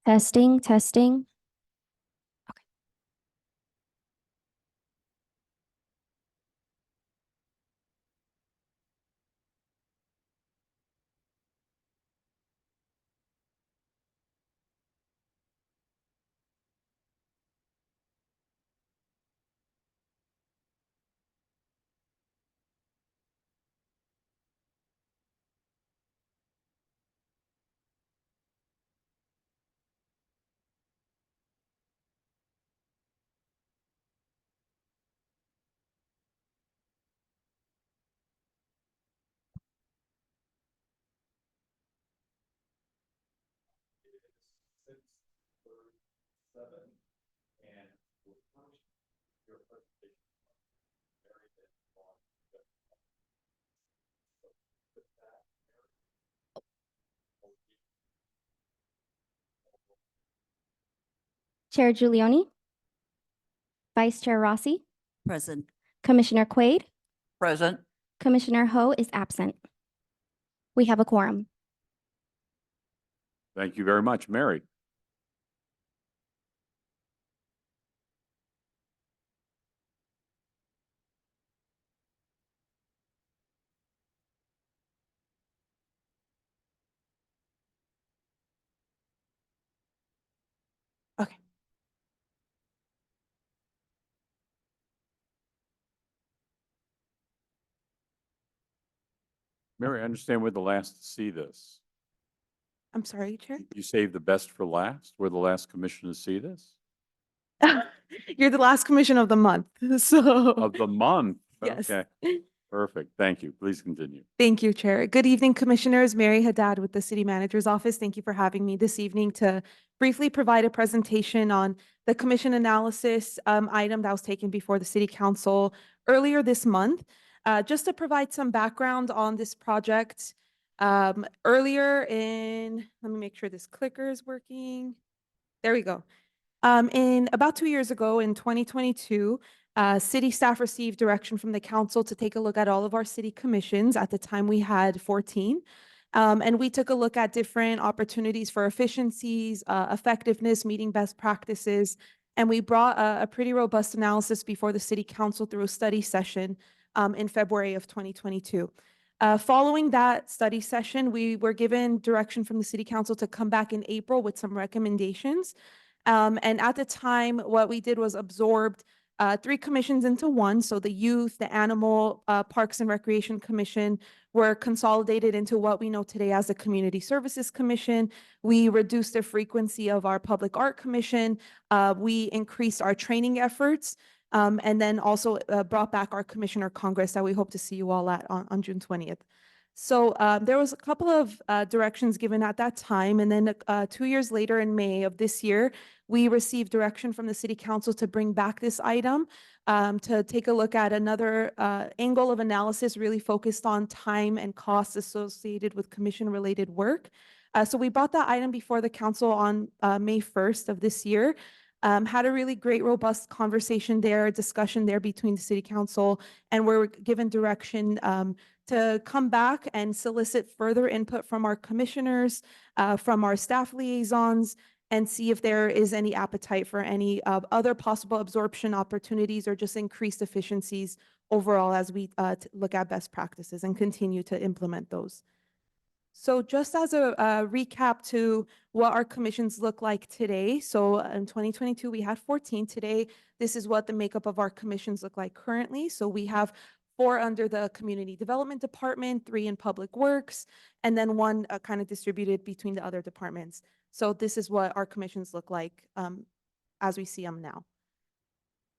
Testing, testing. Okay. Chair Giuliani, Vice Chair Rossi, Present. Commissioner Quaid, Present. Commissioner Ho is absent. We have a quorum. Thank you very much, Mary. Okay. Mary, I understand we're the last to see this. I'm sorry, Chair. You saved the best for last? We're the last commission to see this? You're the last commission of the month, so. Of the month? Yes. Okay, perfect. Thank you. Please continue. Thank you, Chair. Good evening, Commissioners. Mary Haddad with the City Manager's Office. Thank you for having me this evening to briefly provide a presentation on the commission analysis item that was taken before the City Council earlier this month. Just to provide some background on this project, earlier in, let me make sure this clicker is working. There we go. In about 2 years ago, in 2022, city staff received direction from the council to take a look at all of our city commissions. At the time, we had 14. And we took a look at different opportunities for efficiencies, effectiveness, meeting best practices. And we brought a pretty robust analysis before the city council through a study session in February of 2022. Following that study session, we were given direction from the city council to come back in April with some recommendations. And at the time, what we did was absorbed 3 commissions into one. So the Youth, the Animal, Parks and Recreation Commission were consolidated into what we know today as the Community Services Commission. We reduced the frequency of our Public Art Commission. We increased our training efforts. And then also brought back our Commissioner Congress that we hope to see you all at on June 20th. So there was a couple of directions given at that time. And then 2 years later in May of this year, we received direction from the City Council to bring back this item to take a look at another angle of analysis really focused on time and costs associated with commission-related work. So we brought that item before the council on May 1st of this year. Had a really great, robust conversation there, discussion there between the City Council, and we're given direction to come back and solicit further input from our commissioners, from our staff liaisons, and see if there is any appetite for any other possible absorption opportunities or just increased efficiencies overall as we look at best practices and continue to implement those. So just as a recap to what our commissions look like today. So in 2022, we had 14. Today, this is what the makeup of our commissions look like currently. So we have 4 under the Community Development Department, 3 in Public Works, and then 1 kind of distributed between the other departments. So this is what our commissions look like as we see them now.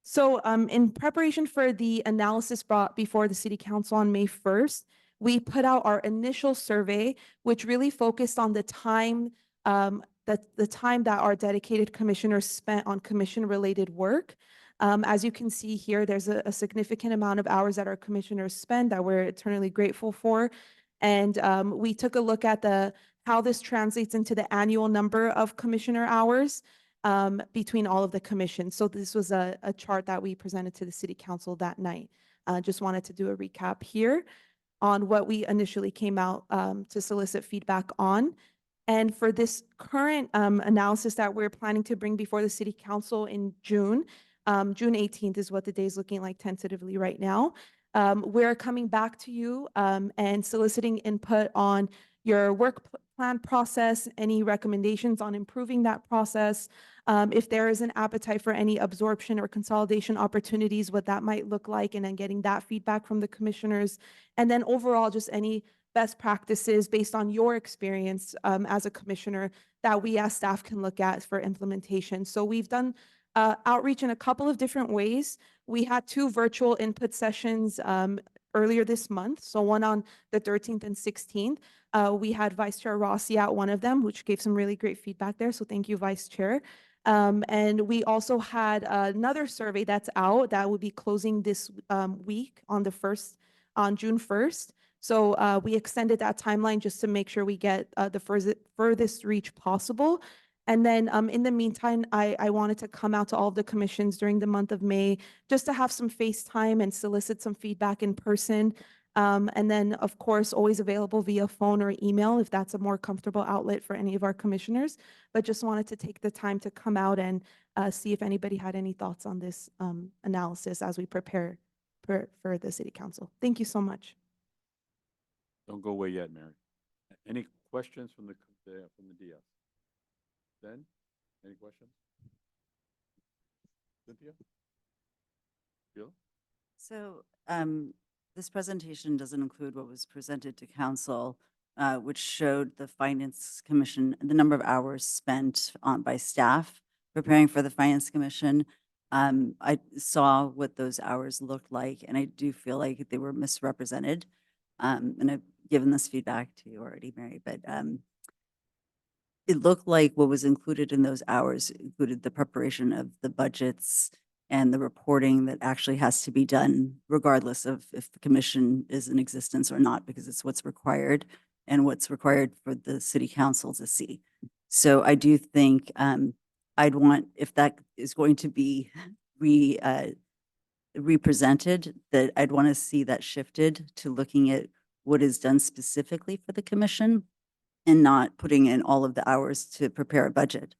So in preparation for the analysis brought before the City Council on May 1st, we put out our initial survey, which really focused on the time that our dedicated commissioners spent on commission-related work. As you can see here, there's a significant amount of hours that our commissioners spend that we're eternally grateful for. And we took a look at how this translates into the annual number of commissioner hours between all of the commissions. So this was a chart that we presented to the City Council that night. Just wanted to do a recap here on what we initially came out to solicit feedback on. And for this current analysis that we're planning to bring before the city council in June, June 18th is what the day is looking like tentatively right now. We're coming back to you and soliciting input on your plan process, any recommendations on improving that process, if there is an appetite for any absorption or consolidation opportunities, what that might look like, and then getting that feedback from the commissioners. And then overall, just any best practices based on your experience as a commissioner that we as staff can look at for implementation. So we've done outreach in a couple of different ways. We had 2 virtual input sessions earlier this month. So one on the 13th and 16th. We had Vice Chair Rossi at one of them, which gave some really great feedback there. So thank you, Vice Chair. And we also had another survey that's out that will be closing this week on on June 1st. So we extended that timeline just to make sure we get the furthest reach possible. And then in the meantime, I wanted to come out to all of the commissions during the month of May just to have some FaceTime and solicit some feedback in person. And then, of course, always available via phone or email if that's a more comfortable outlet for any of our commissioners. But just wanted to take the time to come out and see if anybody had any thoughts on this analysis as we prepare for the city council. Thank you so much. Don't go away yet, Mary. Any questions from the DS? Ben, any questions? Cynthia? Sheila? So this presentation doesn't include what was presented to council, which showed the Finance Commission, the number of hours spent by staff preparing for the Finance Commission. I saw what those hours looked like, and I do feel like they were misrepresented. And I've given this feedback to you already, Mary, but it looked like what was included in those hours included the preparation of the budgets and the reporting that actually has to be done regardless of if the commission is in existence or not, because it's what's required and what's required for the city council to see. So I do think I'd want, if that is going to be represented, that I'd want to see that shifted to looking at what is done specifically for the commission and not putting in all of the hours to prepare a budget.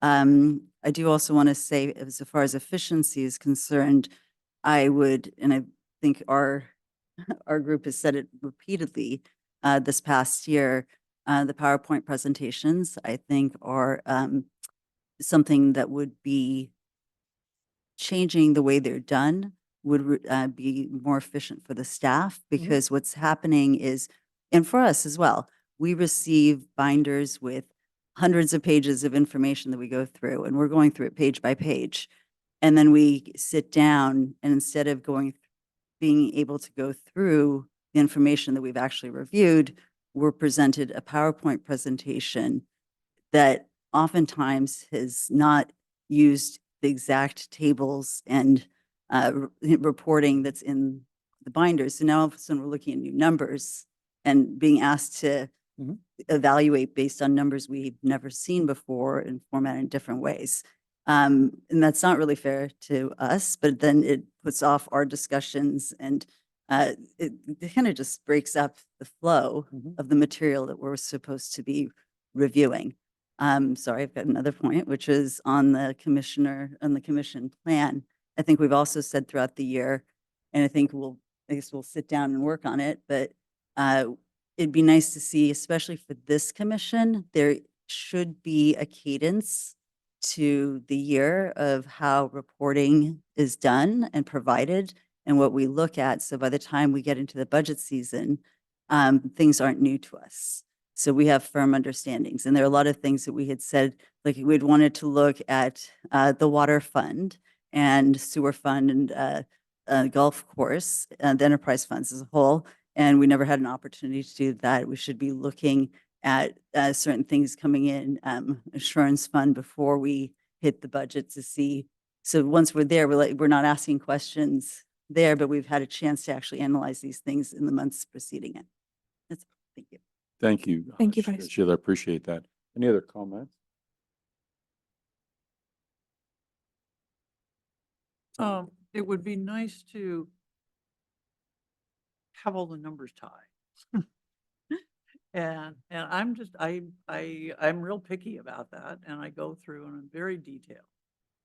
I do also want to say, as far as efficiency is concerned, I would, and I think our group has said it repeatedly this past year, the PowerPoint presentations, I think, are something that would be changing the way they're done would be more efficient for the staff, because what's happening is, and for us as well, we receive binders with hundreds of pages of information that we go through, and we're going through it page by page. And then we sit down, and instead of being able to go through the information that we've actually reviewed, we're presented a PowerPoint presentation that oftentimes has not used the exact tables and reporting that's in the binders. So now all of a sudden we're looking at new numbers and being asked to evaluate based on numbers we've never seen before and formatted in different ways. And that's not really fair to us, but then it puts off our discussions, and it kind of just breaks up the flow of the material that we're supposed to be reviewing. Sorry, I've got another point, which is on the commission plan. I think we've also said throughout the year, and I guess we'll sit down and work on it, but it'd be nice to see, especially for this commission, there should be a cadence to the year of how reporting is done and provided and what we look at. So by the time we get into the budget season, things aren't new to us. So we have firm understandings. And there are a lot of things that we had said, like we'd wanted to look at the water fund and sewer fund and golf course, the enterprise funds as a whole. And we never had an opportunity to do that. We should be looking at certain things coming in, insurance fund, before we hit the budget to see. So once we're there, we're not asking questions there, but we've had a chance to actually analyze these things in the months preceding it. That's all. Thank you. Thank you. Thank you, Vice. Sheila, appreciate that. Any other comments? It would be nice to have all the numbers tied. And I'm just, I'm real picky about that, and I go through and I'm very detailed.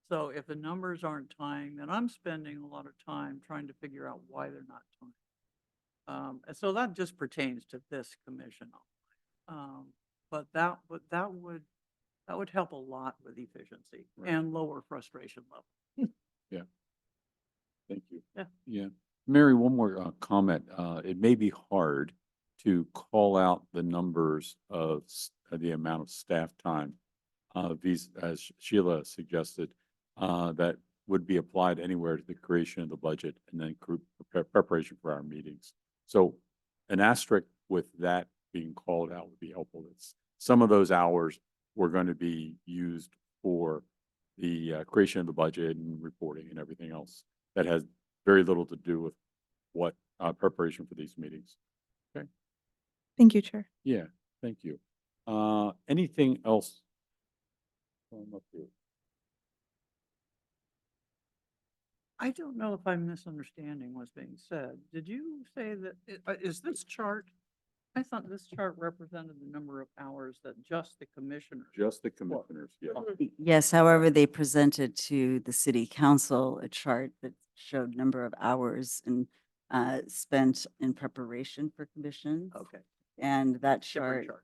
So if the numbers aren't tying, then I'm spending a lot of time trying to figure out why they're not tying. And so that just pertains to this commission. But that would help a lot with efficiency Right. and lower frustration level. Thank you. Yeah. Yeah. Mary, one more comment. It may be hard to call out the numbers of the amount of staff time, these, as Sheila suggested, that would be applied anywhere to the creation of the budget and then preparation for our meetings. So an asterisk with that being called out would be helpful. It's some of those hours were going to be used for the creation of the budget and reporting and everything else that has very little to do with what preparation for these meetings. Thank you, Chair. Yeah, thank you. Anything else? Up here? I don't know if I'm misunderstanding what's being said. Did you say that, is this chart? I thought this chart represented the number of hours that just the commissioners. Just the commissioners, yeah. Yes, however, they presented to the city council a chart that showed number of hours and spent in preparation for commissions. Okay. And that Different chart chart.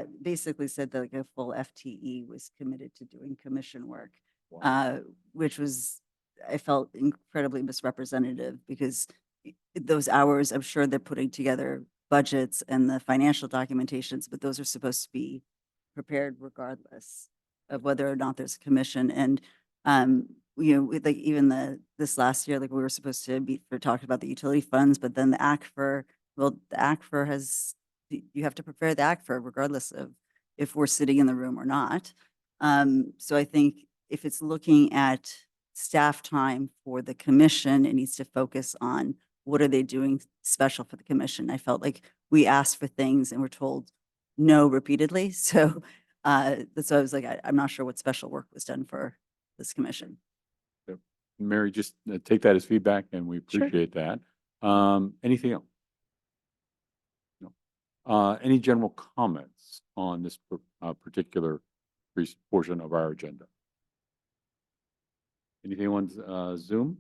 Okay. basically said that like a full FTE was committed to doing commission work, Wow. which was, I felt incredibly misrepresentative because those hours, I'm sure they're putting together budgets and the financial documentations, but those are supposed to be prepared regardless of whether or not there's a commission. And, with like even this last year, like we were supposed to be for talking about the utility funds, but then the ACFR, well, the ACFR has, you have to prepare the ACFR regardless of if we're sitting in the room or not. So I think if it's looking at staff time for the commission, it needs to focus on what are they doing special for the commission. I felt like we asked for things and were told no repeatedly. So that's why I was like, I'm not sure what special work was done for this commission. Mary, just take that as feedback and we Sure. appreciate that. Anything else? No. Any general comments on this particular portion of our agenda? Anything on Zoom?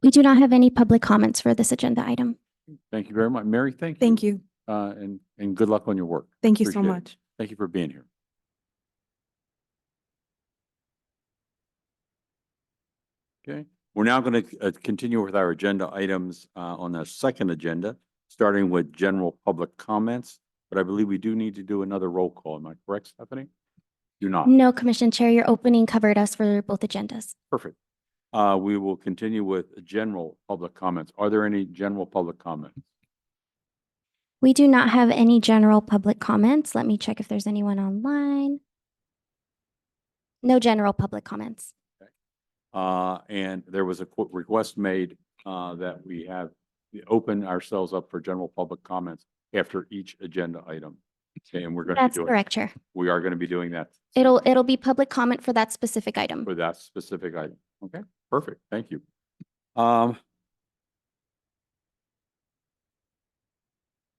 We do not have any public comments for this agenda item. Thank you very much. Mary, thank you. Thank you. And good luck on your work. Thank you so Appreciate it. much. Thank you for being here. Okay, we're now going to continue with our agenda items on the second agenda, starting with general public comments. But I believe we do need to do another roll call. Am I correct, Stephanie? Do not. No, Commission Chair, your opening covered us for both agendas. Perfect. We will continue with general public comments. Are there any general public comments? We do not have any general public comments. Let me check if there's anyone online. No general public comments. And there was a request made that we have open ourselves up for general public comments after each agenda item. Okay, and we're going to That's do it. correct, Chair. We are going to be doing that. It'll be public comment for that specific item. For that specific item. Okay, perfect. Thank you.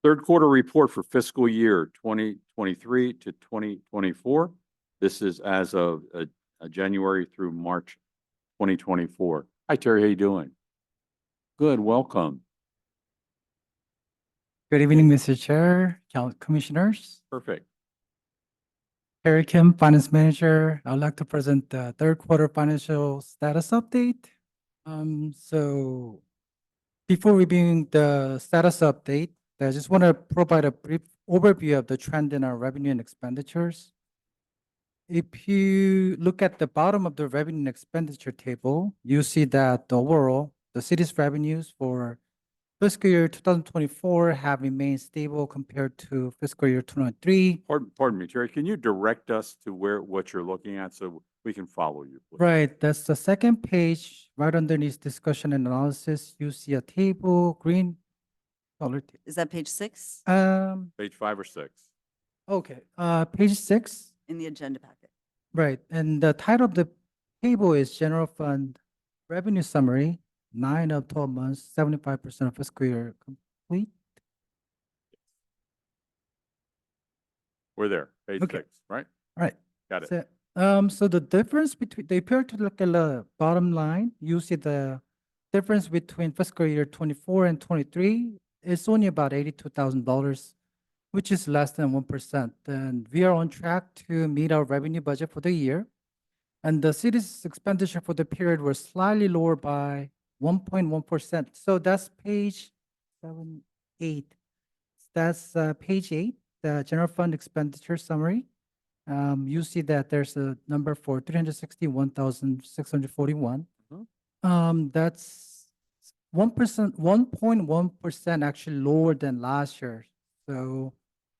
Third quarter report for fiscal year 2023 to 2024. This is as of January through March 2024. Hi, Terry. How you doing? Good. Welcome. Good evening, Mr. Chair, Commissioners. Perfect. Harry Kim, Finance Manager. I'd like to present the third quarter financial status update. So before reviewing the status update, I just want to provide a brief overview of the trend in our revenue and expenditures. If you look at the bottom of the revenue and expenditure table, you see that overall, the city's revenues for fiscal year 2024 have remained stable compared to fiscal year 2023. Pardon me, Terry. Can you direct us to what you're looking at so we can follow you? Please? Right, that's the second page. Right underneath discussion and analysis, you see a table, green color. Is that page 6 Page 5 or 6. Okay, page 6. in the agenda packet? Right, and the title of the table is General Fund Revenue Summary, 9 of 12 months, 75% of fiscal year complete. We're there, page Okay. 6, right? Right. Got it. So the difference between, they appear to look at the bottom line, you see the difference between fiscal year 24 and 23 is only about $82,000, which is less than 1%. And we are on track to meet our revenue budget for the year. And the city's expenditure for the period were slightly lower by 1.1%. So that's page 8. That's page 8, the general fund expenditure summary. You see that there's a number for 361,641. That's 1%, 1.1% actually lower than last year. So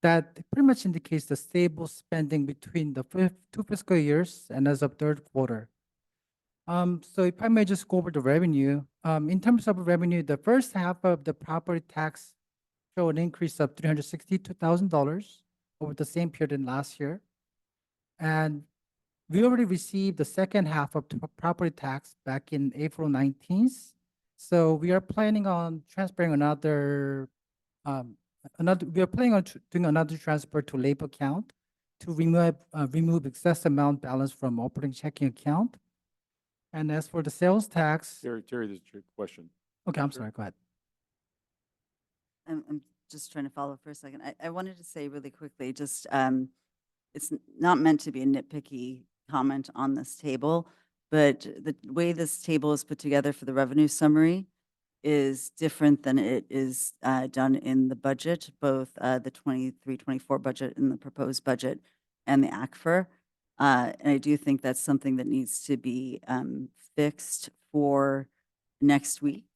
that pretty much indicates the stable spending between the two fiscal years and as of third quarter. So if I may just go over the revenue, in terms of revenue, the first half of the property tax showed an increase of $362,000 over the same period in last year. And we already received the second half of the property tax back in April 19th. So we are planning on transferring we are planning on doing another transfer to labor account to remove excess amount balance from operating checking account. And as for the sales tax, Terry, this is your question. okay, I'm Sure. sorry, go ahead. I'm just trying to follow for a second. I wanted to say really quickly, just, it's not meant to be a nitpicky comment on this table, but the way this table is put together for the revenue summary is different than it is done in the budget, both the 23-24 budget and the proposed budget and the ACFR. And I do think that's something that needs to be fixed for next week.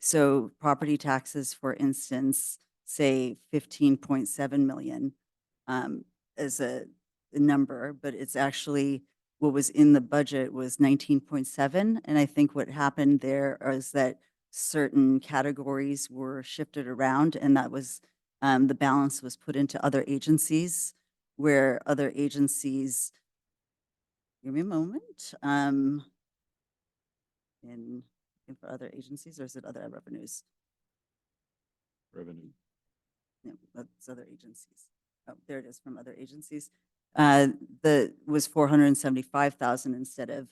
So property taxes, for instance, say 15.7 million as a number, but it's actually what was in the budget was 19.7. And I think what happened there is that certain categories were shifted around, and that was the balance was put into other agencies, where other agencies, give me a moment, in for other agencies, or is it other revenues? Revenue. No, that's other agencies. Oh, there it is, from other agencies. Was 475,000 instead of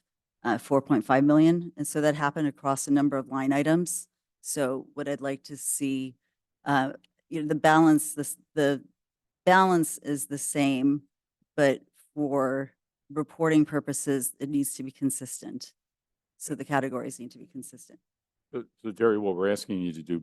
4.5 million. And so that happened across a number of line items. So what I'd like to see, the balance, the balance is the same, but for reporting purposes, it needs to be consistent. So the categories need to be consistent. So Terry, what we're asking you to do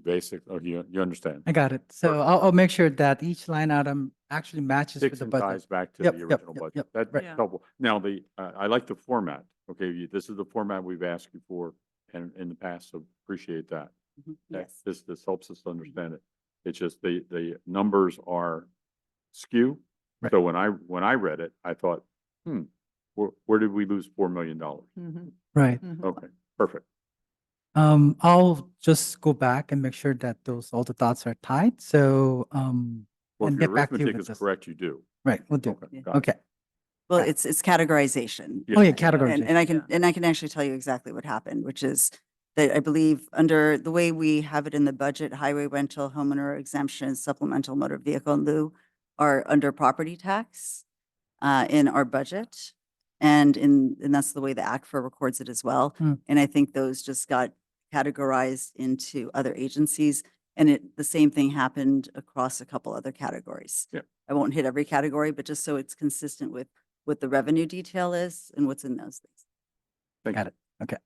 you understand? I got it. So Perfect. I'll make sure that each line item actually matches with Sticks the and budget. ties back to Yep, the yep, original yep, budget. yep, That's right. helpful. Now, I like the format. Okay, this is the format we've asked you for and in the past, so appreciate that. Okay? Yes. This helps us understand it. It's just the numbers are skew. Right. So when I read it, I thought, where did we lose $4 million? Right. Okay, perfect. I'll just go back and make sure that all the dots are tied. So, Well, and if your get back to you arithmetic with is this. correct, you do. Right, we'll do. Okay, Yeah. got it. Okay. Well, Right. it's categorization. Yeah. Oh, yeah, And, categorization. and I can actually tell you exactly what happened, which is that I believe under the way we have it in the budget, highway rental, homeowner exemption, supplemental motor vehicle in lieu are under property tax in our budget. And that's the way the ACFR records it as well. And I think those just got categorized into other agencies. And the same thing happened across a couple other categories. Yeah. I won't hit every category, but just so it's consistent with what the revenue detail is and what's in those things. Thank Got you. it. Okay.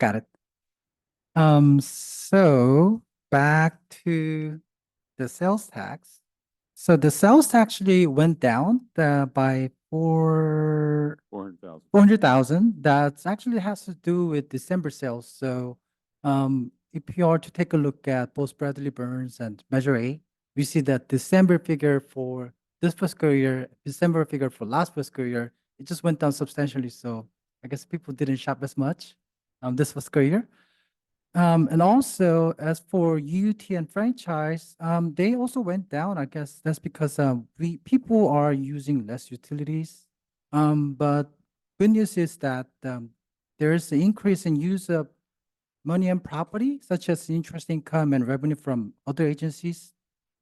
Got it. So back to the sales tax. So the sales tax actually went down by 400,000. 400,000. That actually has to do with December sales. So if you are to take a look at both Bradley Burns and Measure A, we see that December figure for this fiscal year, December figure for last fiscal year, it just went down substantially. So I guess people didn't shop as much this fiscal year. And also, as for UT and franchise, they also went down. I guess that's because people are using less utilities. But good news is that there is an increase in use of money and property, such as interest income and revenue from other agencies.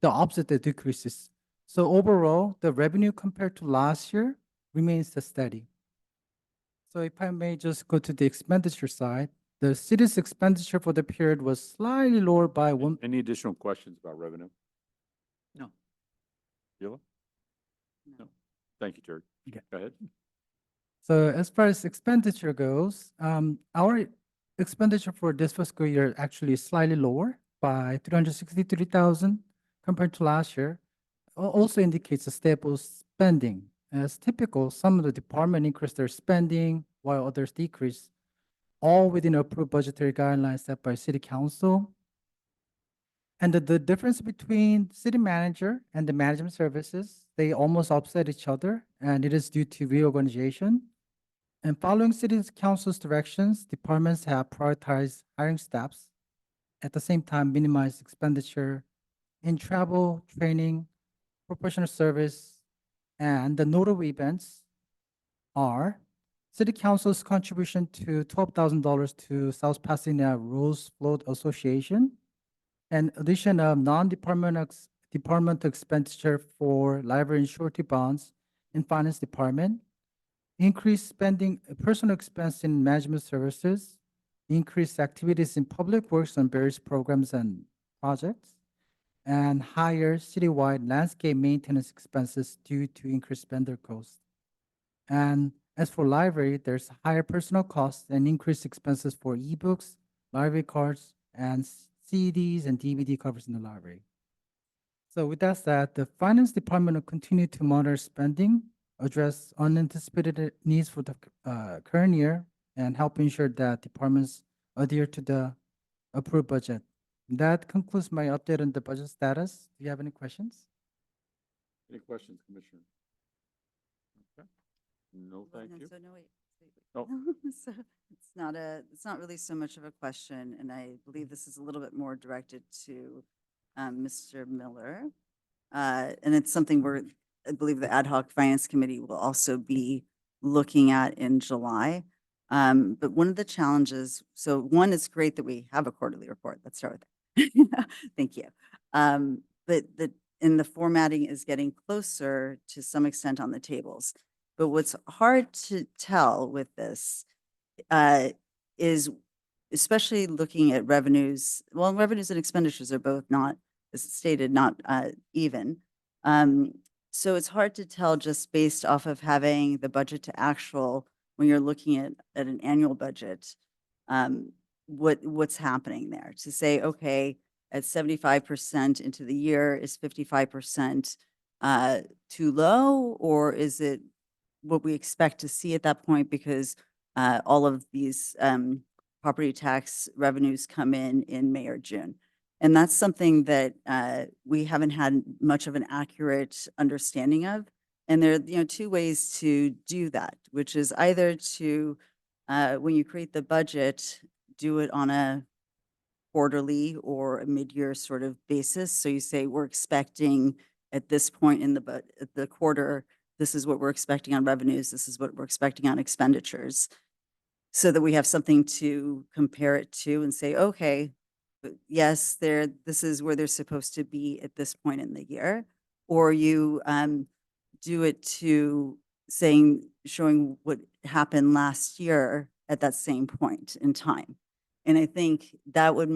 The opposite, the decreases. So overall, the revenue compared to last year remains steady. So if I may just go to the expenditure side, the city's expenditure for the period was slightly lower by one. Any additional questions about revenue? No. Sheila? No. Thank you, Terry. Okay. Go ahead. So as far as expenditure goes, our expenditure for this fiscal year actually is slightly lower by 363,000 compared to last year. Also indicates a stable spending. As typical, some of the department increase their spending while others decrease, all within approved budgetary guidelines set by city council. And the difference between city manager and the management services, they almost offset each other, and it is due to reorganization. And following city council's directions, departments have prioritized hiring staffs, at the same time minimize expenditure in travel, training, professional service, and the notable events are City Council's contribution to $12,000 to South Pasadena Rose Float Association, and addition of department expenditure for library and surety bonds in Finance Department, increased spending, personal expense in management services, increased activities in public works on various programs and projects, and higher citywide landscape maintenance expenses due to increased vendor costs. And as for library, there's higher personal costs and increased expenses for ebooks, library cards, and CDs and DVD covers in the library. So with that said, the finance department will continue to monitor spending, address unanticipated needs for the current year, and help ensure that departments adhere to the approved budget. That concludes my update on the budget status. Do you have any questions? Any questions, Commissioner? Okay. No, Well, thank no, you. So no, wait. Oh. So it's not really so much of a question, and I believe this is a little bit more directed to Mr. Miller. And it's something I believe the ad hoc finance committee will also be looking at in July. But one of the challenges, so one, it's great that we have a quarterly report. Let's start with that. Thank you. But the formatting is getting closer to some extent on the tables. But what's hard to tell with this is, especially looking at revenues, well, revenues and expenditures are both not, as stated, not even. So it's hard to tell just based off of having the budget to actual, when you're looking at an annual budget, what's happening there. To say, okay, at 75% into the year, is 55% too low, or is it what we expect to see at that point, because all of these property tax revenues come in May or June. And that's something that we haven't had much of an accurate understanding of. And there are, two ways to do that, which is either to, when you create the budget, do it on a quarterly or a mid-year sort of basis. So you say, we're expecting at this point in the quarter, this is what we're expecting on revenues, this is what we're expecting on expenditures, so that we have something to compare it to and say, okay, yes, this is where they're supposed to be at this point in the year. Or you do it to showing what happened last year at that same point in time. And I think that would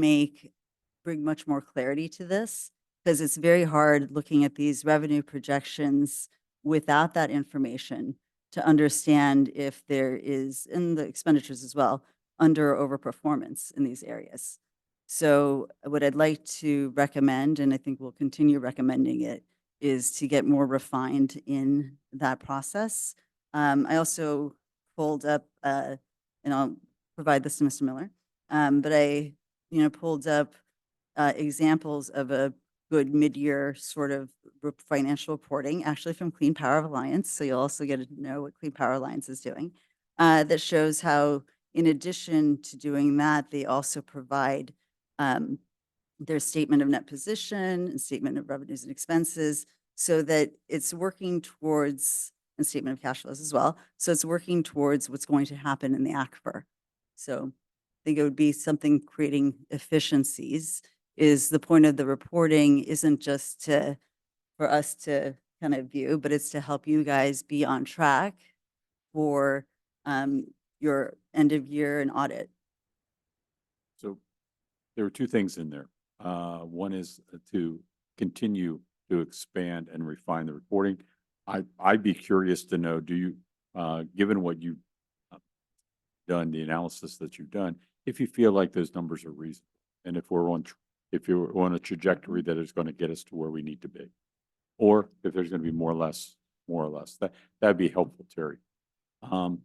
bring much more clarity to this, because it's very hard looking at these revenue projections without that information to understand if there is, in the expenditures as well, under or overperformance in these areas. So what I'd like to recommend, and I think we'll continue recommending it, is to get more refined in that process. I also pulled up, and I'll provide this to Mr. Miller, but I, pulled up examples of a good mid-year sort of financial reporting, actually from Clean Power Alliance. So you'll also get to know what Clean Power Alliance is doing. That shows how, in addition to doing that, they also provide their statement of net position and statement of revenues and expenses, so that it's working towards, and statement of cash flows as well. So it's working towards what's going to happen in the aquifer. So I think it would be something creating efficiencies. Is the point of the reporting isn't just to for us to kind of view, but it's to help you guys be on track for your end of year and audit. So there were two things in there. One is to continue to expand and refine the reporting. I'd be curious to know, do you, given what you've done, the analysis that you've done, if you feel like those numbers are reasonable, and if you're on a trajectory that is going to get us to where we need to be, or if there's going to be more or less, that'd be helpful, Terry. John,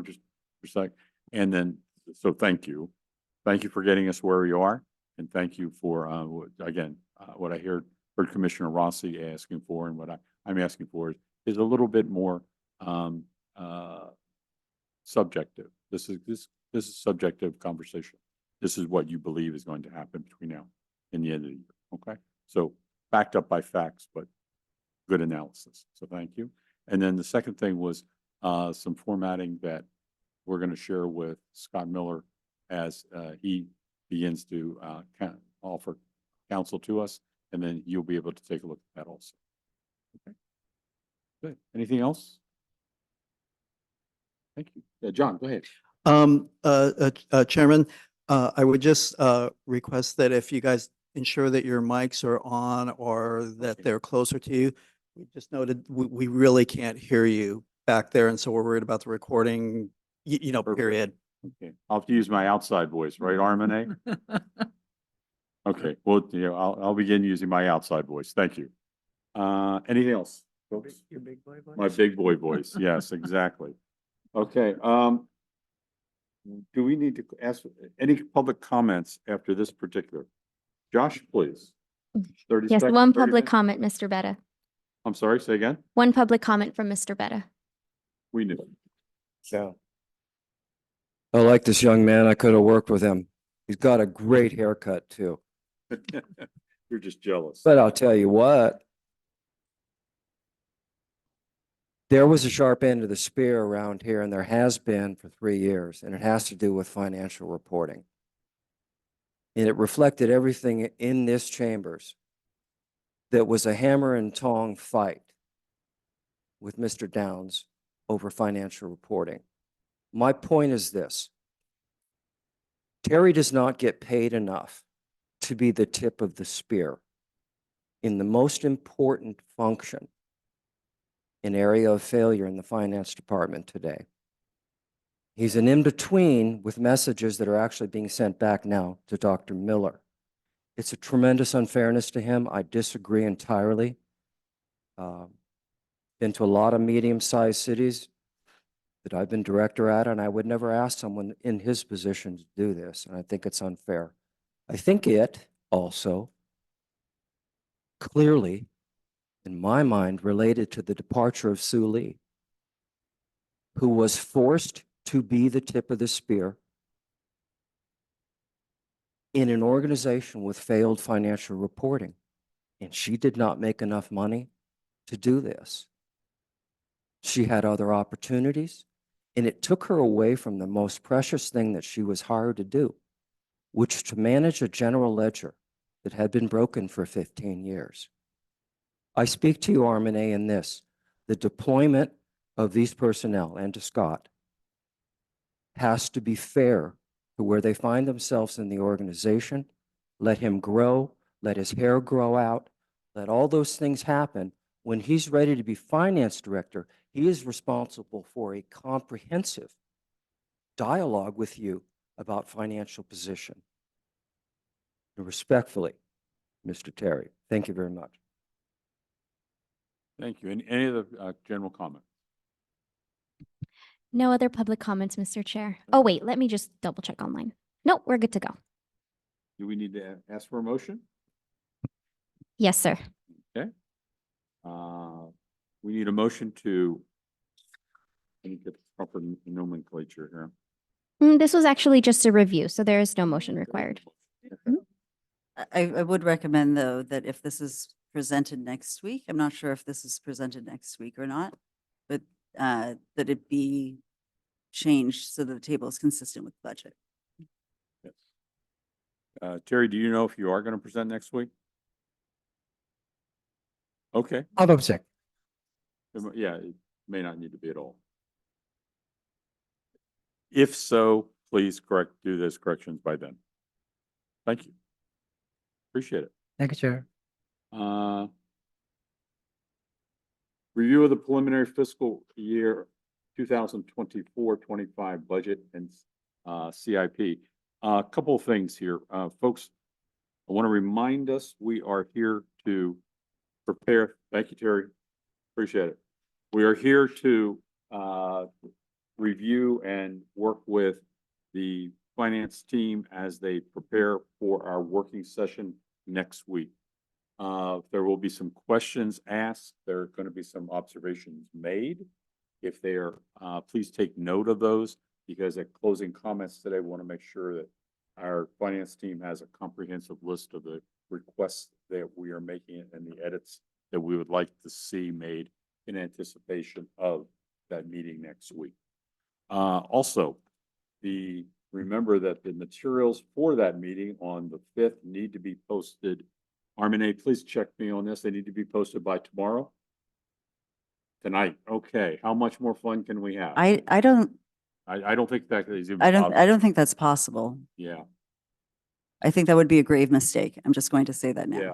just for a sec, and then, so thank you for getting us where we are, and thank you for again what I heard Commissioner Rossi asking for, and what I'm asking for is a little bit more subjective. This is subjective conversation. This is what you believe is going to happen between now and the end of the year. Okay, so backed up by facts, but good analysis. So thank you. And then the second thing was some formatting that we're going to share with Scott Miller as he begins to offer counsel to us, and then you'll be able to take a look at that also. Okay. Good. Anything else? Thank you. John, go ahead. Chairman, I would just request that if you guys ensure that your mics are on or that Okay. they're closer to you. We just noted we really can't hear you back there, and so we're worried about the recording, Perfect. period. Okay, I'll have to use my outside voice, right, Armine? Okay, well, I'll begin using my outside voice. Thank you. Anything else, folks? Your big boy voice? My big boy voice. Yes, exactly. Okay, do we need to ask any public comments after this particular? Josh, please. 30 Yes, seconds, one 30 public minutes. comment, Mr. Betta. I'm sorry, say again? One public comment from Mr. Betta. We knew. Yeah. I like this young man. I could have worked with him. He's got a great haircut too. You're just jealous. But I'll tell you what. There was a sharp end of the spear around here, and there has been for 3 years, and it has to do with financial reporting. And it reflected everything in this chambers that was a hammer and tong fight with Mr. Downs over financial reporting. My point is this. Terry does not get paid enough to be the tip of the spear in the most important function, an area of failure in the finance department today. He's an in-between with messages that are actually being sent back now to Dr. Miller. It's a tremendous unfairness to him. I disagree entirely. Been to a lot of medium-sized cities that I've been director at, and I would never ask someone in his position to do this, and I think it's unfair. I think it also clearly, in my mind, related to the departure of Sue Lee, who was forced to be the tip of the spear in an organization with failed financial reporting, and she did not make enough money to do this. She had other opportunities, and it took her away from the most precious thing that she was hired to do, which was to manage a general ledger that had been broken for 15 years. I speak to you, Armine, in this. The deployment of these personnel, and to Scott, has to be fair to where they find themselves in the organization. Let him grow, let his hair grow out, let all those things happen. When he's ready to be finance director, he is responsible for a comprehensive dialogue with you about financial position. And respectfully, Mr. Terry, thank you very much. Thank you. Any other general comment? No other public comments, Mr. Chair. Oh, wait, let me just double check online. Nope, we're good to go. Do we need to ask for a motion? Yes, sir. Okay. We need a motion to, let me get the proper nomenclature here. This was actually just a review, so there is no motion required. I would recommend, though, that if this is presented next week, I'm not sure if this is presented next week or not, but that it be changed so that the table is consistent with budget. Yes. Terry, do you know if you are going to present next week? Okay, I'll double check. yeah, it may not need to be at all. If so, please do those corrections by then. Thank you. Appreciate it. Thank you, Chair. Review of the preliminary fiscal year 2024-25 budget and CIP. A couple of things here. Folks, I want to remind us, we are here to prepare. Thank you, Terry. Appreciate it. We are here to review and work with the finance team as they prepare for our working session next week. There will be some questions asked. There are going to be some observations made. If they are, please take note of those, because at closing comments today, we want to make sure that our finance team has a comprehensive list of the requests that we are making and the edits that we would like to see made in anticipation of that meeting next week. Also, remember that the materials for that meeting on the 5th need to be posted. Armine, please check me on this. They need to be posted by tomorrow? Tonight. Okay. How much more fun can we have? I don't, I don't think that is even I possible. don't think that's possible. Yeah, I think that would be a grave mistake. I'm just going to say that now. yeah.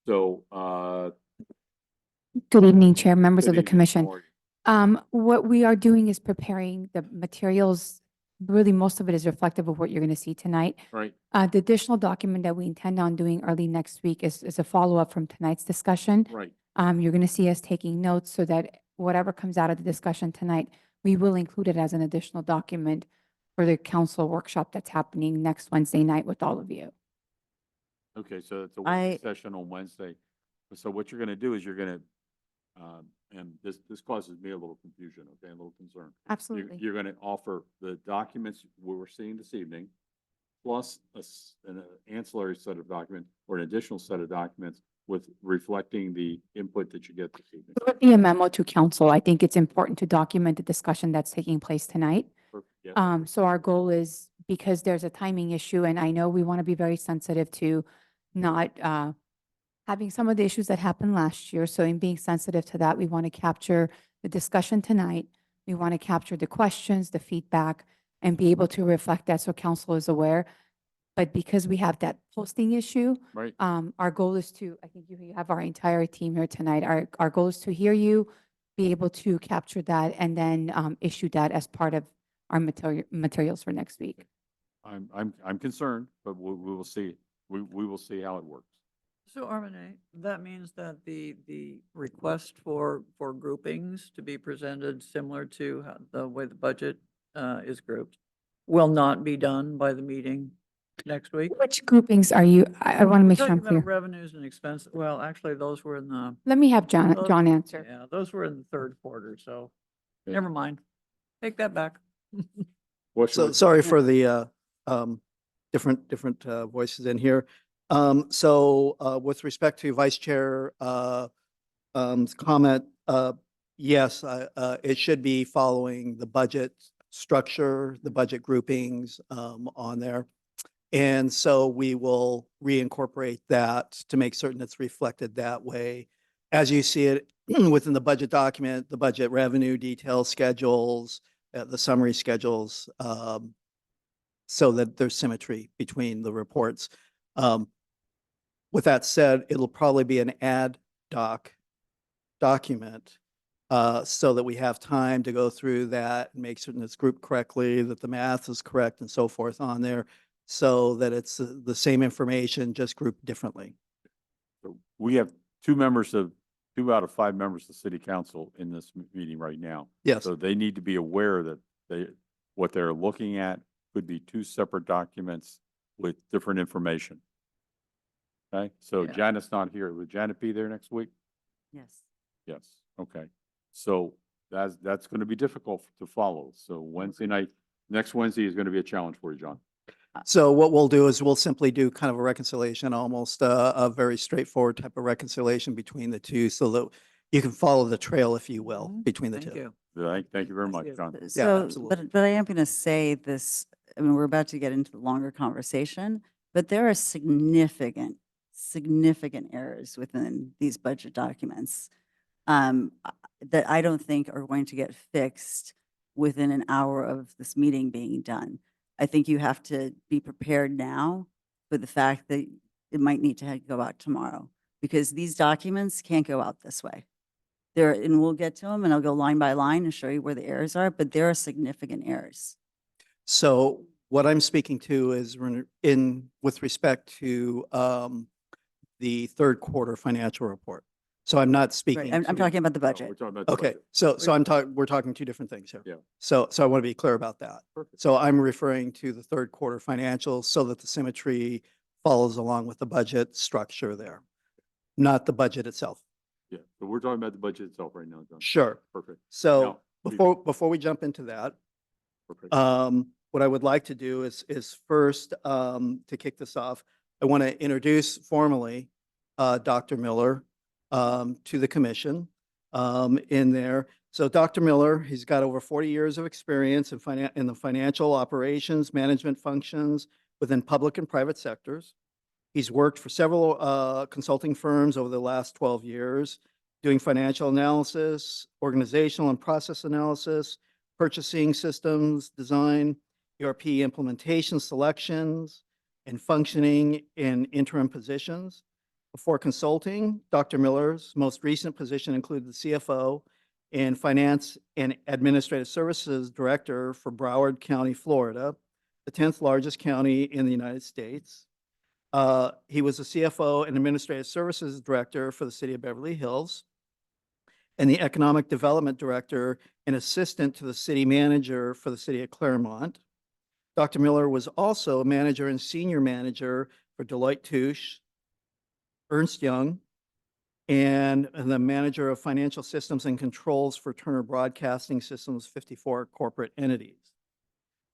So, Good evening, Chair, members good of the evening, commission. Maureen. What we are doing is preparing the materials. Really, most of it is reflective of what you're going to see tonight. Right, The additional document that we intend on doing early next week is a follow-up from tonight's discussion. right. You're going to see us taking notes so that whatever comes out of the discussion tonight, we will include it as an additional document for the council workshop that's happening next Wednesday night with all of you. Okay, so it's a I- working session on Wednesday. So what you're gonna do is you're gonna, and this causes me a little confusion, okay, a little concern. Absolutely. You're gonna offer the documents we were seeing this evening, plus an ancillary set of documents or an additional set of documents with reflecting the input that you get this evening. It would be a memo to council. I think it's important to document the discussion that's taking place tonight. Yeah, So our goal is, because there's a timing issue, and I know we want to be very sensitive to not having some of the issues that happened last year. So in being sensitive to that, we want to capture the discussion tonight. We want to capture the questions, the feedback, and be able to reflect that so council is aware. But because we have that posting issue, right. our goal is to, I think you have our entire team here tonight. Our goal is to hear you, be able to capture that, and then issue that as part of our materials for next week. I'm concerned, but we will see. We will see how it works. So Armine, that means that the request for groupings to be presented similar to the way the budget is grouped will not be done by the meeting next week? Which groupings are you, I want to make sure Talking I'm about clear. revenues and expenses. Well, actually, those were in the, Let me have those- John answer. yeah, those were in the third quarter, so Okay. never mind. Take that back. What So should sorry Yeah. for the different voices in here. With respect to Vice Chair comment, yes, it should be following the budget structure, the budget groupings on there. And so we will reincorporate that to make certain it's reflected that way. As you see it within the budget document, the budget revenue details, schedules, the summary schedules, so that there's symmetry between the reports. With that said, it'll probably be an ad doc document, so that we have time to go through that and make certain it's grouped correctly, that the math is correct and so forth on there, so that it's the same information, just grouped differently. So we have 2 out of 5 members of the city council in this meeting right now. Yes. So they need to be aware that what they're looking at could be 2 separate documents with different information. Okay, so Yeah. Janet's not here. Would Janet be there next week? Yes. Yes, okay. So that's going to be difficult to follow. So next Wednesday is going to be a challenge for you, John. So what we'll do is we'll simply do kind of a reconciliation, almost a very straightforward type of reconciliation between the two, so that you can follow the trail, if you will, Mhm. between the Thank two. you. Thank you very much, you. John. So, absolutely. but I am going to say this, I mean, we're about to get into the longer conversation, but there are significant significant errors within these budget documents that I don't think are going to get fixed within an hour of this meeting being done. I think you have to be prepared now for the fact that it might need to go out tomorrow, because these documents can't go out this way. And we'll get to them and I'll go line by line and show you where the errors are, but there are significant errors. So what I'm speaking to is with respect to the third quarter financial report. So I'm not Right, speaking. I'm to- talking about the No, budget. we're talking about the Okay, budget. so we're talking two different things here. Yeah. So I want to be clear about that. Perfect. So I'm referring to the third quarter financials so that the symmetry follows along with the budget structure there, not the budget itself. Yeah, so we're talking about the budget itself right now, John. Sure. Perfect. So Now, we- before we jump into that, Perfect. what I would like to do is first, to kick this off, I want to introduce formally Dr. Miller to the commission in there. So Dr. Miller, he's got over 40 years of experience in the financial operations management functions within public and private sectors. He's worked for several consulting firms over the last 12 years, doing financial analysis, organizational and process analysis, purchasing systems, design, ERP implementation selections, and functioning in interim positions. Before consulting, Dr. Miller's most recent position included the CFO and Finance and Administrative Services Director for Broward County, Florida, the 10th largest county in the United States. He was the CFO and Administrative Services Director for the City of Beverly Hills, and the Economic Development Director and Assistant to the City Manager for the City of Claremont. Dr. Miller was also a manager and senior manager for Deloitte Touche, Ernst Young, and the manager of financial systems and controls for Turner Broadcasting Systems 54 corporate entities.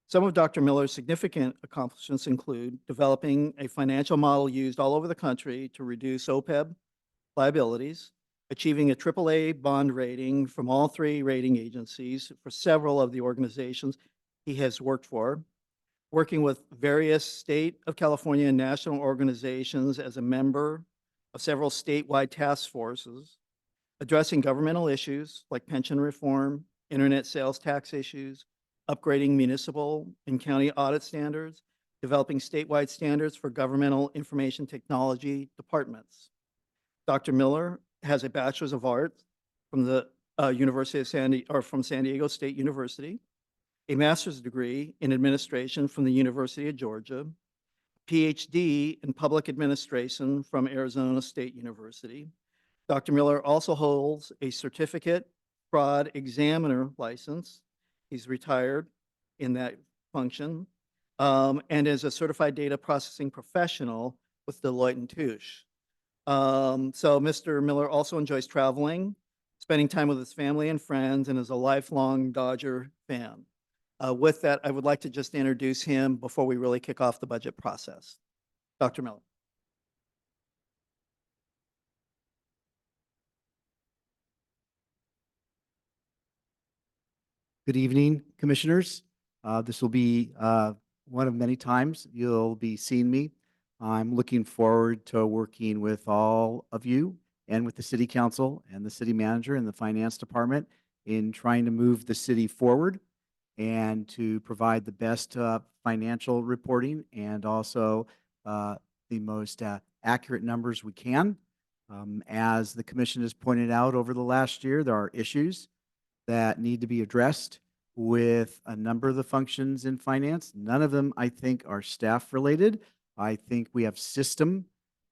Some of Dr. Miller's significant accomplishments include developing a financial model used all over the country to reduce OPEB liabilities, achieving a AAA bond rating from all three rating agencies for several of the organizations he has worked for, working with various state of California and national organizations as a member of several statewide task forces, addressing governmental issues like pension reform, internet sales tax issues, upgrading municipal and county audit standards, developing statewide standards for governmental information technology departments. Dr. Miller has a Bachelor's of Arts from the University of from San Diego State University, a master's degree in administration from the University of Georgia, PhD in public administration from Arizona State University. Dr. Miller also holds a certificate fraud examiner license. He's retired in that function, and is a certified data processing professional with Deloitte and Touche. So Mr. Miller also enjoys traveling, spending time with his family and friends, and is a lifelong Dodger fan. With that, I would like to just introduce him before we really kick off the budget process. Dr. Miller. Good evening, Commissioners. This will be one of many times you'll be seeing me. I'm looking forward to working with all of you and with the City Council and the City Manager and the Finance Department in trying to move the city forward and to provide the best financial reporting and also the most accurate numbers we can. As the Commission has pointed out over the last year, there are issues that need to be addressed with a number of the functions in finance. None of them, I think, are staff related. I think we have system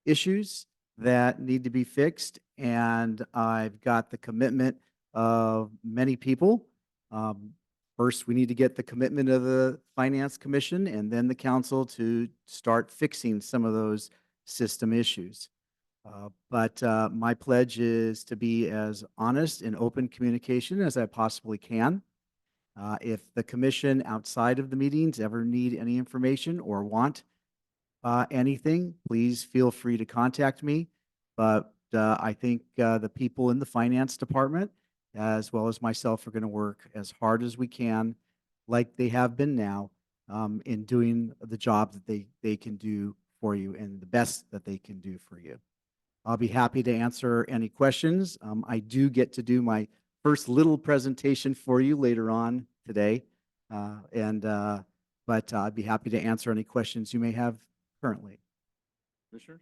issues that need to be fixed, and I've got the commitment of many people. First, we need to get the commitment of the Finance Commission and then the council to start fixing some of those system issues. But my pledge is to be as honest and open communication as I possibly can. If the commission outside of the meetings ever need any information or want anything, please feel free to contact me. But I think the people in the finance department, as well as myself, are going to work as hard as we can, like they have been now, in doing the job that they can do for you and the best that they can do for you. I'll be happy to answer any questions. I do get to do my first little presentation for you later on today. But I'd be happy to answer any questions you may have currently. Commissioners?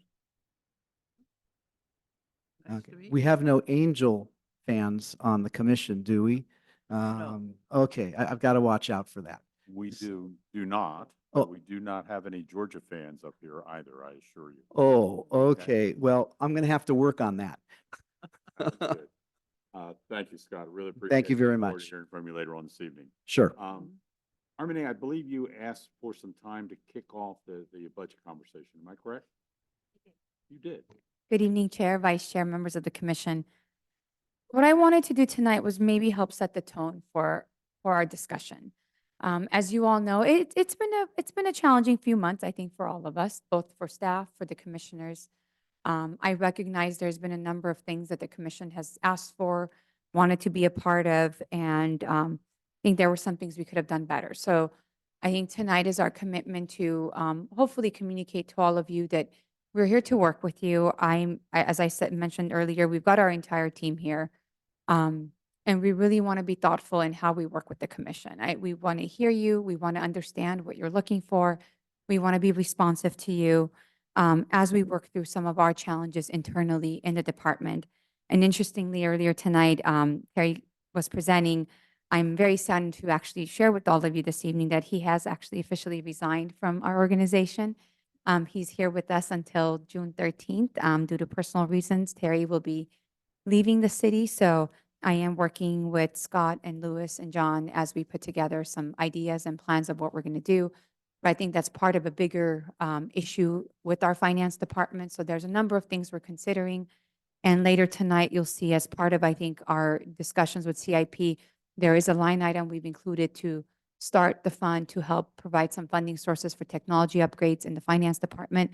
Nice Okay. to meet We you. have no Angel fans on the commission, do we? Okay, I've got to watch out for that. We do not, Oh. but we do not have any Georgia fans up here either, I assure you. Oh, okay. Well, I'm going to have to work on that. That's good. Thank you, Scott. I really appreciate it. Thank you very Look forward to much. Hearing from you later on this evening. Sure. Harmony, I believe you asked for some time to kick off the budget conversation. Am I correct? You did. Good evening, Chair, Vice Chair, members of the commission. What I wanted to do tonight was maybe help set the tone for our discussion. As you all know, it's been a challenging few months, I think, for all of us, both for staff, for the commissioners. I recognize there's been a number of things that the commission has asked for, wanted to be a part of, and I think there were some things we could have done better. So I think tonight is our commitment to hopefully communicate to all of you that we're here to work with you. As I mentioned earlier, we've got our entire team here. And we really want to be thoughtful in how we work with the commission. We want to hear you. We want to understand what you're looking for. We want to be responsive to you as we work through some of our challenges internally in the department. And interestingly, earlier tonight, Terry was presenting. I'm very saddened to actually share with all of you this evening that he has actually officially resigned from our organization. He's here with us until June 13th. Due to personal reasons, Terry will be leaving the city. So I am working with Scott and Lewis and John as we put together some ideas and plans of what we're going to do. But I think that's part of a bigger issue with our finance department. So there's a number of things we're considering. And later tonight, you'll see as part of, I think, our discussions with CIP, there is a line item we've included to start the fund to help provide some funding sources for technology upgrades in the finance department.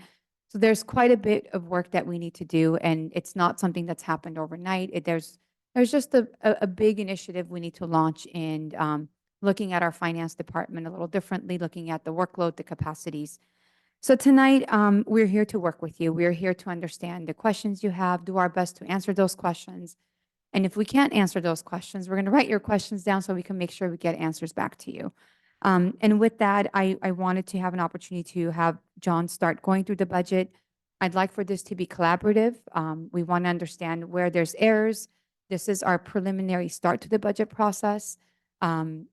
So there's quite a bit of work that we need to do, and it's not something that's happened overnight. There's just a big initiative we need to launch in looking at our finance department a little differently, looking at the workload, the capacities. So tonight, we're here to work with you. We're here to understand the questions you have, do our best to answer those questions. And if we can't answer those questions, we're going to write your questions down so we can make sure we get answers back to you. And with that, I wanted to have an opportunity to have John start going through the budget. I'd like for this to be collaborative. We want to understand where there's errors. This is our preliminary start to the budget process.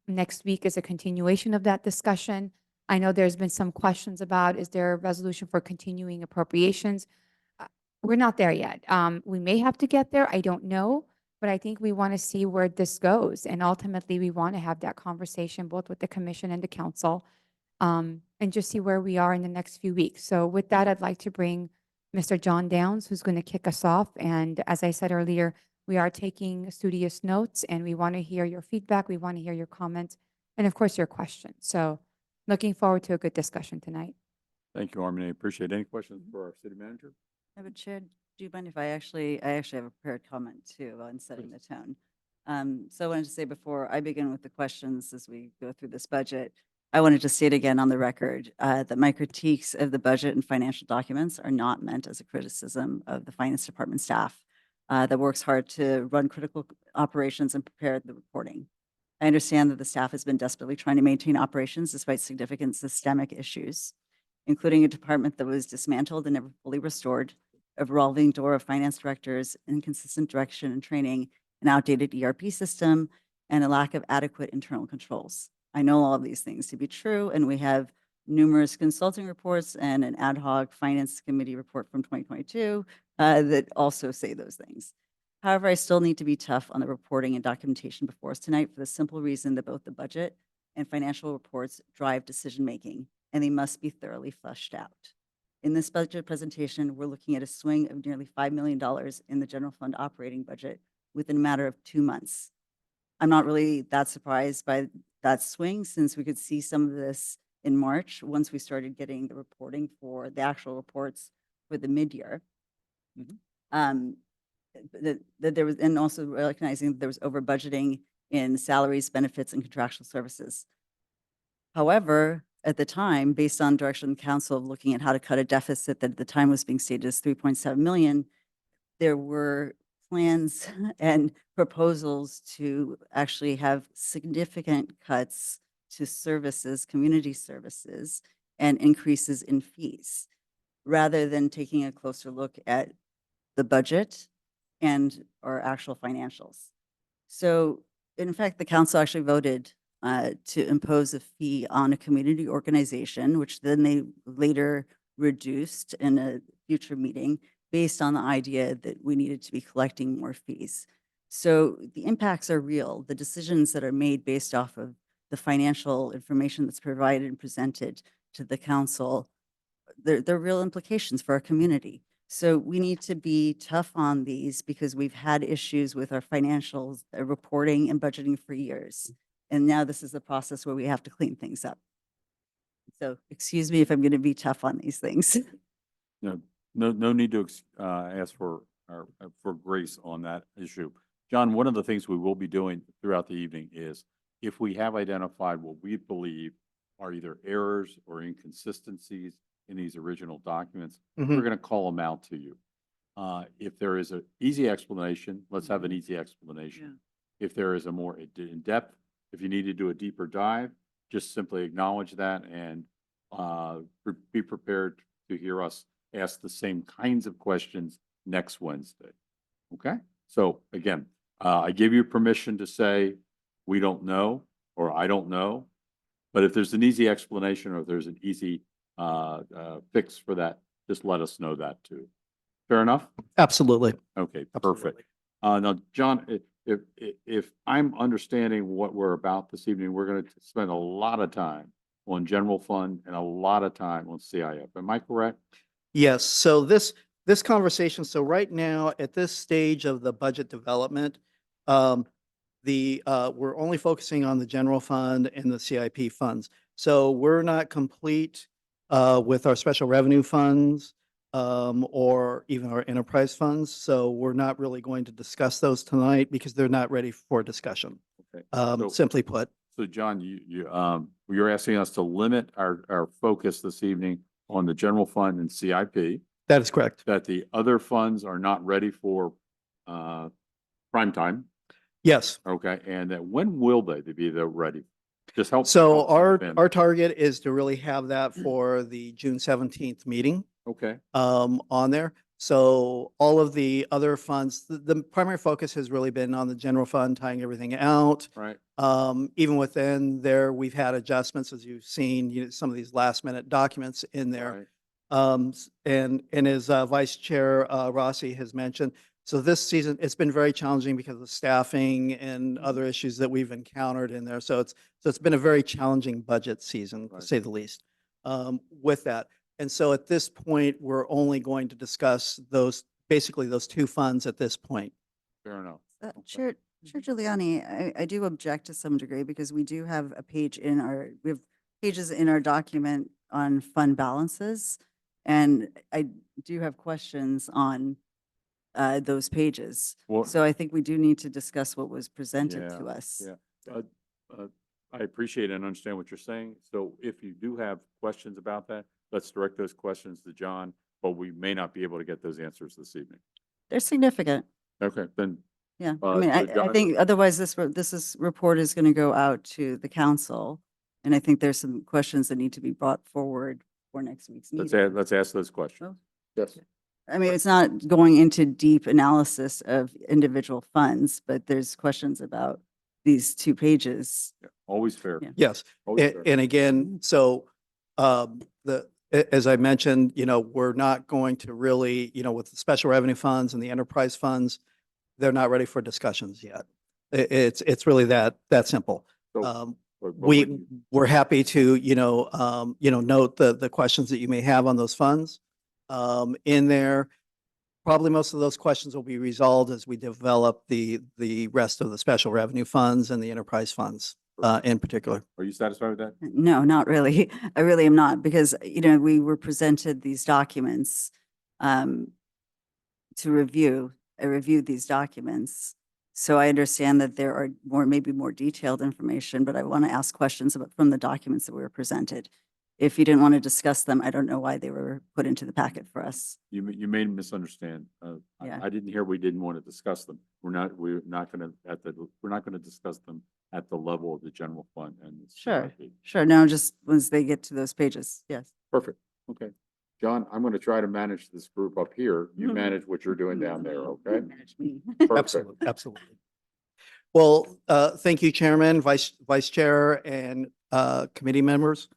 Next week is a continuation of that discussion. I know there's been some questions about, is there a resolution for continuing appropriations? We're not there yet. We may have to get there. I don't know. But I think we want to see where this goes. And ultimately, we want to have that conversation both with the commission and the council and just see where we are in the next few weeks. So with that, I'd like to bring Mr. John Downs, who's going to kick us off. And as I said earlier, we are taking studious notes and we want to hear your feedback. We want to hear your comments and, of course, your questions. So looking forward to a good discussion tonight. Thank you, Harmony. Appreciate it. Any questions for our city manager? I would, Chair, do you mind if I actually have a prepared comment too on setting the tone? So I wanted to say before I begin with the questions as we go through this budget, I wanted to state again on the record that my critiques of the budget and financial documents are not meant as a criticism of the finance department staff that works hard to run critical operations and prepare the reporting. I understand that the staff has been desperately trying to maintain operations despite significant systemic issues, including a department that was dismantled and never fully restored, a revolving door of finance directors, inconsistent direction and training, an outdated ERP system, and a lack of adequate internal controls. I know all of these things to be true, and we have numerous consulting reports and an ad hoc finance committee report from 2022 that also say those things. However, I still need to be tough on the reporting and documentation before us tonight for the simple reason that both the budget and financial reports drive decision-making, and they must be thoroughly fleshed out. In this budget presentation, we're looking at a swing of nearly $5 million in the general fund operating budget within a matter of 2 months. I'm not really that surprised by that swing since we could see some of this in March once we started getting the reporting for the actual reports for the mid-year. That there was, and also recognizing that there was over budgeting in salaries, benefits, and contractual services. However, at the time, based on direction of the council of looking at how to cut a deficit that at the time was being stated as 3.7 million, there were plans and proposals to actually have significant cuts to services, community services, and increases in fees, rather than taking a closer look at the budget and our actual financials. So in fact, the council actually voted to impose a fee on a community organization, which then they later reduced in a future meeting based on the idea that we needed to be collecting more fees. So the impacts are real. The decisions that are made based off of the financial information that's provided and presented to the council, they're real implications for our community. So we need to be tough on these because we've had issues with our financials, reporting and budgeting for years. And now this is the process where we have to clean things up. So excuse me if I'm going to be tough on these things. No need to ask for grace on that issue. John, one of the things we will be doing throughout the evening is if we have identified what we believe are either errors or inconsistencies in these original documents, we're going to call them out to you. If there is an easy explanation, let's have an easy explanation. If there is a more in-depth, if you need to do a deeper dive, just simply acknowledge that and be prepared to hear us ask the same kinds of questions next Wednesday. Okay? So again, I give you permission to say, we don't know, or I don't know. But if there's an easy explanation or if there's an easy fix for that, just let us know that too. Fair enough? Absolutely. Okay, Absolutely. perfect. Now, John, if I'm understanding what we're about this evening, we're going to spend a lot of time on general fund and a lot of time on CIF. Am I correct? Yes, so this conversation, so right now, at this stage of the budget development, we're only focusing on the general fund and the CIP funds. So we're not complete with our special revenue funds or even our enterprise funds. So we're not really going to discuss those tonight because they're not ready for discussion. Okay. Simply put. So John, you're asking us to limit our focus this evening on the general fund and CIP. That is correct. That the other funds are not ready for prime time. Yes. Okay, and that when will they be ready? Just help. So help us understand. our target is to really have that for the June 17th meeting. Okay. On there. So all of the other funds, the primary focus has really been on the general fund, tying everything out. Right. Even within there, we've had adjustments, as you've seen, some of these last minute documents in there. Right. And as Vice Chair Rossi has mentioned, so this season, it's been very challenging because of staffing and other issues that we've encountered in there. So it's been a very challenging budget season, to say the least, with that. And so at this point, we're only going to discuss basically those two funds at this point. Fair enough. Chair Giuliani, I do object to some degree because we do have we have pages in our document on fund balances. And I do have questions on those pages. Well, So I think we do need to discuss what was presented to us. Yeah. I appreciate and understand what you're saying. So if you do have questions about that, let's direct those questions to John, but we may not be able to get those answers this evening. They're significant. Okay, then. Yeah, so I John- think otherwise this report is going to go out to the council. And I think there's some questions that need to be brought forward for next week's meeting. Let's ask those questions. Oh. Yes. I mean, it's not going into deep analysis of individual funds, but there's questions about these two pages. Yeah, always fair. Yeah. Yes. Always fair. And again, so as I mentioned, we're not going to really, with the special revenue funds and the enterprise funds, they're not ready for discussions yet. It's really that simple. So, but We're happy to, note the questions that you may have on those funds in there. Probably most of those questions will be resolved as we develop the rest of the special revenue funds and the enterprise funds in particular. Are you satisfied with that? No, not really. I really am not because, we were presented these documents to review. I reviewed these documents. So I understand that there are maybe more detailed information, but I want to ask questions from the documents that we were presented. If you didn't want to discuss them, I don't know why they were put into the packet for us. You may misunderstand. Yeah. I didn't hear we didn't want to discuss them. We're not gonna we're not gonna discuss them at the level of the general fund and the Sure, CIP. sure. No, just once they get to those pages, yes. Perfect. Okay. John, I'm going to try to manage this group up here. You manage what you're doing down there, okay? Manage me. Perfect. Absolutely, absolutely. Well, thank you, Chairman, Vice Chair, and committee members.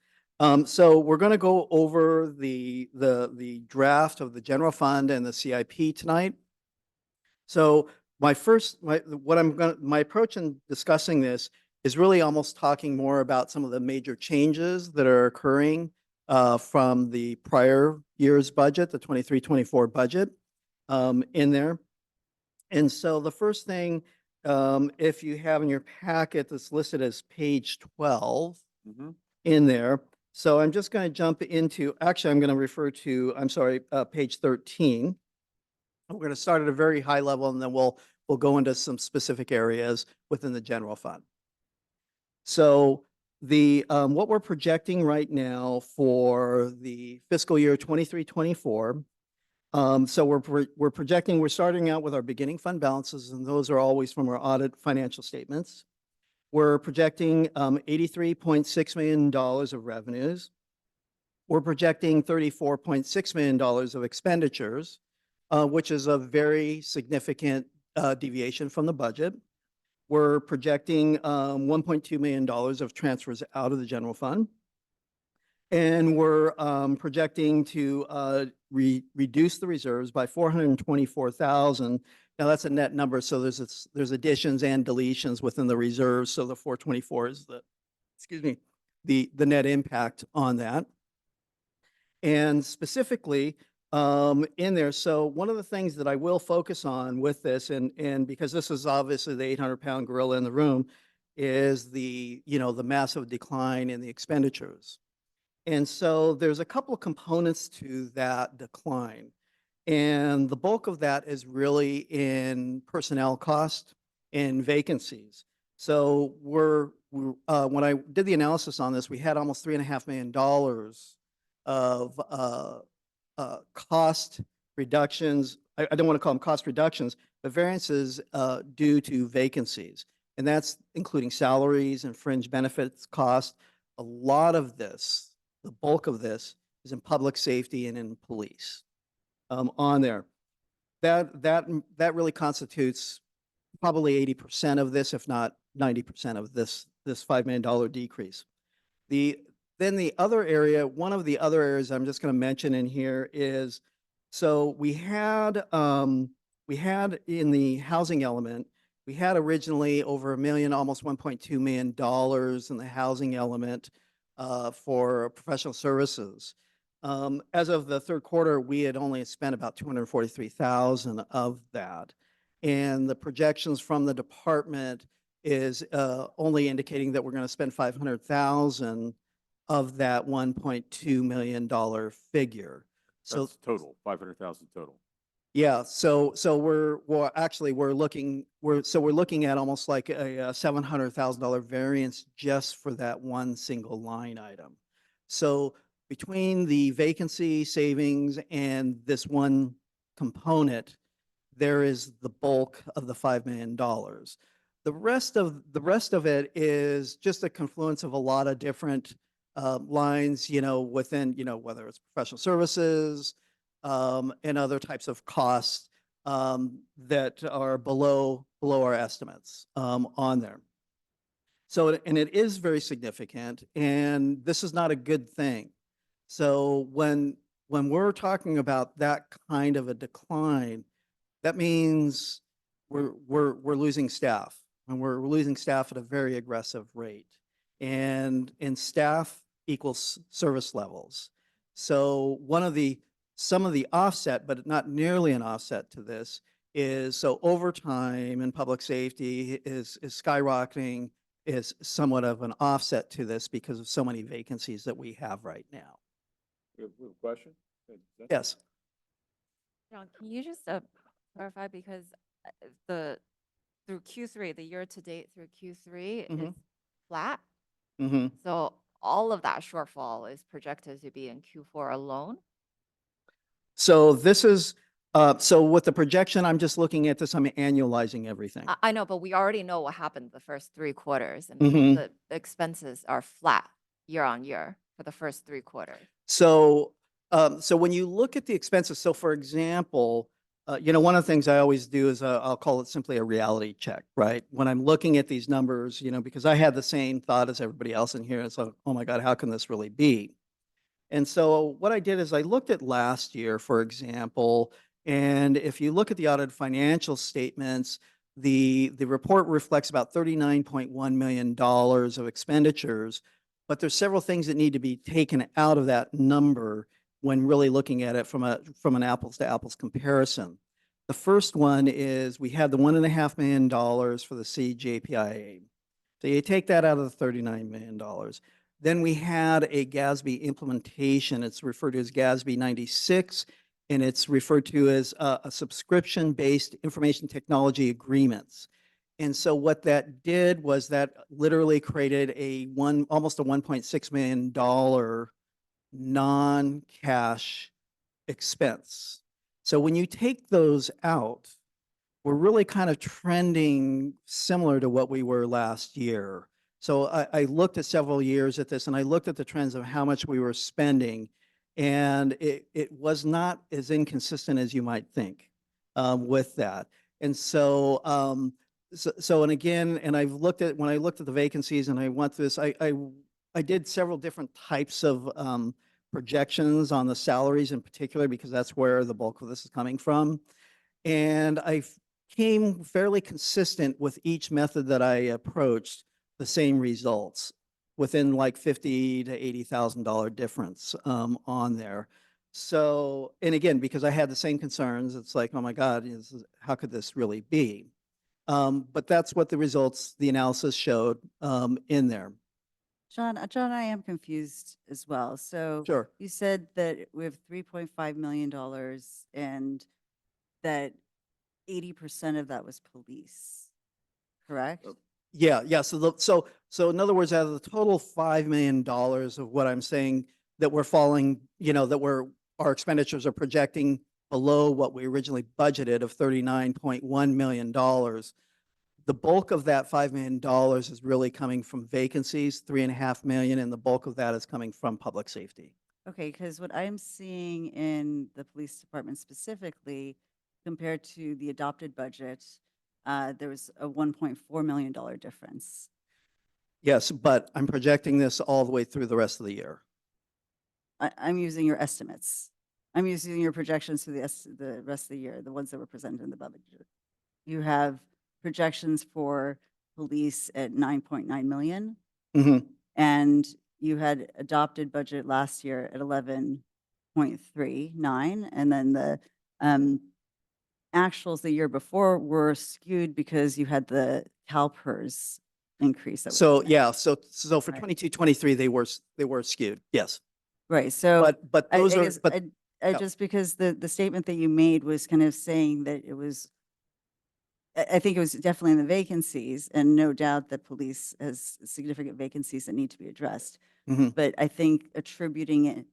So we're going to go over the draft of the general fund and the CIP tonight. So my approach in discussing this is really almost talking more about some of the major changes that are occurring from the prior year's budget, the 23-24 budget in there. And so the first thing, if you have in your packet that's listed as page 12 Mhm. in there. So I'm just going to jump into, actually, I'm going to refer to, I'm sorry, page 13. We're going to start at a very high level, and then we'll go into some specific areas within the general fund. So the what we're projecting right now for the fiscal year 23-24. So we're projecting, we're starting out with our beginning fund balances, and those are always from our audit financial statements. We're projecting $83.6 million of revenues. We're projecting $34.6 million of expenditures, which is a very significant deviation from the budget. We're projecting $1.2 million of transfers out of the general fund. And we're projecting to reduce the reserves by 424,000. Now that's a net number, so there's additions and deletions within the reserves. So the 424 is the net impact on that. And specifically in there, so one of the things that I will focus on with this, and because this is obviously the 800-pound gorilla in the room, is the massive decline in the expenditures. And so there's a couple of components to that decline. And the bulk of that is really in personnel cost and vacancies. So when I did the analysis on this, we had almost $3.5 million of cost reductions. I don't want to call them cost reductions, but variances due to vacancies. And that's including salaries and fringe benefits cost. A lot of this, the bulk of this, is in public safety and in police on there. That really constitutes probably 80% of this, if not 90% of this $5 million decrease. Then the other area, one of the other areas I'm just going to mention in here is, so we had in the housing element, we had originally over $1 million, almost $1.2 million in the housing element for professional services. As of the third quarter, we had only spent about 243,000 of that. And the projections from the department is only indicating that we're going to spend 500,000 of that $1.2 million figure. So That's total, 500,000 total. yeah, so we're looking at almost like a $700,000 variance just for that one single line item. So between the vacancy savings and this one component, there is the bulk of the $5 million. The rest of it is just a confluence of a lot of different lines, within, whether it's professional services and other types of costs that are below our estimates on there. So, and it is very significant, and this is not a good thing. So when we're talking about that kind of a decline, that means we're losing staff, and we're losing staff at a very aggressive rate. And staff equals service levels. So some of the offset, but not nearly an offset to this, is so overtime in public safety is skyrocketing, is somewhat of an offset to this because of so many vacancies that we have right now. We have a question? Yes. John, can you just clarify, because through Q3, the year to date through Q3 is flat. Mm-hmm. So all of that shortfall is projected to be in Q4 alone? So this is, so with the projection, I'm just looking at this, I'm annualizing everything. I know, but we already know what happened the first 3 quarters, and Mhm. the expenses are flat year on year for the first 3 quarters. So, so when you look at the expenses, so for example, one of the things I always do is I'll call it simply a reality check, right? When I'm looking at these numbers, because I had the same thought as everybody else in here. It's like, oh my God, how can this really be? And so what I did is I looked at last year, for example, and if you look at the audited financial statements, the report reflects about $39.1 million of expenditures, but there's several things that need to be taken out of that number when really looking at it from an apples to apples comparison. The first one is we had the $1.5 million for the CJPIA. So you take that out of the $39 million. Then we had a GASB implementation. It's referred to as GASB 96, and it's referred to as a subscription-based information technology agreements. And so what that did was that literally created almost a $1.6 million non-cash expense. So when you take those out, we're really kind of trending similar to what we were last year. So I looked at several years at this, and I looked at the trends of how much we were spending, and it was not as inconsistent as you might think with that. And so, and again, and when I looked at the vacancies and I went through this, I did several different types of projections on the salaries in particular, because that's where the bulk of this is coming from. And I came fairly consistent with each method that I approached, the same results within like $50,000 to $80,000 difference on there. So, and again, because I had the same concerns, it's like, oh my God, how could this really be? But that's what the results, the analysis showed in there. John, I am confused as well. So Sure. you said that we have $3.5 million and that 80% of that was police, correct? Yeah. So in other words, out of the total $5 million of what I'm saying that we're falling, our expenditures are projecting below what we originally budgeted of $39.1 million. The bulk of that $5 million is really coming from vacancies, $3.5 million, and the bulk of that is coming from public safety. Okay, because what I'm seeing in the police department specifically, compared to the adopted budget, there was a $1.4 million difference. Yes, but I'm projecting this all the way through the rest of the year. I'm using your estimates. I'm using your projections for the rest of the year, the ones that were presented in the budget. You have projections for police at 9.9 million. Mhm. And you had adopted budget last year at 11.39, and then the actuals the year before were skewed because you had the CalPERS increase. That was So in there. yeah, so for Right. 22, 23, they were skewed. Yes. Right, so But I those are, guess but I yeah. just because the statement that you made was kind of saying that it was, I think it was definitely in the vacancies, and no doubt that police has significant vacancies that need to be addressed. Mhm. But I think attributing it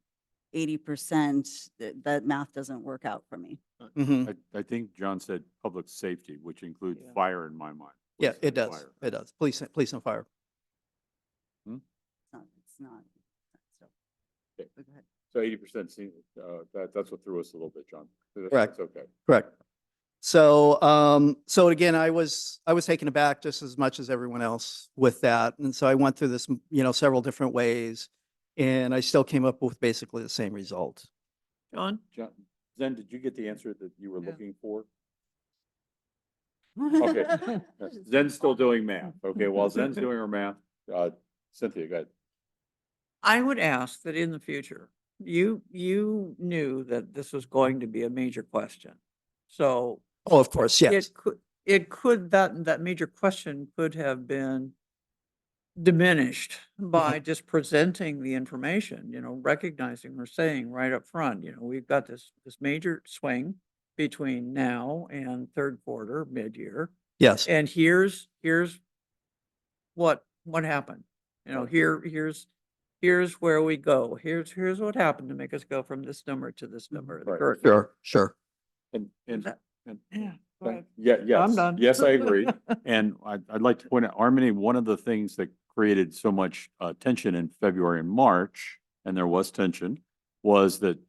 80%, that math doesn't work out for me. Mhm. I think John said public safety, which includes Yeah. fire in my mind. Yeah, police it and does. fire. It does. Police and fire. It's not. So, Okay. go ahead. So 80% seems, that's what threw us a little bit, John. Correct. That's okay. Correct. So, so again, I was taken aback just as much as everyone else with that. And so I went through this, several different ways, and I still came up with basically the same result. John? John, Zen, did you get the answer that you were Yeah. looking for? Okay. Zen's still doing math. Okay, while Zen's doing her math, Cynthia, go ahead. I would ask that in the future, you knew that this was going to be a major question. So Oh, of course, yes. that major question could have been diminished by just presenting the information, recognizing or saying right up front, we've got this major swing between now and third quarter, mid-year. Yes. And here's what happened. Here's here's where we go. Here's what happened to make us go from this number to this number. the Right. current Sure, sure. And, That- and Yeah, go ahead. Yeah, yes. I'm done. Yes, I agree. And I'd like to point out, Harmony, one of the things that created so much tension in February and March, and there was tension, was that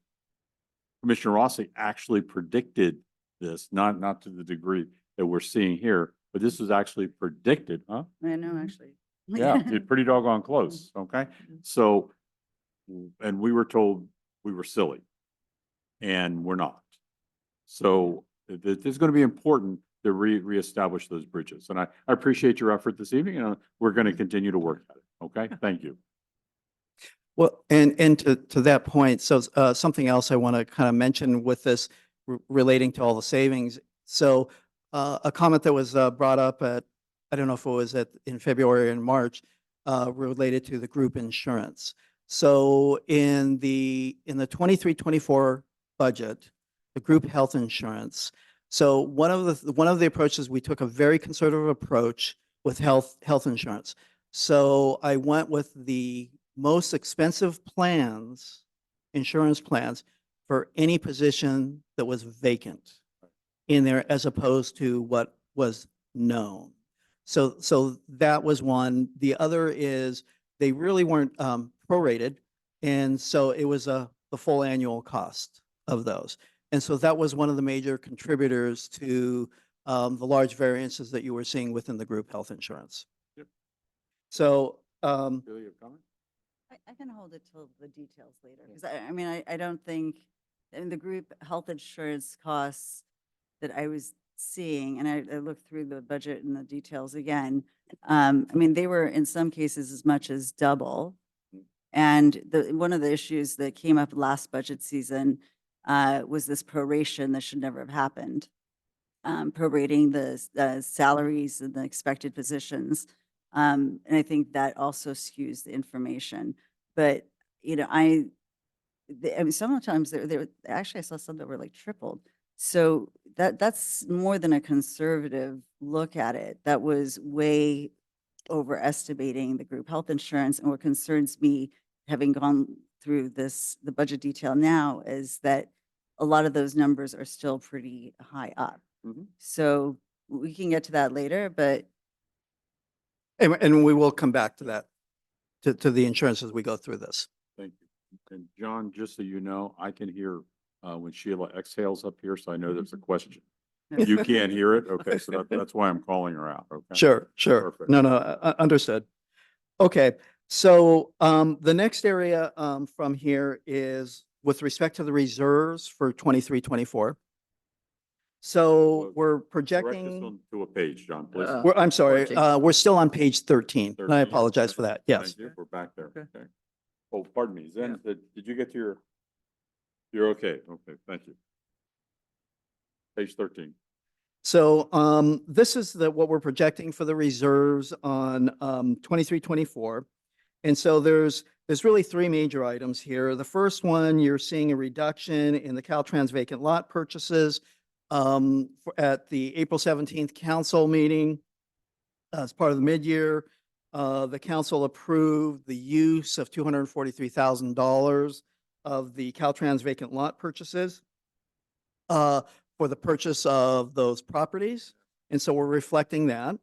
Commissioner Rossi actually predicted this, not to the degree that we're seeing here, but this was actually predicted, huh? I know, Mhm. actually. Yeah, it's pretty doggone close, okay? So, and we were told we were silly, and we're not. So it's going to be important to reestablish those bridges. And I appreciate your effort this evening, and we're going to continue to work at it, okay? Thank you. Well, and to that point, so something else I want to kind of mention with this relating to all the savings. So a comment that was brought up at, I don't know if it was in February and March, related to the group insurance. So in the 23-24 budget, the group health insurance. So one of the approaches, we took a very conservative approach with health insurance. So I went with the most expensive plans, insurance plans, for any position that was vacant in there as opposed to what was known. So that was one. The other is they really weren't prorated, and so it was the full annual cost of those. And so that was one of the major contributors to the large variances that you were seeing within the group health insurance. Yep. So Billy, you have a comment? I can hold it till the details later, because I mean, I don't think, in the group health insurance costs that I was seeing, and I looked through the budget and the details again, I mean, they were in some cases as much as double. And one of the issues that came up last budget season was this proration that should never have happened. Prorating the salaries and the expected positions. And I think that also skews the information. But, you know, I mean, sometimes actually I saw some that were like tripled. So that's more than a conservative look at it. That was way overestimating the group health insurance. And what concerns me, having gone through the budget detail now, is that a lot of those numbers are still pretty high up. Mhm. So we can get to that later, but and we will come back to that, to the insurance as we go through this. Thank you. And John, just so you know, I can hear when Sheila exhales up here, so I know there's a question. You can't hear it? Okay, so that's why I'm calling her out, okay? Sure. Perfect. No, understood. Okay, so the next area from here is with respect to the reserves for 23-24. So Well, we're Correct this projecting, one to a page, John, please. I'm sorry, 14. we're still on page 13. And I 13. apologize for that. Yes. Thank you. We're back there. Okay. Okay. Oh, pardon me. Zen, did you get to you're okay. Okay, thank you. Page 13. So this is what we're projecting for the reserves on 23-24. And so there's really three major items here. The first one, you're seeing a reduction in the Caltrans vacant lot purchases at the April 17th council meeting. As part of the mid-year, the council approved the use of $243,000 of the Caltrans vacant lot purchases for the purchase of those properties. And so we're reflecting that.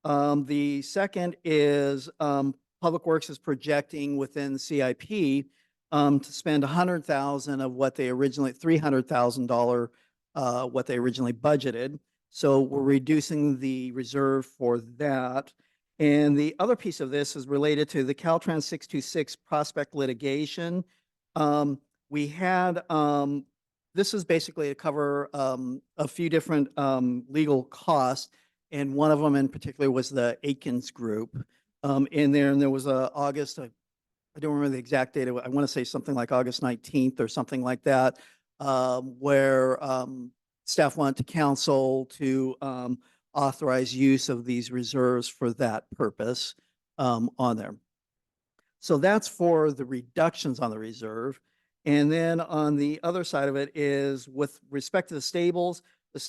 The second is Public Works is projecting within CIP to spend $100,000 of what they originally, $300,000 what they originally budgeted. So we're reducing the reserve for that. And the other piece of this is related to the Caltrans 626 prospect litigation. We had, this is basically to cover a few different legal costs. And one of them in particular was the Aikens Group in there. And there was a August, I don't remember the exact date. I want to say something like August 19th or something like that, where staff went to council to authorize use of these reserves for that purpose on there. So that's for the reductions on the reserve. And then on the other side of it is with respect to the stables, we're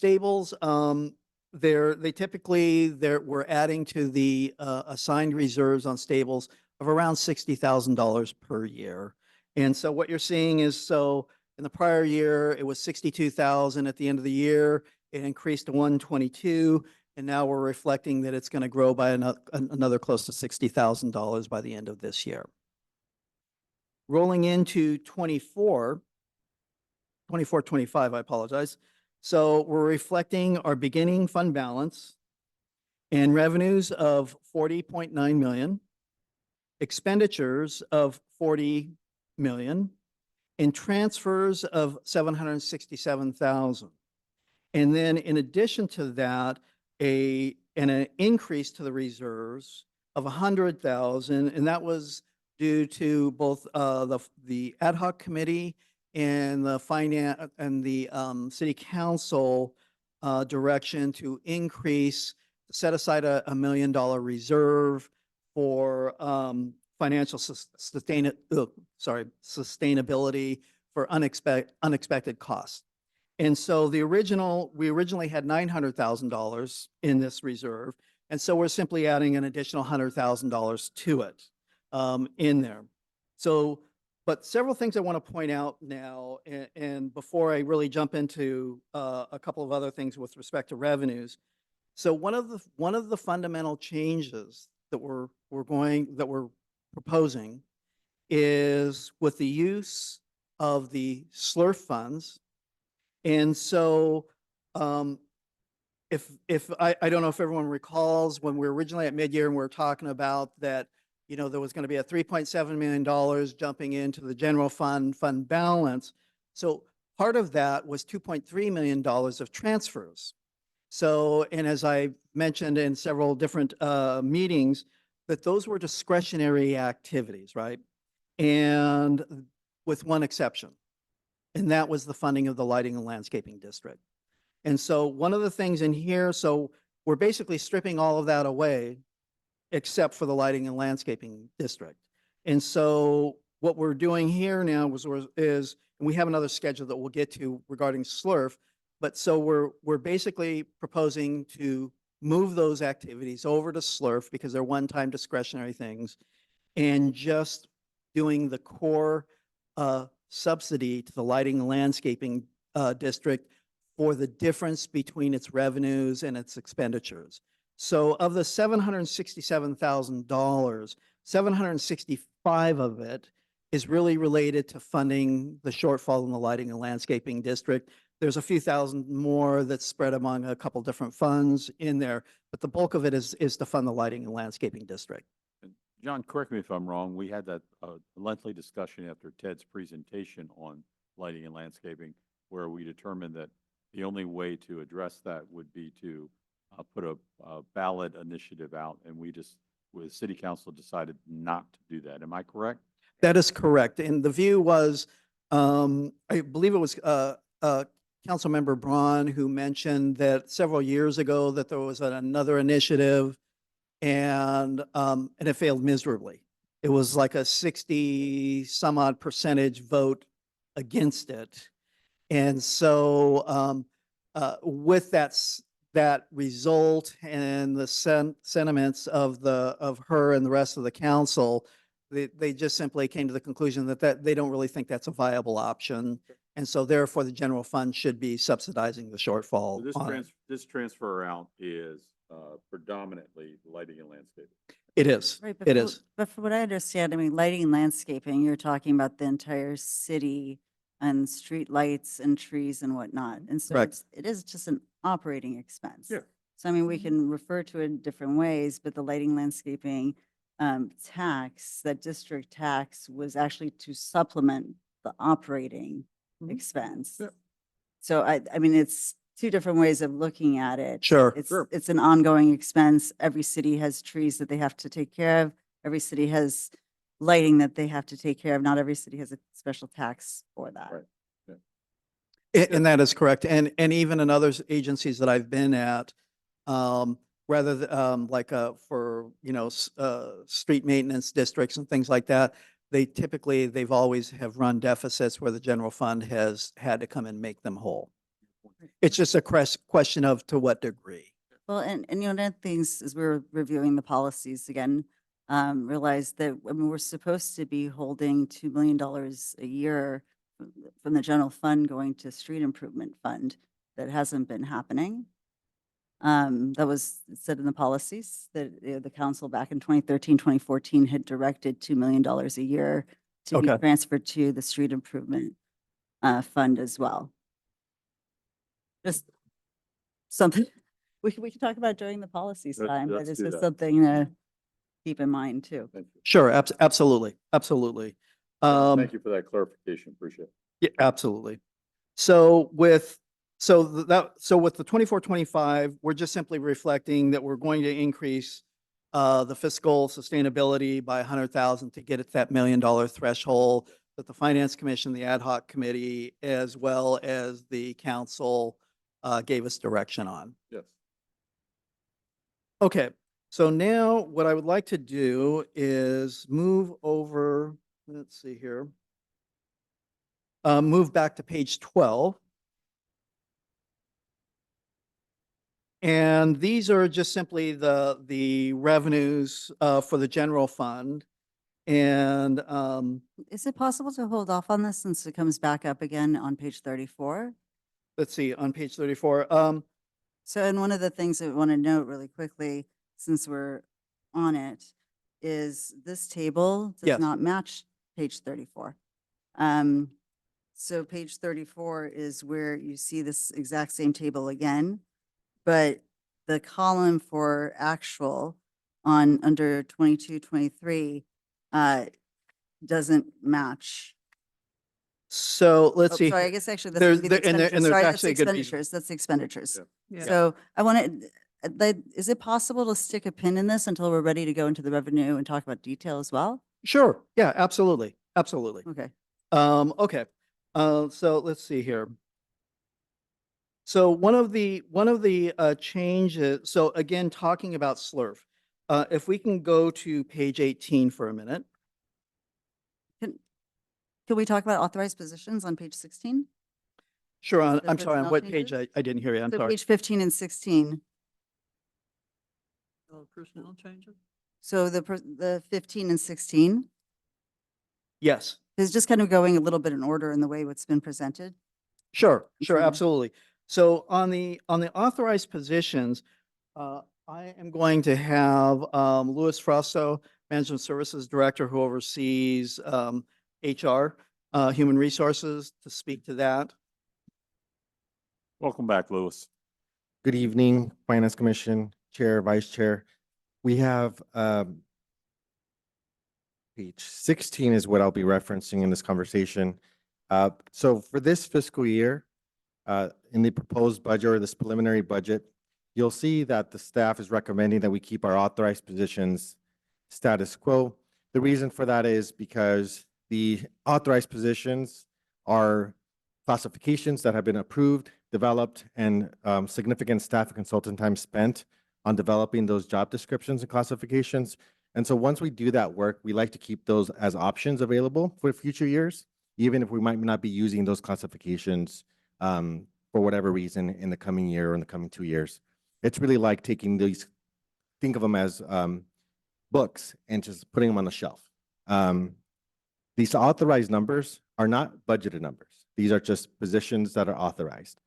adding to the assigned reserves on stables of around $60,000 per year. And so what you're seeing is, so in the prior year, it was 62,000 at the end of the year. It increased to 122, and now we're reflecting that it's going to grow by another close to $60,000 by the end of this year. Rolling into 24, 25, I apologize. So we're reflecting our beginning fund balance and revenues of 40.9 million, expenditures of 40 million, and transfers of 767,000. And then in addition to that, an increase to the reserves of 100,000, and that was due to both the ad hoc committee and the finance and the city council direction to set aside a $1 million reserve for financial sustainability for unexpected costs. And so we originally had $900,000 in this reserve. And so we're simply adding an additional $100,000 to it in there. So, but several things I want to point out now, and before I really jump into a couple of other things with respect to revenues. So one of the fundamental changes that we're proposing is with the use of the SLRF funds. And so if I don't know if everyone recalls when we were originally at mid-year and we were talking about that, you know, there was going to be a $3.7 million jumping into the general fund balance. So part of that was $2.3 million of transfers. So, and as I mentioned in several different meetings, that those were discretionary activities, right? And with one exception, and that was the funding of the lighting and landscaping district. And so one of the things in here, so we're basically stripping all of that away except for the lighting and landscaping district. And so what we're doing here now is, and we have another schedule that we'll get to regarding SLRF, but so we're basically proposing to move those activities over to SLRF because they're one-time discretionary things, and just doing the core subsidy to the lighting and landscaping district for the difference between its revenues and its expenditures. So of the $767,000, 765 of it is really related to funding the shortfall in the lighting and landscaping district. There's a few thousand more that's spread among a couple different funds in there, but the bulk of it is to fund the lighting and landscaping district. And John, correct me if I'm wrong, we had that lengthy discussion after Ted's presentation on lighting and landscaping, where we determined that the only way to address that would be to put a ballot initiative out, and the city council decided not to do that. Am I correct? That is correct. And the view was, I believe it was Councilmember Braun who mentioned that several years ago that there was another initiative, and it failed miserably. It was like a 60 some odd percentage vote against it. And so with that result and the sentiments of her and the rest of the council, they just simply came to the conclusion that they don't really think that's a viable option. And so therefore the general fund should be subsidizing the shortfall. So this transfer out is predominantly lighting and landscaping. It is. Right, It is. But from what I understand, I mean, lighting and landscaping, you're talking about the entire city and street lights and trees and whatnot. And so Correct. it is just an operating expense. Yeah. So I mean, we can refer to it in different ways, but the lighting landscaping tax, that district tax, was actually to supplement the operating expense. Yeah. So I mean, it's two different ways of looking at it. Sure. It's an ongoing expense. Every city has trees that they have to take care of. Every city has lighting that they have to take care of. Not every city has a special tax for that. Right. And that is correct. And even in other agencies that I've been at, rather like for, you know, street maintenance districts and things like that, they've always have run deficits where the general fund has had to come and make them whole. It's just a question of to what degree. Well, and you know, one of the things as we're reviewing the policies again, realized that, I mean, we're supposed to be holding $2 million a year from the general fund going to street improvement fund. That hasn't been happening. That was said in the policies that the council back in 2013, 2014 had directed $2 million a year to be Okay. transferred to the street improvement fund as well. Just something we can talk about during the policies time, but Let's it's do just that. something to keep in mind too. Thank you. Sure, absolutely, absolutely. Thank you for that clarification. Appreciate it. Yeah, absolutely. So with, so with the 24-25, we're just simply reflecting that we're going to increase the fiscal sustainability by 100,000 to get at that $1 million threshold that the Finance Commission, the ad hoc committee, as well as the council gave us direction on. Yes. Okay, so now what I would like to do is move over, let's see here. Move back to page 12. And these are just simply the revenues for the general fund. And Is it possible to hold off on this since it comes back up again on page 34? let's see, on page 34. So, and one of the things I want to note really quickly, since we're on it, is this table does Yes. not match page 34. So page 34 is where you see this exact same table again, but the column for actual on under 22, 23 doesn't match. So let's Oh, see. sorry, I guess actually that's There's- gonna be the there- and there- expenditures. and there's Sorry, that's the actually a good reason. expenditures. That's the expenditures. Yeah. Yeah. So I want to, is it possible to stick a pin in this until we're ready to go into the revenue and talk about detail as well? Sure, yeah, absolutely, absolutely. Okay. Okay, so let's see here. So one of the changes, so again, talking about SLURF, if we can go to page 18 for a minute. Can we talk about authorized positions on page 16? Sure, The I'm sorry, on personnel what page? changes? I didn't hear you, I'm So sorry. page 15 and 16. Oh, personnel changes? So the 15 and 16 Yes, is just kind of going a little bit in order in the way what's been presented. sure, It's in there. absolutely. So on the authorized positions, I am going to have Louis Frosto, Management Services Director, who oversees HR, Human Resources, to speak to that. Welcome back, Louis. Good evening, Finance Commission, Chair, Vice Chair. We have page 16 is what I'll be referencing in this conversation. So for this fiscal year, in the proposed budget or this preliminary budget, you'll see that the staff is recommending that we keep our authorized positions status quo. The reason for that is because the authorized positions are classifications that have been approved, developed, and significant staff and consultant time spent on developing those job descriptions and classifications. And so once we do that work, we like to keep those as options available for future years, even if we might not be using those classifications for whatever reason in the coming year or in the coming 2 years. It's really like taking these, think of them as books and just putting them on the shelf. These authorized numbers are not budgeted numbers. These are just positions that are authorized.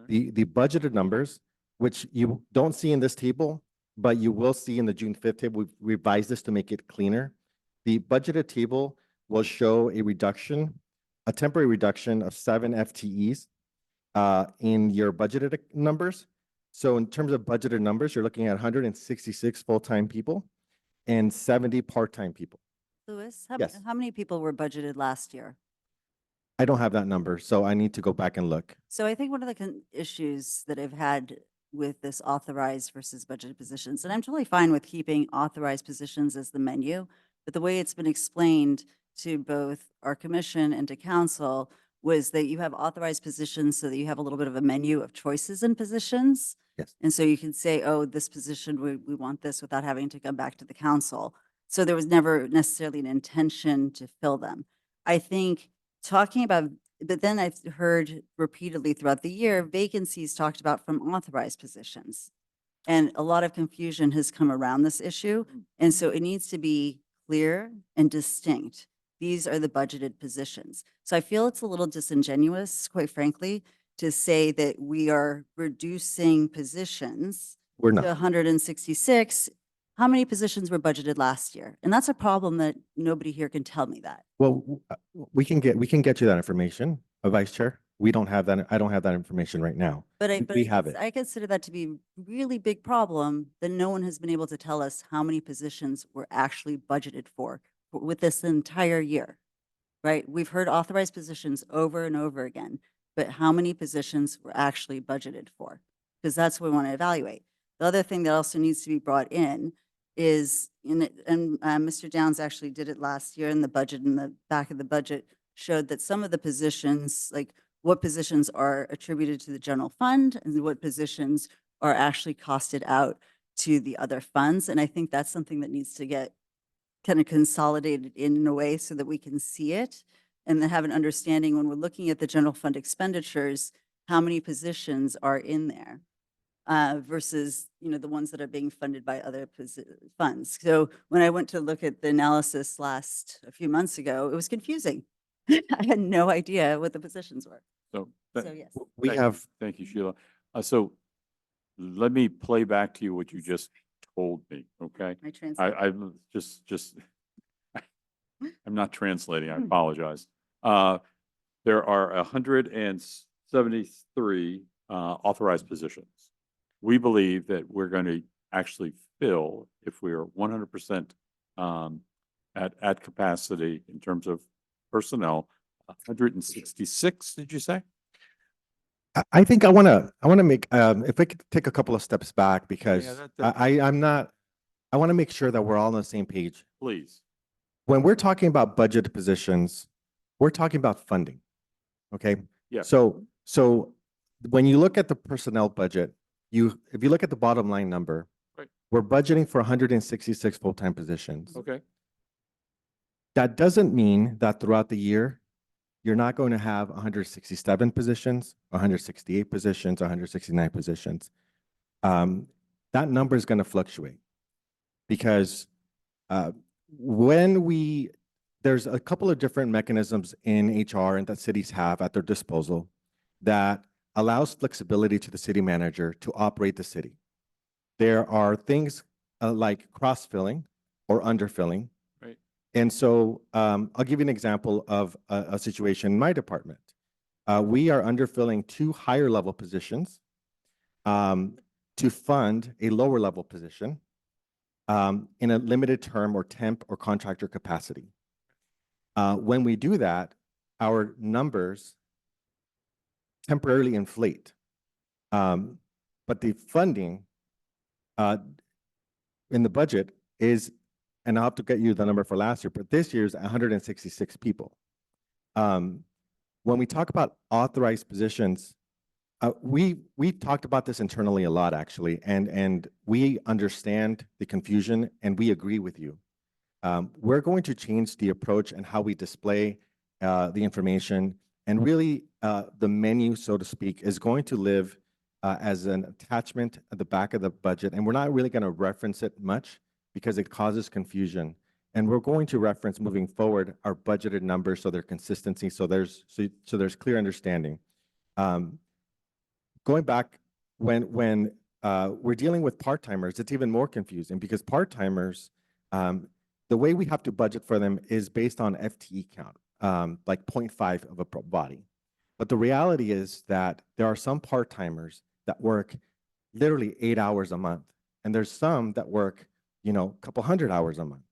The budgeted numbers, which you don't see in this table, but you will see in the June 5th table, we've revised this to make it cleaner. The budgeted table will show a reduction, a temporary reduction of 7 FTEs in your budgeted numbers. So in terms of budgeted numbers, you're looking at 166 full-time people and 70 part-time people. Louis, Yes. how many people were budgeted last year? I don't have that number, so I need to go back and look. So I think one of the issues that I've had with this authorized versus budgeted positions, and I'm totally fine with keeping authorized positions as the menu, but the way it's been explained to both our commission and to council was that you have authorized positions so that you have a little bit of a menu of choices in positions. Yes. And so you can say, oh, this position, we want this without having to come back to the council. So there was never necessarily an intention to fill them. I think talking about, but then I've heard repeatedly throughout the year, vacancies talked about from authorized positions. And a lot of confusion has come around this issue. And so it needs to be clear and distinct. These are the budgeted positions. So I feel it's a little disingenuous, quite frankly, to say that we are reducing positions We're to not. 166. How many positions were budgeted last year? And that's a problem that nobody here can tell me that. Well, we can get you that information, Vice Chair. We don't have that. I don't have that information right now. But We have it. I consider that to be a really big problem that no one has been able to tell us how many positions were actually budgeted for with this entire year, right? We've heard authorized positions over and over again, but how many positions were actually budgeted for? Because that's what we want to evaluate. The other thing that also needs to be brought in is, Mr. Downs actually did it last year in the budget, in the back of the budget, showed that some of the positions, like what positions are attributed to the general fund and what positions are actually costed out to the other funds. And I think that's something that needs to get kind of consolidated in a way so that we can see it and then have an understanding when we're looking at the general fund expenditures, how many positions are in there versus, the ones that are being funded by other funds. So when I went to look at the analysis a few months ago, it was confusing. I had no idea what the positions were. So, So yes. We have, thank you, Sheila. So let me play back to you what you just told me, okay? My translation. I'm just, I'm not translating, I Hmm. apologize. There are 173 authorized positions. We believe that we're going to actually fill, if we are 100% at capacity in terms of personnel, 166, did you say? I think I want to make, if we could take a couple of steps back because I'm not, I want to make sure that we're all on the same page. Please. When we're talking about budget positions, we're talking about funding. Okay. Yeah. So when you look at the personnel budget, if you look at the bottom line number, Right. we're budgeting for 166 full-time positions. Okay. That doesn't mean that throughout the year, you're not going to have 167 positions, 168 positions, 169 positions. That number is going to fluctuate because there's a couple of different mechanisms in HR and that cities have at their disposal that allows flexibility to the city manager to operate the city. There are things like cross-filling or underfilling. Right. And so I'll give you an example of a situation in my department. We are underfilling 2 higher level positions to fund a lower level position in a limited term or temp or contractor capacity. When we do that, our numbers temporarily inflate. But the funding in the budget is, and I'll have to get you the number for last year, but this year's 166 people. When we talk about authorized positions, we talked about this internally a lot, actually, and we understand the confusion and we agree with you. We're going to change the approach and how we display the information, and really the menu, so to speak, is going to live as an attachment at the back of the budget, and we're not really going to reference it much because it causes confusion. And we're going to reference moving forward our budgeted numbers so there's consistency, so there's clear understanding. Going back, when we're dealing with part-timers, it's even more confusing because part-timers, the way we have to budget for them is based on FTE count, like 0.5 of a body. But the reality is that there are some part-timers that work literally 8 hours a month, and there's some that work, a couple hundred hours a month.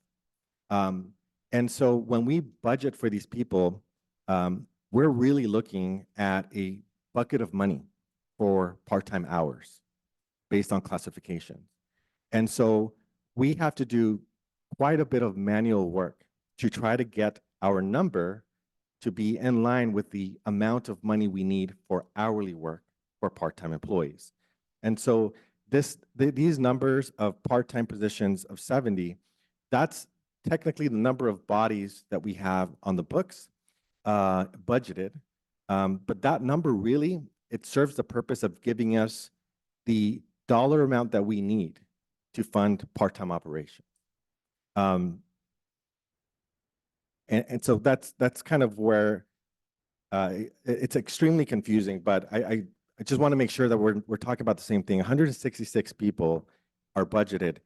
And so when we budget for these people, we're really looking at a bucket of money for part-time hours based on classification. And so we have to do quite a bit of manual work to try to get our number to be in line with the amount of money we need for hourly work for part-time employees. And so these numbers of part-time positions of 70, that's technically the number of bodies that we have on the books budgeted. But that number really, it serves the purpose of giving us the dollar amount that we need to fund part-time operations. And so that's kind of where it's extremely confusing, but I just want to make sure that we're talking about the same thing. 166 people are budgeted.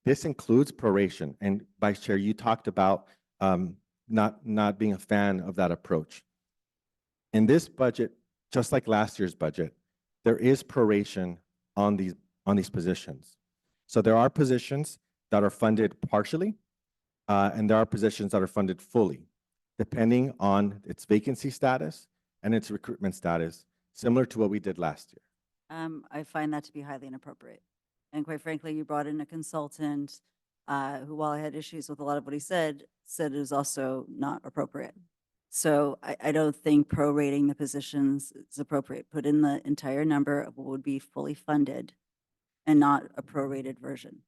This includes proration. And Vice Chair, you talked about not being a fan of that approach. In this budget, just like last year's budget, there is proration on these positions. So there are positions that are funded partially, and there are positions that are funded fully, depending on its vacancy status and its recruitment status, similar to what we did last year. I find that to be highly inappropriate. And quite frankly, you brought in a consultant who, while I had issues with a lot of what he said it was also not appropriate. So I don't think prorating the positions is appropriate. Put in the entire number of what would be fully funded and not a prorated version.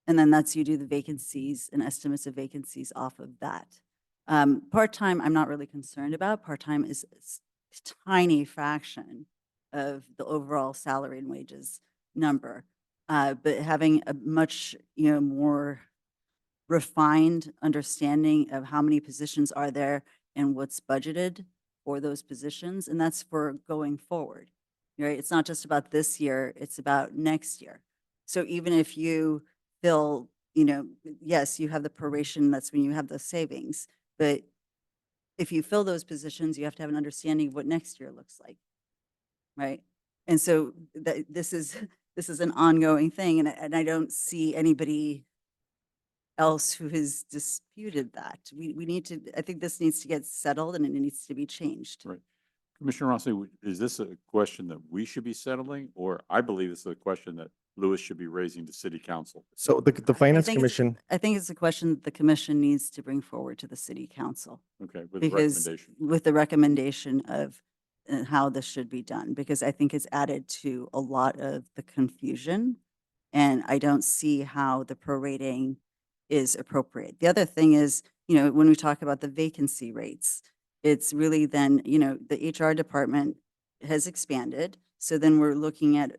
And then that's you do the vacancies and estimates of vacancies off of that. Part-time, I'm not really concerned about. Part-time is a tiny fraction of the overall salary and wages number. But having a much, more refined understanding of how many positions are there and what's budgeted for those positions, and that's for going forward, right? It's not just about this year, it's about next year. So even if you fill, yes, you have the proration, that's when you have the savings, but if you fill those positions, you have to have an understanding of what next year looks like, right? And so this is an ongoing thing, and I don't see anybody else who has disputed that. We need to, I think this needs to get settled and it needs to be changed. Right. Commissioner Rossi, is this a question that we should be settling, or I believe this is a question that Lewis should be raising to City Council? So the Finance Commission, I think it's a question that the commission needs to bring forward to the city council. Okay, with a Because recommendation. with the recommendation of how this should be done, because I think it's added to a lot of the confusion. And I don't see how the prorating is appropriate. The other thing is, when we talk about the vacancy rates, it's really then, the HR department has expanded. So then we're looking at,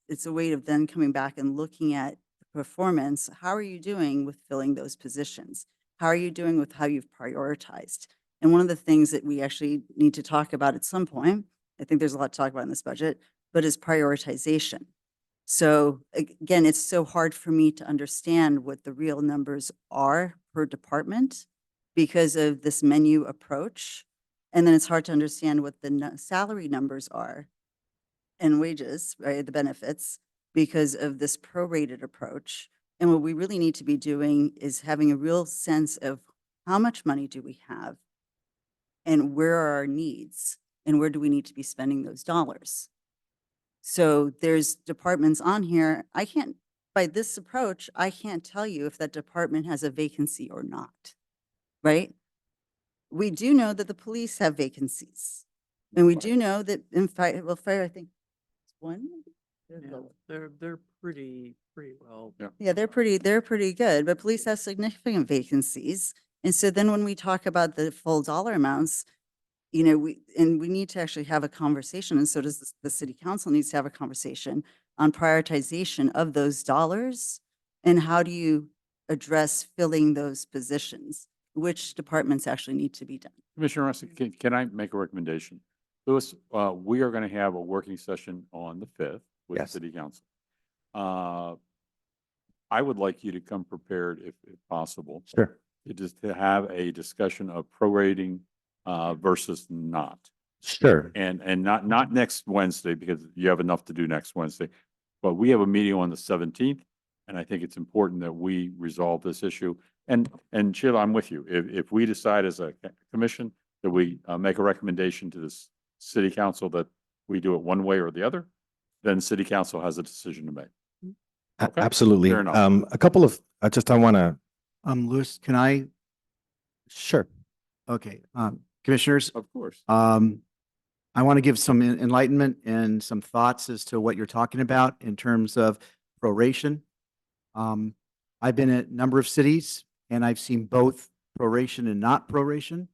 it's a way of then coming back and looking at performance. How are you doing with filling those positions? How are you doing with how you've prioritized? And one of the things that we actually need to talk about at some point, I think there's a lot to talk about in this budget, but is prioritization. So again, it's so hard for me to understand what the real numbers are per department because of this menu approach. And then it's hard to understand what the salary numbers are and wages, right, the benefits, because of this prorated approach. And what we really need to be doing is having a real sense of how much money do we have and where are our needs and where do we need to be spending those dollars. So there's departments on here, by this approach, I can't tell you if that department has a vacancy or not, right? We do know that the police have vacancies. And we do know that in fire, I think it's one. Yeah, they're pretty well. Yeah, they're pretty good, but police have significant vacancies. And so then when we talk about the full dollar amounts, we need to actually have a conversation, and so does the city council needs to have a conversation on prioritization of those dollars and how do you address filling those positions, which departments actually need to be done. Commissioner Rossi, can I make a recommendation? Lewis, we are going to have a working session on the 5th with the Yes. City Council. I would like you to come prepared if possible. sure. To have a discussion of prorating versus not. Sure. And not next Wednesday, because you have enough to do next Wednesday. But we have a meeting on the 17th, and I think it's important that we resolve this issue. And Sheila, I'm with you. If we decide as a commission that we make a recommendation to the City Council that we do it one way or the other, then City Council has a decision to make. Okay, Absolutely. fair enough. A couple of, I want to, Lewis, can I? sure. Okay, commissioners, Of course. I want to give some enlightenment and some thoughts as to what you're talking about in terms of proration. I've been at a number of cities and I've seen both proration and not proration.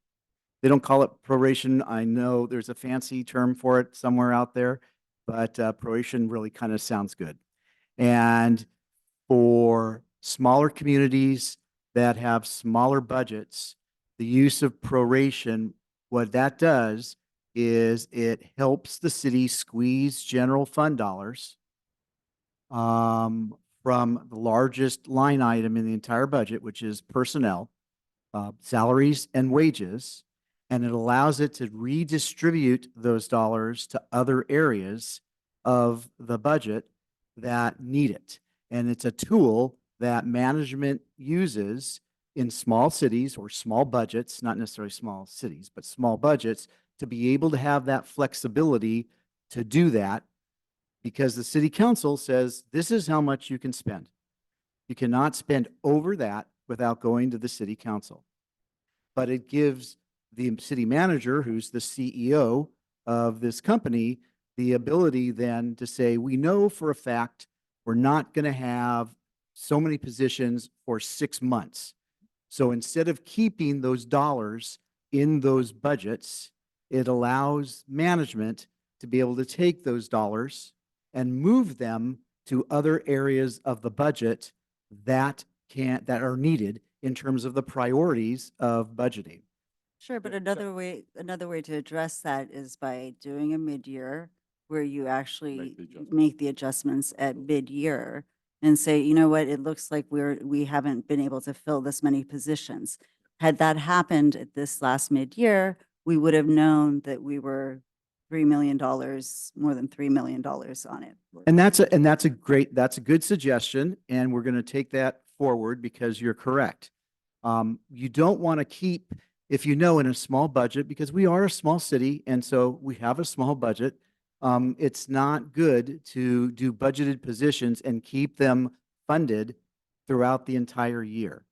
They don't call it proration. I know there's a fancy term for it somewhere out there, but proration really kind of sounds good. And for smaller communities that have smaller budgets, the use of proration, what that does is it helps the city squeeze general fund dollars from the largest line item in the entire budget, which is personnel, salaries and wages, and it allows it to redistribute those dollars to other areas of the budget that need it. And it's a tool that management uses in small cities or small budgets, not necessarily small cities, but small budgets, to be able to have that flexibility to do that, because the city council says, this is how much you can spend. You cannot spend over that without going to the city council. But it gives the city manager, who's the CEO of this company, the ability then to say, we know for a fact we're not going to have so many positions for 6 months. So instead of keeping those dollars in those budgets, it allows management to be able to take those dollars and move them to other areas of the budget that are needed in terms of the priorities of budgeting. Sure, but Yeah, another way to address that is by doing a mid-year where you actually the adjustments. make the adjustments at mid-year and say, you know what, it looks like we haven't been able to fill this many positions. Had that happened at this last mid-year, we would have known that we were $3 million, more than $3 million on it. And that's a good suggestion, and we're going to take that forward because you're correct. You don't want to keep, if you know, in a small budget, because we are a small city, and so we have a small budget. It's not good to do budgeted positions and keep them funded throughout the entire year.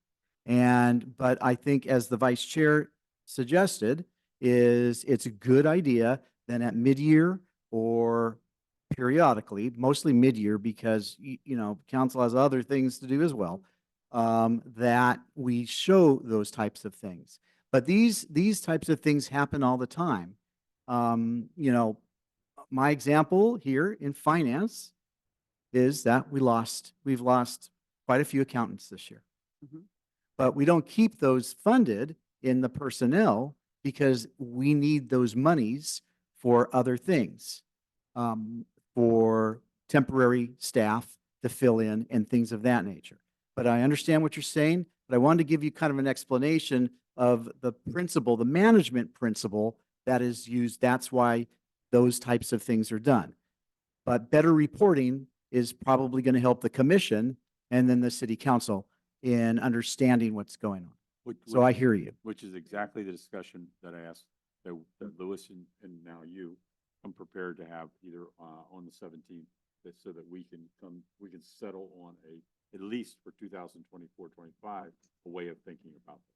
But I think, as the vice chair suggested, it's a good idea then at mid-year or periodically, mostly mid-year, because council has other things to do as well, that we show those types of things. But these types of things happen all the time. My example here in finance is that we've lost quite a few accountants this year. Mhm. But we don't keep those funded in the personnel because we need those monies for other things, for temporary staff to fill in and things of that nature. But I understand what you're saying, but I wanted to give you kind of an explanation of the principle, the management principle that is used. That's why those types of things are done. But better reporting is probably going to help the commission and then the city council in understanding what's going on. So I hear you. Which is exactly the discussion that I asked that Louis and now you come prepared to have either on the 17th, so that we can settle on at least for 2024-25, a way of thinking about this.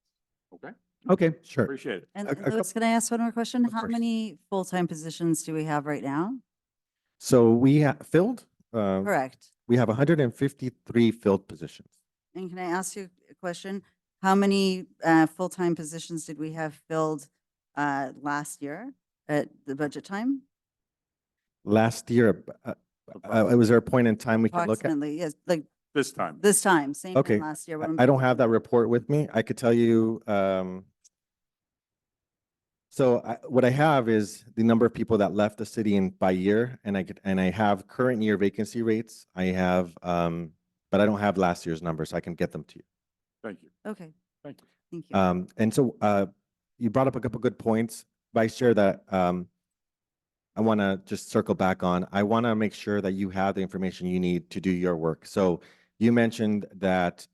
Okay? Okay. Sure. Appreciate it. And A Louis, can I ask one more question? Of How course. many full-time positions do we have right now? So we have filled, Correct. we have 153 filled positions. And can I ask you a question? How many full-time positions did we have filled last year at the budget time? Last year, was there a point in time we could look at? Approximately, yes, like This time. this time, same Okay. time last year. what I'm I don't thinking. have that report with me. I could tell you, what I have is the number of people that left the city by year, and I have current year vacancy rates. I have, but I don't have last year's numbers, so I can get them to you. Thank you. Okay, Thank you. thank you. And so you brought up a couple good points, Vice Chair, that I want to just circle back on. I want to make sure that you have the information you need to do your work. So you mentioned that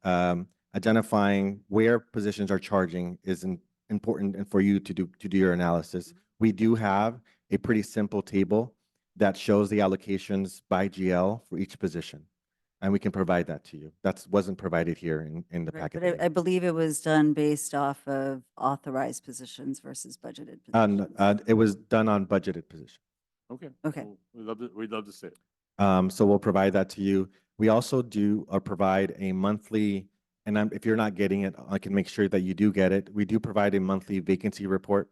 identifying where positions are charging is important and for you to do your analysis. We do have a pretty simple table that shows the allocations by GL for each position, and we can provide that to you. That wasn't provided here in the Right, packet. but I believe it was done based off of authorized positions versus budgeted positions. It was done on budgeted positions. Okay. Okay. Well, we'd love to see it. So we'll provide that to you. We also do provide a monthly, and if you're not getting it, I can make sure that you do get it. We do provide a monthly vacancy report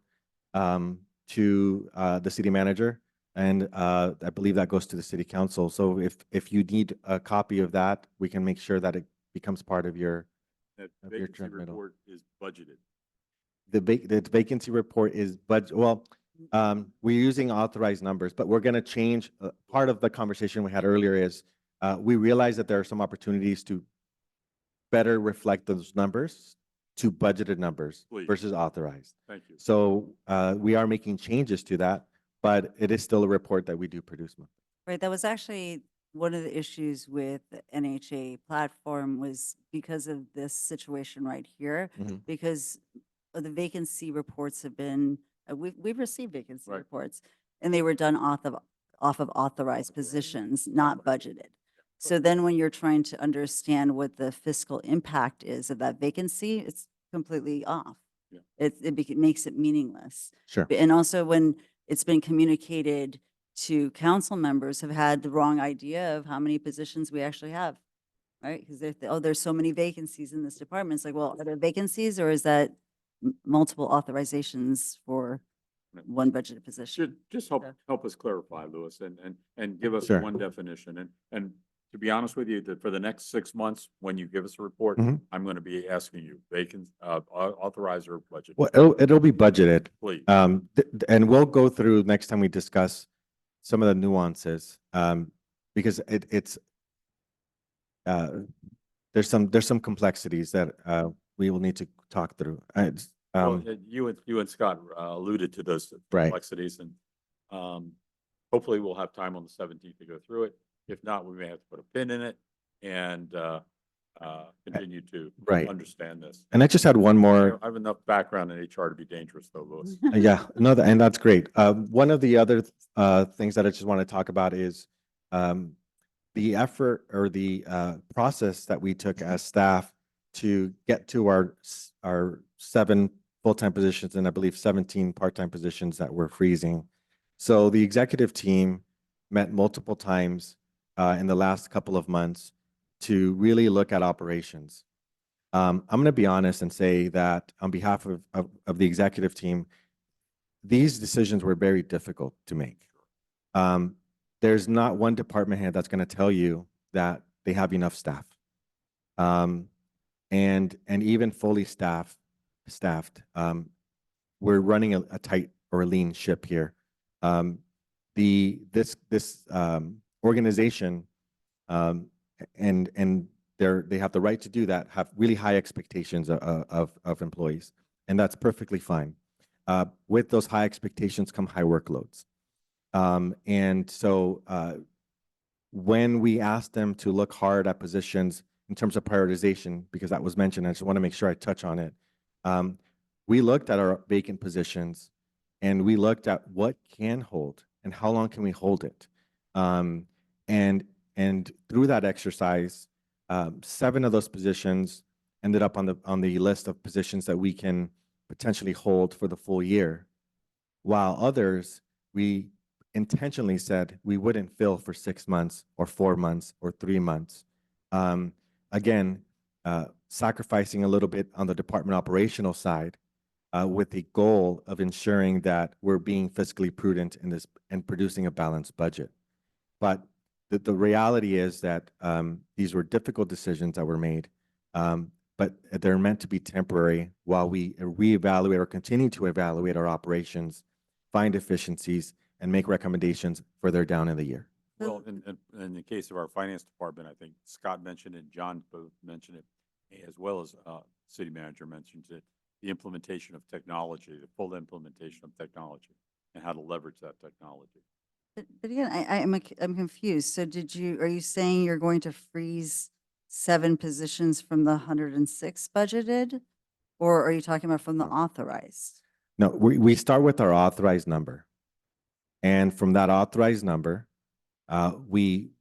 to the city manager. And I believe that goes to the city council. So if you need a copy of that, we can make sure that it becomes part of your, That of your vacancy transmittal. report is budgeted. The vacancy report is, we're using authorized numbers, but we're going to change. Part of the conversation we had earlier is we realize that there are some opportunities to better reflect those numbers to budgeted numbers Please. versus authorized. Thank you. So we are making changes to that, but it is still a report that we do produce monthly. Right, that was actually one of the issues with the NHA platform was because of this situation right here, Mhm. because the vacancy reports have been, we've received vacancy Right. reports, and they were done off of authorized positions, not budgeted. So then when you're trying to understand what the fiscal impact is of that vacancy, it's completely off. Yeah. It makes it meaningless. Sure. And also when it's been communicated to council members have had the wrong idea of how many positions we actually have, right? Because there's so many vacancies in this department. It's like, well, are there vacancies or is that multiple authorizations for Right. one budgeted position? Just Yeah. help us clarify, Louis, and give us Sure. one definition. And to be honest with you, that for the next 6 months, when you give us a report, Mhm. I'm going to be asking you vacant, authorize or budget, Well, it'll be budgeted. please. And we'll go through next time we discuss some of the nuances, because it's, there's some complexities that we will need to talk through. Well, you and Scott alluded to those Right. complexities, and hopefully we'll have time on the 17th to go through it. If not, we may have to put a pin in it and continue to Right. understand this. And I just had one more. I have enough background in HR to be dangerous, though, Louis. Yeah, no, and that's great. One of the other things that I just want to talk about is the effort or the process that we took as staff to get to our 7 full-time positions and I believe 17 part-time positions that we're freezing. So the executive team met multiple times in the last couple of months to really look at operations. I'm going to be honest and say that on behalf of the executive team, these decisions were very difficult to make. There's not one department head that's going to tell you that they have enough staff. And even fully staffed, we're running a tight or a lean ship here. This organization, and they have the right to do that, have really high expectations of employees, and that's perfectly fine. With those high expectations come high workloads. And so when we asked them to look hard at positions in terms of prioritization, because that was mentioned, I just want to make sure I touch on it. We looked at our vacant positions and we looked at what can hold and how long can we hold it. And through that exercise, 7 of those positions ended up on the list of positions that we can potentially hold for the full year, while others we intentionally said we wouldn't fill for 6 months or 4 months or 3 months. Again, sacrificing a little bit on the department operational side with the goal of ensuring that we're being fiscally prudent in this and producing a balanced budget. But the reality is that these were difficult decisions that were made, but they're meant to be temporary while we reevaluate or continue to evaluate our operations, find efficiencies, and make recommendations further down in the year. Well, in the case of our finance department, I think Scott mentioned it, John both mentioned it, as well as city manager mentioned it, the implementation of technology, the full implementation of technology, and how to leverage that technology. But again, I'm confused. So are you saying you're going to freeze 7 positions from the 106 budgeted? Or are you talking about from the authorized? No, we start with our authorized number. And from that authorized number, we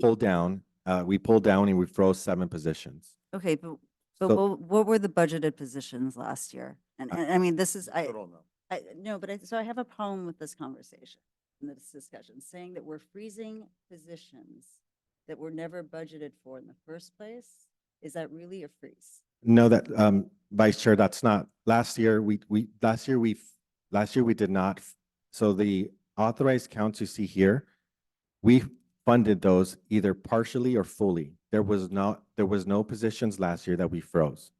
pull down and we froze 7 positions. Okay, but So- what were the budgeted positions last year? And I mean, this is, I don't know. no, but so I have a problem with this conversation and this discussion, saying that we're freezing positions that were never budgeted for in the first place. Is that really a freeze? No, that Vice Chair, that's not. Last year we did not. So the authorized counts you see here, we funded those either partially or fully. There was no positions last year that we froze.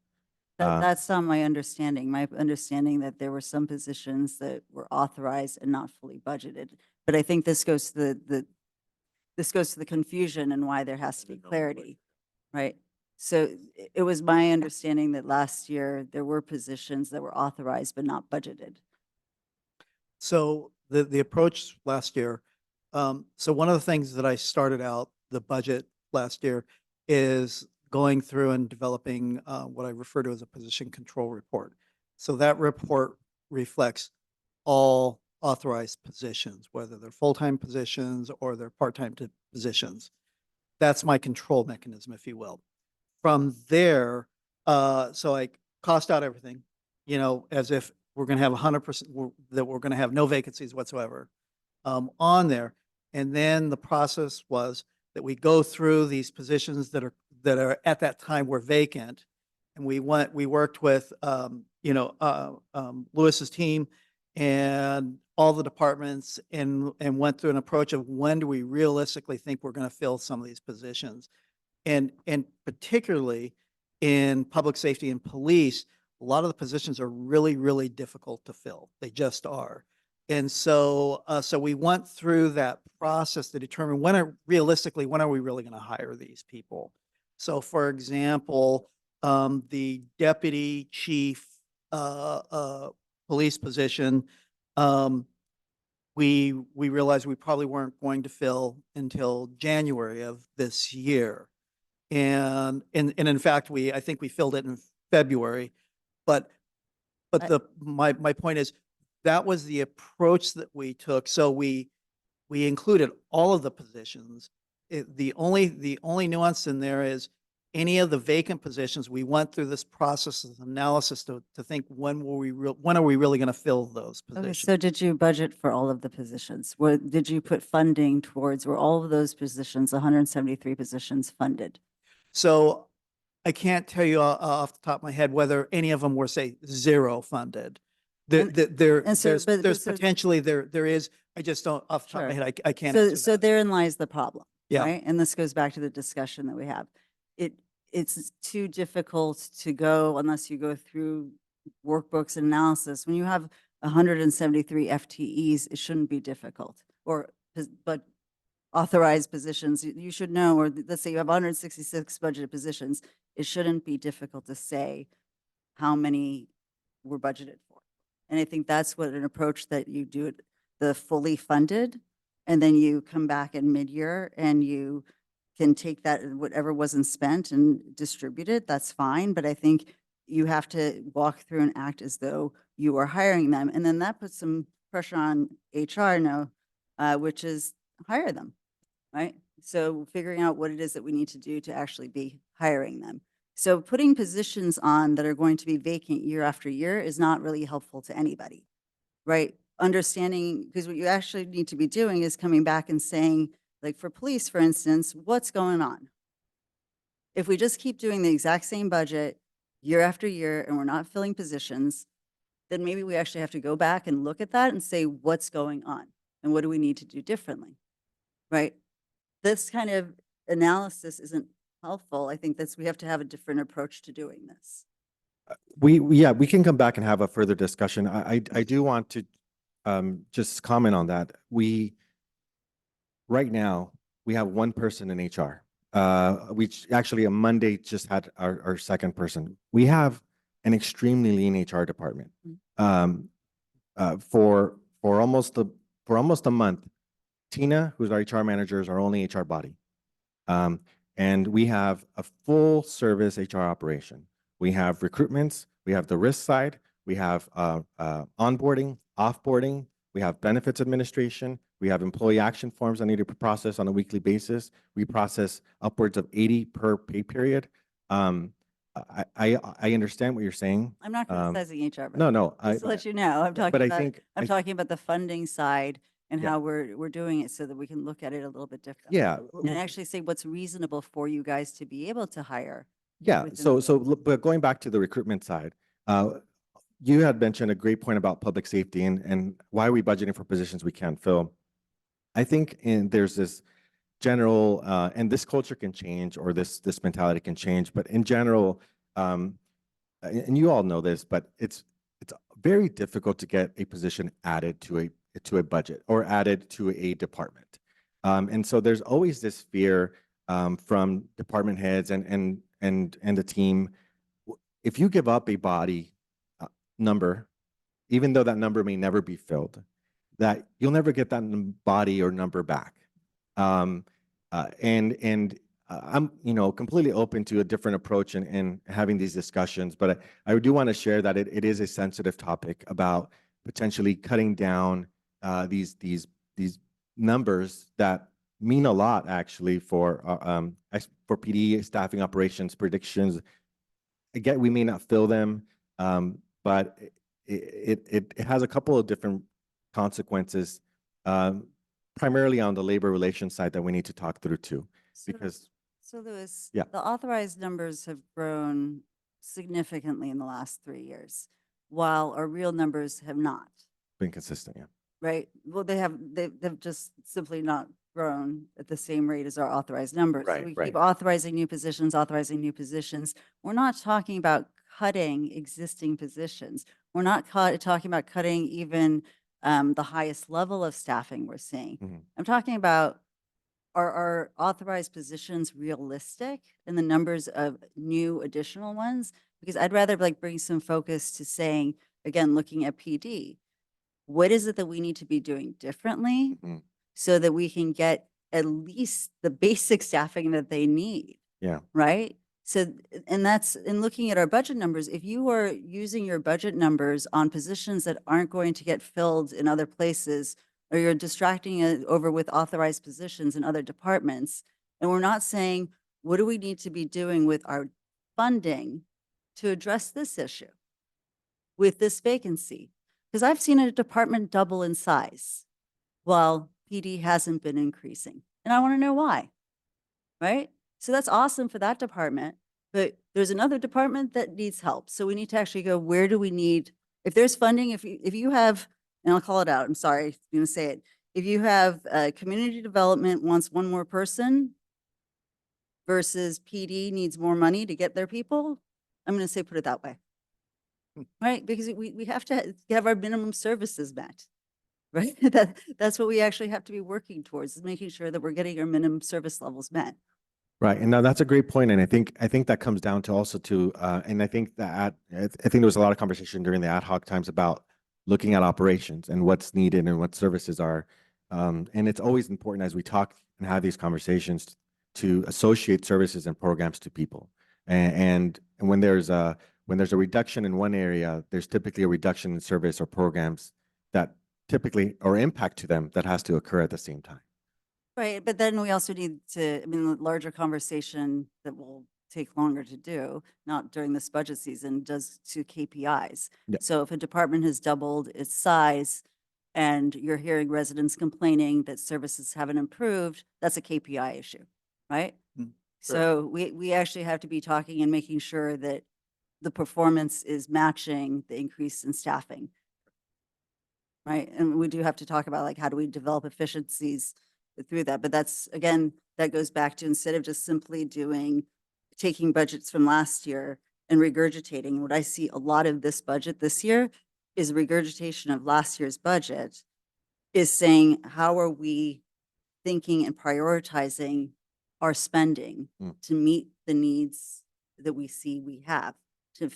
That's not my understanding. My understanding that there were some positions that were authorized and not fully budgeted. But I think this goes to this goes to the confusion and why there has to be clarity, right? So it was my understanding that last year there were positions that were authorized but not budgeted. So the approach last year, so one of the things that I started out the budget last year is going through and developing what I refer to as a position control report. So that report reflects all authorized positions, whether they're full-time positions or they're part-time positions. That's my control mechanism, if you will. From there, so I cost out everything, as if we're going to have 100%, that we're going to have no vacancies whatsoever on there. And then the process was that we go through these positions that are at that time were vacant. And we worked with, Lewis's team and all the departments and went through an approach of when do we realistically think we're going to fill some of these positions. And particularly in public safety and police, a lot of the positions are really, really difficult to fill. They just are. And so we went through that process to determine realistically, when are we really going to hire these people? So for example, the deputy chief police position, we realized we probably weren't going to fill until January of this year. And in fact, I think we filled it in February, but my point is that was the approach that we took. So we included all of the positions. The only nuance in there is any of the vacant positions. We went through this process of analysis to think when are we really going to fill those Okay, positions? so did you budget for all of the positions? Did you put funding towards, were all of those positions, 173 positions funded? So I can't tell you off the top of my head whether any of them were, say, zero funded. There's potentially, there is, I just don't, off the top of my Sure. head, I can't answer So that. therein lies the problem, Yeah. right? And this goes back to the discussion that we have. It's too difficult to go unless you go through workbooks and analysis. When you have 173 FTEs, it shouldn't be difficult. But authorized positions, you should know, or let's say you have 166 budgeted positions, it shouldn't be difficult to say how many were budgeted for. And I think that's what an approach that you do it, the fully funded, and then you come back in mid-year and you can take that, whatever wasn't spent and distribute it, that's fine. But I think you have to walk through and act as though you are hiring them. And then that puts some pressure on HR now, which is hire them, right? So figuring out what it is that we need to do to actually be hiring them. So putting positions on that are going to be vacant year after year is not really helpful to anybody, right? Understanding, because what you actually need to be doing is coming back and saying, like for police, for instance, what's going on? If we just keep doing the exact same budget year after year and we're not filling positions, then maybe we actually have to go back and look at that and say, what's going on? And what do we need to do differently, right? This kind of analysis isn't helpful. I think we have to have a different approach to doing this. We can come back and have a further discussion. I do want to just comment on that. Right now, we have one person in HR. We actually on Monday just had our second person. We have an extremely lean HR department. For almost a month, Tina, who's our HR manager, is our only HR body. And we have a full service HR operation. We have recruitments, we have the risk side, we have onboarding, offboarding, we have benefits administration, we have employee action forms that need to be processed on a weekly basis. We process upwards of 80 per pay period. I understand what you're saying. I'm not criticizing HR. No. Just to let you know, I'm talking about the funding side and Yeah. how we're doing it so that we can look at it a little bit differently. Yeah. And actually say what's reasonable for you guys to be able to hire. Yeah, within the- but going back to the recruitment side, you had mentioned a great point about public safety and why are we budgeting for positions we can't fill. I think there's this general, and this culture can change or this mentality can change, but in general, and you all know this, but it's very difficult to get a position added to a budget or added to a department. And so there's always this fear from department heads and the team. If you give up a body number, even though that number may never be filled, that you'll never get that body or number back. And I'm, completely open to a different approach and having these discussions, but I do want to share that it is a sensitive topic about potentially cutting down these numbers that mean a lot actually for PD staffing operations predictions. Again, we may not fill them, but it has a couple of different consequences, primarily on the labor relations side that we need to talk through too. Because So Louis, Yeah. the authorized numbers have grown significantly in the last 3 years, while our real numbers have not, been consistent, yeah. right? Well, they've just simply not grown at the same rate as our authorized numbers. So Right, we right. keep authorizing new positions, authorizing new positions. We're not talking about cutting existing positions. We're not talking about cutting even the highest level of staffing we're seeing. Mhm. I'm talking about, are our authorized positions realistic in the numbers of new additional ones? Because I'd rather like bring some focus to saying, again, looking at PD, what is it that we need to be doing differently Mhm. so that we can get at least the basic staffing that they need, Yeah. right? So, and that's, in looking at our budget numbers, if you are using your budget numbers on positions that aren't going to get filled in other places, or you're distracting it over with authorized positions in other departments, and we're not saying, what do we need to be doing with our funding to address this issue with this vacancy? Because I've seen a department double in size while PD hasn't been increasing. And I want to know why, right? So that's awesome for that department, but there's another department that needs help. So we need to actually go, where do we need, if there's funding, if you have, and I'll call it out, I'm sorry, I'm going to say it. If you have community development wants one more person versus PD needs more money to get their people, I'm going to say, put it that way. Right? Because we have to have our minimum services met. Right? That's what we actually have to be working towards, is making sure that we're getting our minimum service levels met. Right, and now that's a great point, and I think that comes down to also to, and I think that I think there was a lot of conversation during the ad hoc times about looking at operations and what's needed and what services are, and it's always important as we talk and have these conversations to associate services and programs to people, and when there's a reduction in one area, there's typically a reduction in service or programs that typically or impact to them that has to occur at the same time. Right, but then we also need to, I mean, the larger conversation that will take longer to do, not during this budget season, does to KPIs. Yeah. So if a department has doubled its size and you're hearing residents complaining that services haven't improved, that's a KPI issue, right? Mm, So we actually have to be talking and making sure that the performance is matching the increase in staffing. Right, and we do have to talk about like, how do we develop efficiencies through that? But that's, again, that goes back to, instead of just simply taking budgets from last year and regurgitating, what I see a lot of this budget this year is regurgitation of last year's budget, is saying, how are we thinking and prioritizing our spending to meet the needs that we see we have, to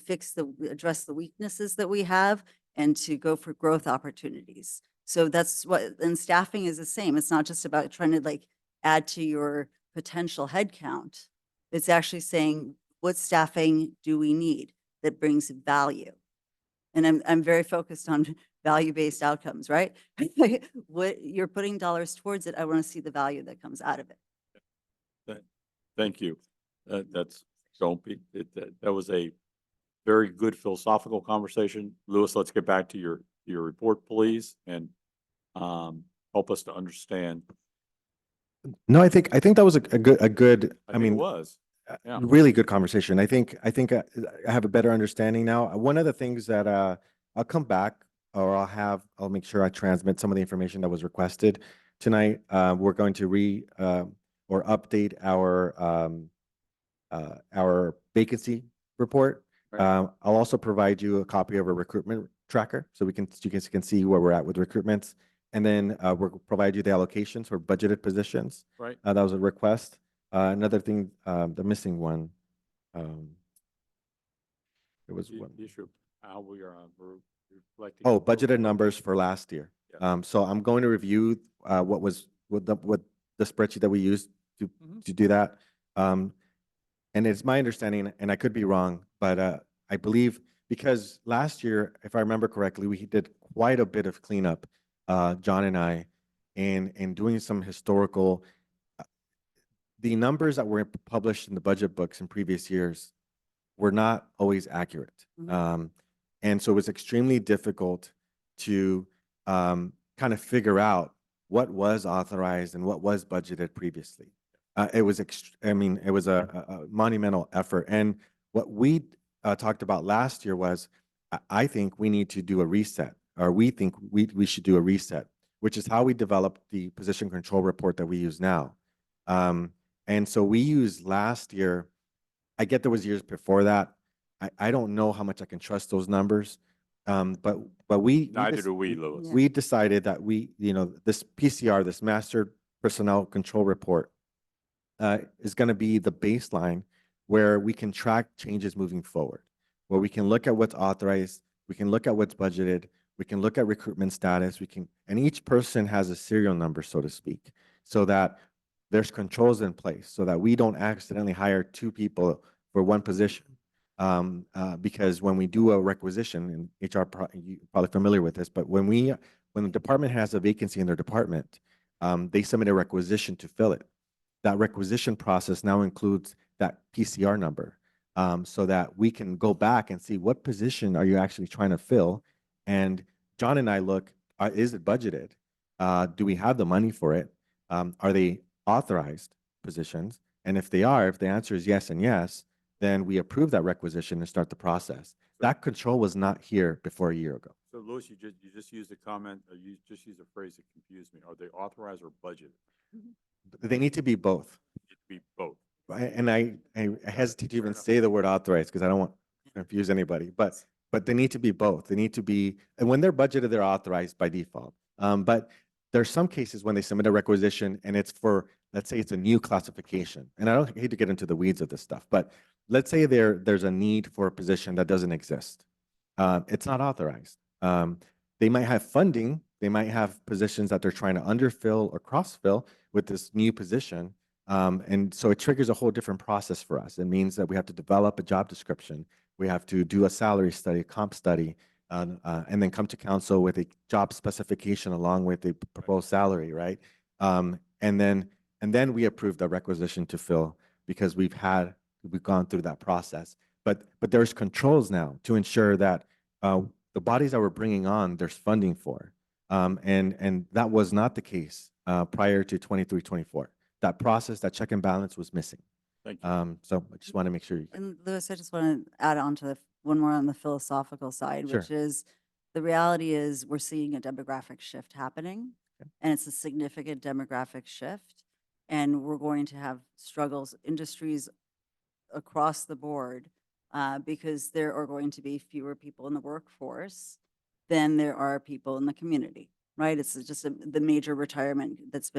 address the weaknesses that we have, and to go for growth opportunities. So that's what, and staffing is the same. It's not just about trying to like add to your potential head count. It's actually saying, what staffing do we need that brings value? And I'm very focused on value-based outcomes, right? What you're putting dollars towards it, I want to see the value that comes out of it. Thank you. That was a very good philosophical conversation. Louis, let's get back to your report, please, and help us to understand. No, I think that was a good, I mean, it was. Yeah. really good conversation. I think I have a better understanding now. One of the things that I'll come back or I'll make sure I transmit some of the information that was requested tonight. We're going to or update our vacancy report. I'll also provide you a copy of a recruitment tracker so you guys can see where we're at with recruitments. And then we'll provide you the allocations for budgeted positions. Right. That was a request. Another thing, the missing one. There was one. The issue of how we are reflecting. Oh, budgeted numbers for last year. Yeah. So I'm going to review what the spreadsheet that we used to do that. And it's my understanding, and I could be wrong, but I believe because last year, if I remember correctly, we did quite a bit of cleanup, John and I, and doing some historical. The numbers that were published in the budget books in previous years were not always accurate. And so it was extremely difficult to kind of figure out what was authorized and what was budgeted previously. It was, it was a monumental effort. And what we talked about last year was, I think we need to do a reset, or we think we should do a reset, which is how we developed the position control report that we use now. And so we used last year, I get there was years before that. I don't know how much I can trust those numbers. But Neither do we, Louis. we decided that this PCR, this master personnel control report, is going to be the baseline where we can track changes moving forward, where we can look at what's authorized, we can look at what's budgeted, we can look at recruitment status, and each person has a serial number, so to speak, so that there's controls in place, so that we don't accidentally hire two people for one position. Because when we do a requisition, and HR, you're probably familiar with this, but when the department has a vacancy in their department, they submit a requisition to fill it. That requisition process now includes that PCR number, so that we can go back and see what position are you actually trying to fill. And John and I look, is it budgeted? Do we have the money for it? Are they authorized positions? And if the answer is yes and yes, then we approve that requisition and start the process. That control was not here before a year ago. So Louis, you just used a comment, you just used a phrase that confused me. Are they authorized or budgeted? They need to be both. It be both. And I hesitate to even say the word authorized because I don't want to confuse anybody, but they need to be both. They need to be, and when they're budgeted, they're authorized by default. But there's some cases when they submit a requisition and it's for, let's say it's a new classification. And I don't hate to get into the weeds of this stuff, but let's say there's a need for a position that doesn't exist. It's not authorized. They might have funding. They might have positions that they're trying to underfill or cross-fill with this new position. And so it triggers a whole different process for us. It means that we have to develop a job description. We have to do a salary study, a comp study, and then come to council with a job specification along with the proposed salary, right? And then we approve the requisition to fill because we've gone through that process. But there's controls now to ensure that the bodies that we're bringing on, there's funding for. And that was not the case prior to 23-24. That process, that check and balance was missing. Thank you. So I just want to make sure. And Louis, I just want to add on to one more on the philosophical side, Sure. which is the reality is we're seeing a demographic shift happening, and it's a significant demographic shift. And we're going to have struggles, industries across the board, because there are going to be fewer people in the workforce than there are people in the community, right? It's just the major retirement that's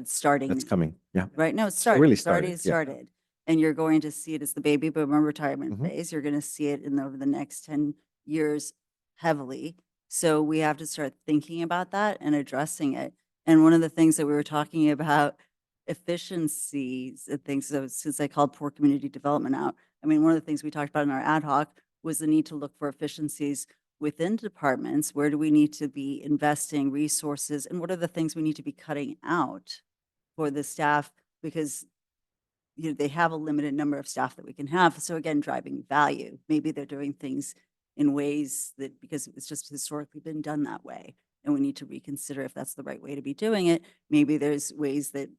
starting. That's coming, yeah. Right? No, it's It started. really It's already started, yeah. started. And you're going to see it as the baby boomer retirement Mhm. phase. You're going to see it over the next 10 years heavily. So we have to start thinking about that and addressing it. And one of the things that we were talking about, efficiencies and things, so since I called poor community development out, I mean, one of the things we talked about in our ad hoc was the need to look for efficiencies within departments. Where do we need to be investing resources, and what are the things we need to be cutting out for the staff? Because they have a limited number of staff that we can have. So again, driving value. Maybe they're doing things in ways that, because it's just historically been done that way, and we need to reconsider if that's the right way to be doing it. Maybe there's ways that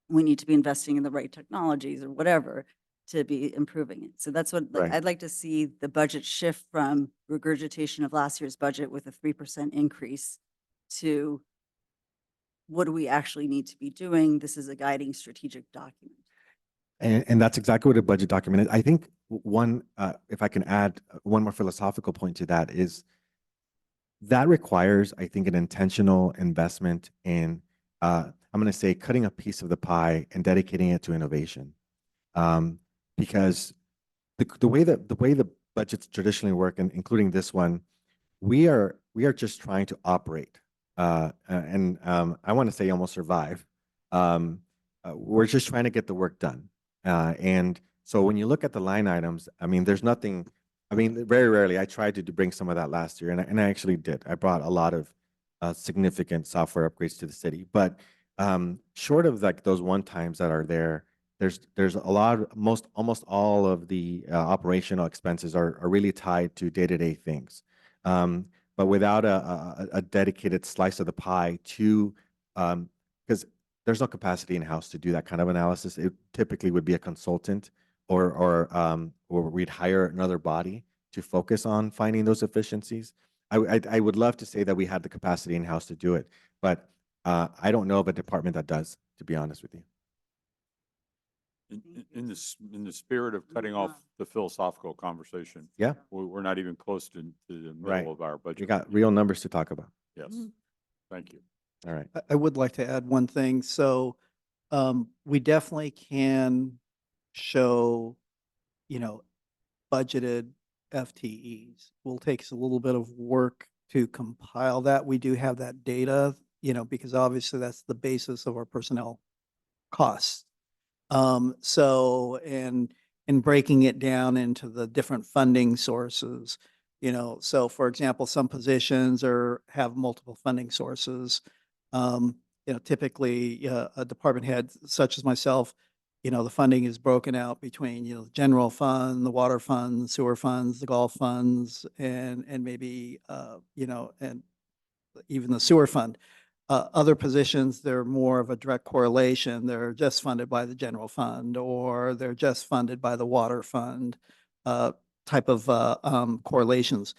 we need to be investing in the right technologies or whatever. to be improving it. So that's what, like, Right. I'd like to see the budget shift from regurgitation of last year's budget with a 3% increase to what do we actually need to be doing? This is a guiding strategic document. And that's exactly what a budget document is. I think one, if I can add one more philosophical point to that is that requires, I think, an intentional investment in, I'm going to say, cutting a piece of the pie and dedicating it to innovation. Because the way that the budgets traditionally work, and including this one, we are just trying to operate, and I want to say almost survive. We're just trying to get the work done, and so when you look at the line items, I mean, there's nothing. I mean, very rarely. I tried to bring some of that last year, and I actually did. I brought a lot of significant software upgrades to the city, but short of like those one times that are there, there's a lot of, almost all of the operational expenses are really tied to day-to-day things. But without a dedicated slice of the pie to, because there's no capacity in-house to do that kind of analysis. It typically would be a consultant or we'd hire another body to focus on finding those efficiencies. I would love to say that we had the capacity in-house to do it, but I don't know of a department that does, to be honest with you. In the spirit of cutting off the philosophical conversation, Yeah, we're not even close to the right. middle of our budget. We got real numbers to talk about. Yes, thank you. All right. I would like to add one thing. So we definitely can show, budgeted FTEs. Will take us a little bit of work to compile that. We do have that data, because obviously that's the basis of our personnel costs. So, and breaking it down into the different funding sources, so for example, some positions have multiple funding sources. Typically, a department head such as myself, the funding is broken out between, the general fund, the water fund, sewer funds, the golf funds, and maybe, and even the sewer fund. Other positions, they're more of a direct correlation. They're just funded by the general fund, or they're just funded by the water fund, type of correlations.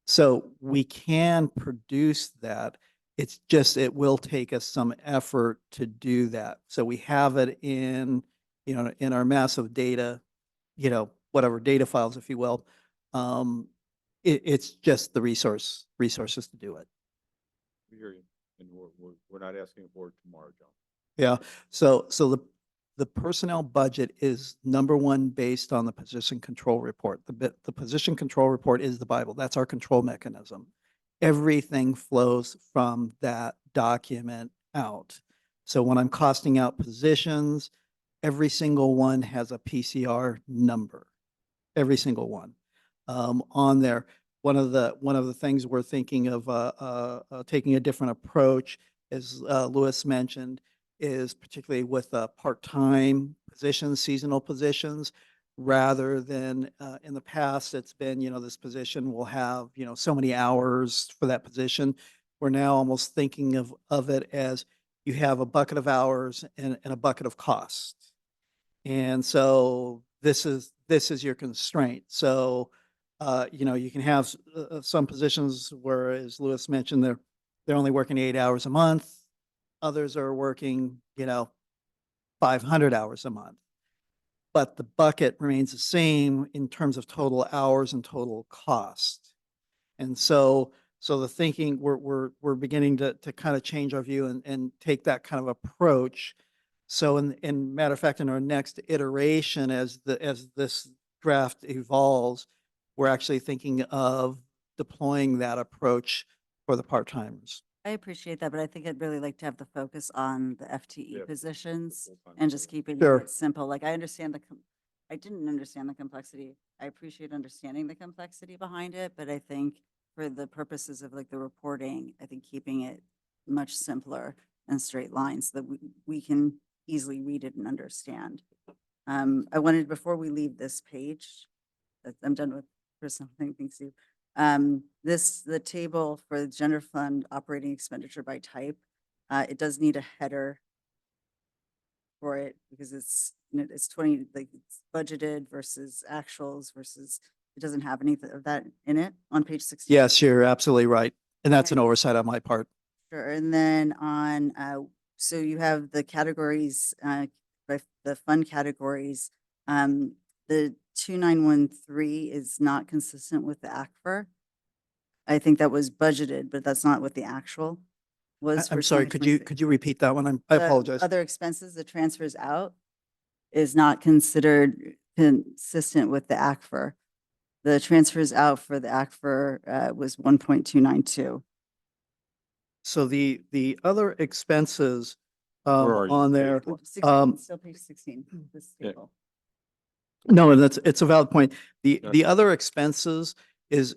So we can produce that. It's just, it will take us some effort to do that. So we have it in, in our massive data, whatever data files, if you will. It's just the resources to do it. We hear you, and we're not asking for it tomorrow, John. Yeah. So the personnel budget is number one based on the position control report. The position control report is the Bible. That's our control mechanism. Everything flows from that document out. So when I'm costing out positions, every single one has a PCR number. Every single one on there. One of the things we're thinking of taking a different approach, as Louis mentioned, is particularly with part-time positions, seasonal positions, rather than in the past, it's been, this position will have, so many hours for that position. We're now almost thinking of it as you have a bucket of hours and a bucket of cost. And so this is your constraint. So, you can have some positions where, as Louis mentioned, they're only working 8 hours a month. Others are working, 500 hours a month. But the bucket remains the same in terms of total hours and total cost. And so the thinking, we're beginning to kind of change our view and take that kind of approach. So in matter of fact, in our next iteration, as this draft evolves, we're actually thinking of deploying that approach for the part-timers. I appreciate that, but I think I'd really like to have the focus on the Yeah, FTE positions full-time and just equivalent. keeping Sure. it simple. Like I understand I didn't understand the complexity. I appreciate understanding the complexity behind it, but I think for the purposes of like the reporting, I think keeping it much simpler and straight lines so that we can easily read it and understand. I wanted, before we leave this page, I'm done with personal things, Steve. The table for the general fund operating expenditure by type, it does need a header for it because it's 20, like it's budgeted versus actuals versus it doesn't have any of that in it on page 16. Yes, you're absolutely right. And that's an And- oversight on my part. Sure. And then on, so you have the categories, by the fund categories. The 2913 is not consistent with the ACFR. I think that was budgeted, but that's not what the actual was. I'm for sorry, could you 2026. repeat that one? I The apologize. Other expenses, the transfers out is not considered consistent with the ACFR. The transfers out for the ACFR, was 1.292. So the other expenses Where are you? on there, 16, still page 16, this Yeah. table. no, and it's a valid point. The Okay. other expenses is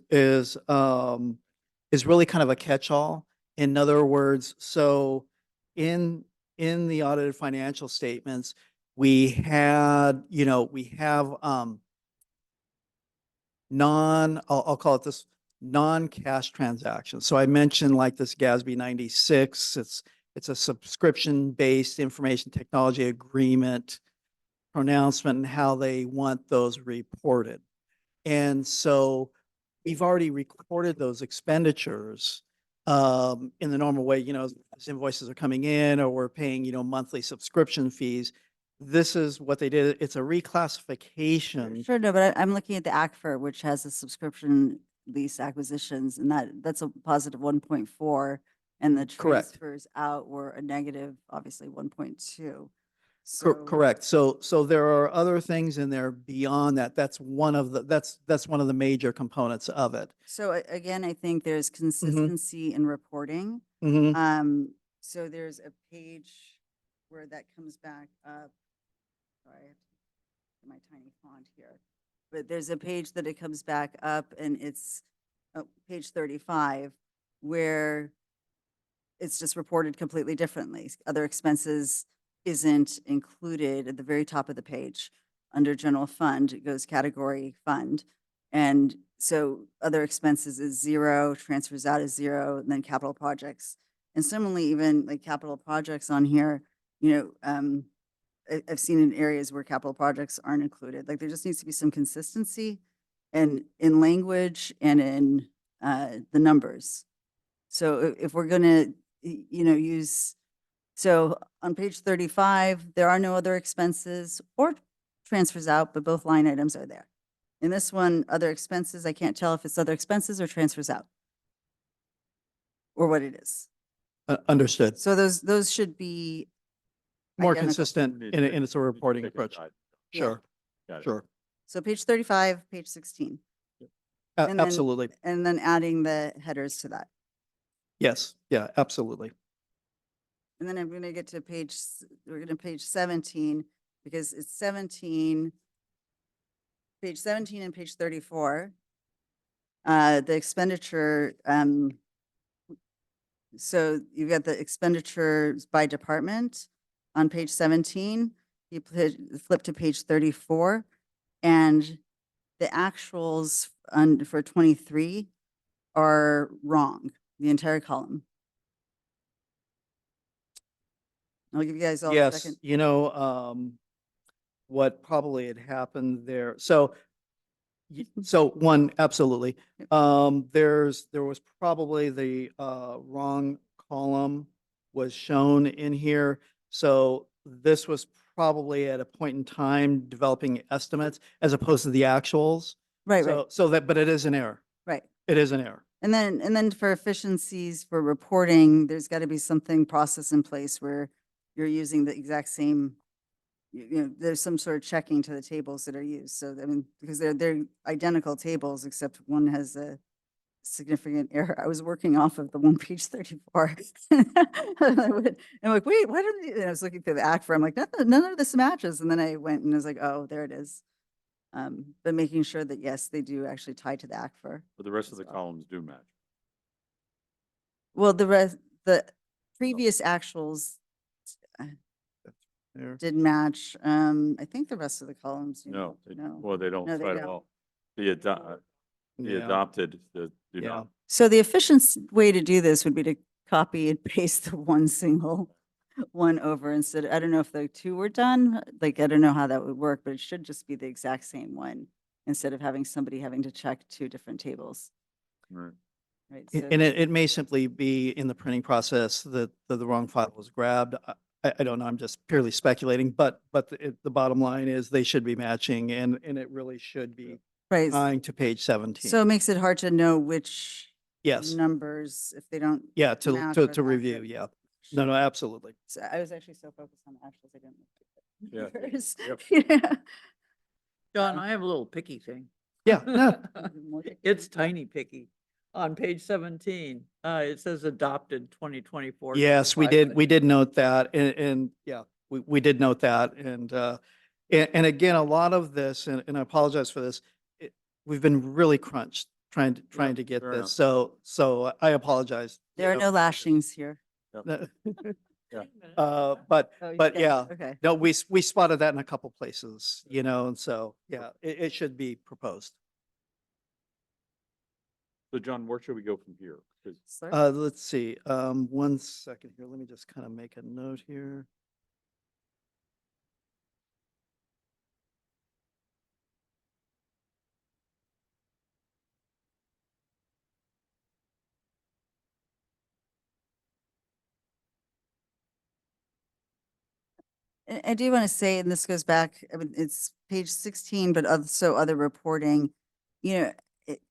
really kind of a catch-all. In other words, so in the audited financial statements, we had, we have I'll call it this, non-cash transactions. So I mentioned like this GASB 96, it's a subscription-based information technology agreement pronouncement and how they want those reported. And so we've already recorded those expenditures in the normal way, as invoices are coming in or we're paying, monthly subscription fees. This is what they did. It's a reclassification. Sure, no, but I'm looking at the ACFR, which has the subscription lease acquisitions, and that's a positive 1.4, and the Correct. transfers out were a negative, obviously 1.2. Correct. So there are other things in there beyond that. That's one of the major components of it. So again, I think there's consistency in reporting. Mhm. So there's a page where that comes back up. Sorry, I have to get my tiny font here. But there's a page that it comes back up and it's page 35 where it's just reported completely differently. Other expenses isn't included at the very top of the page. Under general fund, it goes category fund. And so other expenses is 0, transfers out is 0, and then capital projects. And similarly, even like capital projects on here, I've seen in areas where capital projects aren't included. Like there just needs to be some consistency and in language and in the numbers. So if we're gonna, use, so on page 35, there are no other expenses or transfers out, but both line items are there. In this one, other expenses, I can't tell if it's other expenses or transfers out or what it is. Understood. So those should be More identical. consistent in its reporting Take a approach. side. Yeah. Sure, Got it. sure. So page 35, page 16. And then- Absolutely. And then adding the headers to that. Yes, yeah, absolutely. And then I'm going to get to we're going to page 17 because it's 17, page 17 and page 34. The expenditure, so you've got the expenditures by department on page 17. You flip to page 34 and the actuals for 23 are wrong, the entire column. I'll give you guys all a Yes, second. what probably had happened there. So one, absolutely. There was probably the wrong column was shown in here. So this was probably at a point in time developing estimates as opposed to the actuals. Right, right, But it is an error. right. It is an error. And then for efficiencies for reporting, there's got to be something process in place where you're using the exact same, there's some sort of checking to the tables that are used. So, I mean, because they're identical tables, except one has a significant error. I was working off of the one page 34. And I'm like, wait, why didn't you? I was looking through the ACFR. I'm like, none of this matches. And then I went and I was like, oh, there it is. But making sure that, yes, they do actually tie to the ACFR. But the rest of as the well. columns do match. Well, the previous actuals There. did match. I think the rest of the columns. No, no. well, they don't No, they quite don't. all. The Yeah. adopted, do Yeah. not. So the efficient way to do this would be to copy and paste the one single one over instead. I don't know if the two were done, like, I don't know how that would work, but it should just be the exact same one instead of having somebody having to check two different tables, Right. right? And it may simply be in the printing process that the wrong file was grabbed. I don't know, I'm just purely speculating, but the bottom line is they should be matching and it really should be Right. tying to page 17. So it makes it hard to know which Yes, numbers, if they don't. yeah, match or to lack review, of yeah. match. No, no, absolutely. So I was actually so focused on the actuals, I didn't Yeah, look at the numbers. yep. Yeah. John, I have a little picky thing. Yeah, no. More picky. It's tiny picky. On page 17, it says adopted 2024. Yes, we did note that, and yeah, we did note that, and again, a lot of this, and I apologize for this, we've been really crunched trying to get fair this, enough. so I apologize. There are no lashings here. But, Oh, you but get it. yeah, Okay. no, we spotted that in a couple places, and so, yeah, it should be proposed. So John, where should we go from here? 'Cause Sir? Let's see, 1 second here, let me just kind of make a note here. I do want to say, and this goes back, I mean, it's page 16, but also other reporting,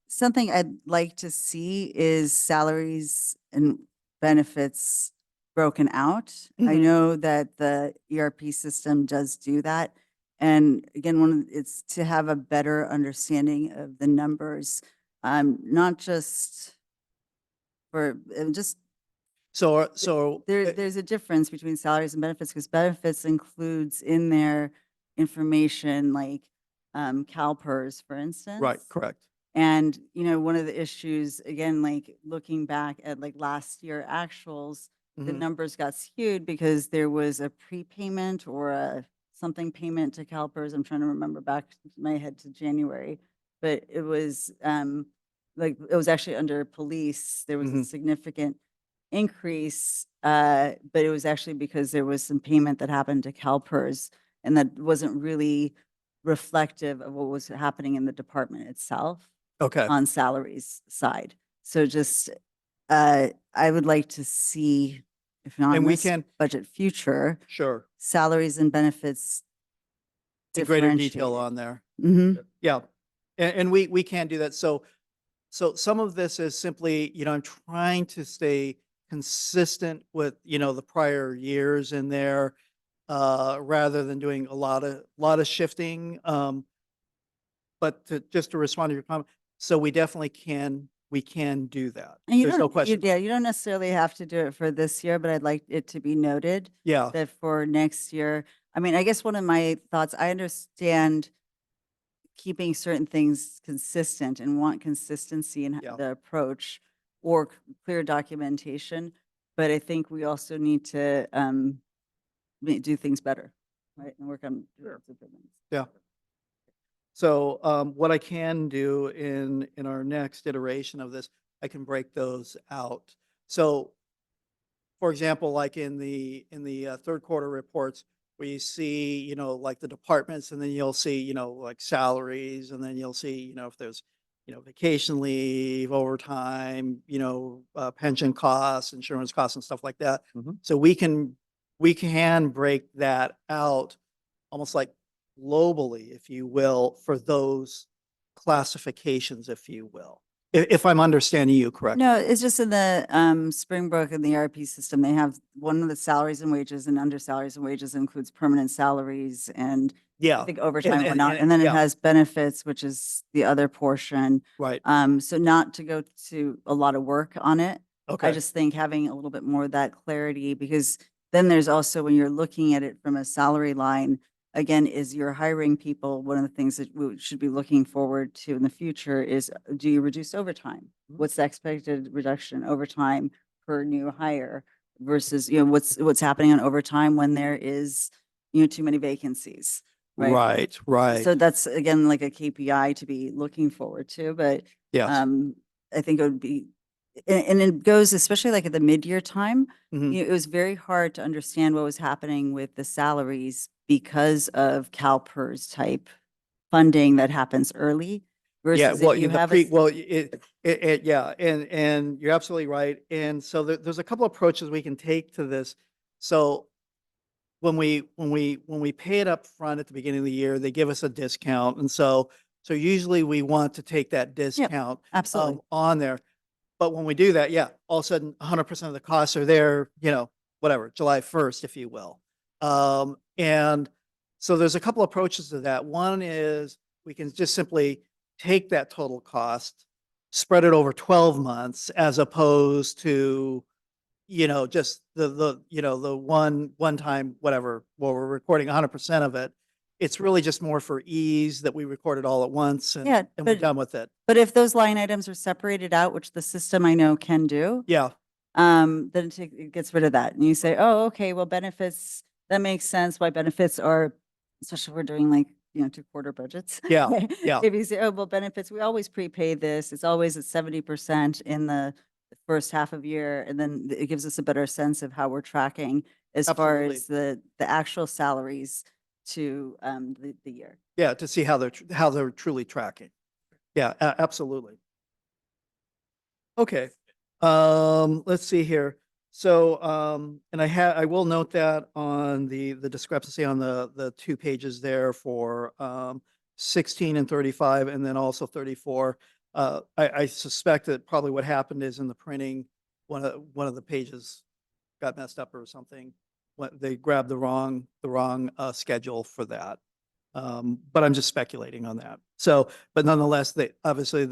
something I'd like to see is salaries and benefits broken out. I Mhm. know that the ERP system does do that. And again, it's to have a better understanding of the numbers, not just just So, there's a difference between salaries and benefits because benefits includes in their information like CalPERS, for instance. right, correct. And, one of the issues, again, like looking back at like last year actuals, the Mhm. numbers got skewed because there was a prepayment or a something payment to CalPERS. I'm trying to remember back to my head to January, but it was like it was actually under police. There was a Mhm. significant increase, but it was actually because there was some payment that happened to CalPERS, and that wasn't really reflective of what was happening in the department itself Okay, on salaries side. So just, I would like to see, if not in and we this can, budget future, sure, salaries and benefits in greater detail differentiated. on there. Mhm. Yeah, and we can do that. So some of this is simply, I'm trying to stay consistent with, the prior years in there, rather than doing a lot of shifting. But just to respond to your comment, so we definitely we can do that. And you There's don't, no question. yeah, you don't necessarily have to do it for this year, but I'd like it to be noted Yeah, that for next year, I mean, I guess one of my thoughts, I understand keeping certain things consistent and want consistency in Yeah. the approach or clear documentation, but I think we also need to do things better, right? And work on. Sure. improvements. yeah. So what I can do in our next iteration of this, I can break those out. So for example, like in the third quarter reports, where you see, like the departments, and then you'll see, like salaries, and then you'll see, if there's, vacation leave, overtime, pension costs, insurance costs, and stuff like that. Mhm. So we can break that out almost like globally, if you will, for those classifications, if you will, if I'm understanding you correctly. No, it's just in the Springbrook and the ERP system, they have one of the salaries and wages, and under salaries and wages includes permanent salaries and Yeah. I think overtime and and- whatnot. and- And then it yeah. has benefits, which is the other portion. Right. So not to go to a lot of work on it. I Okay. just think having a little bit more of that clarity, because then there's also, when you're looking at it from a salary line, again, is you're hiring people, one of the things that we should be looking forward to in the future is, do you reduce overtime? What's the expected reduction in overtime per new hire versus, what's happening on overtime when there is, too many vacancies, right? Right. Right. So that's again, like a KPI to be looking forward to, but Yes. I think it would be and it goes, especially like at the mid-year time, Mhm. it was very hard to understand what was happening with the salaries because of CalPERS type funding that happens early Yeah, versus well, if you in the have pre, well, yeah, and you're absolutely right. And so there's a couple approaches we can take to this. So when we pay it up front at the beginning of the year, they give us a discount. And so usually we want to take that discount absolutely. on there. But when we do that, yeah, all of a sudden 100% of the costs are there, whatever, July 1st, if you will. And so there's a couple approaches to that. One is we can just simply take that total cost, spread it over 12 months as opposed to, just the one time, whatever, well, we're recording 100% of it. It's really just more for ease that we record it all at once Yeah, and we're but done with it. But if those line items are separated out, which the system I know can do, Yeah, then it gets rid of that. And you say, oh, okay, well, benefits, that makes sense why benefits are, especially if we're doing like, 2-quarter budgets. Yeah, yeah. If you say, oh, well, benefits, we always prepay this, it's always at 70% in the first half of year. And then it gives us a better sense of how we're tracking as far Absolutely. as the actual salaries to the year. Yeah, to see how they're truly tracking. Yeah, absolutely. Okay. Let's see here. So, and I will note that on the discrepancy on the 2 pages there for 16 and 35, and then also 34. I suspect that probably what happened is in the printing, one of the pages got messed up or something. They grabbed the wrong schedule for that. But I'm just speculating on that. So, but nonetheless, they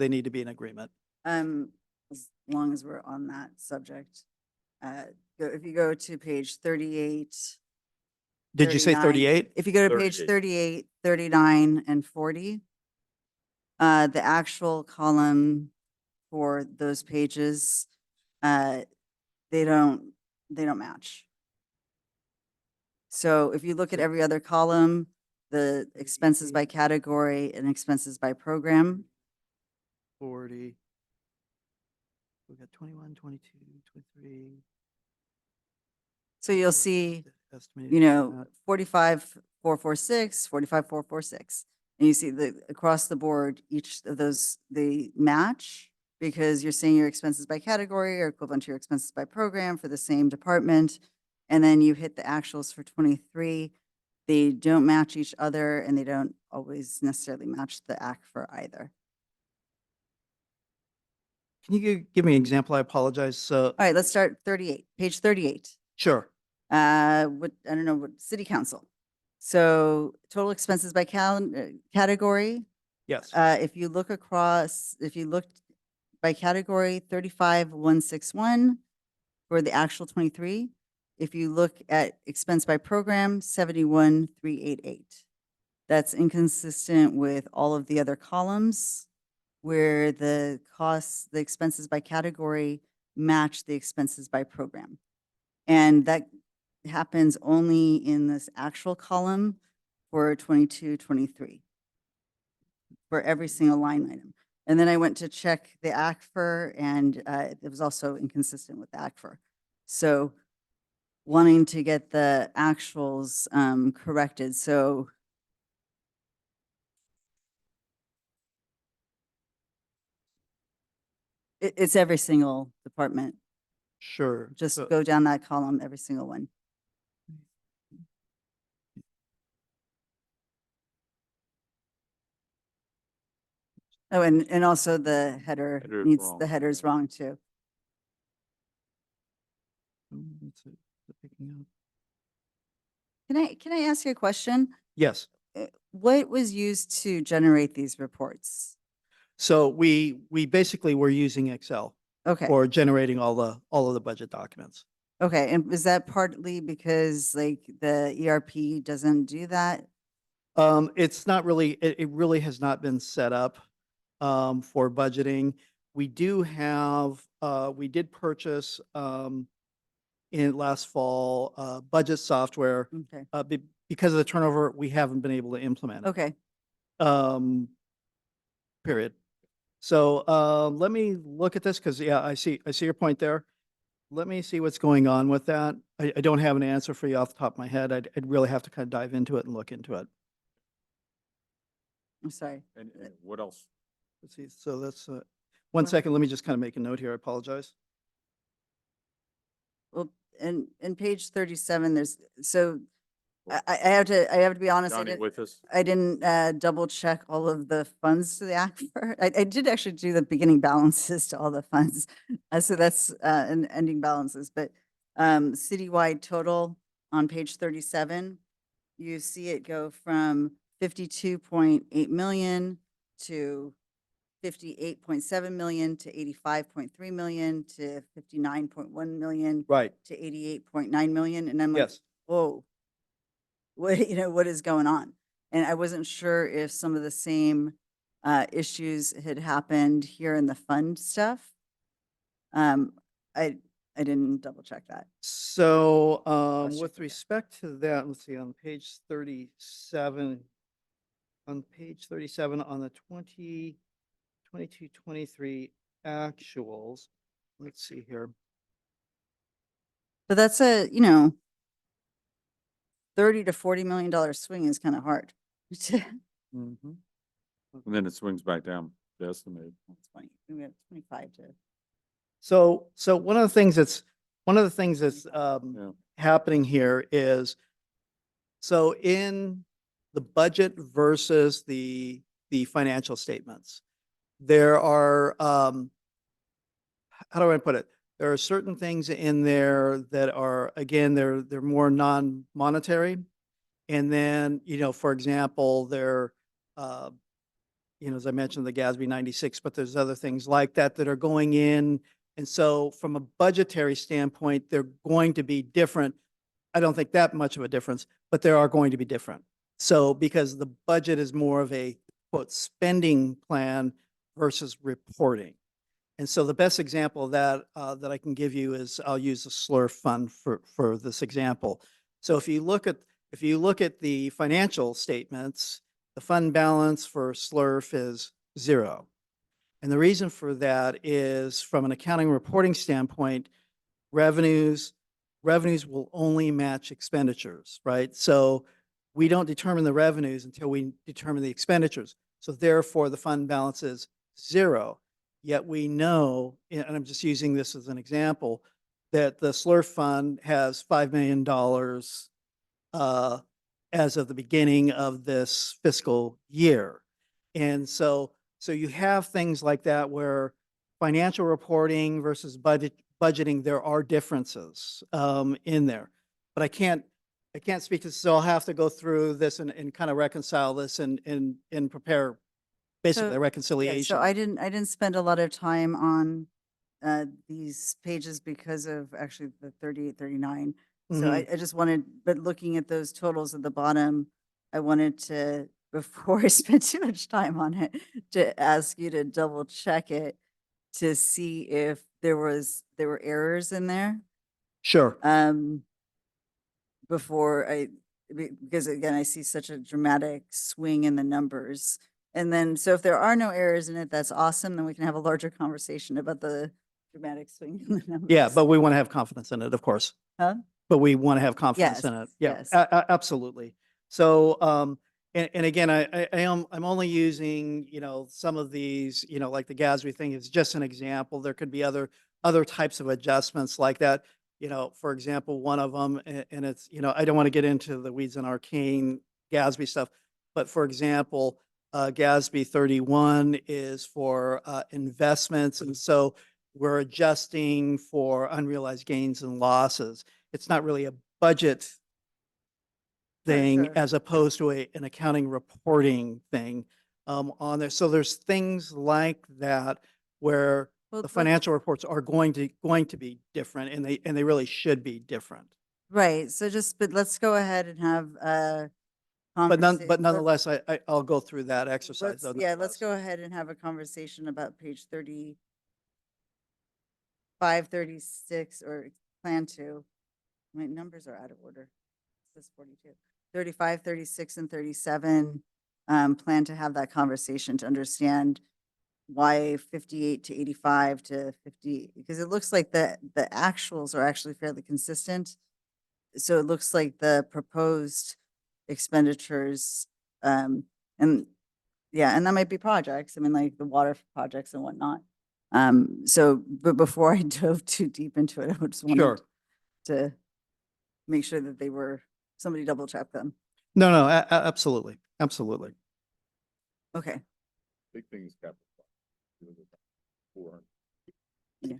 need to be in agreement. As long as we're on that subject, if you go to page 38. Did you say 39, 38? If you go to page 38. 38, 39, and 40, the actual column for those pages, they don't match. So if you look at every other column, the expenses by category and expenses by program, 40. We got 21, 22, 23. so you'll 44, see, estimated 45,446, 45,446. And you see across the board, each of those, they match because you're saying your expenses by category are equivalent to your expenses by program for the same department. And then you hit the actuals for 23. They don't match each other and they don't always necessarily match the act for either. Can you give me an example? I apologize. So, All right, let's start 38, page 38. sure. I don't know, what city council. So total expenses by category. Yes. If you look by category, 35,161 for the actual 23. If you look at expense by program, 71,388. That's inconsistent with all of the other columns where the expenses by category match the expenses by program. And that happens only in this actual column for 22, 23 for every single line item. And then I went to check the ACFR and it was also inconsistent with the ACFR. So wanting to get the actuals corrected. So it's every single department. Sure. Just So- go down that column, every single one. Oh, and also the header the header's wrong too. Let's see, is it picking up? Can I ask you a question? Yes. What was used to generate these reports? So we basically were using Excel Okay, for generating all of the budget documents. okay. And is that partly because like the ERP doesn't do that? It's not really, it really has not been set up for budgeting. We did purchase in last fall budget software. Okay, Because of the turnover, we haven't been able to implement it. okay. Period. So let me look at this because, yeah, I see your point there. Let me see what's going on with that. I don't have an answer for you off the top of my head. I'd really have to kind of dive into it and look into it. I'm sorry. And what else? Let's see. So that's, 1 second. Let me just kind of make a note here. I apologize. Well, in page 37, there's, so I have to be honest. Johnny with us? I didn't double check all of the funds to the aquifer. I did actually do the beginning balances to all the funds. So that's and ending balances, but citywide total on page 37, you see it go from 52.8 million to 58.7 million to 85.3 million to 59.1 million Right. to 88.9 million. And I'm like, Yes. whoa, what, what is going on? And I wasn't sure if some of the same issues had happened here in the fund stuff. I didn't double check that. So Let's check with that. respect to that, let's see, on page 37, on the 22, 23 actuals, let's see here. But that's a, $30 to $40 million swing is kind of hard. Mhm. And then it swings back down, the estimate. That's funny. We have 25 to. So one of the things that's Yeah. happening here is, so in the budget versus the financial statements, there are, how do I put it? There are certain things in there that are, again, they're more non-monetary. And then, for example, uh, as I mentioned, the GASB 96, but there's other things like that that are going in. And so from a budgetary standpoint, they're going to be different. I don't think that much of a difference, but they are going to be different. So because the budget is more of a quote spending plan versus reporting. And so the best example of that that I can give you is, I'll use the SLURF fund for this example. So if you look at the financial statements, the fund balance for SLURF is 0. And the reason for that is, from an accounting reporting standpoint, revenues will only match expenditures, right? So we don't determine the revenues until we determine the expenditures. So therefore, the fund balance is 0. Yet we know, and I'm just using this as an example, that the SLURF fund has $5 million as of the beginning of this fiscal year. And so you have things like that where financial reporting versus budgeting, there are differences in there. But I can't speak to this, so I'll have to go through this and kind of reconcile this and prepare basically a Yeah, reconciliation. so I didn't spend a lot of time on these pages because of actually the 38, 39. So I just wanted, but looking at those totals at the bottom, I wanted to, before I spent too much time on it, to ask you to double check it to see if there were errors in there. Sure. Before because again, I see such a dramatic swing in the numbers. And then, so if there are no errors in it, that's awesome. Then we can have a larger conversation about the dramatic swing in the numbers. Yeah, but we want to have confidence in it, of course. Huh? But we want to have confidence in it. Yeah, yes. absolutely. So, and again, I'm only using, some of these, like the GASB thing is just an example. There could be other types of adjustments like that. For example, one of them, and it's, I don't want to get into the weeds and arcane GASB stuff, but for example, GASB 31 is for investments. And so we're adjusting for unrealized gains and losses. It's not really a budget thing Sure. as opposed to an accounting reporting thing on there. So there's things like that where Well, the financial reports are going to be different, and they really should be different. Right. So but let's go ahead and have But nonetheless, I'll go through that exercise. let's nonetheless. go ahead and have a conversation about page 35, 36, or plan to. My numbers are out of order. This is 42. 35, 36, and 37. Plan to have that conversation to understand why 58 to 85 to 50, because it looks like the actuals are actually fairly consistent. So it looks like the proposed expenditures, and yeah, and that might be projects. I mean, like the water projects and whatnot. So, but before I dove too deep into it, I just wanted Sure. to make sure that they were, somebody double check them. No, no, absolutely, absolutely. Okay. Big thing is capital. 400. Yeah.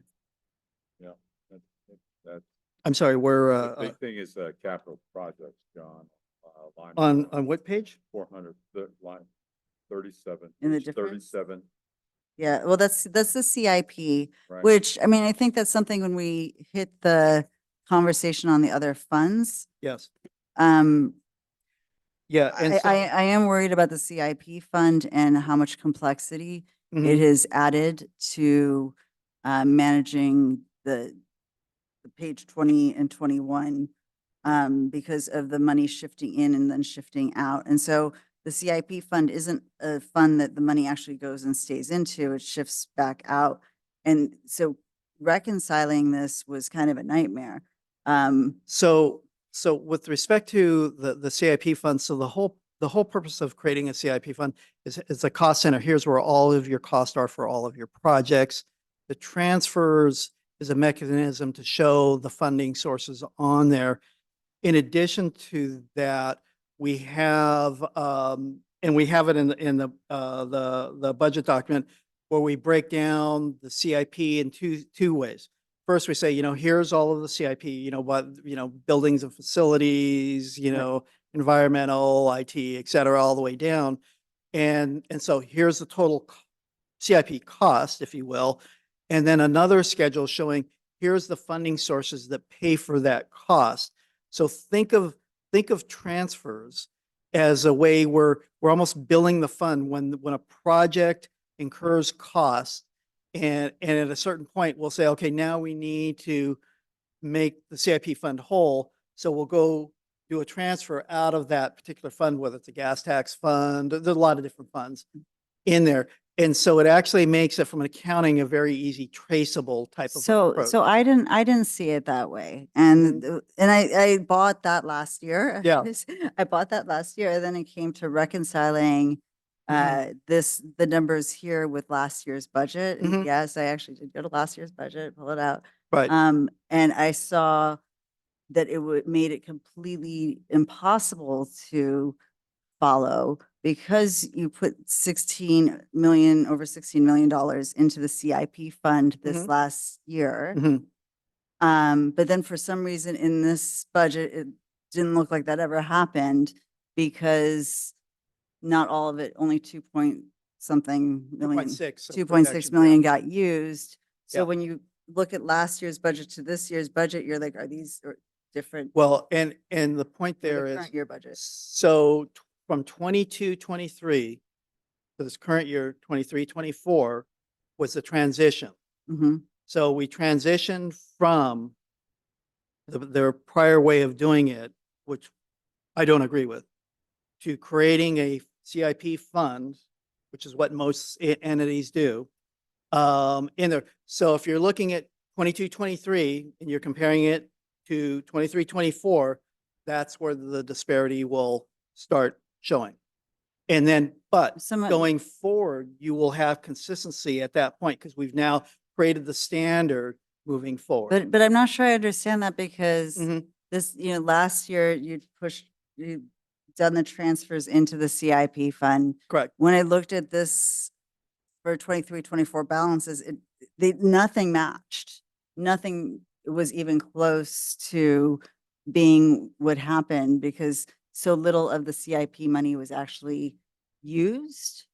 Yeah, that's, I'm sorry, we're, the big thing is, capital projects, John. Line on what page? 400, line 37. In the page difference? 37, Yeah, well, that's the CIP, right? which, I mean, I think that's something when we hit the conversation on the other funds. Yes. Um, Yeah, and so. I am worried about the CIP fund and how much complexity it Mhm. has added to managing the page 20 and 21 because of the money shifting in and then shifting out. And so the CIP fund isn't a fund that the money actually goes and stays into, it shifts back out. And so reconciling this was kind of a nightmare. So with respect to the CIP fund, so the whole purpose of creating a CIP fund is a cost center. Here's where all of your costs are for all of your projects. The transfers is a mechanism to show the funding sources on there. In addition to that, we have, and we have it in the budget document where we break down the CIP in two ways. First, we say, here's all of the CIP, buildings and facilities, environmental, IT, et cetera, all the way down. And so here's the total CIP cost, if you will. And then another schedule showing here's the funding sources that pay for that cost. So think of transfers as a way where we're almost billing the fund when a project incurs costs. And at a certain point, we'll say, okay, now we need to make the CIP fund whole. So we'll go do a transfer out of that particular fund, whether it's a gas tax fund, there's a lot of different funds in there. And so it actually makes it from an accounting a very easy traceable type of approach. So I didn't see it that way. And, and I bought that last year. Yeah. I bought that last year. And then it came to reconciling the numbers here with last year's budget. And yes, I actually did go to last year's budget, pull it out. Right. And I saw that it made it completely impossible to follow because you put over $16 million into the CIP fund this last year. But then for some reason in this budget, it didn't look like that ever happened because not all of it, only 2.6 million got used. So Yeah. when you look at last year's budget to this year's budget, you're like, are these different? Well, and the point from the there is, current year budget. so from 22-23 to this current year, 23-24 was the transition. So we transitioned from their prior way of doing it, which I don't agree with, to creating a CIP fund, which is what most entities do, in there. So if you're looking at 22-23 and you're comparing it to 23-24, that's where the disparity will start showing. And then, but going forward, you will have consistency at that point because we've now created the standard moving forward. But I'm not sure I understand that because this, last year you'd done the transfers into the CIP fund. Correct. When I looked at this for 23-24 balances, nothing matched. Nothing was even close to being what happened because so little of the CIP money was actually used.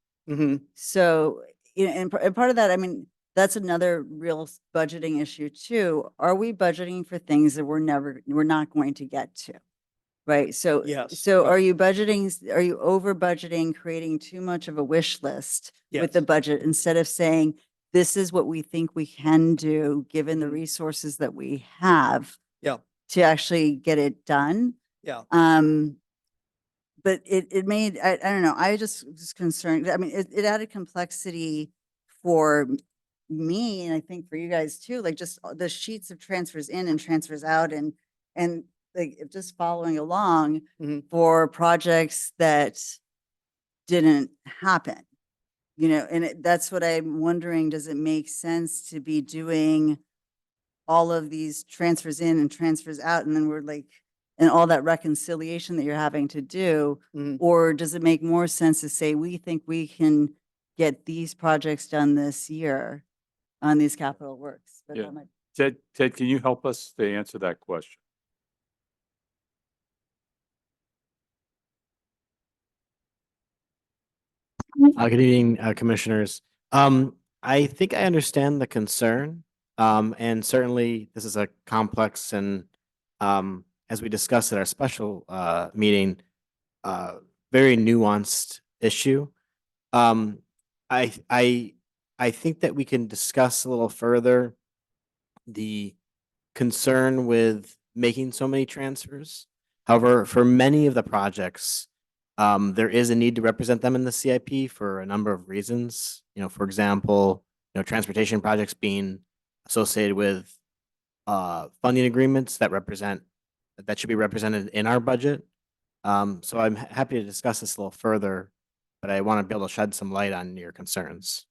So, and part of that, I mean, that's another real budgeting issue too. Are we budgeting for things that we're not going to get to? Right. So, Yes, so right. are you over budgeting, creating too much of a wish list with the Yes. budget instead of saying, this is what we think we can do, given the resources that we have Yeah. to actually get it done? Yeah. But it made, I don't know, I just was concerned. I mean, it added complexity for me, and I think for you guys too, like just the sheets of transfers in and transfers out and like just following along Mhm. for projects that didn't happen. You know, and that's what I'm wondering, does it make sense to be doing all of these transfers in and transfers out, and then we're like, and all that reconciliation that you're having to do? Mhm. Or does it make more sense to say, we think we can get these projects done this year on these capital works? But Yeah. that might- Ted, can you help us to answer that question? Good evening, commissioners. I think I understand the concern. And certainly this is a complex and, as we discussed at our special, meeting, uh, very nuanced issue. Um, I, I, I think that we can discuss a little further the concern with making so many transfers. However, for many of the projects, there is a need to represent them in the CIP for a number of reasons. You know, for example, transportation projects being associated with funding agreements that should be represented in our budget. So I'm happy to discuss this a little further, but I want to be able to shed some light on your concerns.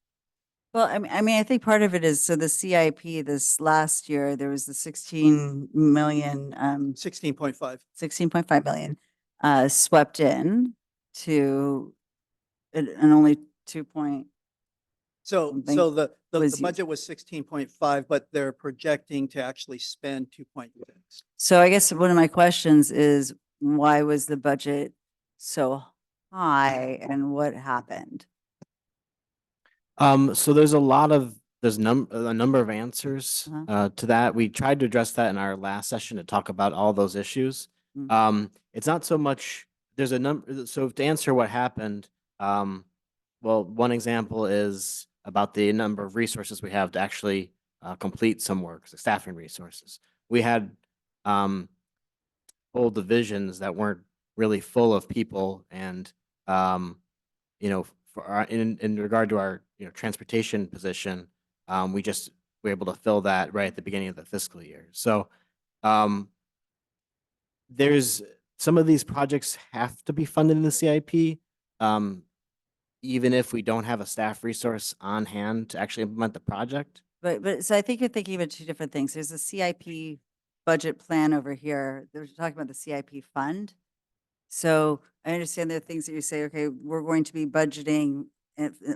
Well, I mean, I think part of it is, so the CIP this last year, there was the 16 million, 16.5. 16.5 million, swept in to, and only 2 point, So, Something so the was budget was 16.5, but they're projecting to actually spend 2.6. so I guess one of my questions is, why was the budget so high and what happened? So there's a number of answers Uh-huh. to that. We tried to address that in our last session to talk about all those issues. Mm. It's not so much, there's a number, so to answer what happened, well, one example is about the number of resources we have to actually complete some work, so staffing resources. We had whole divisions that weren't really full of people, and for our, in regard to our transportation position, we just were able to fill that right at the beginning of the fiscal year. So um, there's some of these projects have to be funded in the CIP, even if we don't have a staff resource on hand to actually implement the project. But so I think you're thinking about two different things. There's a CIP budget plan over here. They're talking about the CIP fund. So I understand there are things that you say, okay, we're going to be budgeting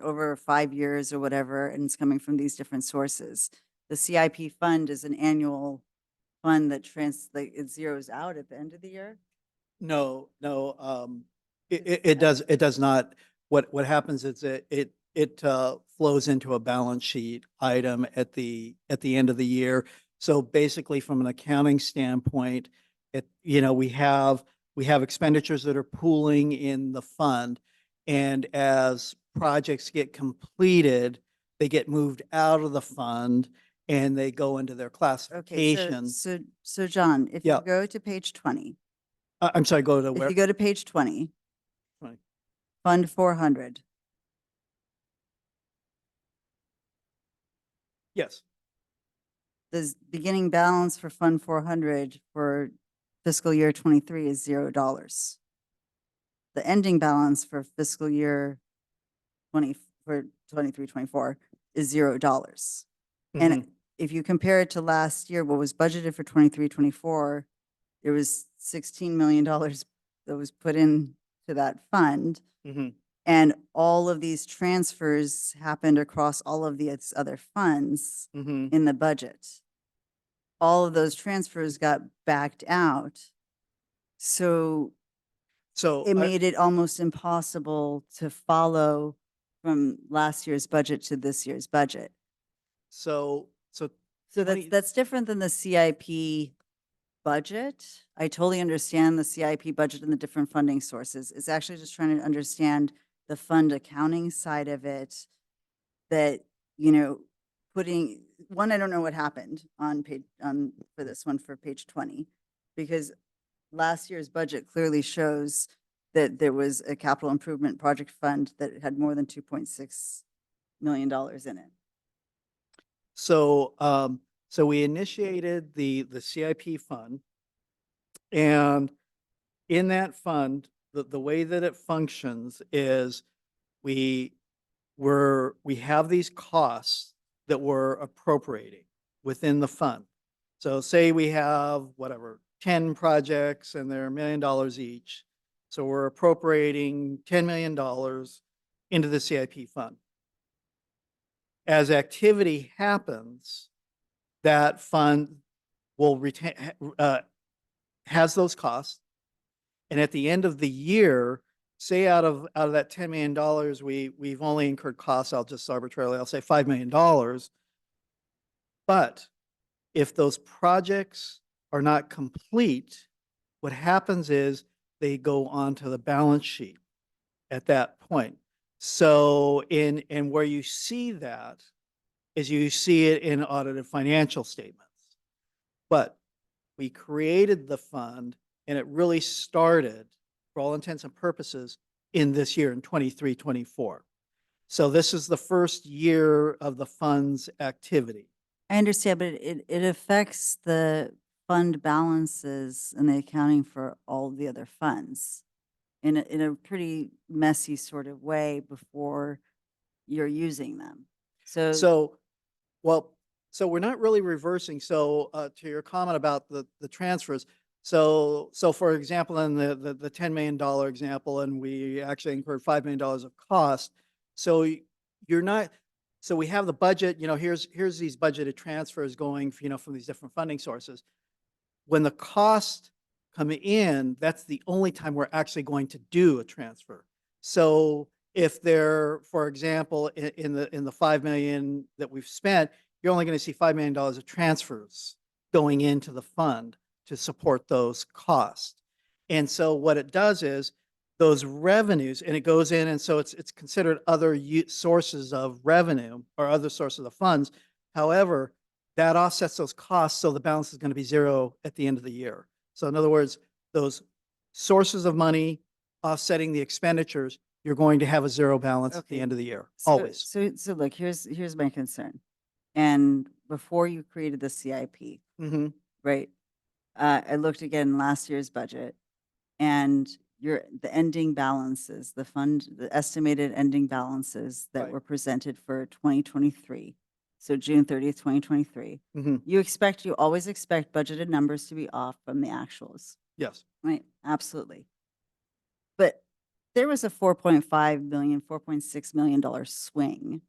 over 5 years or whatever, and it's coming from these different sources. The CIP fund is an annual fund that like it zeroes out at the end of the year. No, no, it does not. What happens is it flows into a balance sheet item at the end of the year. So basically, from an accounting standpoint, we have expenditures that are pooling in the fund, and as projects get completed, they get moved out of the fund and they go into their Okay, classification. so John, if Yeah. you go to page 20, I'm sorry, go to if where? you go to page 20, 20. Fund 400, Yes. the beginning balance for Fund 400 for fiscal year 23 is $0. The ending balance for fiscal year 23, 24 is $0. And Mhm. if you compare it to last year, what was budgeted for 23, 24, there was $16 million that was put in to that fund. Mhm. And all of these transfers happened across all of the other funds Mhm. in the budget. All of those transfers got backed out. So So it made it almost impossible to follow from last year's budget to this year's budget. so So 20 that's different than the CIP budget. I totally understand the CIP budget and the different funding sources. It's actually just trying to understand the fund accounting side of it, that, putting, one, I don't know what happened on for this one for page 20, because last year's budget clearly shows that there was a capital improvement project fund that had more than 2.6 million in it? So, so we initiated the CIP fund. And in that fund, the way that it functions is we have these costs that we're appropriating within the fund. So say we have whatever, 10 projects and they're $1 million each. So we're appropriating $10 million into the CIP fund. As activity happens, that fund will retain, has those costs. And at the end of the year, say out of that $10 million, we've only incurred costs, I'll just arbitrarily, I'll say $5 million. But if those projects are not complete, what happens is they go onto the balance sheet at that point. So and where you see that is you see it in audited financial statements. But we created the fund and it really started, for all intents and purposes, in this year, in 23-24. So this is the first year of the fund's activity. I understand, but it affects the fund balances and the accounting for all the other funds in a pretty messy sort of way before you're using them. So, well, so we're not really reversing. So to your comment about the transfers, so for example, in the $10 million example, and we actually incurred $5 million of cost. So you're not, so we have the budget, here's these budgeted transfers going, from these different funding sources. When the costs come in, that's the only time we're actually going to do a transfer. So if they're, for example, in the 5 million that we've spent, you're only going to see $5 million of transfers going into the fund to support those costs. And so what it does is those revenues, and it goes in, and so it's considered other sources of revenue or other sources of funds. However, that offsets those costs, so the balance is going to be zero at the end of the year. So in other words, those sources of money offsetting the expenditures, you're going to have a zero balance at the Okay. end of the year, So- always. So look, here's my concern. And before you created the CIP, Mhm. right? I looked again last year's budget, and the ending balances, the estimated ending balances that Right. were presented for 2023. So June 30th, 2023. Mhm. You always expect budgeted numbers to be off from the actuals, Yes. right? Absolutely. But there was a $4.6 million swing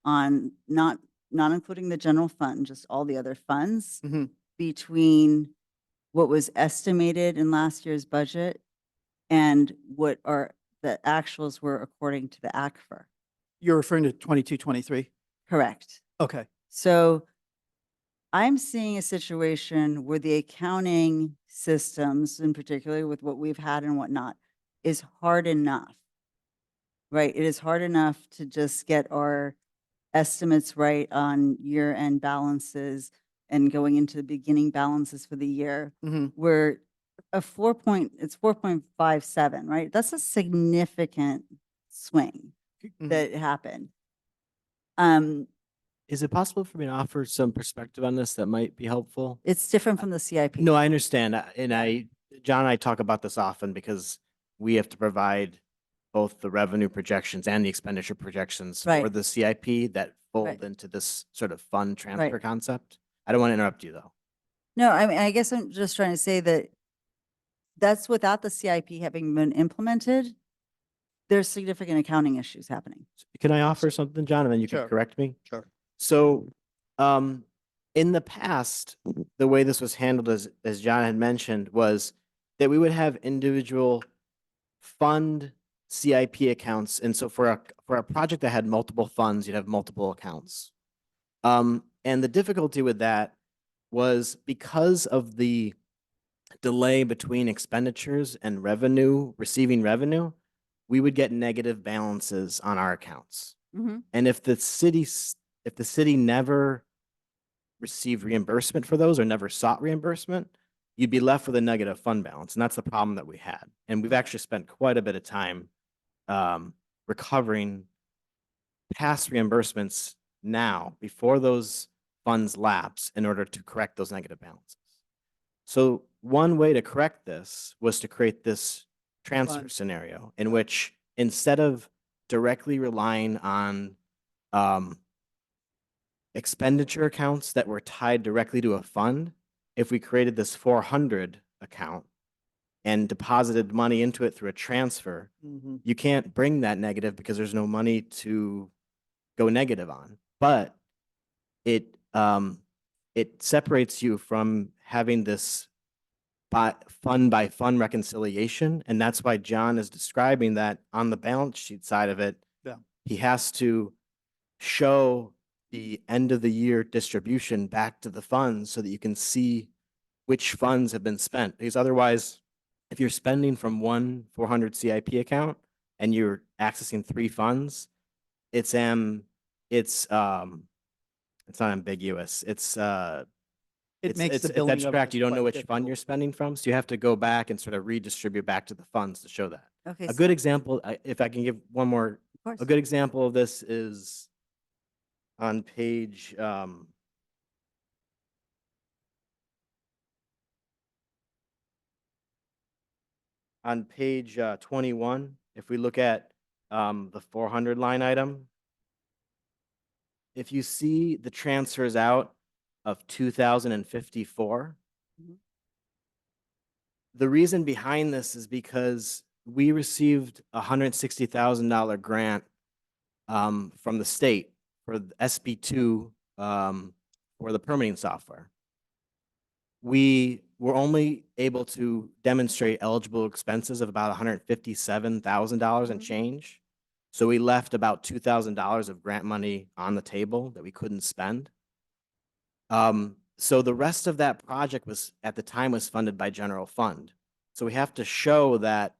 on not including the general fund, just all the other funds Mhm. between what was estimated in last year's budget and what the actuals were according to the ACFR. You're referring to 22-23? Correct. Okay. So I'm seeing a situation where the accounting systems, in particular with what we've had and whatnot, is hard enough, right? It is hard enough to just get our estimates right on year-end balances and going into the beginning balances for the year, Mhm. where it's 4.57, right? That's a significant swing Mhm. that happened. Is it possible for me to offer some perspective on this that might be helpful? It's different from the CIP. No, I understand. John and I talk about this often because we have to provide both the revenue projections and the expenditure projections for Right. the CIP that fold Right. into this sort of fund transfer Right. concept. I don't want to interrupt you though. No, I mean, I guess I'm just trying to say that that's without the CIP having been implemented, there's significant accounting issues happening. Can I offer something, John, and then you can Sure. correct me? Sure. So, in the past, the way this was handled, as John had mentioned, was that we would have individual fund CIP accounts. And so for a project that had multiple funds, you'd have multiple accounts. And the difficulty with that was because of the delay between expenditures and revenue, receiving revenue, we would get negative balances on our accounts. Mhm. And if the city never received reimbursement for those or never sought reimbursement, you'd be left with a negative fund balance. And that's the problem that we had. And we've actually spent quite a bit of time recovering past reimbursements now before those funds lapse in order to correct those negative balances. So one way to correct this was to create this transfer Fund. scenario in which instead of directly relying on um, expenditure accounts that were tied directly to a fund, if we created this 400 account and deposited money into it through a transfer, Mhm. you can't bring that negative because there's no money to go negative on. But it it separates you from having this by fund reconciliation, and that's why John is describing that on the balance sheet side of it. Yeah. He has to show the end of the year distribution back to the funds so that you can see which funds have been spent. Because otherwise, if you're spending from one 400 CIP account and you're accessing three funds, it's not ambiguous. It makes the It's billing of abstract. this You don't know quite which fund you're difficult. spending from, so you have to go back and sort of redistribute back to the funds to show that. Okay, A so, good example, if I can give one more, of course. a good example of this is on page, on page 21, if we look at the 400 line item, if you see the transfers out of 2,054, Mhm. the reason behind this is because we received a $160,000 grant from the state for the SB2 for the permitting software. We were only able to demonstrate eligible expenses of about $157,000 and Mhm. change. So we left about $2,000 of grant money on the table that we couldn't spend. So the rest of that project was, at the time, was funded by general fund. So we have to show that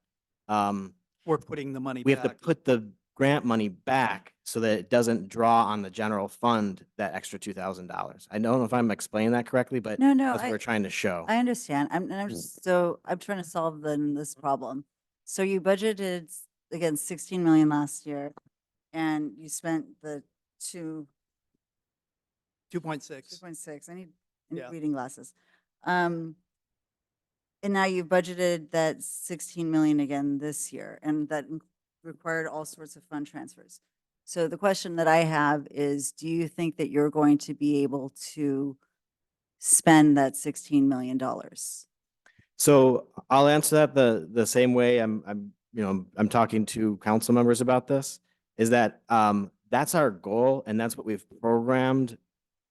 We're putting the money we have to back. put the grant money back so that it doesn't draw on the general fund that extra $2,000. I don't know if I'm explaining that correctly, but No, no, that's what we're trying to show. I understand. I'm just, so I'm trying to solve this problem. So you budgeted, again, 16 million last year, and you spent the 2.6. 2.6. I need Yeah. reading glasses. And now you've budgeted that 16 million again this year, and that required all sorts of fund transfers. So the question that I have is, do you think that you're going to be able to spend that $16 million? So I'll answer that the same way I'm talking to council members about this, is that that's our goal and that's what we've programmed,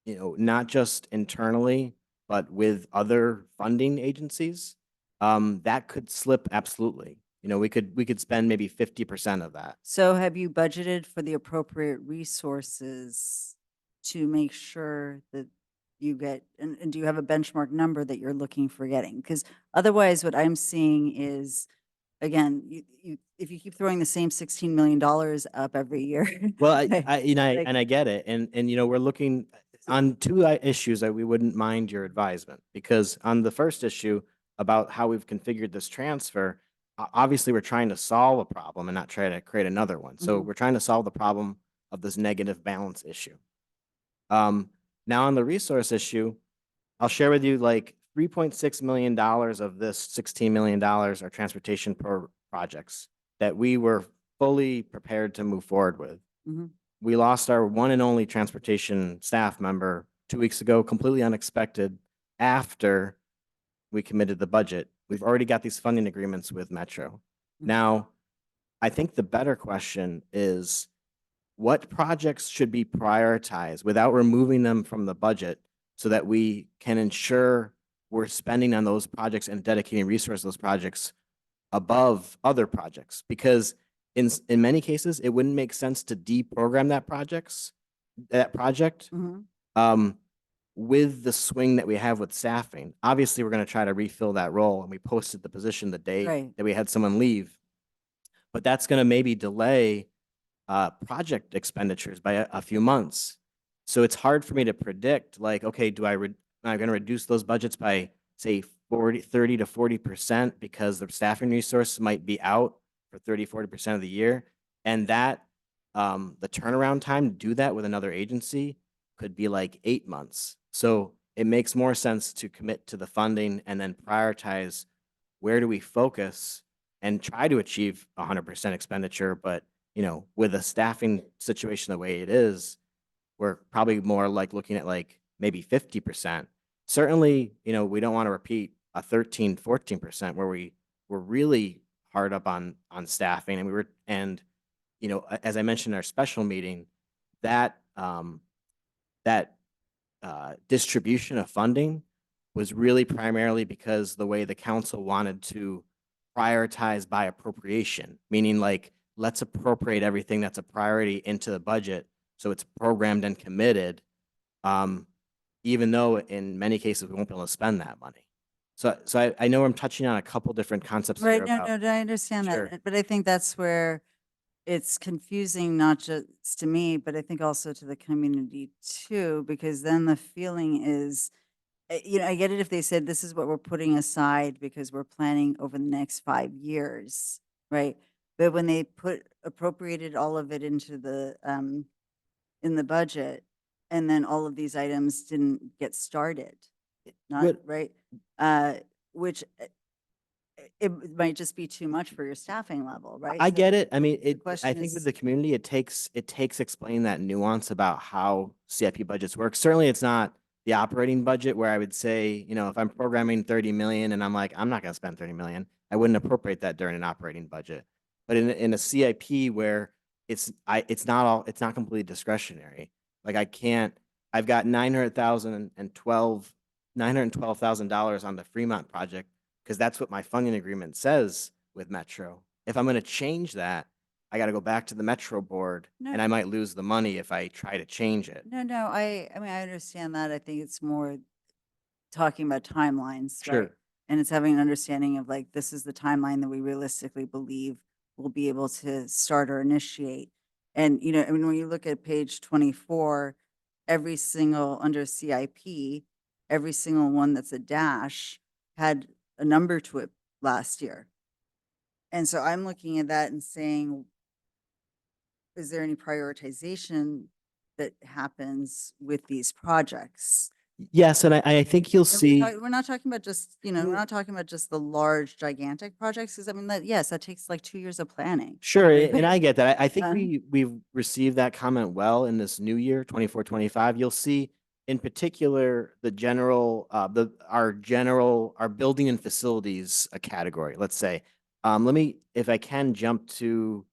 not just internally, but with other funding agencies. That could slip absolutely. We could spend maybe 50% of that. So have you budgeted for the appropriate resources to make sure that you get, and do you have a benchmark number that you're looking for getting? Because otherwise, what I'm seeing is, again, if you keep throwing the same $16 million up every year. Well, like- I get it. And we're looking on two issues that we wouldn't mind your advisement, because on the first issue about how we've configured this transfer, obviously we're trying to solve a problem and not try to create another one. So Mhm. we're trying to solve the problem of this negative balance issue. Now on the resource issue, I'll share with you like $3.6 million of this $16 million are transportation projects that we were fully prepared to move forward with. Mhm. We lost our one and only transportation staff member 2 weeks ago, completely unexpected, after we committed the budget. We've already got these funding agreements with Metro. Mhm. Now, I think the better question is, what projects should be prioritized without removing them from the budget so that we can ensure we're spending on those projects and dedicating resources to those projects above other projects? Because in many cases, it wouldn't make sense to deprogram that project Mhm. with the swing that we have with staffing. Obviously, we're going to try to refill that role, and we posted the position the day Right. that we had someone leave. But that's going to maybe delay project expenditures by a few months. So it's hard for me to predict, like, okay, am I going to reduce those budgets by, say, 30 to 40% because the staffing resource might be out for 30, 40% of the year? And that the turnaround time to do that with another agency could be like 8 months. So it makes more sense to commit to the funding and then prioritize where do we focus and try to achieve 100% expenditure. But, with a staffing situation the way it is, we're probably more like looking at like maybe 50%. Certainly, we don't want to repeat a 13, 14% where we were really hard up on staffing and as I mentioned in our special meeting, that distribution of funding was really primarily because the way the council wanted to prioritize by appropriation, meaning like, let's appropriate everything that's a priority into the budget so it's programmed and committed, even though in many cases we won't be able to spend that money. So I know I'm touching on a couple different concepts Right, here no, about. no, I understand Sure. that, but I think that's where it's confusing, not just to me, but I think also to the community too, because then the feeling is, I get it if they said this is what we're putting aside because we're planning over the next 5 years, right? But when they appropriated all of it into in the budget, and then all of these items didn't get started, not, What- right? Which it might just be too much for your staffing level, right? I So get it. I mean, the I question think is- with the community, it takes explaining that nuance about how CIP budgets work. Certainly, it's not the operating budget where I would say, if I'm programming 30 million and I'm like, I'm not going to spend 30 million, I wouldn't appropriate that during an operating budget. But in a CIP where it's not completely discretionary. Like I've got $912,000 on the Fremont project because that's what my funding agreement says with Metro. If I'm going to change that, I got to go back to the Metro board No. and I might lose the money if I try to change it. No, I mean, I understand that. I think it's more talking about timelines, right? Sure. And it's having an understanding of like, this is the timeline that we realistically believe we'll be able to start or initiate. And, I mean, when you look at page 24, every single under CIP, every single one that's a dash had a number to it last year. And so I'm looking at that and saying, is there any prioritization that happens with these projects? Yes, and I think you'll And see. we're not talking about just, we're not talking about just the large gigantic projects, because I mean, yes, that takes like 2 years of planning. Sure, Right, and but- I get that. I think Uh-huh. we've received that comment well in this new year, 24, 25. You'll see in particular the general, our building and facilities category, let's say. Let me, if I can, jump to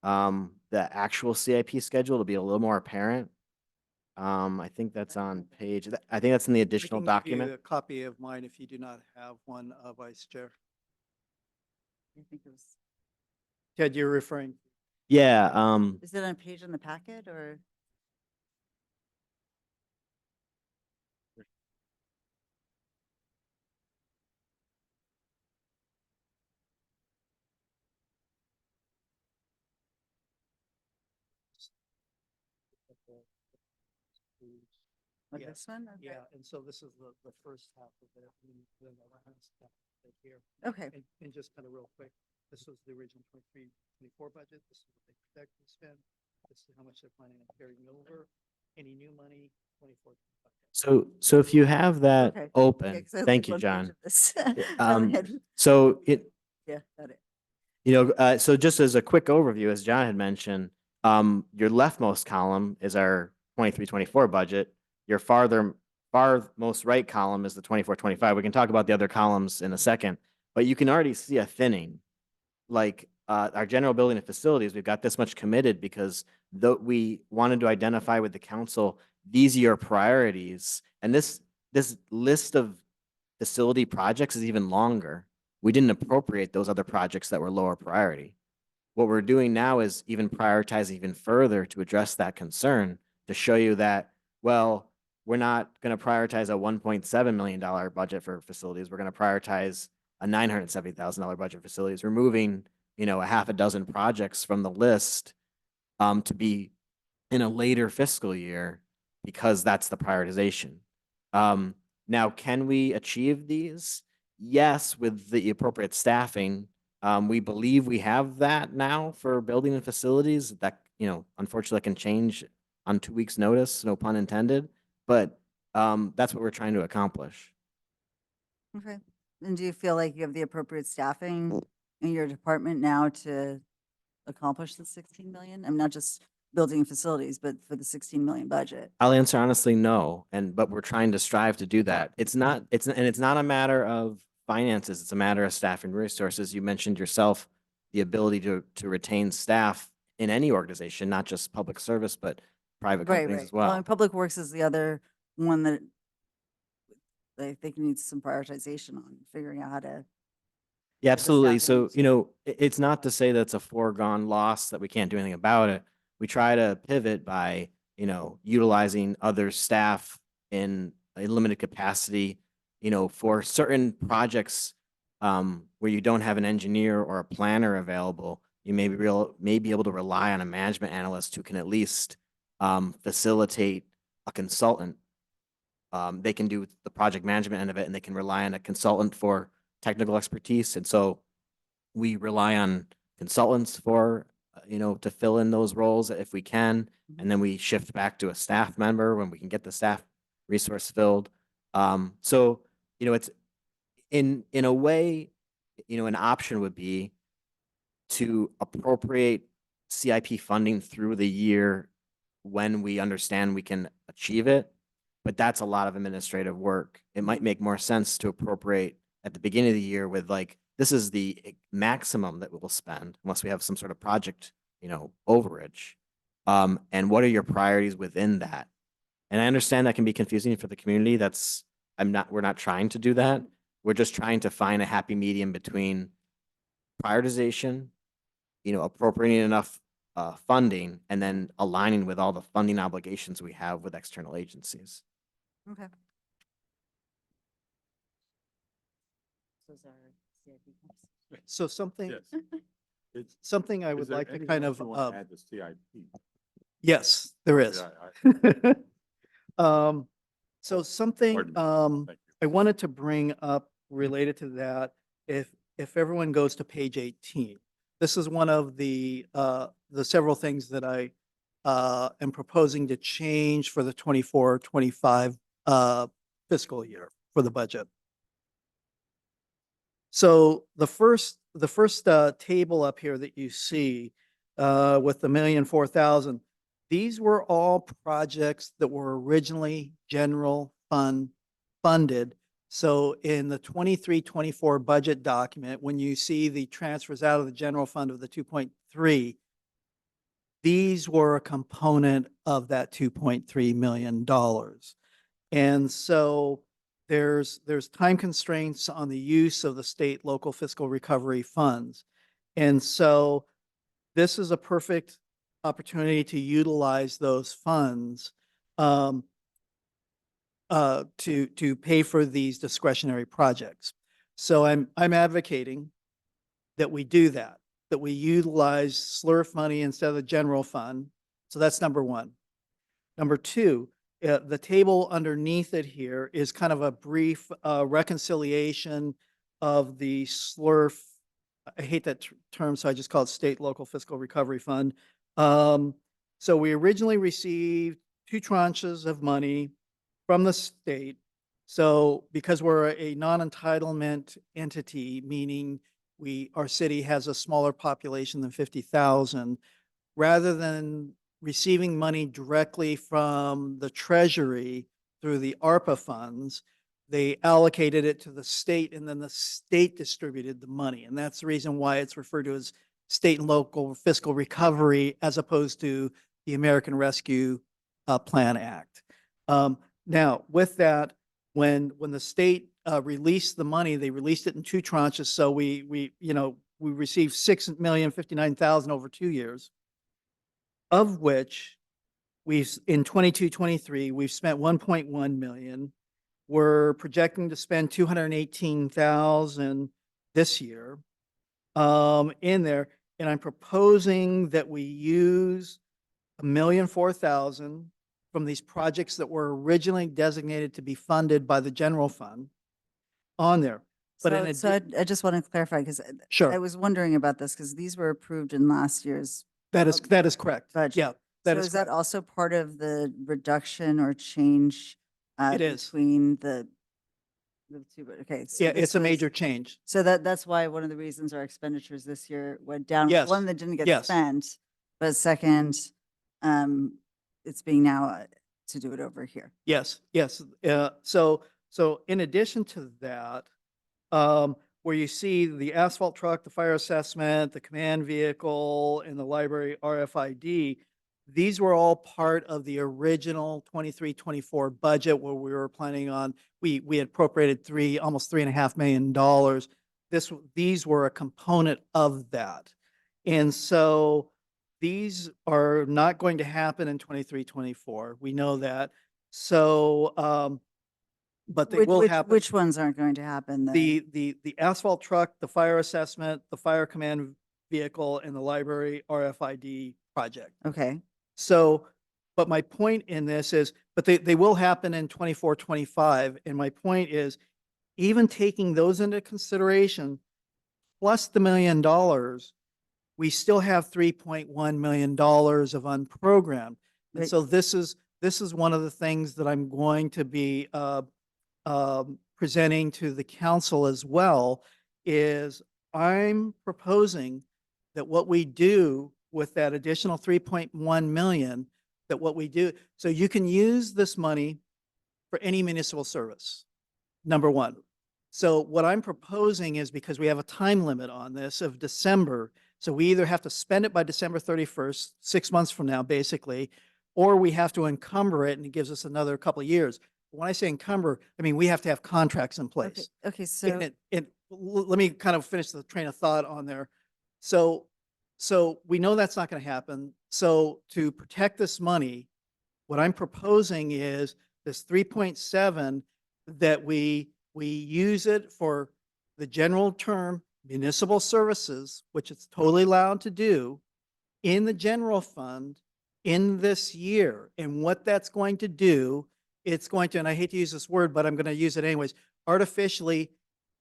the actual CIP schedule to be a little more apparent. I think that's on I think that's in the I additional can give you document. a copy of mine if you do not have one, Vice Chair. I think it was, Ted, you're referring. Yeah, is it on a page in the packet or? Like Yeah, this one? Okay. Yeah, and so this is the first half of it, and then the last half right here. Okay. And just kind of real quick, this was the original 23, 24 budget. This is what they project to spend. This is how much they're planning on carrying over. Any new money, 24. so if you have that Okay. Yeah, open, 'cause I thank like you, one page John. of this. Um, had- So Yeah, got it. so just as a quick overview, as John had mentioned, your leftmost column is our 23-24 budget. Your farmost right column is the 24-25. We can talk about the other columns in a second, but you can already see a thinning. Like our general building and facilities, we've got this much committed because we wanted to identify with the council, these are your priorities. And this list of facility projects is even longer. We didn't appropriate those other projects that were lower priority. What we're doing now is even prioritize even further to address that concern, to show you that, well, we're not going to prioritize a $1.7 million budget for facilities. We're going to prioritize a $970,000 budget for facilities, removing, a half a dozen projects from the list to be in a later fiscal year because that's the prioritization. Now, can we achieve these? Yes, with the appropriate staffing. We believe we have that now for building and facilities. That unfortunately that can change on 2 weeks' notice, no pun intended, but that's what we're trying to accomplish. Okay. And do you feel like you have the appropriate staffing in your department now to accomplish the 16 million? I'm not just building facilities, but for the 16 million budget. I'll answer honestly, no. But we're trying to strive to do that. It's not a matter of finances. It's a matter of staffing resources. You mentioned yourself the ability to retain staff in any organization, not just public service, but private Right, companies right. as well. And Public Works is the other one that I think needs some prioritization on figuring out how to. Yeah, absolutely. staffing So, it's not to say that's a foregone loss that we can't do anything about it. We try to pivot by, utilizing other staff in a limited capacity, for certain projects where you don't have an engineer or a planner available, you may be able to rely on a management analyst who can at least facilitate a consultant. They can do the project management end of it, and they can rely on a consultant for technical expertise. And so we rely on consultants for, to fill in those roles if we can. And then we shift back to a staff member when we can get the staff resource filled. So, it's in a way, an option would be to appropriate CIP funding through the year when we understand we can achieve it. But that's a lot of administrative work. It might make more sense to appropriate at the beginning of the year with this is the maximum that we'll spend unless we have some sort of project, overage. And what are your priorities within that? And I understand that can be confusing for the community. We're not trying to do that. We're just trying to find a happy medium between prioritization, appropriating enough funding, and then aligning with all the funding obligations we have with external agencies. Okay. So something, Yes. It's- something I is would there like to anything kind else of, you want to add to CIP? yes, there is. Yeah, So something, Pardon me. Thank you. I wanted to bring up related to that, if everyone goes to page 18, this is one of the several things that I am proposing to change for the 24-25 fiscal year for the budget. So the first table up here that you see with the 1,004,000, these were all projects that were originally general fund funded. So in the 23-24 budget document, when you see the transfers out of the general fund of the 2.3, these were a component of that $2.3 million. And so there's time constraints on the use of the state local fiscal recovery funds. And so this is a perfect opportunity to utilize those funds to pay for these discretionary projects. So I'm advocating that we do that we utilize SLRF money instead of the general fund. So that's number one. Number two, the table underneath it here is kind of a brief reconciliation of the SLRF. I hate that term, so I just call it State Local Fiscal Recovery Fund. So we originally received 2 tranches of money from the state. So because we're a non-entitlement entity, meaning our city has a smaller population than 50,000, rather than receiving money directly from the treasury through the ARPA funds, they allocated it to the state, and then the state distributed the money. And that's the reason why it's referred to as state and local fiscal recovery as opposed to the American Rescue Plan Act. Now, with that, when the state released the money, they released it in 2 tranches. So we received $6,059,000 over 2 years, of which in 22-23, we've spent 1.1 million. We're projecting to spend 218,000 this year in there. And I'm proposing that we use 1,004,000 from these projects that were originally designated to be funded by the general fund on there. But So I just want to clarify, because Sure. I was wondering about this, because these were approved in last year's That is correct. budget. Yeah, that So is is that correct. also part of the reduction or change It is. between the two? Okay. So Yeah, this it's a was- major change. So that's why one of the reasons our expenditures this year went down. Yes, One, that didn't get yes. spent, but second, it's being now to do it over here. Yes, yes. So in addition to that, where you see the asphalt truck, the fire assessment, the command vehicle, and the library RFID, these were all part of the original 23-24 budget where we were planning on, we had appropriated almost $3.5 million. These were a component of that. And so these are not going to happen in 23-24. We know that. So, but they will happen. Which ones aren't going to happen then? The asphalt truck, the fire assessment, the fire command vehicle, and the library RFID project. Okay. So, but my point in this is, but they will happen in 24-25. And my point is, even taking those into consideration, plus the $1 million, we still have $3.1 million of unprogrammed. And Right. so this is one of the things that I'm going to be presenting to the council as well, is I'm proposing that what we do with that additional 3.1 million, that what we do, so you can use this money for any municipal service, number one. So what I'm proposing is, because we have a time limit on this of December, so we either have to spend it by December 31st, 6 months from now, basically, or we have to encumber it and it gives us another couple of years. When I say encumber, I mean, we have to have contracts in place. Okay. So Let me kind of finish the train of thought on there. So we know that's not going to happen. So to protect this money, what I'm proposing is this 3.7, that we use it for the general term municipal services, which it's totally allowed to do in the general fund in this year. And what that's going to do, it's going to, and I hate to use this word, but I'm going to use it anyways, artificially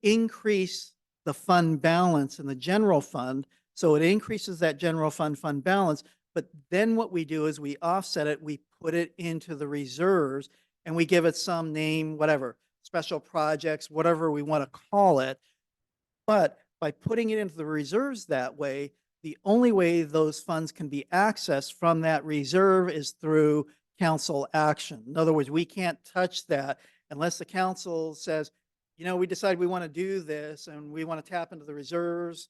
increase the fund balance in the general fund. So it increases that general fund balance. But then what we do is we offset it, we put it into the reserves, and we give it some name, whatever, special projects, whatever we want to call it. But by putting it into the reserves that way, the only way those funds can be accessed from that reserve is through council action. In other words, we can't touch that unless the council says, you know, we decide we want to do this and we want to tap into the reserves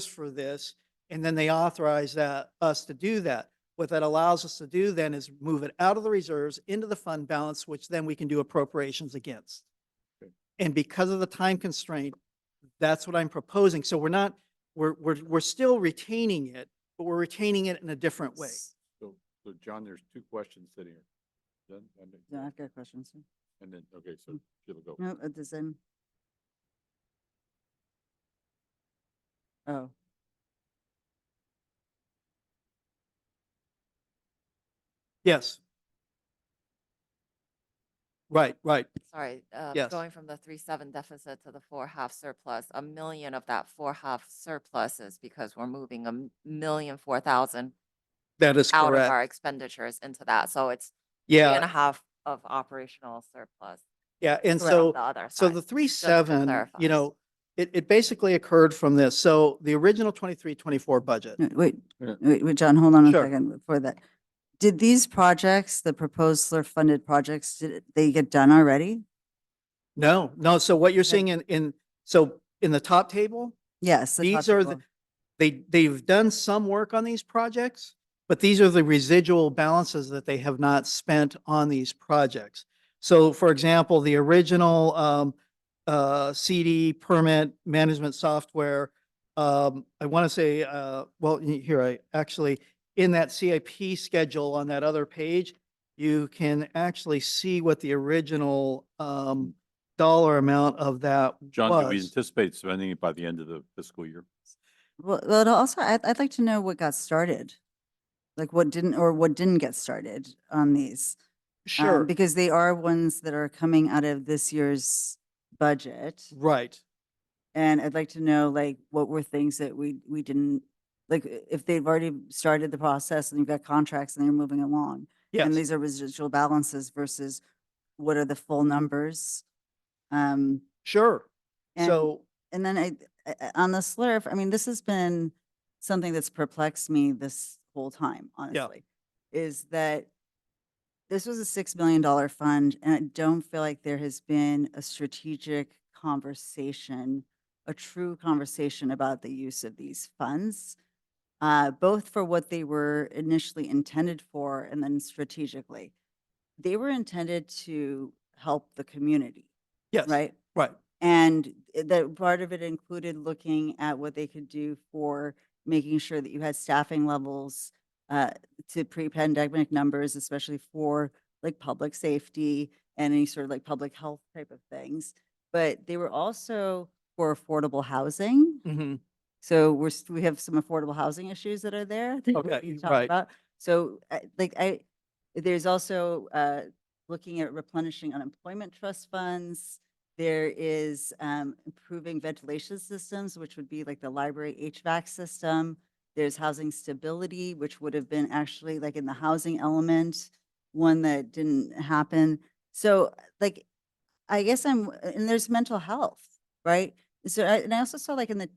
for this, and then they authorize us to do that. What that allows us to do then is move it out of the reserves into the fund balance, which then we can do appropriations against. Okay. And because of the time constraint, that's what I'm proposing. So we're still retaining it, but we're retaining it in a different way. So John, there's two questions sitting here. Then, no, I've got questions. and then, okay, so Sheila, go. No, at the same. Oh. Yes. Right. Sorry, Yes. going from the 3.7 deficit to the 4.5 surplus, $1 million of that 4.5 surplus is because we're moving $1,004,000 That is out of correct. our expenditures into that. So it's Yeah. 3.5 of operational surplus. Yeah. And Correct. so, The other so side, the just to 3.7, clarify. you know, it basically occurred from this. So the original 23-24 budget. Wait, Yeah. wait, John, hold on a Sure. second before that. Did these projects, the proposed SLR funded projects, did they get done already? No. So what you're seeing in the top table, Yes. the top these are table. they've done some work on these projects, but these are the residual balances that they have not spent on these projects. So for example, the original CD permit management software, I want to say, well, here, I actually, in that CIP schedule on that other page, you can actually see what the original dollar amount of that John, do we was. anticipate spending it by the end of the fiscal year? Well, also, I'd like to know what got started, like what didn't get started on these. Sure, Because they are ones that are coming out of this year's budget. right. And I'd like to know, like, what were things that we didn't, like if they've already started the process and you've got contracts and they're moving along. And Yes, these are residual balances versus what are the full numbers? sure. And, So, and then on the slurf, I mean, this has been something that's perplexed me this whole time, honestly, is that this was a $6 million fund, and I don't feel like there has been a strategic conversation, a true conversation about the use of these funds, both for what they were initially intended for and then strategically. They were intended to help the community, yes, right? right. And that part of it included looking at what they could do for making sure that you had staffing levels uh, to pre-pandemic numbers, especially for like public safety and any sort of like public health type of things. But they were also for affordable housing. Mhm. So we have some affordable housing issues that are there that we Okay, need to talk right. about. So there's also looking at replenishing unemployment trust funds. There is improving ventilation systems, which would be like the library HVAC system. There's housing stability, which would have been actually like in the housing element, one that didn't happen. So like, I guess and there's mental health, right? So, and I also saw like in the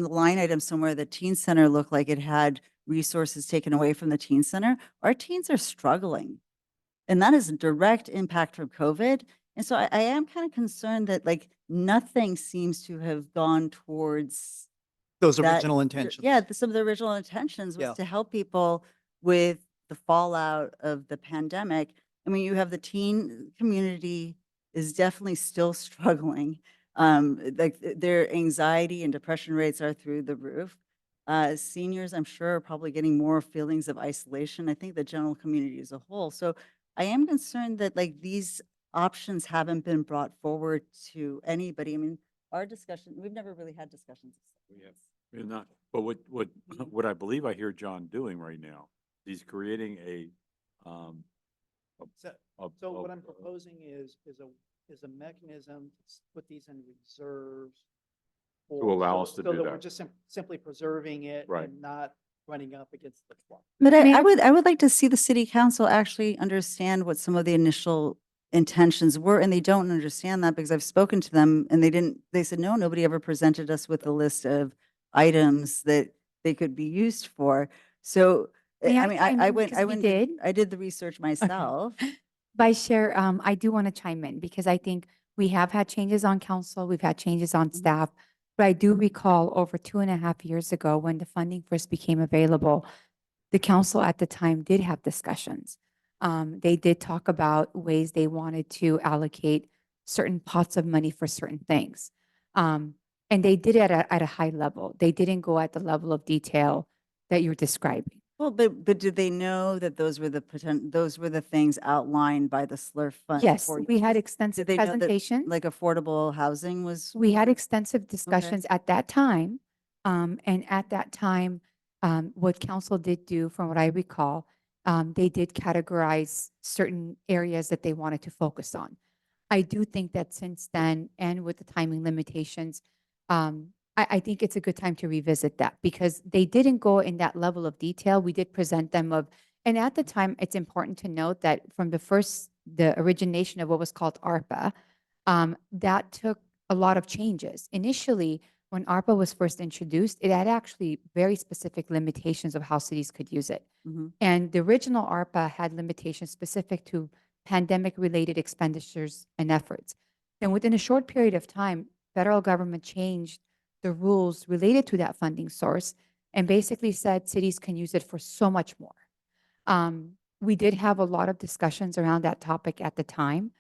line item somewhere, the teen center looked like it had resources taken away from the teen center. Our teens are struggling. And that is a direct impact from COVID. And so I am kind of concerned that like nothing seems to have gone towards Those that. original intentions. Yeah, some of the original intentions was Yeah. to help people with the fallout of the pandemic. I mean, you have the teen community is definitely still struggling. Like their anxiety and depression rates are through the roof. Seniors, I'm sure, are probably getting more feelings of isolation. I think the general community as a whole. So I am concerned that like these options haven't been brought forward to anybody. I mean, our discussion, we've never really had discussions. We have, we're not, but what I believe I hear John doing right now, he's creating um, So, a, so a- what I'm proposing is a mechanism to put these in reserves. To allow us to so do that we're that. just simply preserving it Right. and not running up against the clock. But May I I- would like to see the city council actually understand what some of the initial intentions were, and they don't understand that because I've spoken to them and they said, no, nobody ever presented us with a list of items that they could be used for. So, May I I mean, chime I in? went, Because we did. I did the research myself. Vice Chair, I do want to chime in because I think we have had changes on council, we've had changes on staff. But I do recall over 2.5 years ago, when the funding first became available, the council at the time did have discussions. They did talk about ways they wanted to allocate certain pots of money for certain things. And they did it at a high level. They didn't go at the level of detail that you're describing. Well, but did they know that those were the things outlined by the SLURF fund? Yes, for we had use? extensive Did they know that presentation. like affordable housing was? We had extensive discussions at that time. And at that time, what council did do, from what I recall, they did categorize certain areas that they wanted to focus on. I do think that since then, and with the timing limitations, I think it's a good time to revisit that because they didn't go in that level of detail. We did present them and at the time, it's important to note that from the origination of what was called ARPA, that took a lot of changes. Initially, when ARPA was first introduced, it had actually very specific limitations of how cities could use it. Mhm. And the original ARPA had limitations specific to pandemic-related expenditures and efforts. And within a short period of time, federal government changed the rules related to that funding source and basically said cities can use it for so much more. We did have a lot of discussions around that topic at the time.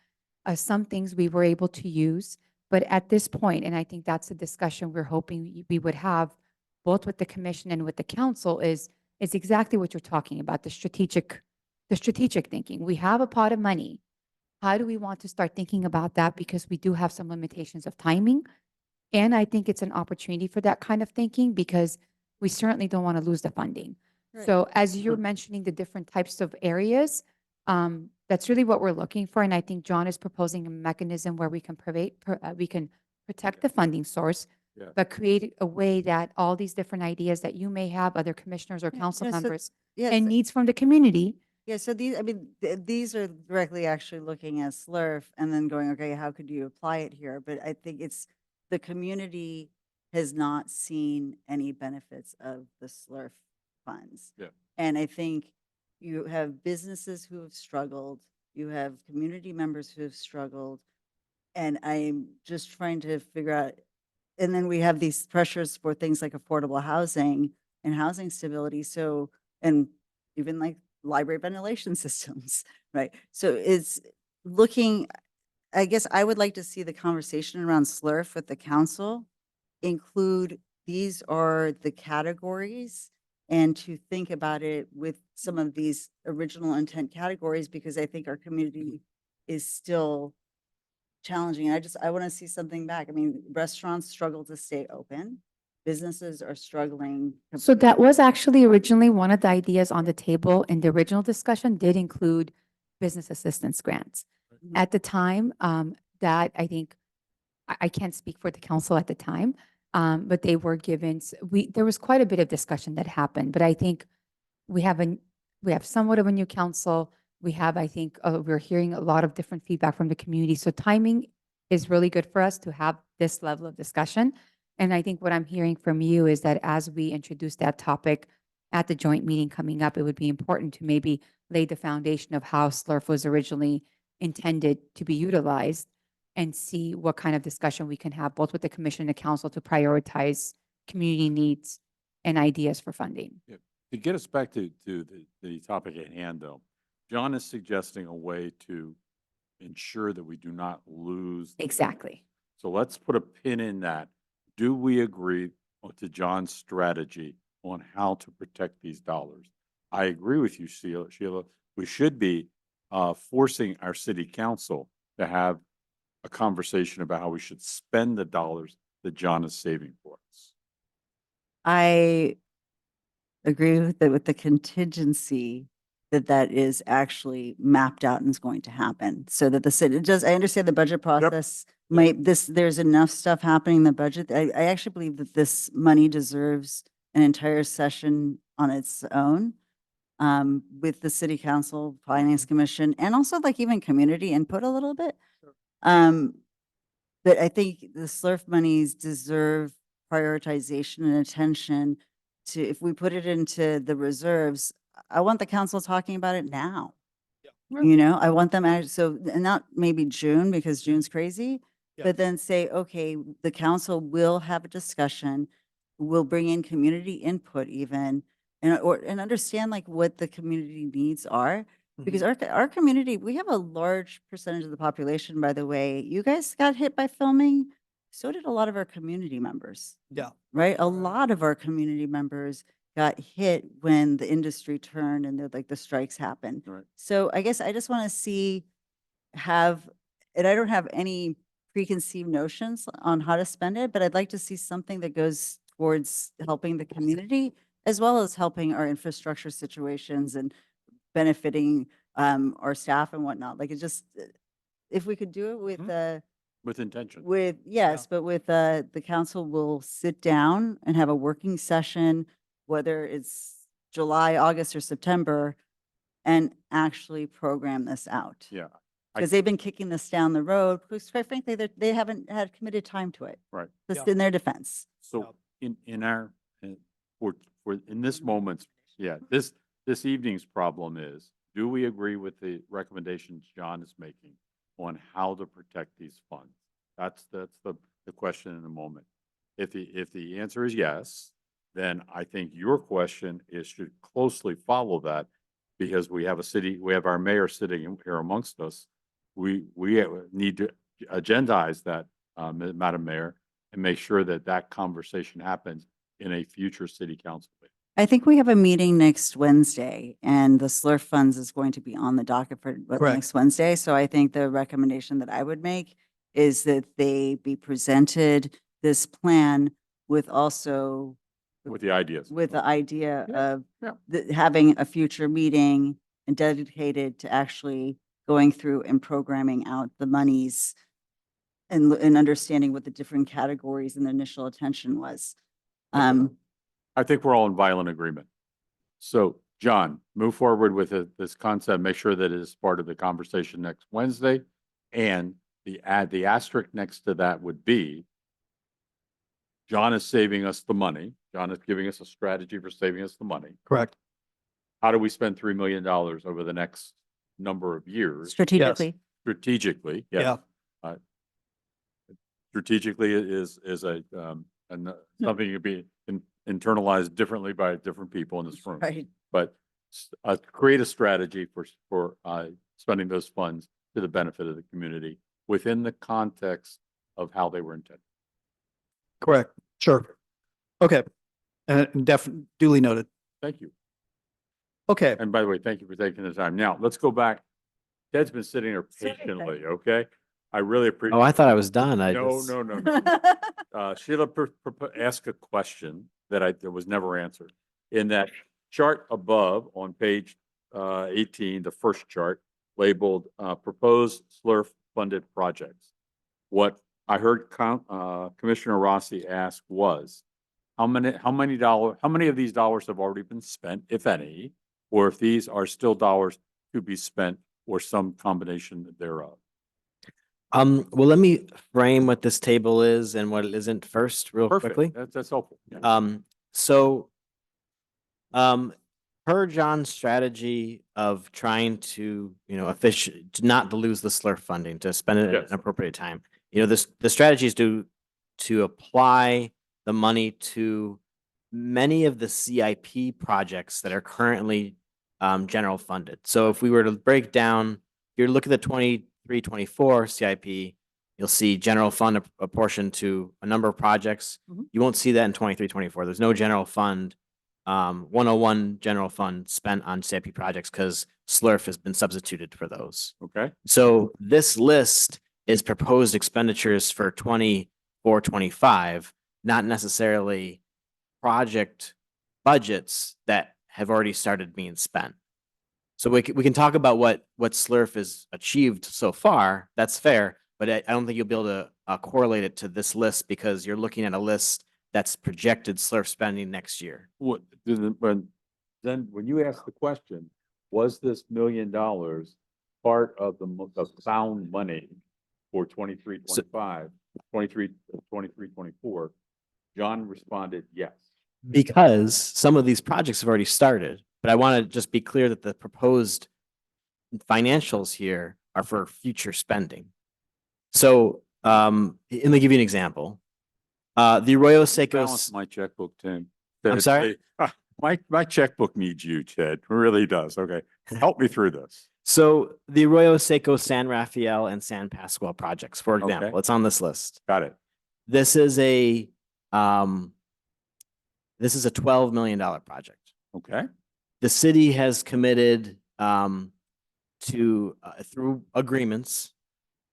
Some things we were able to use, but at this point, and I think that's a discussion we're hoping we would have both with the commission and with the council is exactly what you're talking about, the strategic thinking. We have a pot of money. How do we want to start thinking about that? Because we do have some limitations of timing. And I think it's an opportunity for that kind of thinking because we certainly don't want to lose the funding. Right. So as you're mentioning the different types of areas, that's really what we're looking for. And I think John is proposing a mechanism where we can protect the funding source, Yeah. but create a way that all these different ideas that you may have, other commissioners or Yeah, council yeah, so- members, Yes. and needs from the community. Yeah, so these, I mean, these are directly actually looking at SLURF and then going, okay, how could you apply it here? But I think it's, the community has not seen any benefits of the SLURF funds. Yeah. And I think you have businesses who have struggled, you have community members who have struggled. And I'm just trying to figure out, and then we have these pressures for things like affordable housing and housing stability. So, and even like library ventilation systems, right? So it's looking, I guess I would like to see the conversation around SLURF with the council include, these are the categories, and to think about it with some of these original intent categories, because I think our community is still challenging. I want to see something back. I mean, restaurants struggle to stay open. Businesses are struggling. So that was actually originally one of the ideas on the table in the original discussion did include business assistance grants. Mhm. At the time, that I think, I can't speak for the council at the time, but they were given, there was quite a bit of discussion that happened, but I think we have somewhat of a new council. We have, I think, we're hearing a lot of different feedback from the community. So timing is really good for us to have this level of discussion. And I think what I'm hearing from you is that as we introduce that topic at the joint meeting coming up, it would be important to maybe lay the foundation of how SLURF was originally intended to be utilized and see what kind of discussion we can have both with the commission and the council to prioritize community needs and ideas for funding. To get us back to the topic at hand, though, John is suggesting a way to ensure that we do not lose. Exactly. So let's put a pin in that. Do we agree to John's strategy on how to protect these dollars? I agree with you, Sheila. We should be forcing our city council to have a conversation about how we should spend the dollars that John is saving for us. I agree with the contingency that is actually mapped out and is going to happen, so that the city does, I understand the budget process might, there's enough stuff happening in the budget. I actually believe that this money deserves an entire session on its own, with the city council, finance commission, and also like even community input a little bit. But I think the SLURF monies deserve prioritization and attention to, if we put it into the reserves, I want the council talking about it now. You know, I want them, so, and not maybe June, because June's crazy, Yeah. but then say, okay, the council will have a discussion, we'll bring in community input even, and understand like what the community needs are. Because our community, we have a large percentage of the population, by the way. You guys got hit by filming, so did a lot of our community members. Yeah. Right? A lot of our community members got hit when the industry turned and the strikes happened. Right. So I guess I just want to see, and I don't have any preconceived notions on how to spend it, but I'd like to see something that goes towards helping the community as well as helping our infrastructure situations and benefiting our staff and whatnot. Like, it just, if we could do it with With intention. yes, but with the council will sit down and have a working session, whether it's July, August, or September, and actually program this out. Yeah. Because they've been kicking this down the road, because quite frankly, they haven't had committed time to it. Right. Just Yeah. in their defense. So in our, in this moment, yeah, this evening's problem is, do we agree with the recommendations John is making on how to protect these funds? That's the question in the moment. If the answer is yes, then I think your question should closely follow that, because we have our mayor sitting here amongst us. We need to agendize that, Madam Mayor, and make sure that conversation happens in a future city council meeting. I think we have a meeting next Wednesday, and the SLURF funds is going to be on the docket for Correct. next Wednesday. So I think the recommendation that I would make is that they be presented this plan with also With the ideas. with the idea Yeah, of yeah. having a future meeting and dedicated to actually going through and programming out the monies and understanding what the different categories and the initial attention was. I think we're all in violent agreement. So, John, move forward with this concept, make sure that it is part of the conversation next Wednesday. And the asterisk next to that would be, John is saving us the money. John is giving us a strategy for saving us the money. Correct. How do we spend $3 million over the next number of years? Strategically. Strategically, yes. Strategically is something you be internalized differently by different people in this room. Right. But create a strategy for spending those funds to the benefit of the community within the context of how they were intended. Correct. Sure. Okay. Definitely duly noted. Thank you. Okay. And by the way, thank you for taking the time. Now, let's go back. Ted's been sitting there patiently, okay? I really appreciate. Oh, I thought I was done. No. Sheila asked a question that was never answered. In that chart above on page 18, the first chart labeled proposed SLURF funded projects. What I heard Commissioner Rossi ask was, how many of these dollars have already been spent, if any, or if these are still dollars to be spent or some combination thereof? Well, let me frame what this table is and what it isn't first, real Perfect. quickly. That's helpful. Yeah. So, per John's strategy of trying to, to not to lose the SLURF funding, to spend it at an appropriate time. The strategy is to apply the money to many of the CIP projects that are currently general funded. So if we were to break down, if you look at the 23-24 CIP, you'll see general fund a portion to a number of projects. You won't see that in 23-24. There's no general fund, 101 general fund spent on CIP projects because SLURF has been substituted for those. Okay. So this list is proposed expenditures for 24-25, not necessarily project budgets that have already started being spent. So we can talk about what SLURF has achieved so far. That's fair, but I don't think you'll be able to correlate it to this list because you're looking at a list that's projected SLURF spending next year. When you ask the question, was this $1 million part of the found money for 23-25, 23-24? John responded, yes. Because some of these projects have already started, but I want to just be clear that the proposed financials here are for future spending. So, let me give you an example. The Arroyo Seco. Balance my checkbook, Tim. I'm sorry? My checkbook needs you, Ted. It really does. Okay. Help me through this. So the Arroyo Seco, San Rafael, and San Pascual projects, for example, Okay. it's on this list. Got it. This is a $12 million project. Okay. The city has committed to through agreements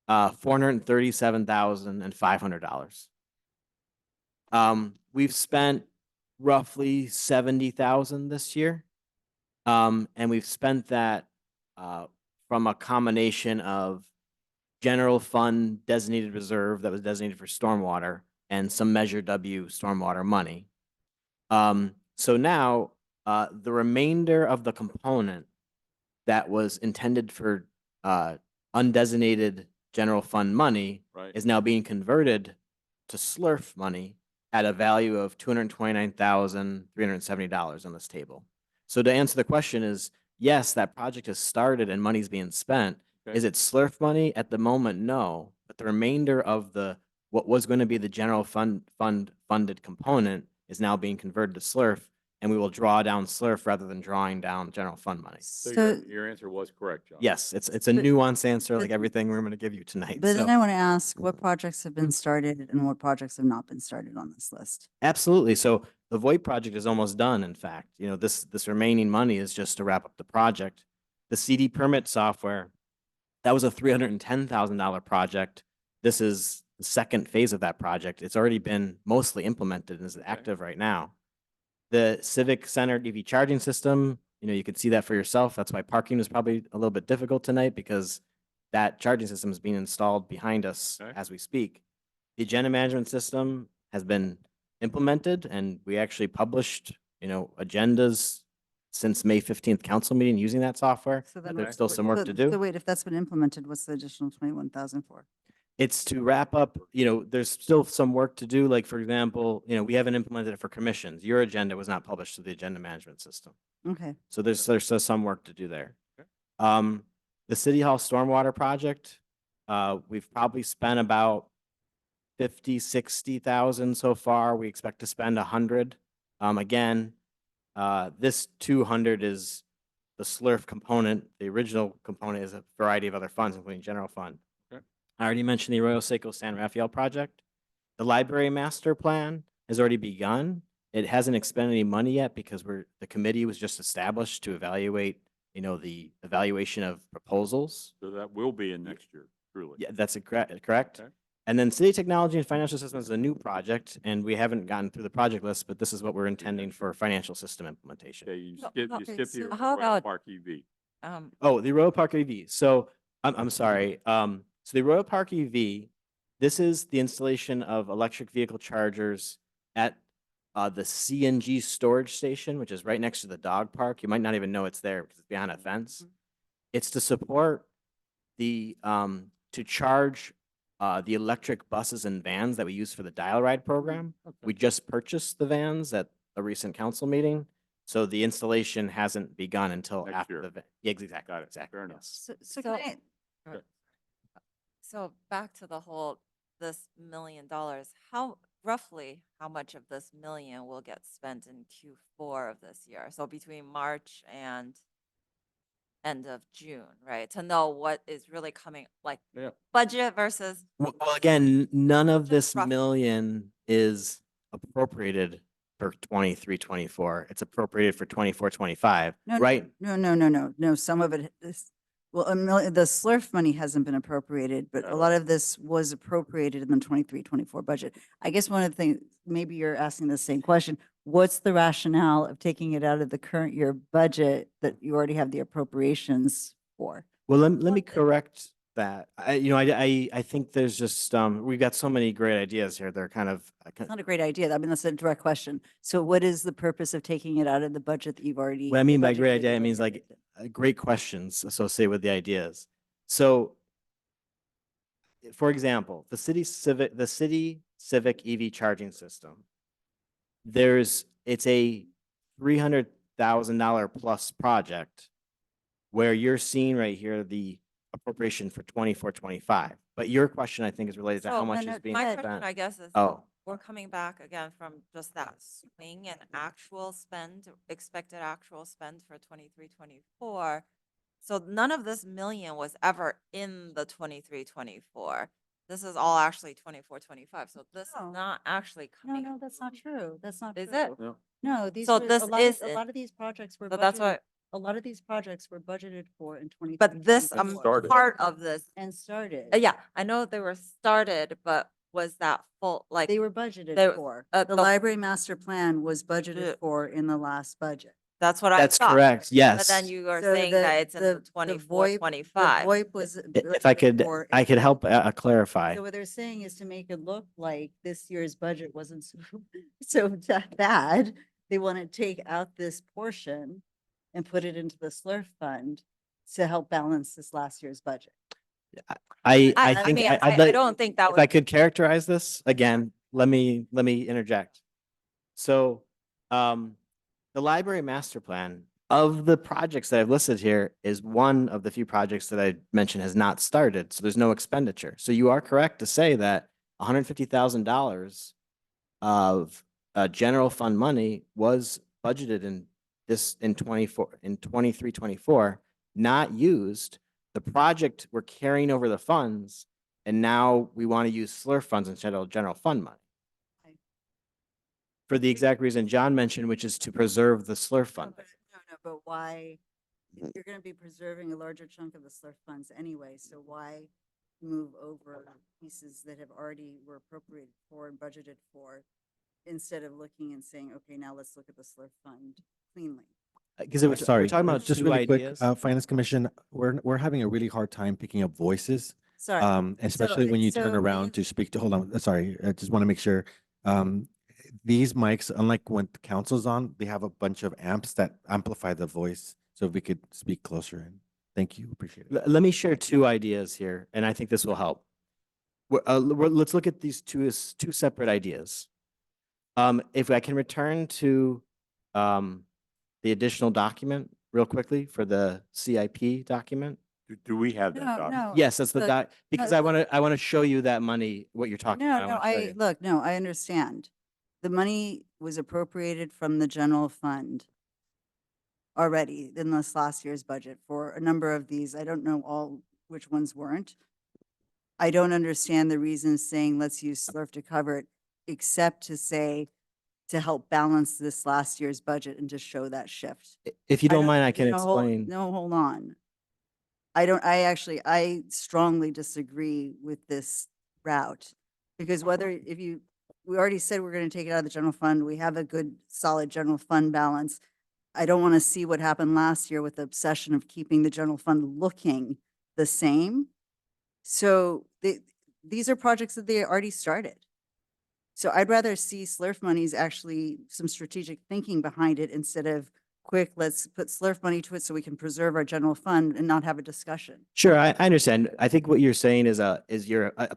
$437,500. We've spent roughly $70,000 this year, and we've spent that from a combination of general fund designated reserve that was designated for stormwater and some Measure W stormwater money. So now the remainder of the component that was intended for undesignated general fund money is now being converted to SLURF money at a value of $229,370 on this table. So to answer the question is, yes, that project has started and money's being spent. Okay. Is it SLURF money? At the moment, no. But the remainder of what was going to be the general funded component is now being converted to SLURF, and we will draw down SLURF rather than drawing down general fund money. So your answer was correct, John. Yes, it's a nuanced answer like everything we're going to give you tonight. But So- then I want to ask, what projects have been started and what projects have not been started on this list? Absolutely. So the VoIP project is almost done. In fact, this remaining money is just to wrap up the project. The CD permit software, that was a $310,000 project. This is the second phase of that project. It's already been mostly implemented and is active right now. The Civic Center EV charging system, you can see that for yourself. That's why parking was probably a little bit difficult tonight because that charging system is being installed behind us Okay. as we speak. The agenda management system has been implemented, and we actually published, agendas since May 15th council meeting using that software. So But then there's still some work to do. So wait, if that's been implemented, what's the additional 21,000 for? It's to wrap up, there's still some work to do. Like, for example, we haven't implemented it for commissions. Your agenda was not published to the agenda management system. Okay. So there's still some work to do there. Okay. The City Hall Stormwater Project, we've probably spent about 50,000-60,000 so far. We expect to spend 100. Again, this 200 is the SLURF component. The original component is a variety of other funds, including general fund. Okay. I already mentioned the Arroyo Seco San Rafael project. The library master plan has already begun. It hasn't expended any money yet because the committee was just established to evaluate, the evaluation of proposals. So that will be in next year, truly. Yeah, that's correct. Okay. And then city technology and financial systems is a new project, and we haven't gotten through the project list, but this is what we're intending for financial system implementation. Okay, you No, skipped, okay, the so how Royal about- Park EV. Oh, the Royal Park EV. So I'm sorry. So the Royal Park EV, this is the installation of electric vehicle chargers at the CNG storage station, which is right next to the dog park. You might not even know it's there because it's behind a fence. It's to support the to charge the electric buses and vans that we use for the Dial Ride program. We just purchased the vans at a recent council meeting. So the installation hasn't begun until Next after year. the, yeah, exactly, Got it. exactly. Fair enough. Yes. So So- can I, Okay. So back to the whole, this $1 million, roughly how much of this million will get spent in Q4 of this year? So between March and end of June, right? To know what is really coming, like Yeah. budget versus, Well, again, none of Just this roughly. million is appropriated for 23-24. It's appropriated for 24-25, no, right? no, some of it is, well, the SLURF money hasn't been appropriated, but a lot of this was appropriated in the 23-24 budget. I guess one of the things, maybe you're asking the same question, what's the rationale of taking it out of the current year budget that you already have the appropriations for? Well, let me correct that. I think there's just, we've got so many great ideas here. They're kind of, It's not a great idea. I mean, that's a direct question. So what is the purpose of taking it out of the budget that you've already? what I mean by great budgeted idea, to it means look at like it? great questions associated with the ideas. So, for example, the city civic EV charging system, it's a $300,000 plus project where you're seeing right here the appropriation for 24-25. But your question, I think, is related to So, how much no, is being my Ed. question, spent. I guess, is Oh, we're coming back again from just that swing and actual spend, expected actual spend for 23-24. So none of this million was ever in the 23-24. This is all actually 24-25. So this No. is not actually coming. No, that's not true. That's not true. Is it? No. No, these So were, this is a it. lot of these projects were So that's budgeted, what, a lot of these projects were budgeted for in 20. but this, started. part of this, And started. yeah, I know they were started, but was that full, like, They were budgeted they- for. the- The library master plan was Yeah. budgeted for in the last budget. that's what I that's thought. correct. Yes. But then you are So saying that it's in the the 24, VoIP 25. The VoIP was. If I could, budgeted for I in could help 20. clarify. So what they're saying is to make it look like this year's budget wasn't so bad. They want to take out this portion and put it into the SLURF fund to help balance this last year's budget. I think mean, I'd I like, don't think that if I was, could characterize this again, let me interject. So, the library master plan of the projects that I've listed here is one of the few projects that I mentioned has not started. So there's no expenditure. So you are correct to say that $150,000 of general fund money was budgeted in 23-24, not used. The project, we're carrying over the funds, and now we want to use SLURF funds instead of general fund money. Right. For the exact reason John mentioned, which is to preserve the SLURF fund. No, but why? You're going to be preserving a larger chunk of the SLURF funds anyway, so why move over pieces that have already were appropriated for and budgeted for instead of looking and saying, okay, now let's look at the SLURF fund cleanly? because we're Sorry, talking about just two really quick, ideas. Finance Commission, we're having a really hard time picking up voices. Sorry. Especially when you turn so around to speak to, hold on, sorry, I just want to make sure. These mics, unlike when the council's on, they have a bunch of amps that amplify the voice. So if we could speak closer in. Thank you, appreciate it. Let me share two ideas here, and I think this will help. Let's look at these two as two separate ideas. If I can return to the additional document real quickly for the CIP document. Do we have that No, document? no. Yes, that's the look, doc, because no, I want to show you that money, what you're talking about. No, wanna show you. look, no, I understand. The money was appropriated from the general fund already in this last year's budget for a number of these. I don't know all which ones weren't. I don't understand the reasons saying let's use SLRF to cover it, except to say to help balance this last year's budget and to show that shift. If you don't mind, I can No, explain. No, hold on. I strongly disagree with this route. Because we already said we're going to take it out of the general fund. We have a good, solid general fund balance. I don't want to see what happened last year with the obsession of keeping the general fund looking the same. So these are projects that they already started. So I'd rather see SLRF monies actually some strategic thinking behind it instead of quick, let's put SLRF money to it so we can preserve our general fund and not have a discussion. Sure, I understand. I think what you're saying is a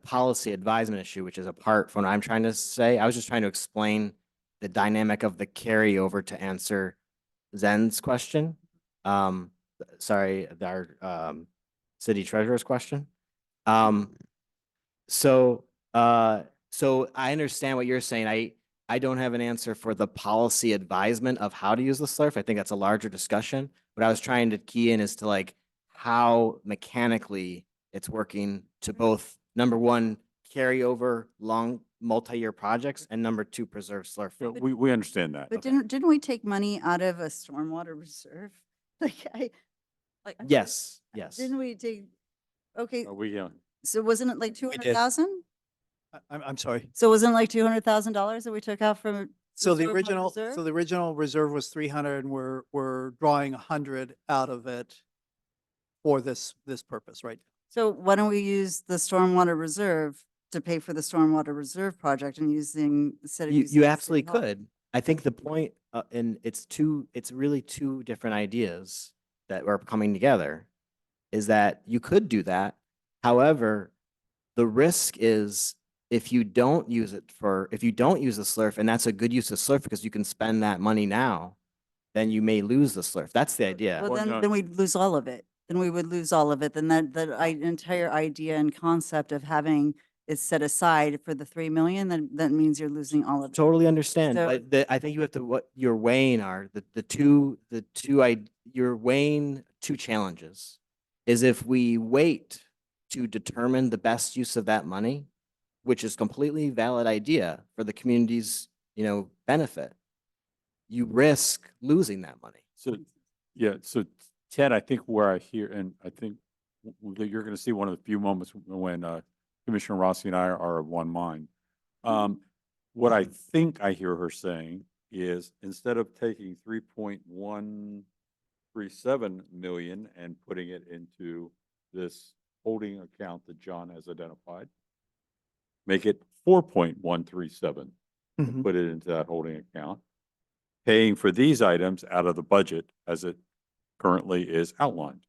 policy advisement issue, which is apart from what I'm trying to say. I was just trying to explain the dynamic of the carryover to answer Zen's question. Sorry, our city treasurer's question. So I understand what you're saying. I don't have an answer for the policy advisement of how to use the SLRF. I think that's a larger discussion. What I was trying to key in is to like how mechanically it's working to both, number one, carry over long multi-year projects, and number two, preserve SLRF. So we understand that. But didn't we take money out of a stormwater reserve? Yes, yes. Didn't we take, okay, Are we, so wasn't it like did. 200,000? I'm sorry. So wasn't it like $200,000 that we took out from? So the stormwater original, reserve? so the original reserve was 300 and we're drawing 100 out of it for this purpose, right? So why don't we use the stormwater reserve to pay for the stormwater reserve project and instead of using. You the absolutely city hall? could. I think the point, and it's really two different ideas that are coming together, is that you could do that. However, the risk is if you don't use the SLRF, and that's a good use of SLRF because you can spend that money now, then you may lose the SLRF. That's the idea. Well, Well, no. then we'd lose all of it. Then we would lose all of it. Then entire idea and concept of having it set aside for the 3 million, then that means you're losing all of it. Totally understand, So- but I think you have to, what you're weighing are you're weighing two challenges. Is if we wait to determine the best use of that money, which is completely valid idea for the community's, benefit, you risk losing that money. So, yeah, so Ted, I think where I hear, and I think that you're going to see one of the few moments when Commissioner Rossi and I are of one mind. What I think I hear her saying is instead of taking 3.137 million and putting it into this holding account that John has identified, make it 4.137 and put it into that holding account, paying for these items out of the budget as it currently is outlined.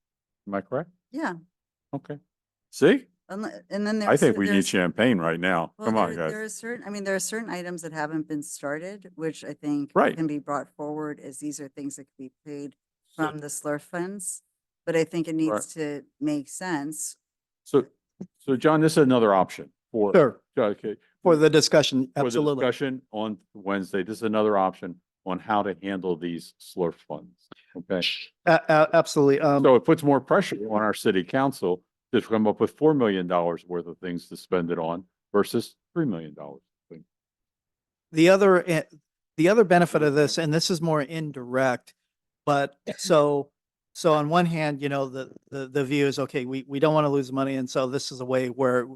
Am I correct? Yeah. Okay. See? And then I think we need there's- champagne right now. well, Come on, there guys. are there are certain items that haven't been started, which I think Right. can be brought forward as these are things that can be paid So- from the SLRF funds. But I think it needs to make sense. So, John, this is another option for. Sure. Okay. For the discussion, For the absolutely. discussion on Wednesday, this is another option on how to handle these SLRF funds. Okay. Absolutely. So it puts more pressure on our city council to come up with $4 million worth of things to spend it on versus $3 million. The other benefit of this, and this is more indirect, but so on one hand, the view is, okay, we don't want to lose money. And so this is a way where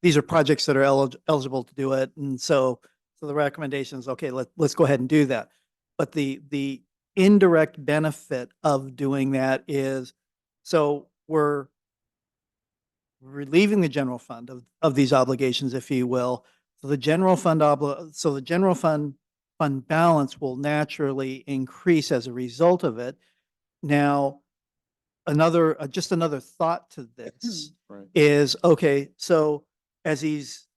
these are projects that are eligible to do it. And so the recommendation is, okay, let's go ahead and do that. But the indirect benefit of doing that is, so we're relieving the general fund of these obligations, if you will. So the general fund fund balance will naturally increase as a result of it. Now, just another thought to this Right. is, okay, so as these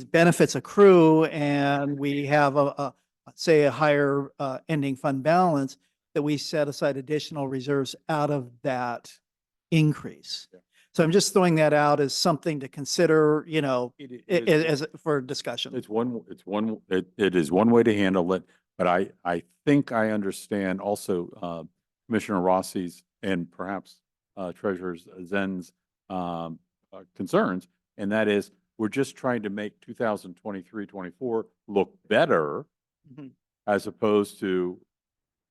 benefits accrue and we have say a higher ending fund balance, that we set aside additional reserves out of that increase. Yeah. So I'm just throwing that out as something to consider, It is as for discussion. it is one way to handle it, but I think I understand also Commissioner Rossi's and perhaps Treasurer Zen's concerns, and that is we're just trying to make 2023-24 look better Mhm. as opposed to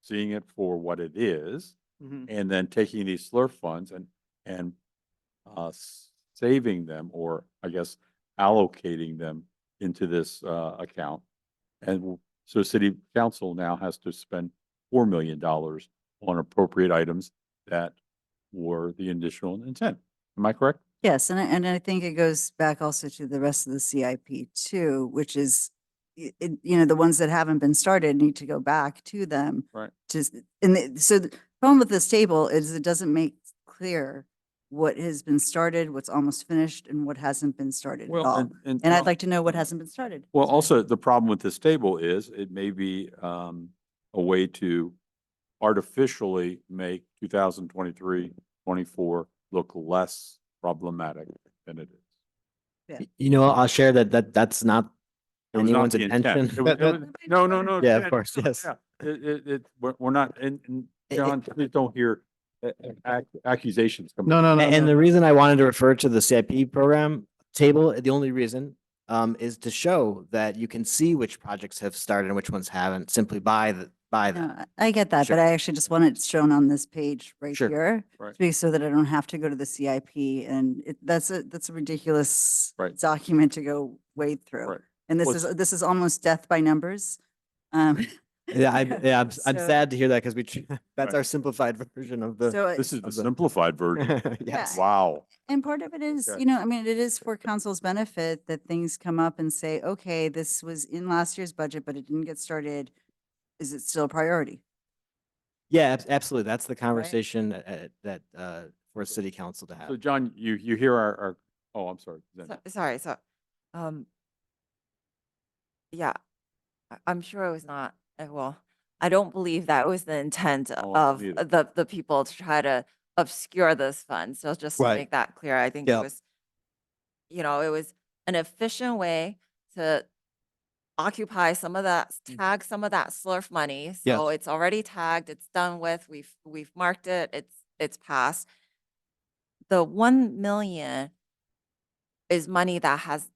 seeing it for what it is, Mhm. and then taking these SLURF funds and saving them, or I guess allocating them into this account. And so city council now has to spend $4 million on appropriate items that were the initial intent. Am I correct? Yes, and I think it goes back also to the rest of the CIP too, which is, the ones that haven't been started need to go back to them. Right. So the problem with this table is it doesn't make clear what has been started, what's almost finished, and what hasn't been started at Well, all. And I'd like to know what hasn't been started. Well, also, the problem with this table is it may be a way to artificially make 2023-24 look less problematic than it is. I'll share that's not It was not anyone's the intent. intention. No. Yeah, of Jen, course, no, yes. yeah. We're not, and John, please don't hear accusations coming. No. And the reason I wanted to refer to the CIP program table, the only reason is to show that you can see which projects have started and which ones haven't simply by No, that. I get that, Sure. but I actually just want it shown on this page right Sure. here. Right. So that I don't have to go to the CIP, and that's a ridiculous Right. document to go wade through. Right. And Well, this is almost death by numbers. Um, I'm So- sad to hear that because that's Right. our simplified version of the. So, This is the of the- simplified version. Yes. Wow. and part of it is, Okay. I mean, it is for council's benefit that things come up and say, okay, this was in last year's budget, but it didn't get started. Is it still a priority? Yeah, absolutely. That's the conversation that for city council to So have. John, you hear our, oh, I'm sorry. Zen. Sorry, yeah, I'm sure it was not, well, I don't believe that was the intent Oh, I don't of either. the people to try to obscure this fund. So just to Right. make that clear, I think it Yeah. was, it was an efficient way to occupy some of that, tag some of that SLURF money. So Yes. it's already tagged, it's done with, we've marked it, it's passed. The 1 million is money that has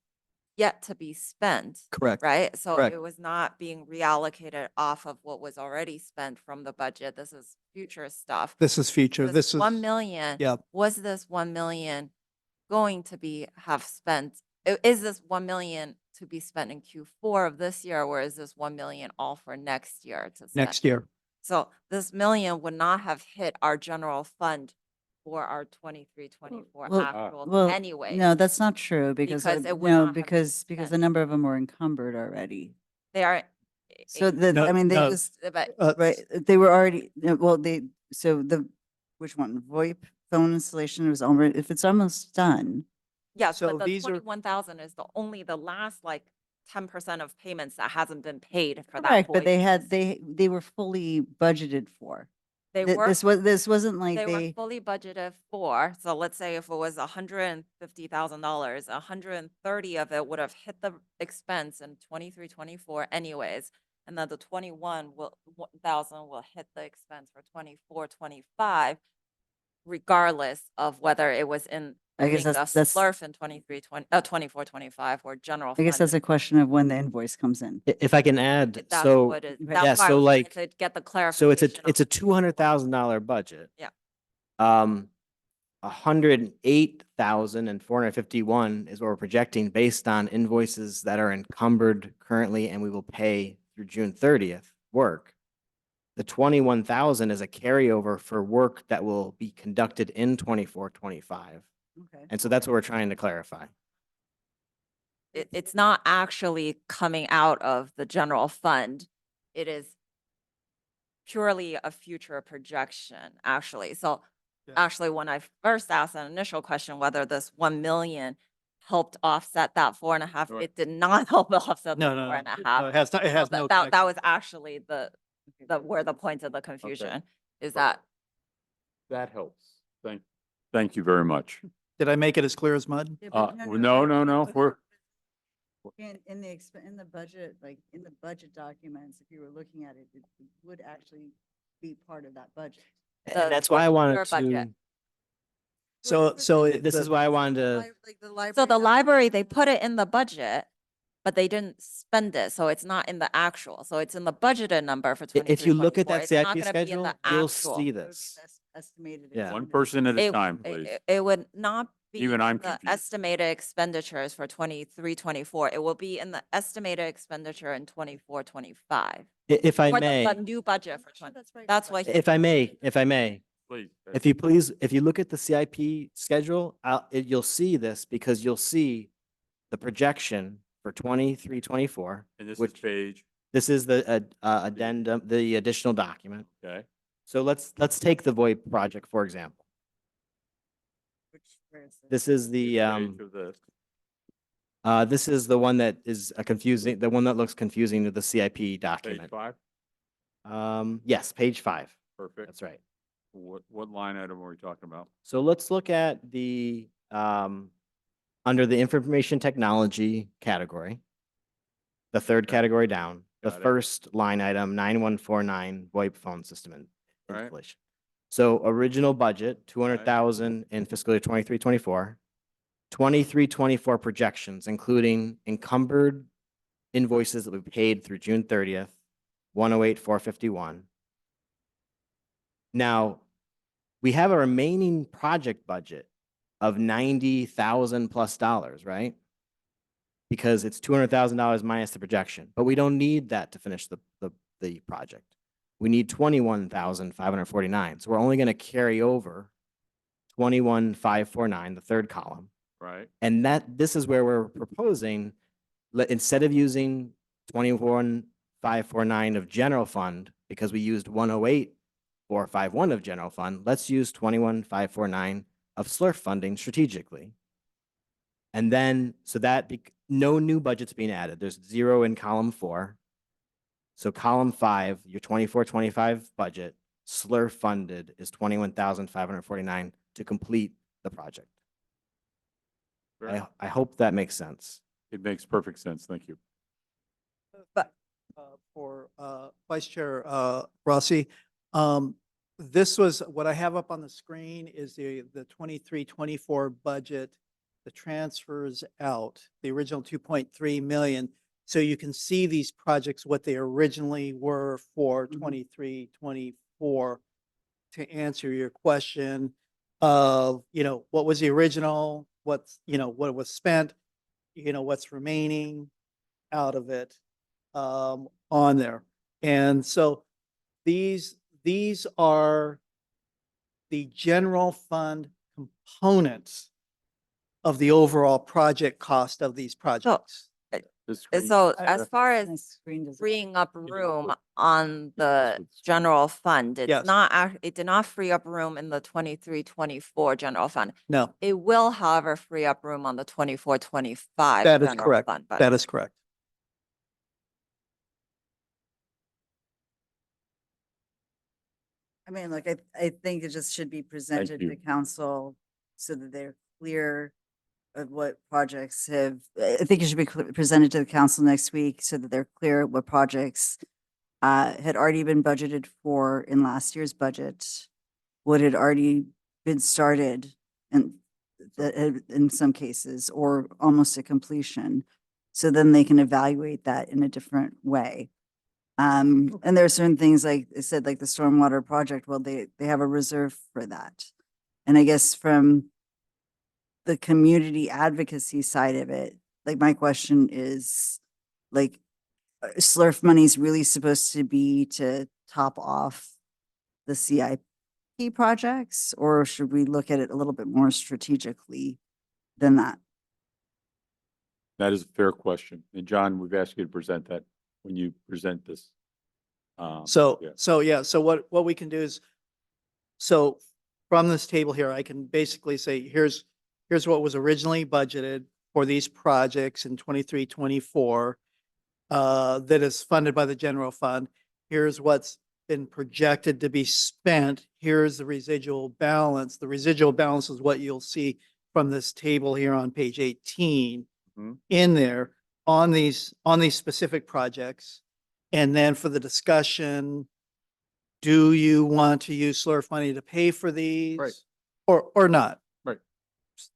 yet to be spent. Correct. Right? So Correct. it was not being reallocated off of what was already spent from the budget. This is future stuff. This is future. This is 1 million. yeah. Was this 1 million going to have spent? Is this 1 million to be spent in Q4 of this year, or is this 1 million all for next year to spend? Next year. So this million would not have hit our general fund for our 23-24 actual anyway. No, that's not true because, Because it would no, not have been because a spent. number of them were encumbered already. They are. So No, I mean, they no. just, But right, they were already, well, which one? VoIP phone installation was already, if it's almost done. yes, So but the these are- 21,000 is the last like 10% of payments that hasn't been paid for that. Correct, but VoIP piece. they were fully budgeted for. They Th- were. This wasn't like They were they, fully budgeted for, so let's say if it was $150,000, 130 of it would have hit the expense in 23-24 anyways. And then the 21,000 will hit the expense for 24-25, regardless of whether it was in I guess the that's- SLURF in 24-25 or general I guess fund. that's a question of when the invoice comes in. If I can add, That's so what it, yeah, that's why I so was trying like- to get the so clarification. it's a $200,000 budget. Yeah. 108,451 is what we're projecting based on invoices that are encumbered currently and we will pay through June 30th work. The 21,000 is a carryover for work that will be conducted in 24, 25. Okay. And so that's what we're trying to clarify. It's not actually coming out of the general fund. It is purely a future projection, actually. So actually, when I first asked an initial question, whether this 1 million helped offset that 4.5, Right. it did not help offset the No, no, four no, and a no, half. it has not, it has So no. that was connection. actually the where the point of the confusion is Perfect. that That helps. Thank you very much. Did I make it as clear as mud? No, we're, In the budget, like in the budget documents, if you were looking at it, it would actually be part of that budget. The- And that's why I wanted your budget. to, So this is why I wanted to, Like the library. So the library, they put it in the budget, but they didn't spend it, so it's not in the actual. So it's in the budgeted number for 23, if you look at 24. that It's not CIP gonna be in schedule, the you'll actual. see this. Estimated. Yeah. one person at a It, time, please. it would not be Even in I'm the confused. estimated expenditures for 23, 24. It will be in the estimated expenditure in 24, 25. If I For may, the new budget for 20. That's why. if I may, Please. if you look at the CIP schedule, you'll see this because you'll see the projection for 23, 24. And this is which page, This is the addendum, the additional document. okay? So let's take the VoIP project, for example. This is the, Page of this. this is the one that is confusing, the one that looks confusing to the CIP Page document. 5, Yes, page 5. perfect. That's right. What line item are we talking about? So let's look at the, under the information technology category, the third Okay. category down, the Got it. first line item, 9149 VoIP phone system Right. installation. So original budget, 200,000 in fiscal year 23, 24. 23, 24 projections, including encumbered invoices that we paid through June 30th, 108, 451. Now, we have a remaining project budget of $90,000 plus, right? Because it's $200,000 minus the projection, but we don't need that to finish the project. We need 21,549. So we're only going to carry over 21,549, the third column. Right, And this is where we're proposing, instead of using 21,549 of general fund, because we used 108,451 of general fund, let's use 21,549 of SLRF funding strategically. And then, so that no new budget's being added. There's 0 in column 4. So column 5, your 24-25 budget, SLRF funded is 21,549 to complete the project. I hope that makes sense. it makes perfect sense, thank you. But For Vice Chair Rossi, this was, what I have up on the screen is the 23-24 budget, the transfers out, the original 2.3 million. So you can see these projects, what they originally were for 23-24. To answer your question of, what was the original, what was spent, what's remaining out of it on there. And so these are the general fund components of the overall project cost of these projects. This screen- so I- as far as Screen doesn't- freeing up you room put- on the would- general fund, it's Yes. not, it did not free up room in the 23-24 general fund. No, It will, however, free up room on the 24-25 that is general correct. fund budget. That is correct. I mean, like, I think it just should be presented to you. council so that they're clear of what projects have, I think it should be presented to the council next week so that they're clear what projects had already been budgeted for in last year's budget, what had already been started and in some cases, or almost to completion. So then they can evaluate that in a different way. And there are certain things, like I said, like the stormwater project, well, they have a reserve for that. And I guess from the community advocacy side of it, like my question is, like, SLURF money is really supposed to be to top off the CIP projects, or should we look at it a little bit more strategically than that? That is a fair question. And John, we've asked you to present that when you present this. So, yeah. so what we can do is, so from this table here, I can basically say, here's what was originally budgeted for these projects in 23, 24, that is funded by the general fund. Here's what's been projected to be spent. Here's the residual balance. The residual balance is what you'll see from this table here on page 18 Mhm. in there on these specific projects. And then for the discussion, do you want to use SLURF money to pay for these? Right. Or not? Right.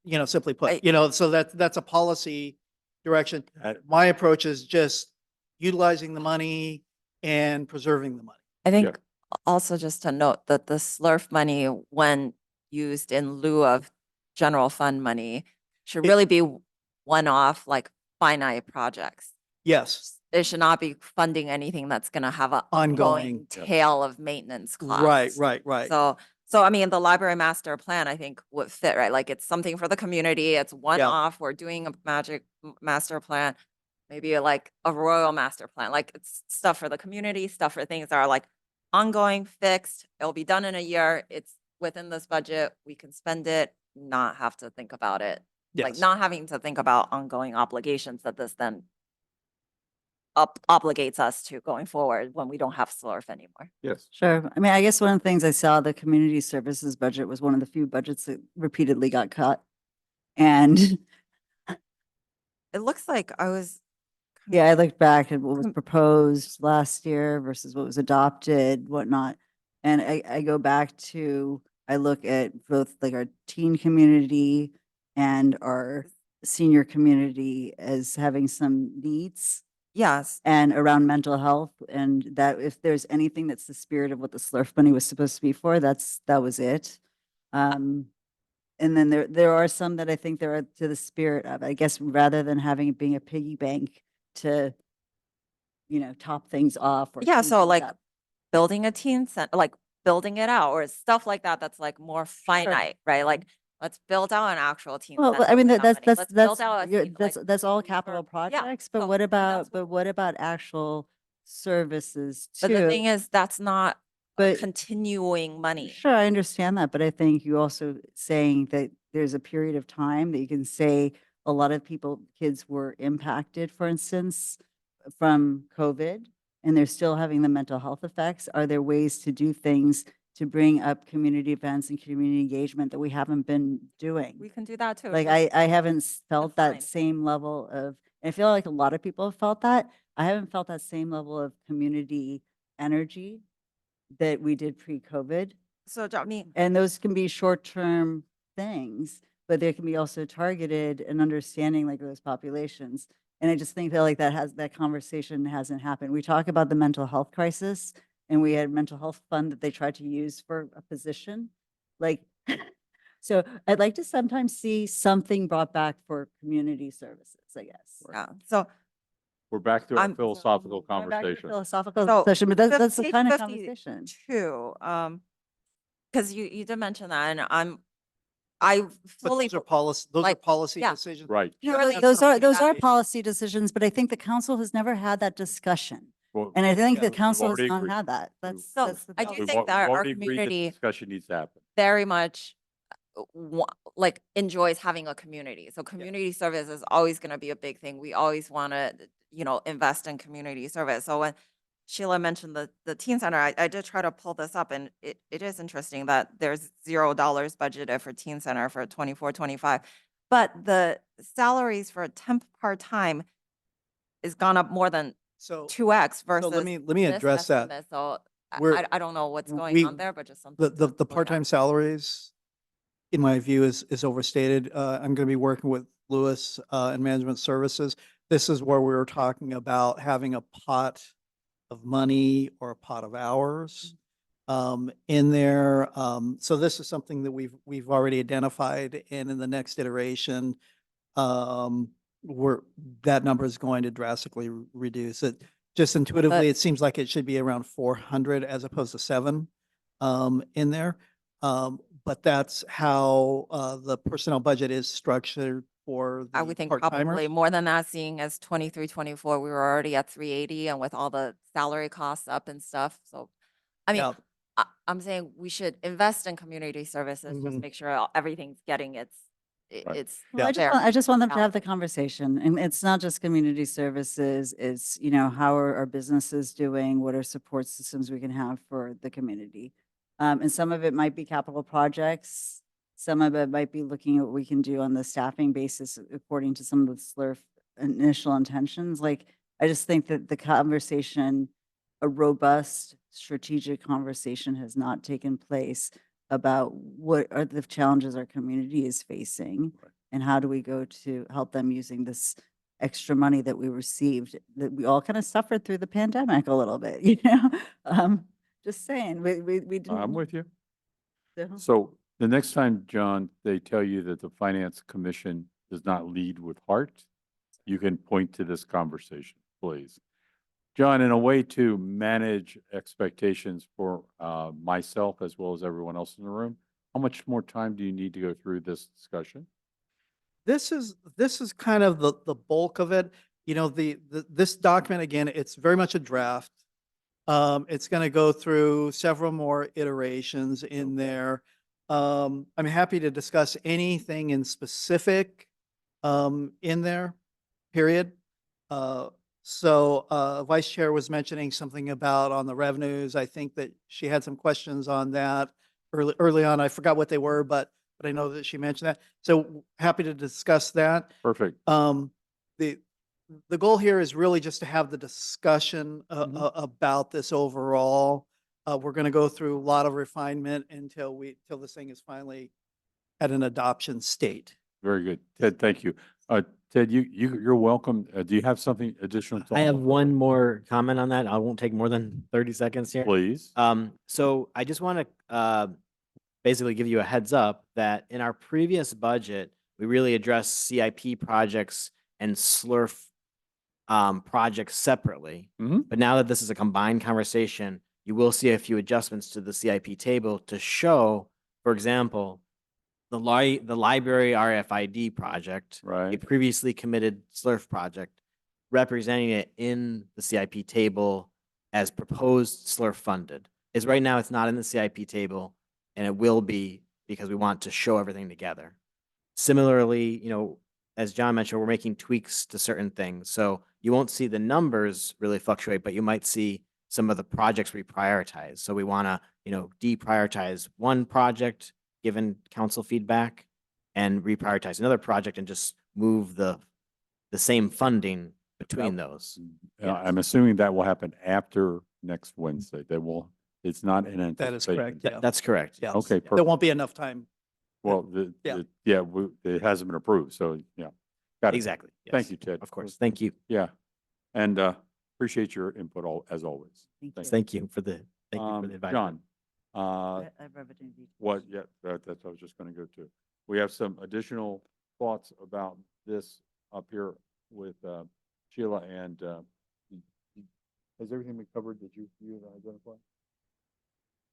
You know, simply I- put, you know, so that's a policy direction. That- My approach is just utilizing the money and preserving the money. I think also just to note that the SLURF money, when used in lieu of general fund money, should It- really be one-off, like finite projects. Yes, It should not be funding anything that's gonna have a ongoing Ongoing. tail of maintenance costs. right. So I mean, the library master plan, I think would fit, right? Like it's something for the community. It's one-off. We're doing a master plan, maybe like a royal master plan. Like it's stuff for the community, stuff for things that are like ongoing, fixed. It'll be done in a year. It's within this budget. We can spend it, not have to think about it. Like Yes. not having to think about ongoing obligations that this then obligates us to going forward when we don't have SLURF anymore. Yes. Sure. I mean, I guess one of the things I saw, the community services budget was one of the few budgets that repeatedly got cut. And It looks like I was. yeah, I looked back at what was Com- proposed last year versus what was adopted, whatnot. And I go back to, I look at both like our teen community and our senior community as having some needs Yes, and around mental health. And that if there's anything that's the spirit of what the SLURF money was supposed to be for, that was it. And then there are some that I think there are to the spirit of, I guess, rather than having it being a piggy bank to, you know, top things off or. yeah, clean so things like up. building a teen center, like building it out or stuff like that, that's like more finite, right? Like, let's build out an actual teen Well, center I mean, with that's, money. Let's build out a you're- teen, like, that's all for- capital yeah, projects, but so what that's about, what about actual services But the thing too? is, that's not But continuing money. sure, I understand that, but I think you also saying that there's a period of time that you can say a lot of kids were impacted, for instance, from COVID, and they're still having the mental health effects. Are there ways to do things to bring up community events and community engagement that we haven't been doing? We can do that too. Like just I haven't felt that define. same level of, I feel like a lot of people have felt that. I haven't felt that same level of community energy that we did pre-COVID. So, I mean, And those can be short-term things, but there can be also targeted and understanding like those populations. And I just think that like that conversation hasn't happened. We talk about the mental health crisis and we had mental health fund that they tried to use for a position. Like, so I'd like to sometimes see something brought back for community services, I guess. yeah, so We're back to our I'm- philosophical Going back to the conversation. philosophical So, session, but that's the page kind of conversation. 52, because you did mention that, and I But fully, those are policy yeah. decisions. Right. purely Those are, something that is- policy decisions, but I think the council has never had that discussion. Well, And I think the we've council has already not agreed. had that. So, That's the I do problem. think that our already agreed that community- Discussion needs to happen. very much like enjoys having a community. So community service is always going to be a big thing. We always want to, invest in community service. So when Sheila mentioned the teen center, I did try to pull this up, and it is interesting that there's $0 budgeted for teen center for 24-25, but the salaries for a temp part-time is gone up more than So 2x versus let me this address that. estimate. So We're- I don't know what's going we- on there, but just something. The to look at. part-time salaries, in my view, is overstated. I'm going to be working with Lewis and Management Services. This is where we were talking about having a pot of money or a pot of hours in there. So this is something that we've already identified, and in the next iteration, that number is going to drastically reduce it. just intuitively, it seems like it should be around 400 as opposed to 7 in there. But that's how the personnel budget is structured for I the would think part-timers. probably more than that, seeing as 23, 24, we were already at 380 and with all the salary costs up and stuff. So, I mean, Yeah. I'm saying we should invest in community services, just Mhm. make sure everything's getting Right. it's Well, fair. I just want them to have the balanced. conversation, and it's not just community services, it's, how are our businesses doing? What are support systems we can have for the community? And some of it might be capital projects, some of it might be looking at what we can do on the staffing basis according to some of the SLURF initial intentions. Like, I just think that the conversation, a robust strategic conversation has not taken place about what are the challenges our community is facing and how do we go to help them using this extra money that we received, that we all kind of suffered through the pandemic a little bit, just saying, we didn't. I'm with you. so- So the next time, John, they tell you that the Finance Commission does not lead with heart, you can point to this conversation, please. John, in a way to manage expectations for myself as well as everyone else in the room, how much more time do you need to go through this discussion? This is kind of the bulk of it. This document, again, it's very much a draft. It's going to go through several more iterations in there. I'm happy to discuss anything in specific in there, period. Vice Chair was mentioning something about on the revenues. I think that she had some questions on that early on. I forgot what they were, but I know that she mentioned that. So happy to discuss that. Perfect. The goal here is really just to have the discussion about this overall. We're going to go through a lot of refinement until this thing is finally at an adoption state. Very good. Ted, thank you. Ted, you're welcome. Do you have something additional to I have offer? one more comment on that. I won't take more than 30 seconds here. Please. So I just want to basically give you a heads up that in our previous budget, we really addressed CIP projects and SLURF projects separately. But now that this is a combined conversation, you will see a few adjustments to the CIP table to show, for example, the library RFID project, a Right. previously committed SLURF project, representing it in the CIP table as proposed SLURF funded. Is right now it's not in the CIP table, and it will be because we want to show everything together. Similarly, as John mentioned, we're making tweaks to certain things. So you won't see the numbers really fluctuate, but you might see some of the projects we prioritize. So we want to, deprioritize one project given council feedback and reprioritize another project and just move the same funding between those. I'm assuming that will happen after next Wednesday. It's not in anticipation. That is correct. Yeah. That's correct. Yeah. Okay, There perfect. won't be enough time. Well, it hasn't been approved, so yeah. Got it. Exactly. Thank Yes. you, Ted. Of course. Thank you. Yeah. And appreciate your input as always. Thank you for the advice. John, I have revenue details. what, yeah, that's what I was just going to go to. We have some additional thoughts about this up here with Sheila and has everything been covered that you identify?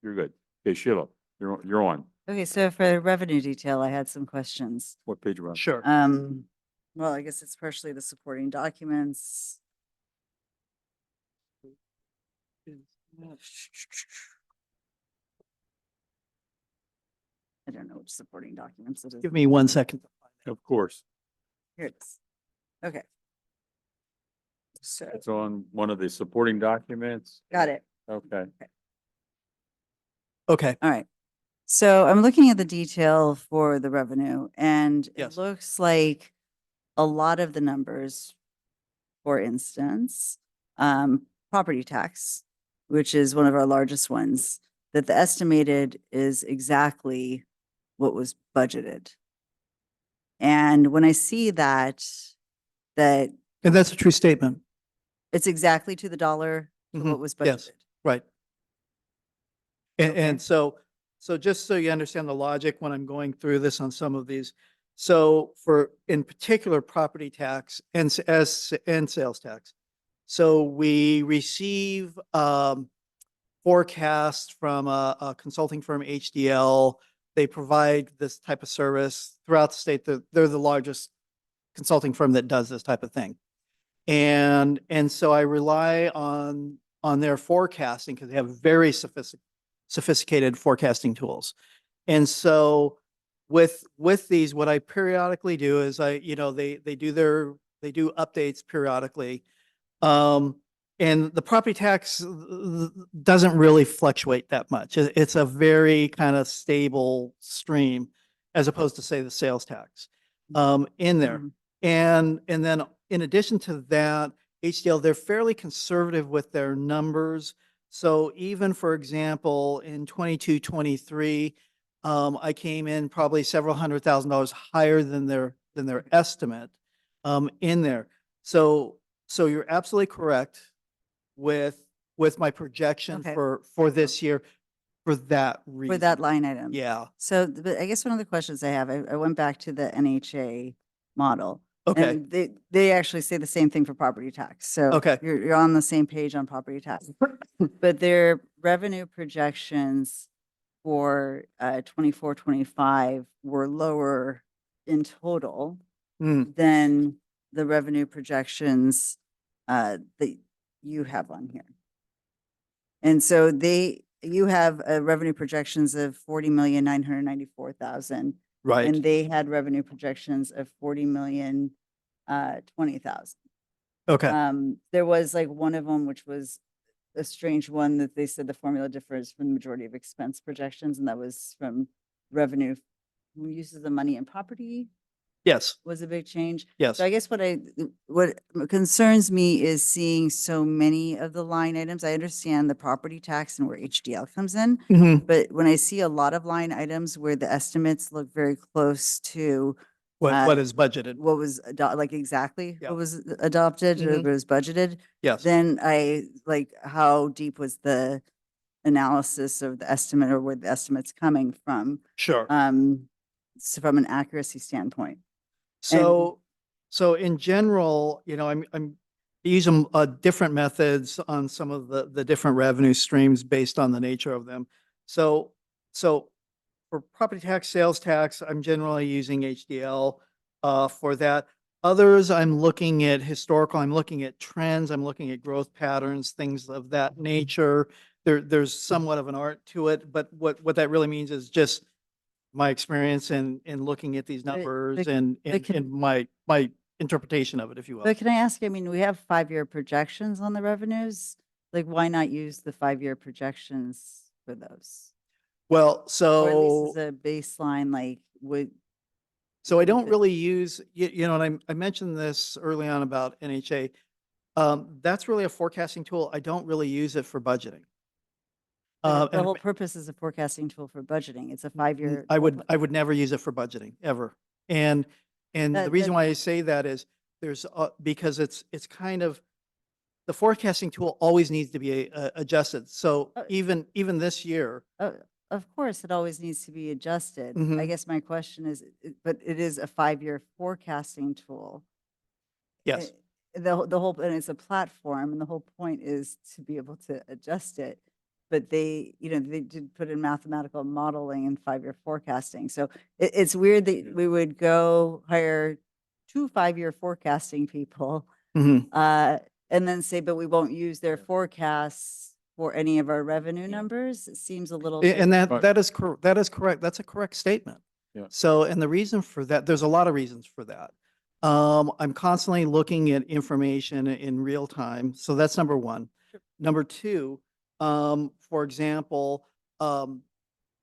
You're good. Okay, Sheila, you're on. Okay, so for revenue detail, I had some questions. What page are you on? Sure. Well, I guess it's partially the supporting documents. I don't know which supporting documents it is. Give me 1 second. Of course. Here it is. Okay. So, It's on one of the supporting documents. got it. Okay. Okay. All right. So I'm looking at the detail for the revenue and Yes. it looks like a lot of the numbers, for instance, property tax, which is one of our largest ones, that the estimated is exactly what was budgeted. And when I see that And that's a true statement. it's exactly to the dollar to Mhm. what was Yes. budgeted. Right. And, Okay. and so just so you understand the logic when I'm going through this on some of these. So in particular, property tax and sales tax, So we receive forecasts from a consulting firm, HDL. They provide this type of service throughout the state. They're the largest consulting firm that does this type of thing. And so I rely on their forecasting because they have very sophisticated forecasting tools. And so with these, what I periodically do is they do updates periodically. And the property tax doesn't really fluctuate that much. It's a very kind of stable stream as opposed to, say, the sales tax in there. And then in addition to that, HDL, they're fairly conservative with their numbers. So even, for example, in 22, 23, I came in probably several $100,000 higher than their estimate in there. So you're absolutely correct with my projection Okay. for this year for that reason. For that line item. Yeah. So, but I guess one of the questions I have, I went back to the NHA model. Okay. And they actually say the same thing for property tax. So Okay. you're on the same page on property tax. But their revenue projections for 24, 25 were lower in total Mm, than the revenue projections that you have on here. And so you have revenue projections of 40,994,000. right. And they had revenue projections of 40,020,000. Okay. There was like one of them, which was a strange one that they said the formula differs from the majority of expense projections, and that was from revenue, who uses the money in property Yes. was a big change. Yes. So I guess what concerns me is seeing so many of the line items. I understand the property tax and where HDL comes in, Mhm. but when I see a lot of line items where the estimates look very close to What is budgeted? what was like exactly Yeah. what was adopted or Mhm. what was budgeted, Yes. then I like how deep was the analysis of the estimate or where the estimate's coming from? Sure. So from an accuracy standpoint. So in general, I'm using different methods on some of the different revenue streams based on the nature of them. So for property tax, sales tax, I'm generally using HDL for that. Others, I'm looking at historical, I'm looking at trends, I'm looking at growth patterns, things of that nature. There's somewhat of an art to it, but what that really means is just my experience in looking at these But- numbers but- and but can- my interpretation of it, if you will. But can I ask, I mean, we have 5-year projections on the revenues. Like, why not use the 5-year projections for those? Well, Or at so least as a baseline, like, I don't the- really use, and I mentioned this early on about NHA. That's really a forecasting tool. I don't really use it for budgeting. the And whole purpose is a forecasting tool for budgeting. It's a 5-year. I would never use it for budgeting, ever. And the reason why I say that is because it's kind of, the forecasting tool always needs to be adjusted. So even this year, Of course, it always needs to be adjusted. I Mhm. guess my question is, but it is a 5-year forecasting tool. yes, The whole, and it's a platform, and the whole point is to be able to adjust it. But they did put in mathematical modeling and 5-year forecasting. So it's weird that we would go hire 2 5-year forecasting people, Mhm. and then say, but we won't use their forecasts for any of our revenue numbers. It seems a little. And Right. that is correct. That is correct. That's a correct statement. Yeah. So, and the reason for that, there's a lot of reasons for that. I'm constantly looking at information in real time. So that's number one. Number two, for example, on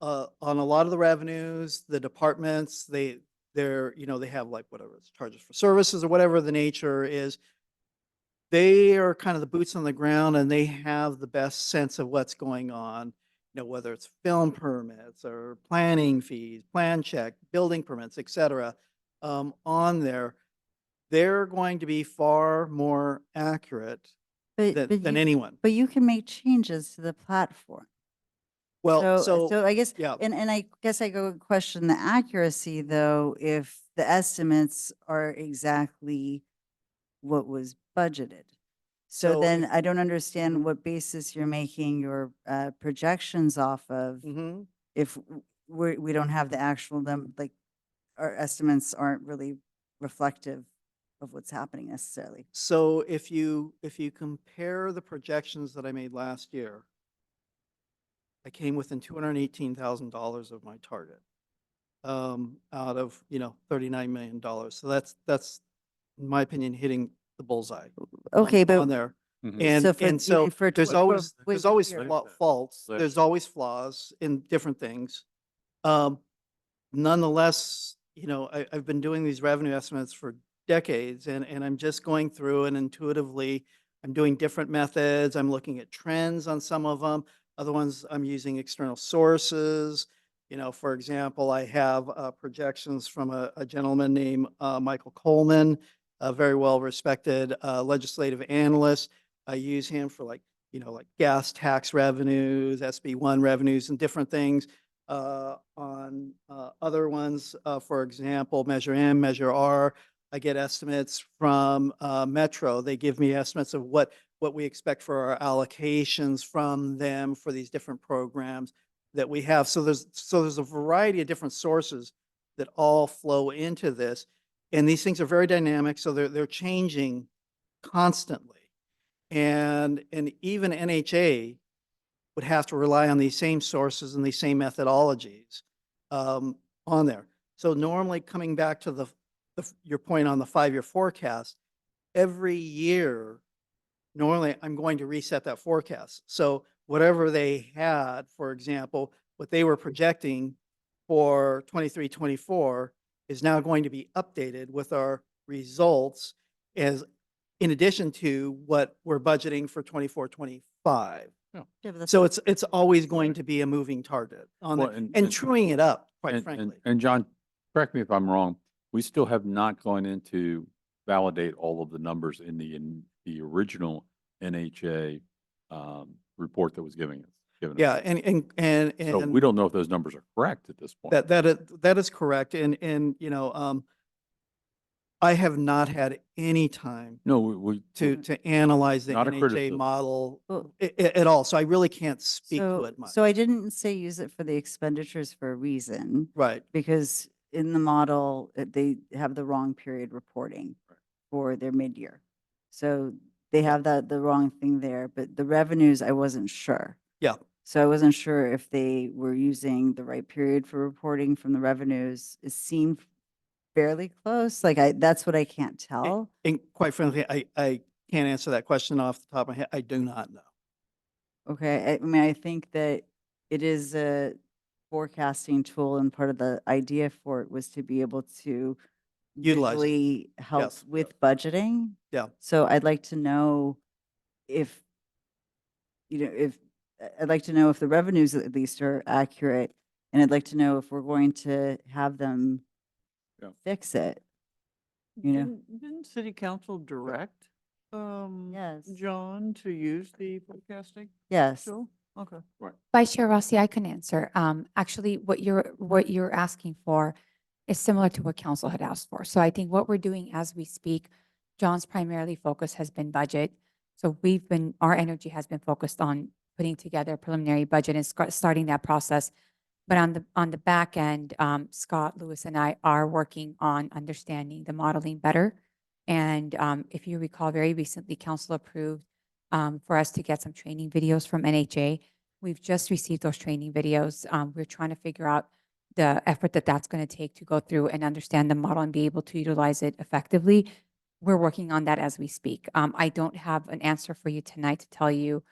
a lot of the revenues, the departments, they have like whatever it's charges for services or whatever the nature is. They are kind of the boots on the ground and they have the best sense of what's going on, whether it's film permits or planning fees, plan check, building permits, et cetera, on there. They're going to be far more accurate than anyone. But you can make changes to the platform. Well, So I guess, yeah. and I guess I go question the accuracy though, if the estimates are exactly what was budgeted. So then if- I don't understand Mhm. what basis you're making your projections off of Mhm. if we don't have the actual like our estimates aren't really reflective of what's happening necessarily. So if you compare the projections that I made last year, I came within $218,000 of my target, out of, $39 million. So that's, in my opinion, hitting the bullseye Okay, on but there. Mhm. And, so for, and so there's for- always, wait, there's always here. faults, Let- there's always flaws in different things. Um, Nonetheless, I've been doing these revenue estimates for decades, and I'm just going through and intuitively, I'm doing different methods. I'm looking at trends on some of them. Other ones, I'm using external sources. For example, I have projections from a gentleman named Michael Coleman, a very well-respected legislative analyst. I use him for like gas tax revenues, SB1 revenues, and different things. On other ones, for example, Measure M, Measure R, I get estimates from Metro. They give me estimates of what we expect for our allocations from them for these different programs that we have. So there's a variety of different sources that all flow into this, and these things are very dynamic. So they're changing constantly, and even NHA would have to rely on these same sources and these same methodologies on there. So normally, coming back to your point on the 5-year forecast, every year, normally I'm going to reset that forecast. So whatever they had, for example, what they were projecting for 23, 24 is now going to be updated with our results as in addition to what we're budgeting for 24, 25. Yeah, but that's So it's always going to be a moving target on Well, that, and- and and- truing it up, quite And- frankly. And John, correct me if I'm wrong, we still have not gone into validate all of the numbers in the original NHA report that was given us. Yeah, and So we don't know if those numbers are correct at this point. that is correct. And I have not had any time No, we. to analyze the Not a NHA criticism. model Well- at all. So I really can't speak to it much. So I didn't say use it for the expenditures for a reason. Right. Because in the model, they have the wrong period reporting for their mid-year. So they have the wrong thing there, but the revenues, I wasn't sure. Yeah. So I wasn't sure if they were using the right period for reporting from the revenues. It seemed fairly close. That's what I can't tell. And quite frankly, I can't answer that question off the top of my head. I do not know. Okay, I mean, I think that it is a forecasting tool, and part of the idea for it was to be able to Utilize it. visually help Yes. with budgeting. Yeah. So I'd like to know if, I'd like to know if the revenues at least are accurate, and I'd like to know if we're going to have them Yeah. fix it. You know? Didn't city council direct, Yes. John to use the forecasting Yes. tool? Okay. Vice Chair Rossi, I can answer. Actually, what you're asking for is similar to what council had asked for. So I think what we're doing as we speak, John's primarily focus has been budget. So our energy has been focused on putting together a preliminary budget and starting that process. But on the back end, Scott, Lewis, and I are working on understanding the modeling better. And if you recall, very recently, council approved for us to get some training videos from NHA. We've just received those training videos. We're trying to figure out the effort that that's going to take to go through and understand the model and be able to utilize it effectively. We're working on that as we speak. I don't have an answer for you tonight to tell you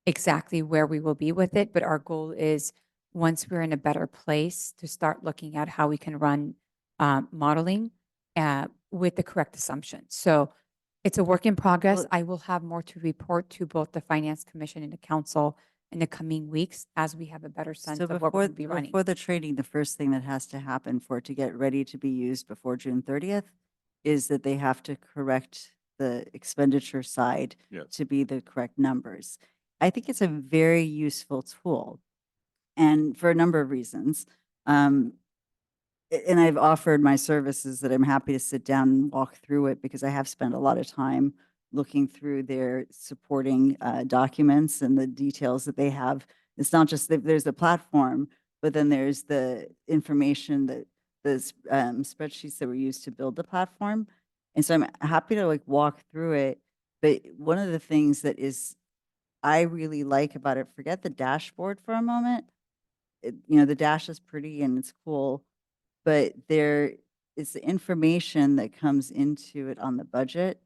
exactly where we will be with it, but our goal is once we're in a better place to start looking at how we can run modeling with the correct assumptions. So it's a work in progress. Well- I will have more to report to both the Finance Commission and the council in the coming weeks as we have a better sense So of what we're before, going to be running. before the training, the first thing that has to happen for it to get ready to be used before June 30th is that they have to correct the expenditure side Yes. to be the correct numbers. I think it's a very useful tool, and for a number of reasons. And I've offered my services that I'm happy to sit down and walk through it because I have spent a lot of time looking through their supporting documents and the details that they have. It's not just that there's a platform, but then there's the information that the spreadsheets that were used to build the platform. And so I'm happy to like walk through it. But one of the things that is I really like about it, forget the dashboard for a moment. The dash is pretty and it's cool, but there is the information that comes into it on the budget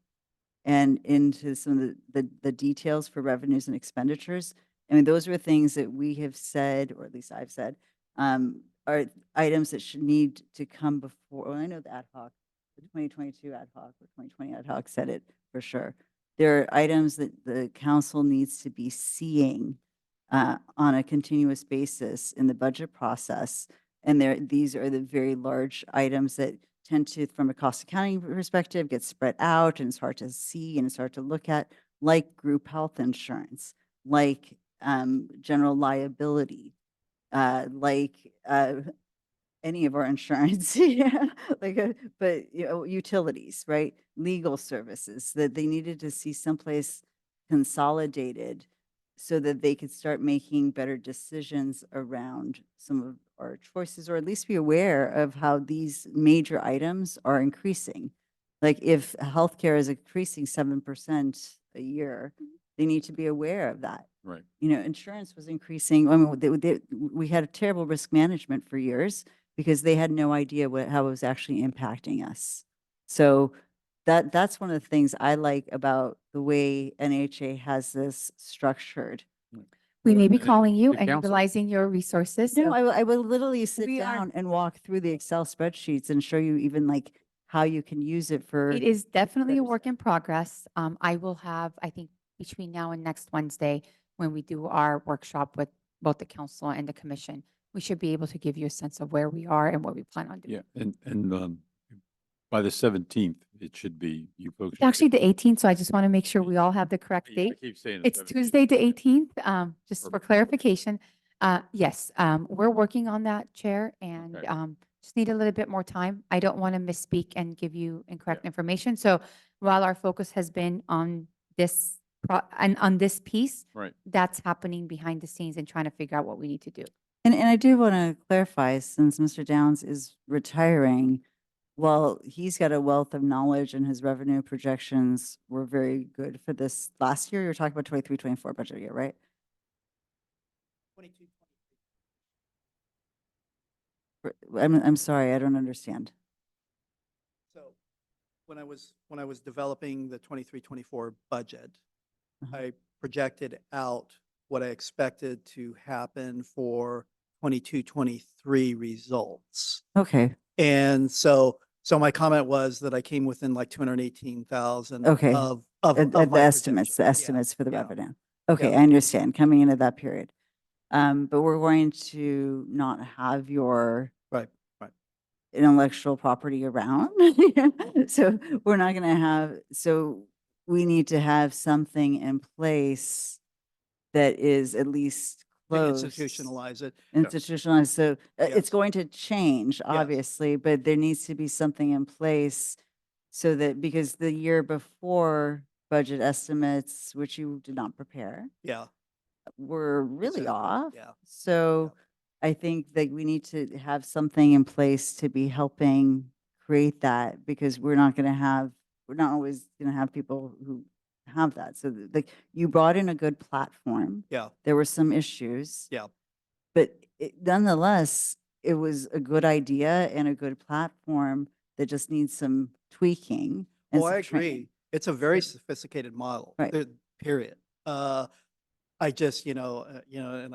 and into some of the details for revenues and expenditures. I mean, those are things that we have said, or at least I've said, are items that should need to come before. Well, I know the ad hoc, the 2022 ad hoc or 2020 ad hoc said it for sure. There are items that the council needs to be seeing on a continuous basis in the budget process. And these are the very large items that tend to, from a cost accounting perspective, get spread out and it's hard to see and it's hard to look at, like group health insurance, like general liability, like any of our insurance, yeah, but utilities, right? Legal services, that they needed to see someplace consolidated so that they could start making better decisions around some of our choices, or at least be aware of how these major items are increasing. Like if healthcare is increasing 7% a year, they need to be aware of that. Right. Insurance was increasing. I mean, we had a terrible risk management for years because they had no idea how it was actually impacting us. So that's one of the things I like about the way NHA has this structured. We may be The- calling you the and council- utilizing your resources. No, so I will literally sit We are- down and walk through the Excel spreadsheets and show you even like how you can use it for. It is definitely a better work stuff. in progress. I will have, I think, between now and next Wednesday, when we do our workshop with both the council and the commission, we should be able to give you a sense of where we are and what we plan on doing. Yeah, and by the 17th, it should be, you folks. It's actually the 18th, so I just want to make sure we all have the correct I date. keep saying the It's 17th. Tuesday, the 18th, just for Perfect. clarification. Yes, we're working on that, Chair, and Okay. just need a little bit more time. I don't want to misspeak and give you incorrect information. So while our focus has been on this and on this piece, Right. that's happening behind the scenes and trying to figure out what we need to do. And I do want to clarify, since Mr. Downs is retiring, well, he's got a wealth of knowledge and his revenue projections were very good for this last year. You're talking about 23-24 budget year, right? 22, I'm sorry, I don't understand. So when I was developing the 23-24 budget, Uh-huh. I projected out what I expected to happen for 22-23 results. Okay, And so my comment was that I came within like 218,000 Okay. of the my estimates, projection. for the yeah. revenue. Okay, Yeah. I understand, coming into that period. But we're going to not have your Right. intellectual property around. So we're not going to have, so we need to have something in place that is at least To close. institutionalize it. Institutionalized. So it's Yes. going to change, obviously, but there needs to be something in place so that, because the year before budget estimates, which you did not prepare, Yeah. were really Exactly, off. yeah. So I think that we need to have something in place to be helping create that, because we're not always going to have people who have that. So like you brought in a good platform. Yeah. There were some issues. Yeah. But nonetheless, it was a good idea and a good platform that just needs some tweaking. And Oh, some I training. agree. It's a very sophisticated model. Right. Period. I just, and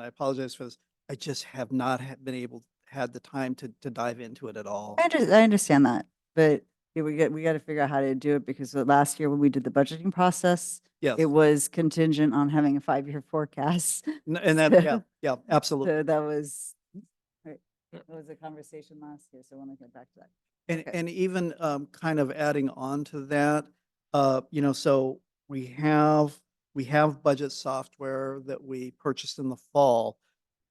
I apologize for this. I just have not had the time to dive into it at all. I understand that, but we got to figure out how to do it, because the last year when we did the budgeting process, Yes. it was contingent on having a 5-year forecast. And that, yeah, absolutely. So that was, right, that was a conversation last year, so I want to get back to that. And, Okay. and even kind of adding on to that, so we have budget software that we purchased in the fall,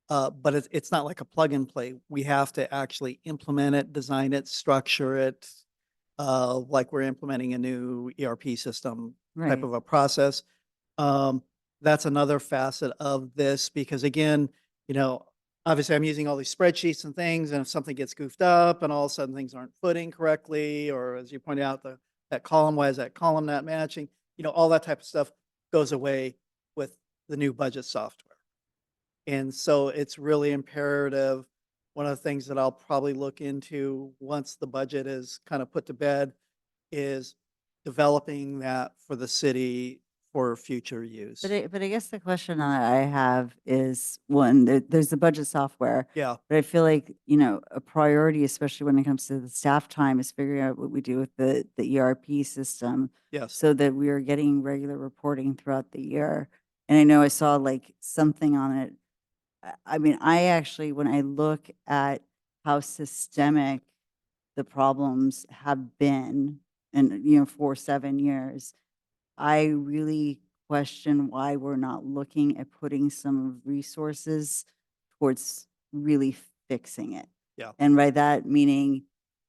but it's not like a plug and play. We have to actually implement it, design it, structure it, like we're implementing a new ERP system type Right. of a process. That's another facet of this because again, obviously I'm using all these spreadsheets and things, and if something gets goofed up and all of a sudden things aren't footing correctly, or as you pointed out, that column, why is that column not matching? All that type of stuff goes away with the new budget software. And so it's really imperative. One of the things that I'll probably look into once the budget is kind of put to bed is developing that for the city for future use. But I guess the question that I have is, one, there's the budget software. Yeah, But I feel like, a priority, especially when it comes to the staff time, is figuring out what we do with the ERP system yes. so that we are getting regular reporting throughout the year. And I know I saw like something on it. I mean, I actually, when I look at how systemic the problems have been and, for 7 years, I really question why we're not looking at putting some resources towards really fixing it. Yeah. And by that meaning,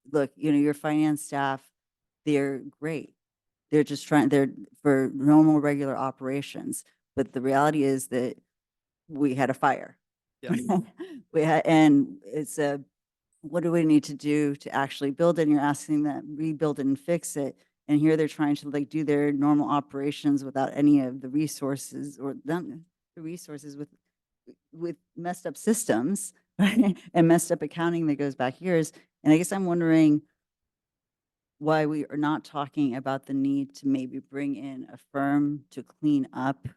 look, your finance staff, they're great. They're for normal, regular operations. But the reality is that we had a fire. Yeah. And it's what do we need to do to actually build it? And you're asking that rebuild it and fix it. And here they're trying to like do their normal operations without any of the resources or the resources with messed up systems right? And messed up accounting that goes back years. And I guess I'm wondering why we are not talking about the need to maybe bring in a firm to clean up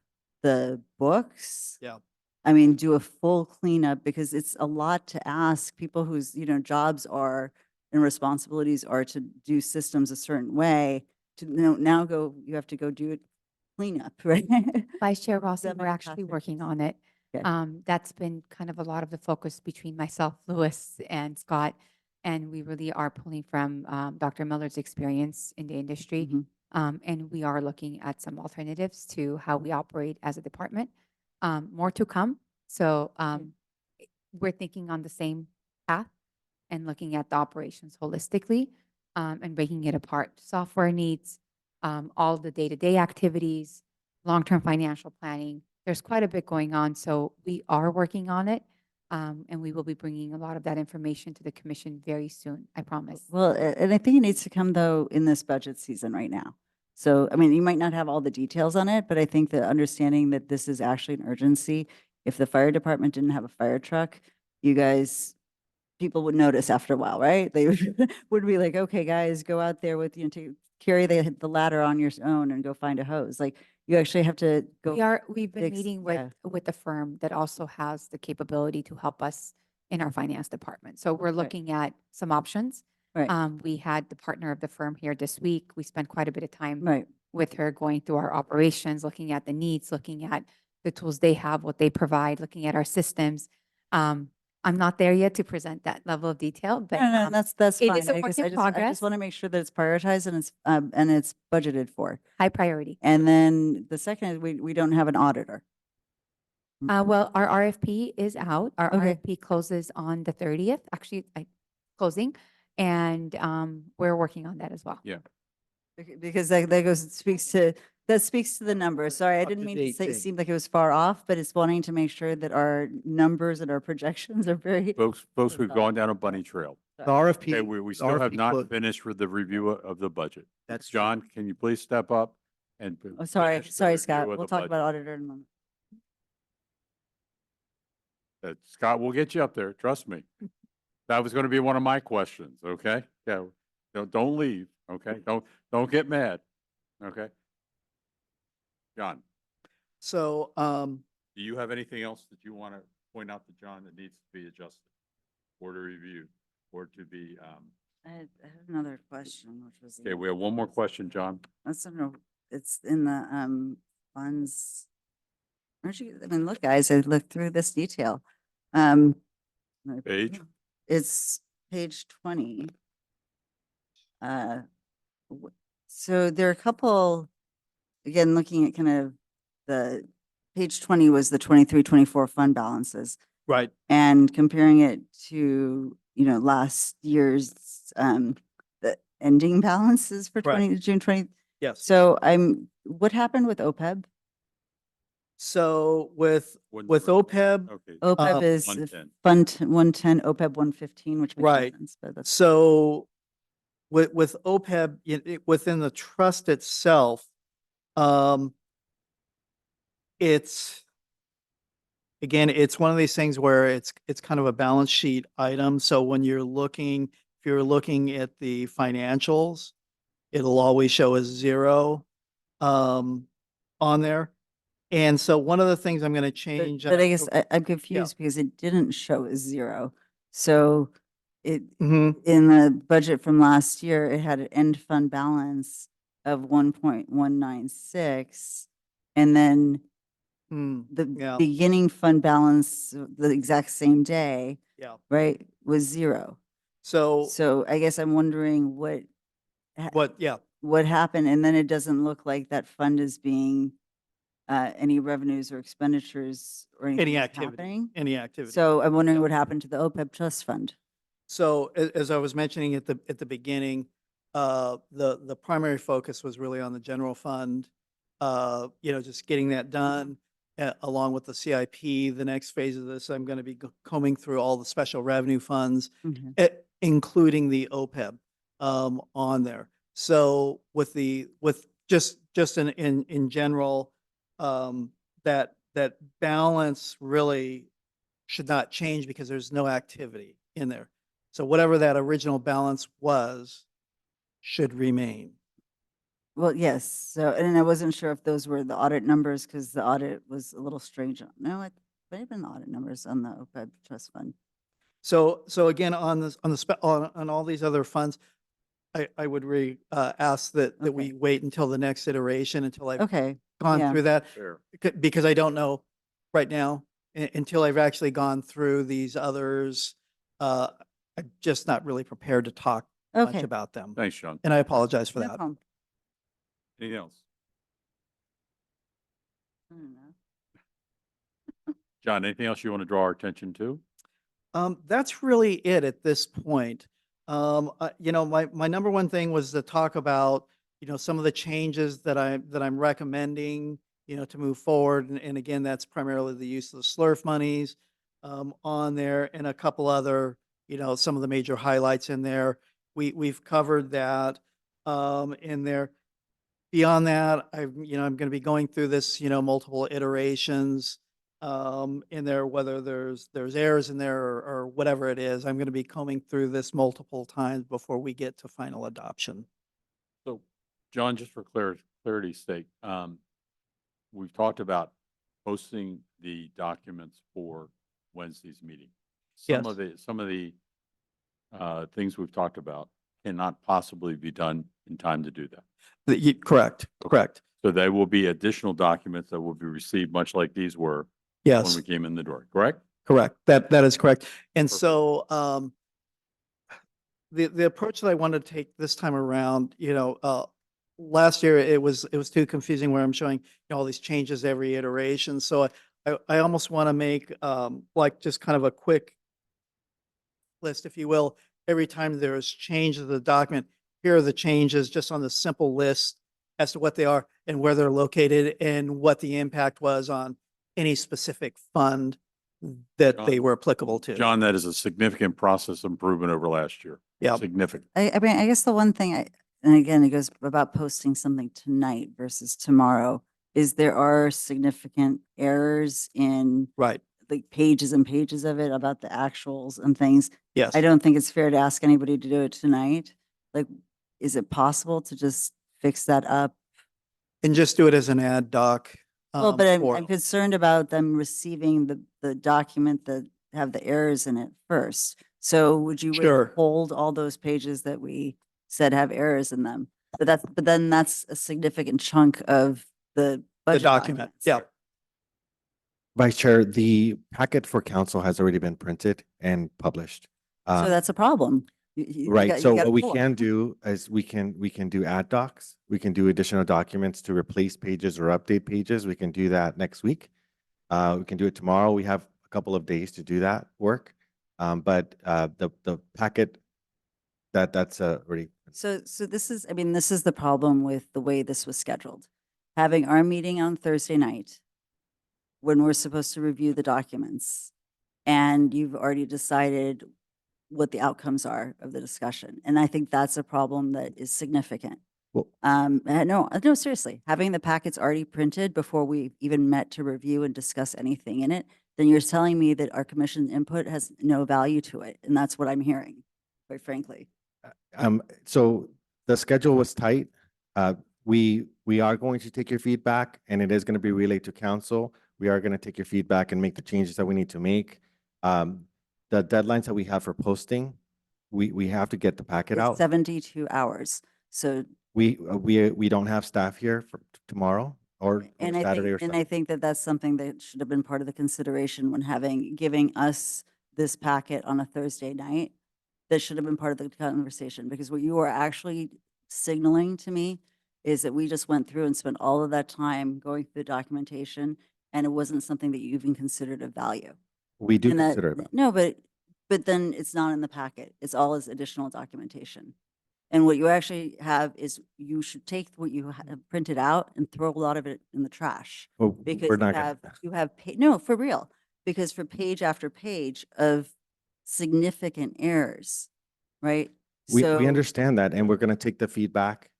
the books. Yeah. I mean, do a full cleanup because it's a lot to ask people whose, jobs are and responsibilities are to do systems a certain way to now you have to go do it cleanup, right? Vice Chair Rossi, that we're make actually cost working on it. Okay. That's been kind of a lot of the focus between myself, Louis, and Scott. And we really are pulling from Dr. Miller's experience in the industry. Mhm. And we are looking at some alternatives to how we operate as a department. More to come. So we're thinking on the same path and looking at the operations holistically and breaking it apart. Software needs, all the day-to-day activities, long-term financial planning. There's quite a bit going on, so we are working on it. And we will be bringing a lot of that information to the commission very soon, I promise. Well, and I think it needs to come though in this budget season right now. So, I mean, you might not have all the details on it, but I think the understanding that this is actually an urgency. If the fire department didn't have a fire truck, people would notice after a while, right? They would be like, okay, guys, go out there with, to carry the ladder on your own and go find a hose. Like you actually have to go. We've been fix- meeting yeah. with a firm that also has the capability to help us in our finance department. So we're looking at some options. Right. We had the partner of the firm here this week. We spent quite a bit of time Right. with her going through our operations, looking at the needs, looking at the tools they have, what they provide, looking at our systems. I'm not there yet to present that level of detail, but No, that's it fine. is a I work guess in I just progress. want to make sure that it's prioritized and it's budgeted for. High priority. And then the second is we don't have an auditor. Well, our RFP is out. Our Okay. RFP closes on the 30th, actually, closing, and we're working on that as well. Yeah. Because that speaks to the numbers. Sorry, I didn't mean to Up-to-date say it thing. seemed like it was far off, but it's wanting to make sure that our numbers and our projections are very. Folks, we've gone down a bunny trail. The RFP. Okay, we the still have RFP not clo- finished with the review of the budget. That's true. John, can you please step up and? Oh, sorry, finish the sorry, review Scott. of We'll the talk budget? about auditor in a moment. Scott, we'll get you up there, trust me. That was going to be one of my questions, okay? Yeah, don't leave, okay? Don't get mad, okay? John, So, do you have anything else that you want to point out to John that needs to be adjusted or to review or to be, I had another question, which was. okay, we have one more question, John. That's, it's in the funds. I mean, look, guys, I looked through this detail. Page? It's page 20. So there are a couple, again, looking at kind of the page 20 was the 23-24 fund balances right, and comparing it to, last year's the ending balances for Right. June 20. Yes. So what happened with OPEB? So with One OPEB, Okay. OPEB is 110. Fund 110, OPEB 115, which makes no Right. sense, but that's. so with OPEB, within the trust itself, it's, again, it's one of these things where it's kind of a balance sheet item. So when if you're looking at the financials, it'll always show as zero on there. And so one of the things I'm going to change. But I guess I'm confused because it didn't show as zero. So Mhm. in the budget from last year, it had an end fund balance of 1.196. And then the yeah. beginning fund balance the exact same day, Yeah. right, was zero. So So I guess I'm wondering yeah. what happened, and then it doesn't look like that fund is being any revenues or expenditures or anything Any is activity, happening. any activity. So I'm wondering Yeah. what happened to the OPEB trust fund. So as I was mentioning at the beginning, the primary focus was really on the general fund, just getting that done along with the CIP. The next phase of this, I'm going to be combing through all the special revenue funds, including the OPEB on there. So with just in general, that balance really should not change because there's no activity in there. So whatever that original balance was should remain. Well, yes. So, and I wasn't sure if those were the audit numbers because the audit was a little strange. No, it might have been the audit numbers on the OPEB trust fund. So again, on all these other funds, I would ask that we wait until the next iteration until I've gone through that. Fair. Because I don't know right now until I've actually gone through these others. I'm just not really prepared to talk much about them. Thanks, John. And I apologize for No that. problem. Anything else? I don't know. John, anything else you want to draw our attention to? That's really it at this point. My number one thing was to talk about, some of the changes that I'm recommending, to move forward. And again, that's primarily the use of the SLURF monies on there and a couple other, some of the major highlights in there. We've covered that in there. Beyond that, I'm going to be going through this, multiple iterations in there, whether there's errors in there or whatever it is. I'm going to be combing through this multiple times before we get to final adoption. So, John, just for clarity's sake, we've talked about posting the documents for Wednesday's meeting. Some of the things we've talked about cannot possibly be done in time to do that. Correct. So there will be additional documents that will be received, much like these were when Yes, we came in the door, correct? correct. That is correct. And Perfect. so the approach that I wanted to take this time around, last year it was too confusing where I'm showing all these changes every iteration. So I almost want to make like just kind of a quick list, if you will. Every time there's change of the document, here are the changes just on the simple list as to what they are and where they're located and what the impact was on any specific fund that they were applicable to. John, that is a significant process improvement over last year. Yeah. Significant. I mean, I guess the one thing and again, it goes about posting something tonight versus tomorrow, is there are significant errors in Right. like pages and pages of it about the actuals and things. Yes. I don't think it's fair to ask anybody to do it tonight. Like, is it possible to just fix that up? And just do it as an ad doc. Well, but I'm for- concerned about them receiving the document that have the errors in it first. So would you Sure. withhold all those pages that we said have errors in them? But then that's a significant chunk of the budget document. documents. Yeah. Vice Chair, the packet for council has already been printed and published. So that's a problem. You Right, got- you so got what we four. can do is we can do add docs. We can do additional documents to replace pages or update pages. We can do that next week. We can do it tomorrow. We have a couple of days to do that work. But the packet that's already So this is, I mean, this is the problem with the way this was scheduled. Having our meeting on Thursday night when we're supposed to review the documents, and you've already decided what the outcomes are of the discussion. And I think that's a problem that is significant. Well- No, seriously, having the packets already printed before we even met to review and discuss anything in it, then you're telling me that our commission input has no value to it. And that's what I'm hearing, quite frankly. So the schedule was tight. We are going to take your feedback and it is going to be relayed to council. We are going to take your feedback and make the changes that we need to make. The deadlines that we have for posting, we have to get the packet It's out. 72 hours. So, We don't have staff here for tomorrow or and I Saturday or think, and Sunday. I think that that's something that should have been part of the consideration when giving us this packet on a Thursday night. That should have been part of the conversation, because what you are actually signaling to me is that we just went through and spent all of that time going through the documentation, and it wasn't something that you even considered of value. We do And that, consider it. no, but then it's not in the packet. It's all as additional documentation. And what you actually have is you should take what you have printed out and throw a lot of it in the trash. Well, Because we're you not have, gonna. you have, no, for real, because for page after page of significant errors, right? We So- understand that and we're going to take the feedback.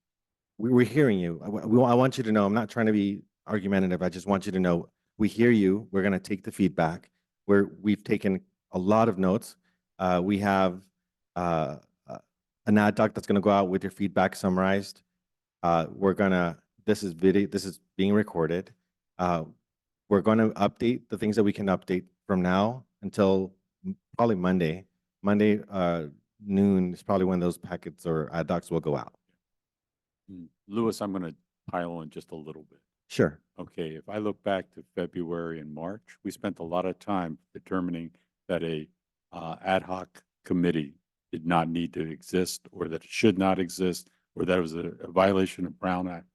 We're hearing you. I want you to know, I'm not trying to be argumentative. I just want you to know, we hear you. We're going to take the feedback. We've taken a lot of notes. We have an ad doc that's going to go out with your feedback summarized. This is being recorded. We're going to update the things that we can update from now until probably Monday. Monday noon is probably when those packets or ad docs will go out. Louis, I'm going to pile on just a little bit. Sure. Okay, if I look back to February and March, we spent a lot of time determining that a ad hoc committee did not need to exist, or that it should not exist, or that it was a violation of Brown Act.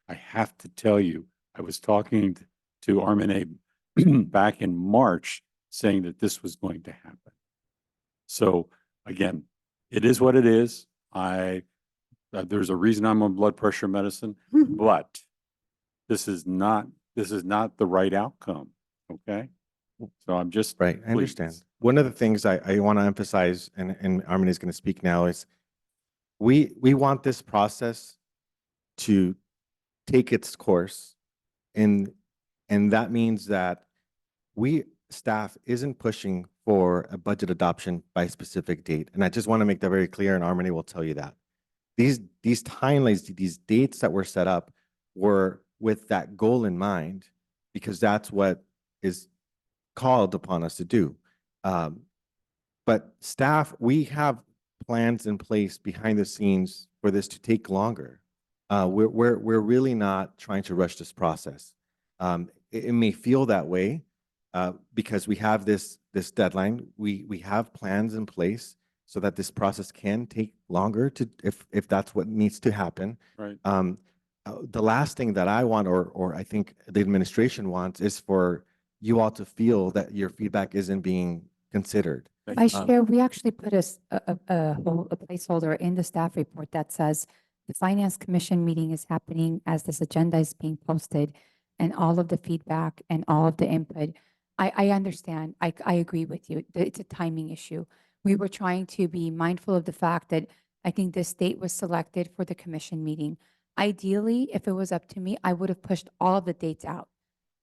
I have to tell you, I was talking to Armin back in March saying that this was going to happen. So again, it is what it is. There's a reason I'm on blood pressure medicine, but this is not the right outcome. Okay. So I'm just. Right, I understand. One of the things I want to emphasize, and Armin is going to speak now, is we want this process to take its course, and that means that staff isn't pushing for a budget adoption by a specific date. And I just want to make that very clear, and Armin will tell you that. These timelines, these dates that were set up were with that goal in mind, because that's what is called upon us to do. But staff, we have plans in place behind the scenes for this to take longer. We're really not trying to rush this process. It may feel that way because we have this deadline. We have plans in place so that this process can take longer if that's what needs to happen. Right. The last thing that I want, or I think the administration wants, is for you all to feel that your feedback isn't being considered. Vice Chair, we actually put a placeholder in the staff report that says the Finance Commission meeting is happening as this agenda is being posted, and all of the feedback and all of the input. I understand. I agree with you. It's a timing issue. We were trying to be mindful of the fact that I think this date was selected for the commission meeting. Ideally, if it was up to me, I would have pushed all of the dates out.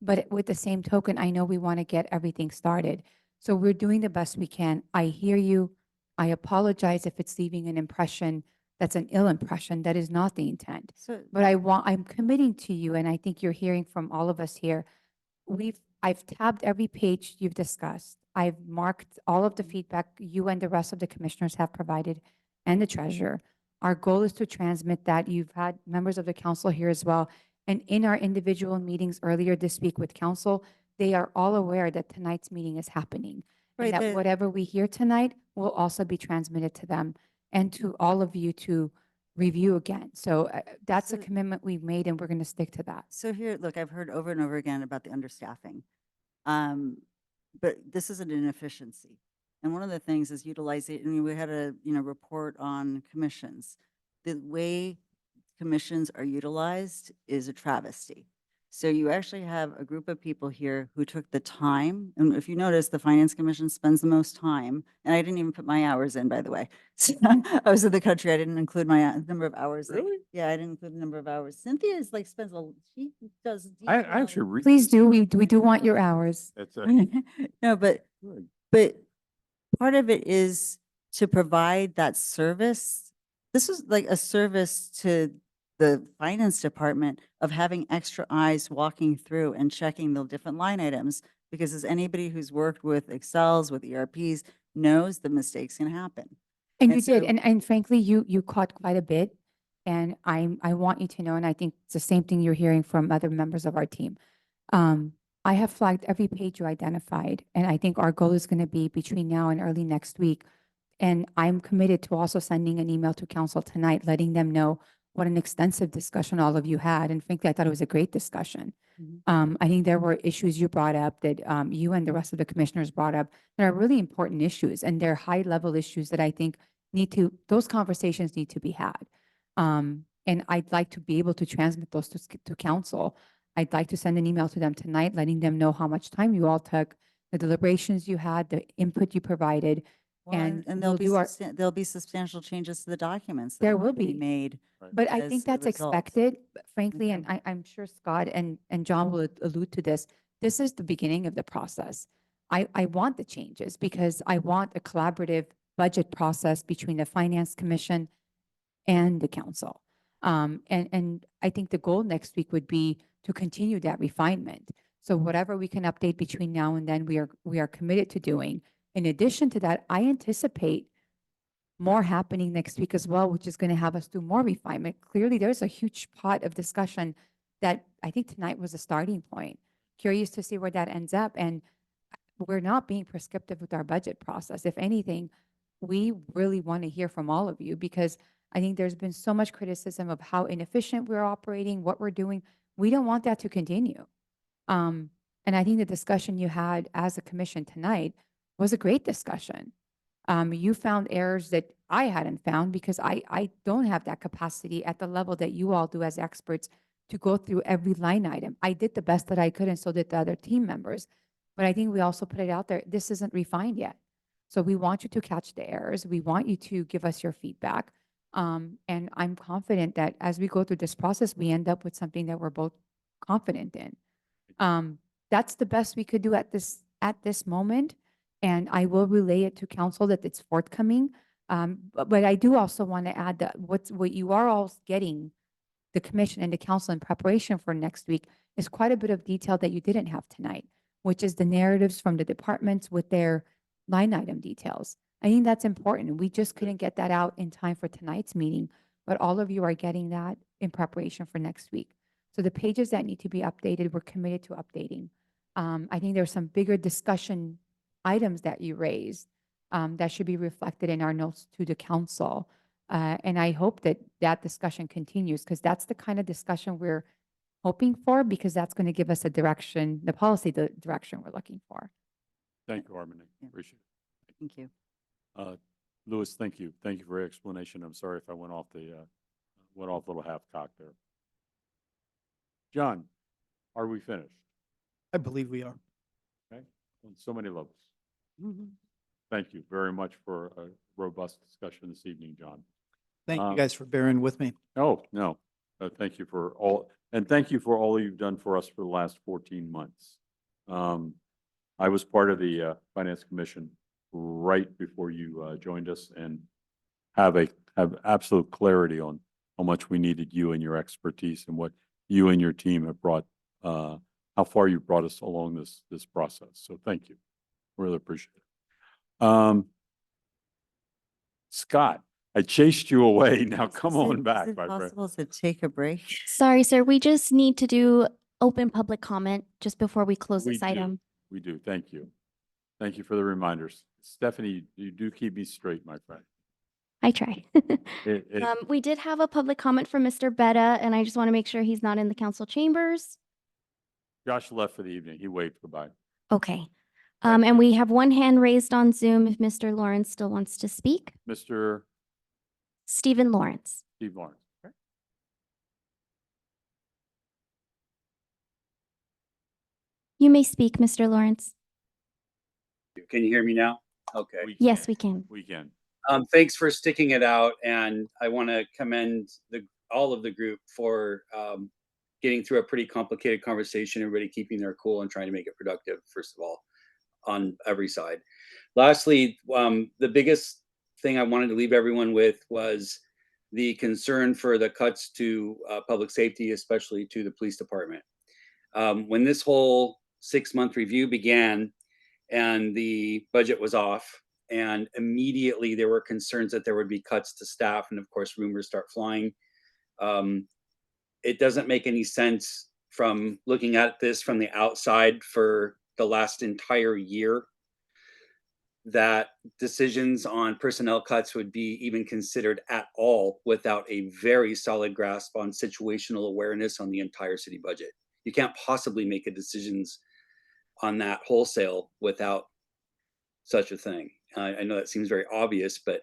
But with the same token, I know we want to get everything started. So we're doing the best we can. I hear you. I apologize if it's leaving an impression that's an ill impression. That is not the intent. But I'm committing to you, and I think you're hearing from all of us here. I've tabbed every page you've discussed. I've marked all of the feedback you and the rest of the commissioners have provided, and the treasurer. Our goal is to transmit that. You've had members of the council here as well. And in our individual meetings earlier this week with council, they are all aware that tonight's meeting is happening. Right, And that whatever we hear tonight will also be transmitted to them and to all of you to review again. So that's a commitment we've made, and we're going to stick to that. So here, look, I've heard over and over again about the understaffing. But this is an inefficiency. And one of the things is utilizing, I mean, we had a, report on commissions. the way commissions are utilized is a travesty. So you actually have a group of people here who took the time, and if you notice, the Finance Commission spends the most time, and I didn't even put my hours in, by the way. So I was in the country, I didn't include my number of hours. Really? Yeah, I didn't include the number of hours. Cynthia is like spends she does. I detailed- actually read. Please do, we do want your hours. It's a. No, but part of it is to provide that service. This is like a service to the finance department of having extra eyes walking through and checking the different line items. Because as anybody who's worked with Excels, with ERPs, knows the mistakes can happen. And And you did, so- and frankly, you caught quite a bit. And I want you to know, and I think it's the same thing you're hearing from other members of our team. I have flagged every page you identified, and I think our goal is going to be between now and early next week. And I'm committed to also sending an email to council tonight, letting them know what an extensive discussion all of you had. And frankly, I thought it was a great discussion. I think there were issues you brought up that you and the rest of the commissioners brought up that are really important issues, and they're high-level issues that I think those conversations need to be had. And I'd like to be able to transmit those to council. I'd like to send an email to them tonight, letting them know how much time you all took, the deliberations you had, the input you provided. Well, And there'll we'll be do our, there'll be substantial changes to the documents. that There will to be. made. but I as think a that's result. expected, frankly, and Okay. I'm sure Scott and John will allude to this. This is the beginning of the process. I want the changes because I want a collaborative budget process between the Finance Commission and the council. And I think the goal next week would be to continue that refinement. So whatever we can update between now and then, we are committed to doing. In addition to that, I anticipate more happening next week as well, which is going to have us do more refinement. Clearly, there's a huge pot of discussion that I think tonight was a starting point. Curious to see where that ends up. And we're not being prescriptive with our budget process. If anything, we really want to hear from all of you because I think there's been so much criticism of how inefficient we're operating, what we're doing. We don't want that to continue. And I think the discussion you had as a commission tonight was a great discussion. You found errors that I hadn't found because I don't have that capacity at the level that you all do as experts to go through every line item. I did the best that I could and so did the other team members. But I think we also put it out there, this isn't refined yet. So we want you to catch the errors. We want you to give us your feedback. And I'm confident that as we go through this process, we end up with something that we're both confident in. That's the best we could do at this moment. And I will relay it to council that it's forthcoming. But I do also want to add that what you are all getting, the commission and the council in preparation for next week, is quite a bit of detail that you didn't have tonight, which is the narratives from the departments with their line item details. I think that's important. We just couldn't get that out in time for tonight's meeting, but all of you are getting that in preparation for next week. So the pages that need to be updated, we're committed to updating. I think there's some bigger discussion items that you raised that should be reflected in our notes to the council. And I hope that that discussion continues because that's the kind of discussion we're hoping for because that's going to give us a direction, the policy, the direction we're looking for. Thank you, Harmony. Yeah. Appreciate Thank you. it. Louis, thank you. Thank you for your explanation. I'm sorry if I went off a little half-cock there. John, are we finished? I believe we are. Okay, on so many levels. Thank you very much for a robust discussion this evening, John. Thank you guys for bearing with me. Oh, no, thank you for all, and thank you for all you've done for us for the last 14 months. I was part of the Finance Commission right before you joined us and have absolute clarity on how much we needed you and your expertise and what you and your team have brought, how far you brought us along this process. So thank you. Really appreciate it. Scott, I chased you away. Now come on back, Is it my friend. possible to take a break? Sorry, sir, we just need to do open public comment just before we close We this do. item. We do. Thank you. Thank you for the reminders. Stephanie, you do keep me straight, my friend. I try. We did have a public comment from Mr. Betta, and I just want to make sure he's not in the council chambers. Josh left for the evening. He waved goodbye. Okay. Thank And you. we have one hand raised on Zoom if Mr. Lawrence still wants to speak. Mr. Stephen Lawrence. Steve Lawrence. Okay. You may speak, Mr. Lawrence. Can you hear me now? Okay. Yes, we can. We can. Thanks for sticking it out, and I want to commend all of the group for getting through a pretty complicated conversation, everybody keeping their cool and trying to make it productive, first of all, on every side. Lastly, the biggest thing I wanted to leave everyone with was the concern for the cuts to public safety, especially to the police department. When this whole 6-month review began and the budget was off, and immediately there were concerns that there would be cuts to staff, and of course rumors start flying. It doesn't make any sense from looking at this from the outside for the last entire year that decisions on personnel cuts would be even considered at all without a very solid grasp on situational awareness on the entire city budget. You can't possibly make a decisions on that wholesale without such a thing. I know that seems very obvious, but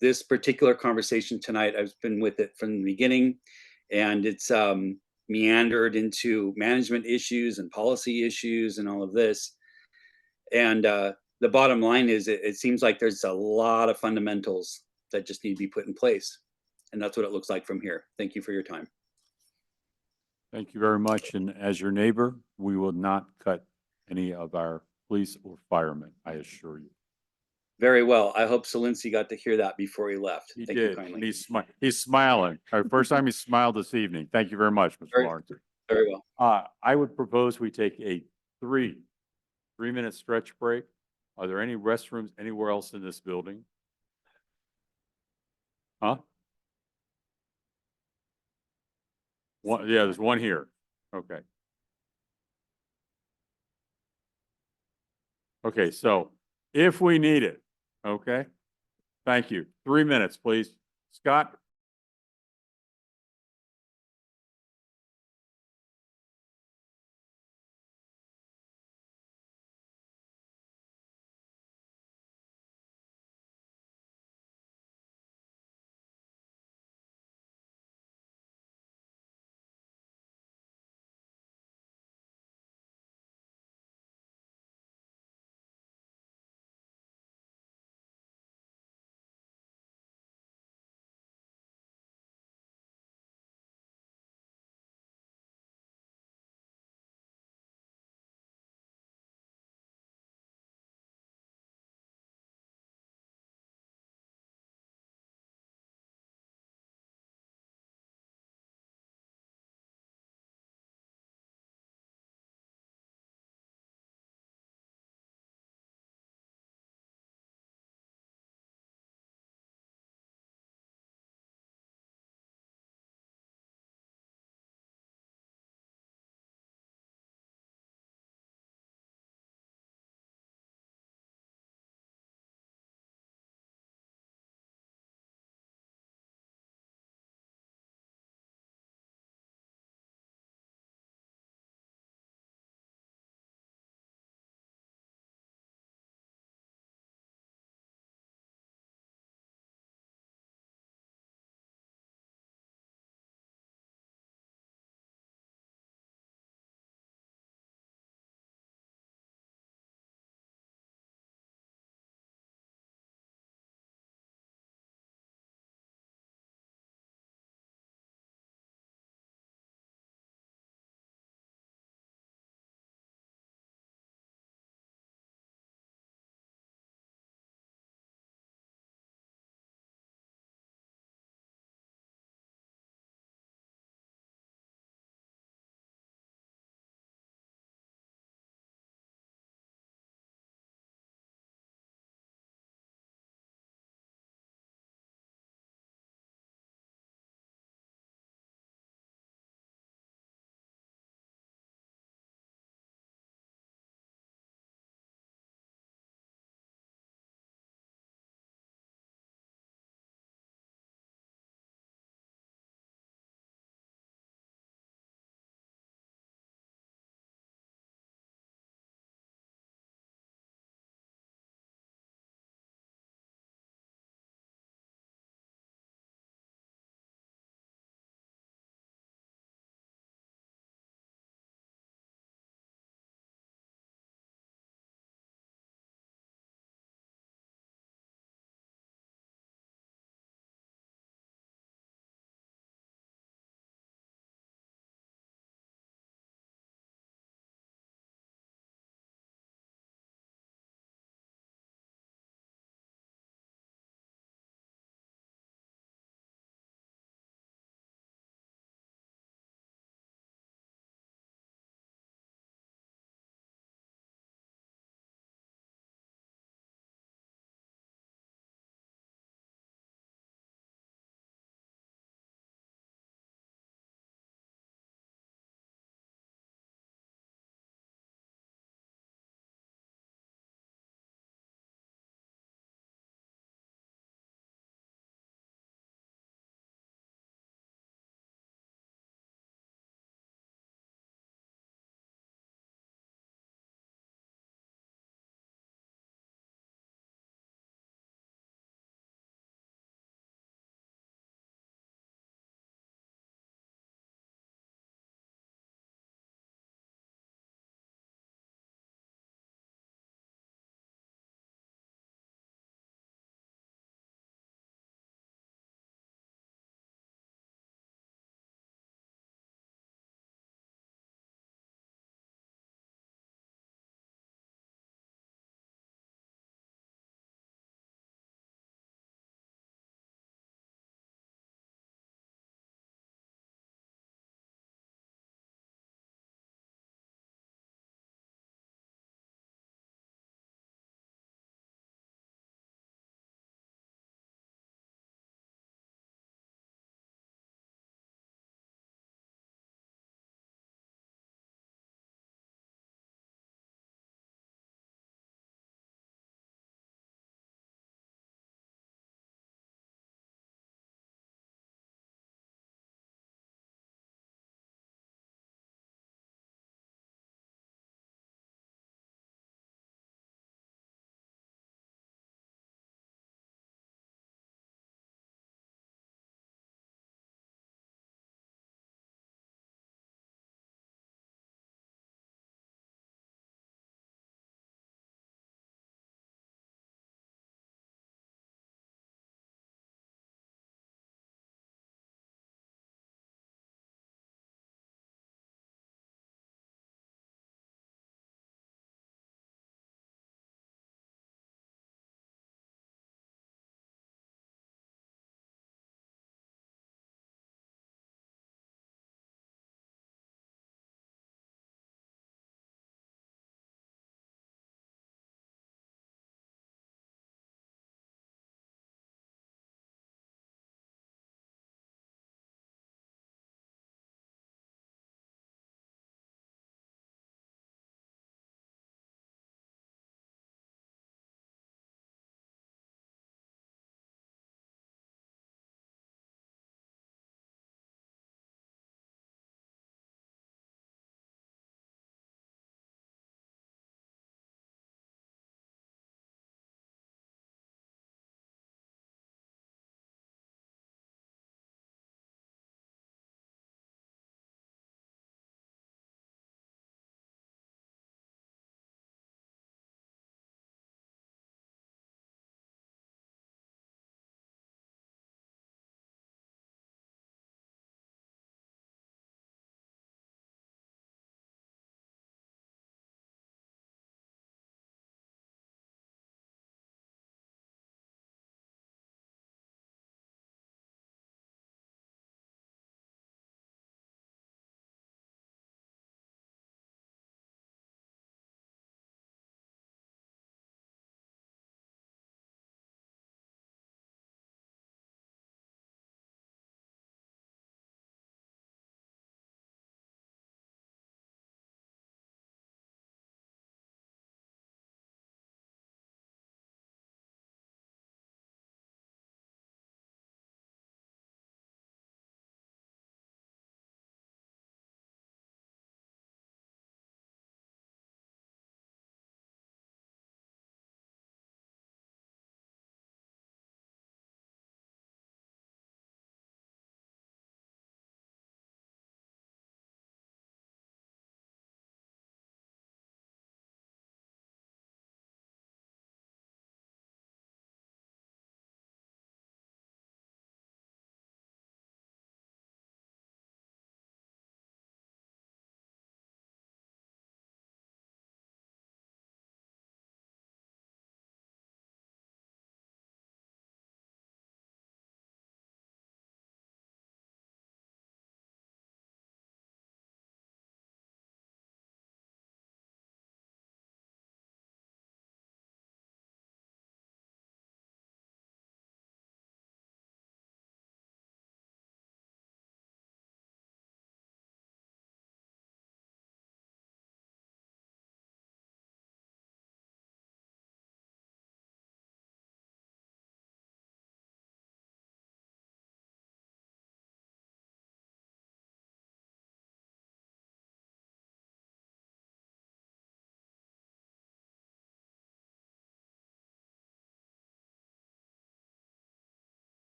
this particular conversation tonight, I've been with it from the beginning, and it's meandered into management issues and policy issues and all of this. And the bottom line is it seems like there's a lot of fundamentals that just need to be put in place. And that's what it looks like from here. Thank you for your time. Thank you very much. And as your neighbor, we will not cut any of our police or firemen, I assure you. Very well. I hope Solinsky got to hear that before he left. He Thank you did, and kindly. he's smiling. First time he smiled this evening. Thank you very much, Mr. Very- Lawrence. Very well. I would propose we take a three-minute stretch break. Are there any restrooms anywhere else in this building? Huh? One, yeah, there's one here. Okay. Okay, so if we need it, okay? Thank you. 3 minutes, please. Scott?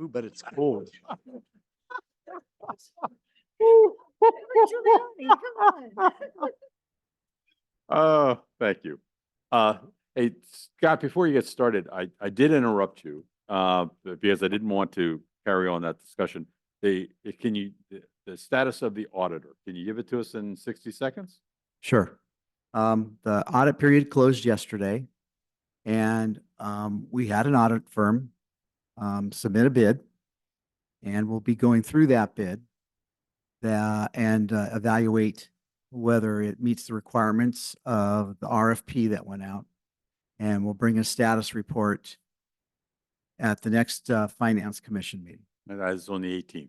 Ooh, but it's cold. Oh, thank you. Hey, Scott, before you get started, I did interrupt you, because I didn't want to carry on that discussion. The status of the auditor, can you give it to us in 60 seconds? Sure. The audit period closed yesterday, and we had an audit firm submit a bid, and we'll be going through that bid and evaluate whether it meets the requirements of the RFP that went out. And we'll bring a status report at the next Finance Commission meeting. And that is on the 18th,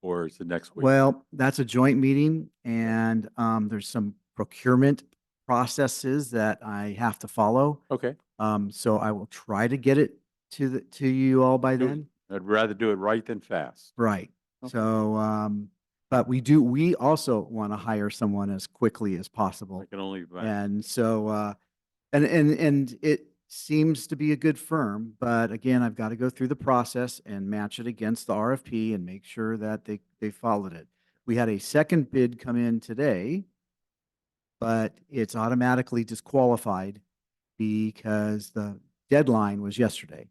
or is it next week? Well, that's a joint meeting, and there's some procurement processes that I have to follow. Okay. So I will try to get it to you all by Do it. then. I'd rather do it right than fast. Right. Okay. So, but we also want to hire someone as quickly as possible. I can only imagine. And so, and it seems to be a good firm, but again, I've got to go through the process and match it against the RFP and make sure that they followed it. We had a second bid come in today, but it's automatically disqualified because the deadline was yesterday.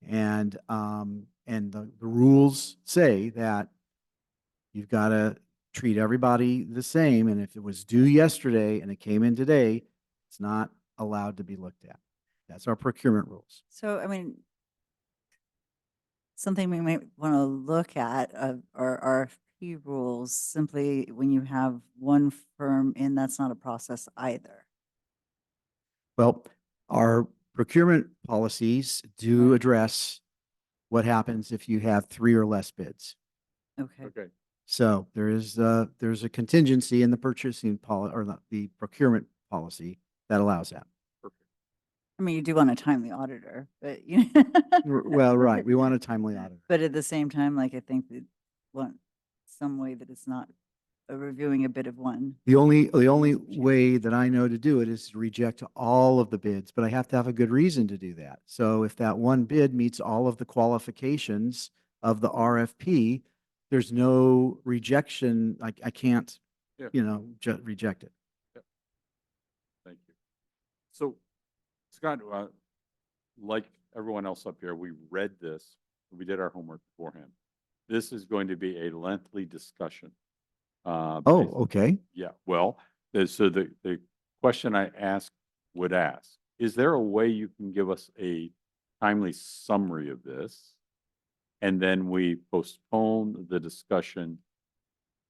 And the rules say that you've got to treat everybody the same. And if it was due yesterday and it came in today, it's not allowed to be looked at. That's our procurement rules. So, I mean, something we might want to look at are RFP rules. Simply when you have one firm in, that's not a process either. Well, our procurement policies do address what happens if you have 3 or less bids. Okay. Okay. So there's a contingency in the purchasing policy or the procurement policy that allows that. I mean, you do want a timely auditor, but Well, right. We want a timely audit. But at the same time, like, I think that want some way that it's not reviewing a bid of one. The only way that I know to do it is to reject all of the bids, but I have to have a good reason to do that. So if that one bid meets all of the qualifications of the RFP, there's no rejection. I can't, Yeah. Reject it. Thank you. So, Scott, like everyone else up here, we read this. We did our homework beforehand. This is going to be a lengthy discussion. Oh, Based- okay. Yeah, well, so the question I would ask, is there a way you can give us a timely summary of this? And then we postpone the discussion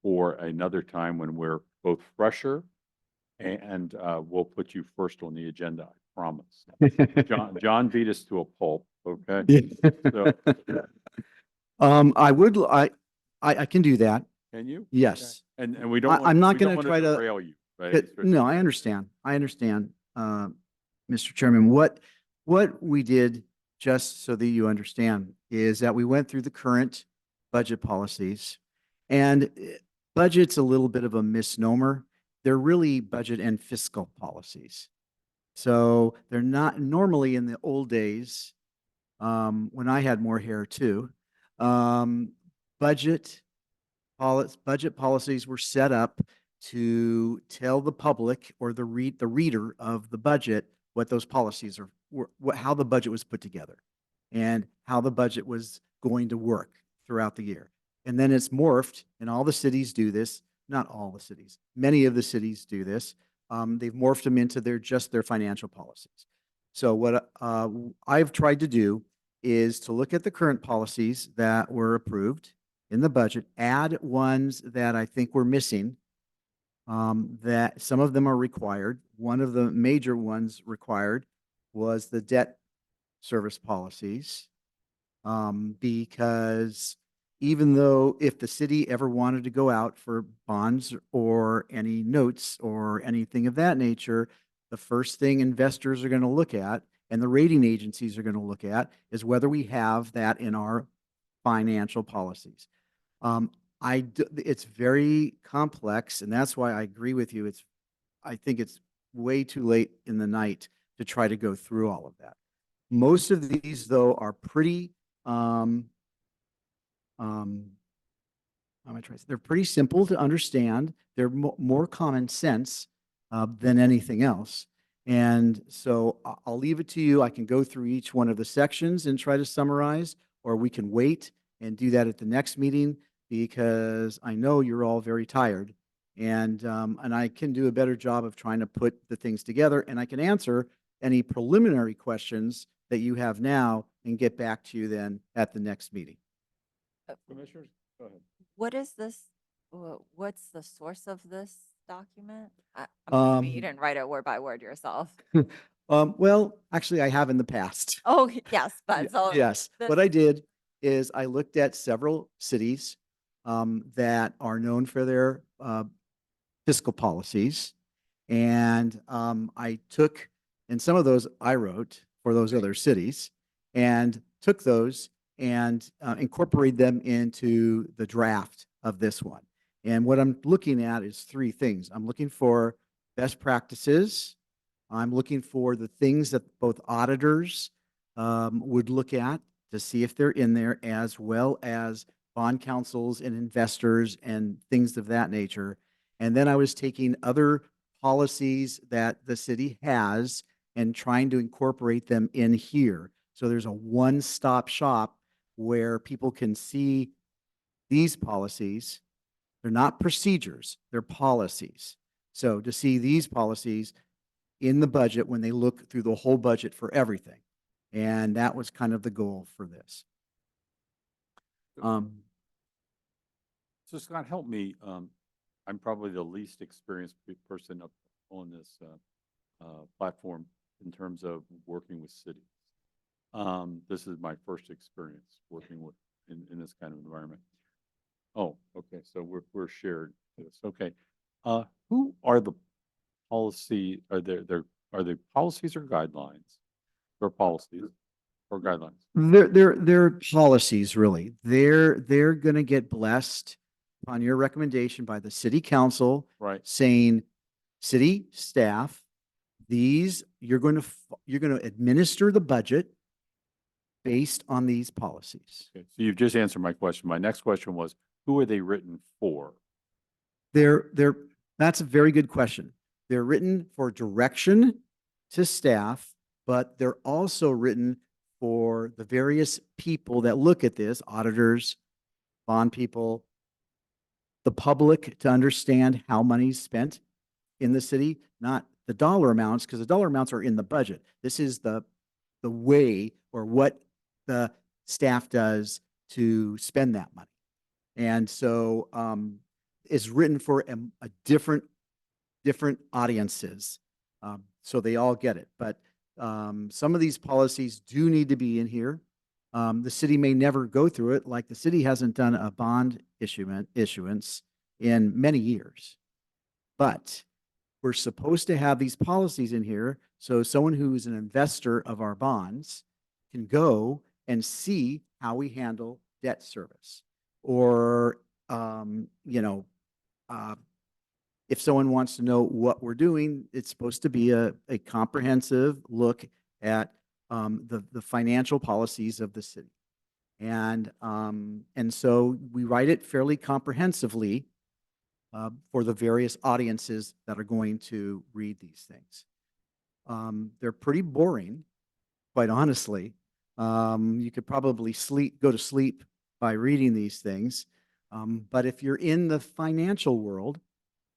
for another time when we're both fresher, and we'll put you first on the agenda, I promise. John beat us to a pulp, okay? So, I can do that. can you? Yes. Okay. And we don't. I'm not we don't gonna wanna try to- derail you. Right? No, I understand. Mr. Chairman, what we did, just so that you understand, is that we went through the current budget policies. And budget's a little bit of a misnomer. They're really budget and fiscal policies. So they're not normally in the old days, when I had more hair too. Budget policies were set up to tell the public or the reader of the budget what those policies are, how the budget was put together and how the budget was going to work throughout the year. And then it's morphed, and all the cities do this, not all the cities, many of the cities do this. They've morphed them into just their financial policies. So what I've tried to do is to look at the current policies that were approved in the budget, add ones that I think we're missing, that some of them are required. One of the major ones required was the debt service policies, because even though if the city ever wanted to go out for bonds or any notes or anything of that nature, the first thing investors are going to look at and the rating agencies are going to look at is whether we have that in our financial policies. It's very complex, and that's why I agree with you. I think it's way too late in the night to try to go through all of that. Most of these, though, are pretty how am I trying to say? They're pretty simple to understand. They're more common sense than anything else. And so I'll leave it to you. I can go through each one of the sections and try to summarize, or we can wait and do that at the next meeting because I know you're all very tired. And I can do a better job of trying to put the things together, and I can answer any preliminary questions that you have now and get back to you then at the next meeting. Commissioners, go ahead. What is this? What's the source of this document? I'm assuming you didn't write it word by word yourself. Well, actually, I have in the past. Oh, yes, but so Yes, this, what I did is I looked at several cities that are known for their fiscal policies. And I took, and some of those I wrote for those other cities, and took those and incorporated them into the draft of this one. And what I'm looking at is three things. I'm looking for best practices. I'm looking for the things that both auditors would look at to see if they're in there, as well as bond councils and investors and things of that nature. And then I was taking other policies that the city has and trying to incorporate them in here. So there's a one-stop shop where people can see these policies. They're not procedures, they're policies. So to see these policies in the budget when they look through the whole budget for everything. And that was kind of the goal for this. So Scott, help me. I'm probably the least experienced person up on this platform in terms of working with cities. This is my first experience working with in this kind of environment. Oh, okay. So we're shared this. Okay. Who are the policy? Are they policies or guidelines? Or policies or guidelines? They're policies, really. They're going to get blessed on your recommendation by the city council, Right. saying, city staff, these, you're going to administer the budget based on these policies. Okay. So you've just answered my question. My next question was, who are they written for? That's a very good question. They're written for direction to staff, but they're also written for the various people that look at this, auditors, bond people, the public, to understand how money's spent in the city, not the dollar amounts, because the dollar amounts are in the budget. This is the way or what the staff does to spend that money. And so it's written for a different audiences, so they all get it. But some of these policies do need to be in here. The city may never go through it, like the city hasn't done a bond issuance in many years. But we're supposed to have these policies in here so someone who's an investor of our bonds can go and see how we handle debt service. Or, if someone wants to know what we're doing, it's supposed to be a comprehensive look at the financial policies of the city. And so we write it fairly comprehensively for the various audiences that are going to read these things. They're pretty boring, quite honestly. You could probably go to sleep by reading these things. But if you're in the financial world,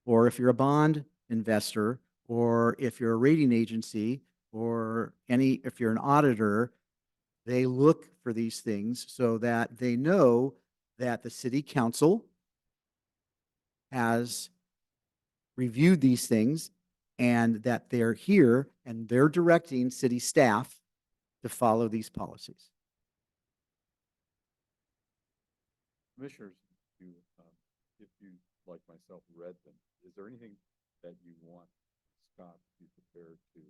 or if you're a bond investor, or if you're a rating agency, or if you're an auditor, they look for these things so that they know that the city council has reviewed these things and that they're here and they're directing city staff to follow these policies. Commissioners, if you, like myself, read them, is there anything that you want Scott to be prepared to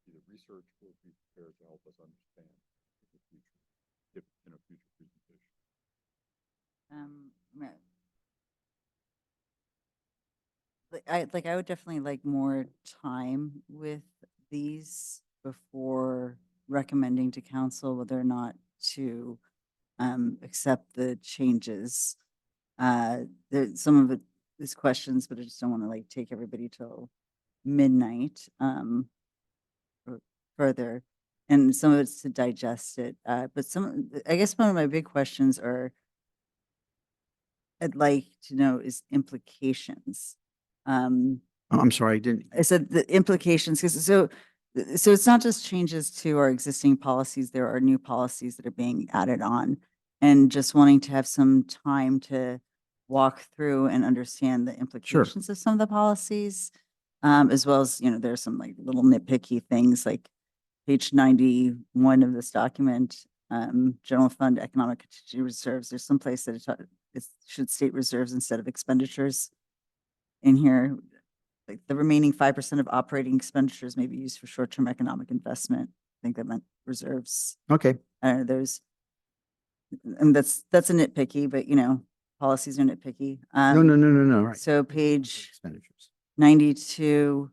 either research or be prepared to help us understand in the future, in a future presentation? I would definitely like more time with these before recommending to council whether or not to accept the changes. There, some of it is questions, but I just don't want to like take everybody till midnight, or further. And some of it's to digest it. But I guess one of my big questions are, I'd like to know is implications. I'm sorry, I didn't. I said the implications, because so it's not just changes to our existing policies, there are new policies that are being added on. And just wanting to have some time to walk through and understand the implications of some of the policies. As well as, there's some like little nitpicky things like page 91 of this document, general fund economic contingency reserves. There's some place that it should state reserves instead of expenditures in here. Like the remaining 5% of operating expenditures may be used for short-term economic investment. I think that meant reserves. Okay. And that's a nitpicky, but policies are nitpicky. No, no. Right. So page Expenditures. 92,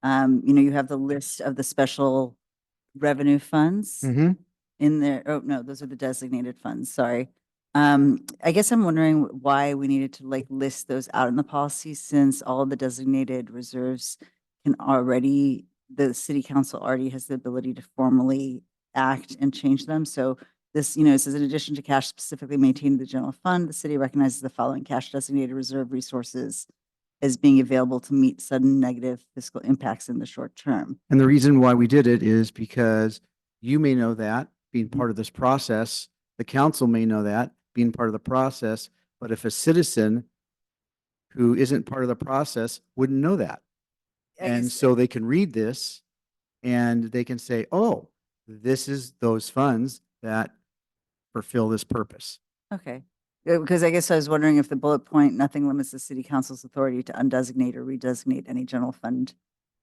you have the list of the special revenue funds Mm-hmm. in there. Oh, no, those are the designated funds. Sorry. I guess I'm wondering why we needed to like list those out in the policy, since all of the designated reserves the city council already has the ability to formally act and change them. So this, it says in addition to cash specifically maintained in the general fund, the city recognizes the following cash designated reserve resources as being available to meet sudden negative fiscal impacts in the short term. And the reason why we did it is because you may know that being part of this process, the council may know that being part of the process, but if a citizen who isn't part of the process wouldn't know that. And so they can read this and they can say, oh, this is those funds that fulfill this purpose. Okay. Because I guess I was wondering if the bullet point, nothing limits the city council's authority to undesignate or redesignate any general fund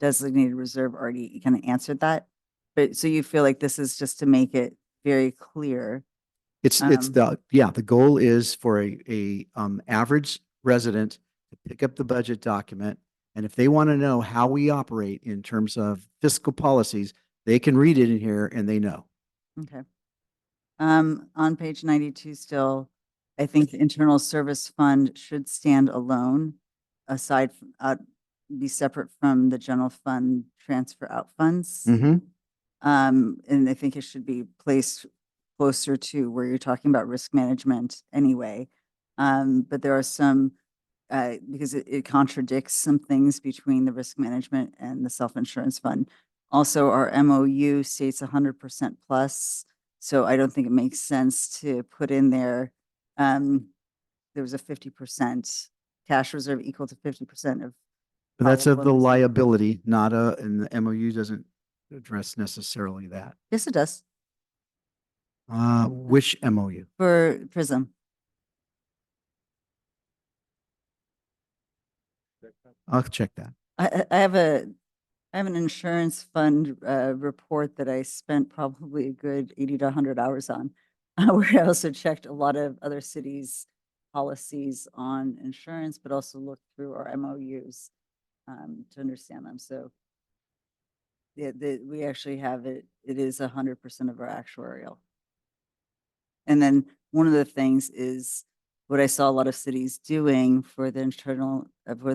designated reserve, already kind of answered that. But so you feel like this is just to make it very clear. It's the goal is for a average resident to pick up the budget document. And if they want to know how we operate in terms of fiscal policies, they can read it in here and they know. Okay. On page 92 still, I think the internal service fund should stand alone, aside from, be separate from the general fund transfer out funds. Mm-hmm. And I think it should be placed closer to where you're talking about risk management anyway. But there are some, because it contradicts some things between the risk management and the self-insurance fund. Also, our MOU states 100% plus. So I don't think it makes sense to put in there, there was a 50% cash reserve equal to 50% of. But that's of the probable unreceived- liability, not and the MOU doesn't address necessarily that. Yes, it does, Which MOU? for PRISM. I'll check that. I have an insurance fund report that I spent probably a good 80 to 100 hours on, where I also checked a lot of other cities' policies on insurance, but also looked through our MOUs to understand them. So we actually have it is 100% of our actuarial. And then one of the things is what I saw a lot of cities doing for the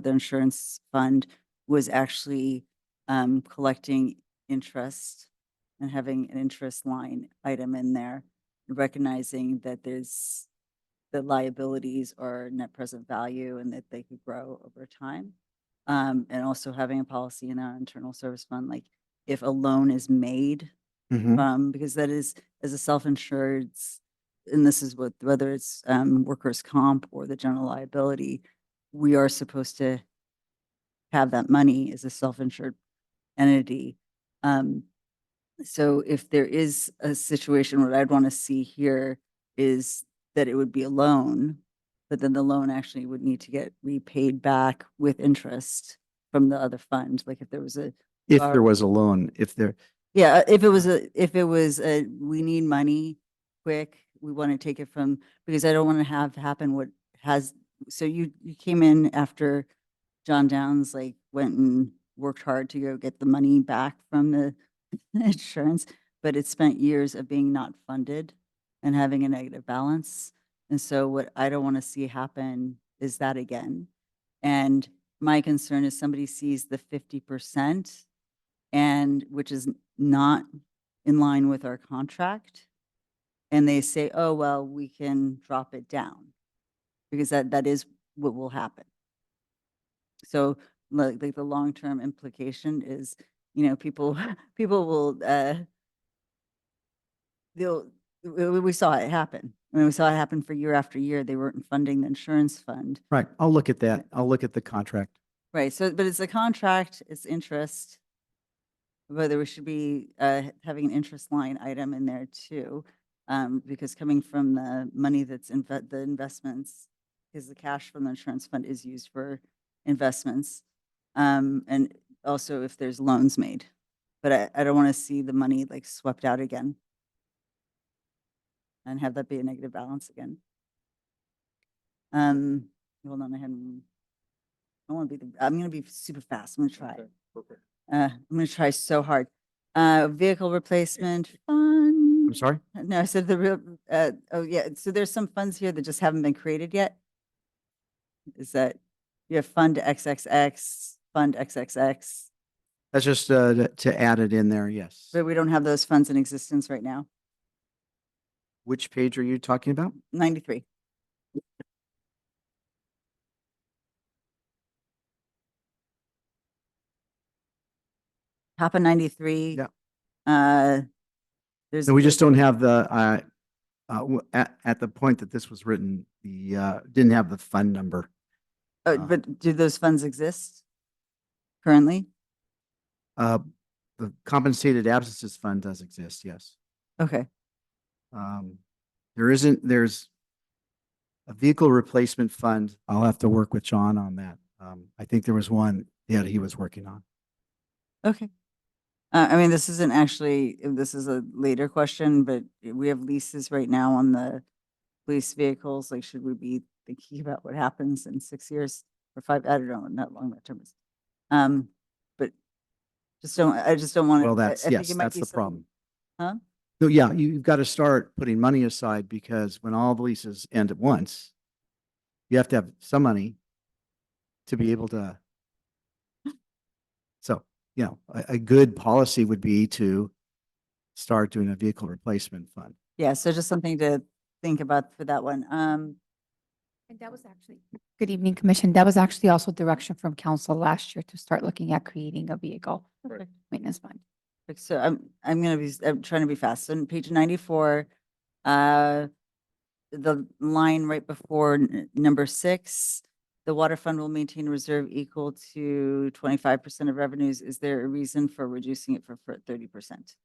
insurance fund was actually collecting interest and having an interest line item in there, recognizing that the liabilities are net present value and that they could grow over time. And also having a policy in our internal service fund, like if a loan is made from, because that is, as a self-insured, and this is whether it's workers' comp or the general liability, we are supposed to have that money as a self-insured entity. So if there is a situation, what I'd want to see here is that it would be a loan, but then the loan actually would need to get repaid back with interest from the other fund. Like if there was a loan, yeah, if it was we need money quick, we want to take it from, because I don't want to have happen what has, so you came in after John Downs like went and worked hard to go get the money back from the insurance, but it spent years of being not funded. and having a negative balance. And so what I don't want to see happen is that again. And my concern is somebody sees the 50% and which is not in line with our contract. And they say, oh, well, we can drop it down because that is what will happen. So like the long-term implication is, people, people will, we saw it happen. I mean, we saw it happen for year after year. They weren't funding the insurance fund. Right. I'll look at that. I'll look at the contract. Right. So, but it's a contract, it's interest. Whether we should be having an interest line item in there too. Because coming from the money that's in the investments, because the cash from the insurance fund is used for investments. And also if there's loans made, but I don't want to see the money like swept out again. And have that be a negative balance again. Hold on, I want to be I'm going to be super fast. I'm going to try. I'm going to try so hard. Vehicle replacement fund. I'm sorry? No, I said the real, oh yeah, so there's some funds here that just haven't been created yet. Is that, you have fund XXX, fund XXX, That's just to add it in there, yes. but we don't have those funds in existence right now. Which page are you talking about? 93. Top of 93. Yeah. There's. No, we just don't have the, at the point that this was written, the, didn't have the fund number. But do those funds exist currently? The compensated absences fund does exist, yes. Okay. There's a vehicle replacement fund. I'll have to work with John on that. I think there was one that he was working on. Okay. I mean, this isn't actually, this is a later question, but we have leases right now on the police vehicles. Like, should we be thinking about what happens in 6 years or 5? I don't know, not long that term is. But I just don't want to. Well, that's, I think yes, it might that's be the something- problem. Huh? So yeah, you've got to start putting money aside because when all the leases end at once, you have to have some money to be able to. So, a good policy would be to start doing a vehicle replacement fund. Yeah, so just something to think about for that one. And that was actually, good evening, Commission. That was actually also direction from council last year to start looking at creating a vehicle maintenance fund. So I'm trying to be fast. So on page 94, the line right before number 6, the water fund will maintain a reserve equal to 25% of revenues. Is there a reason for reducing it for 30%?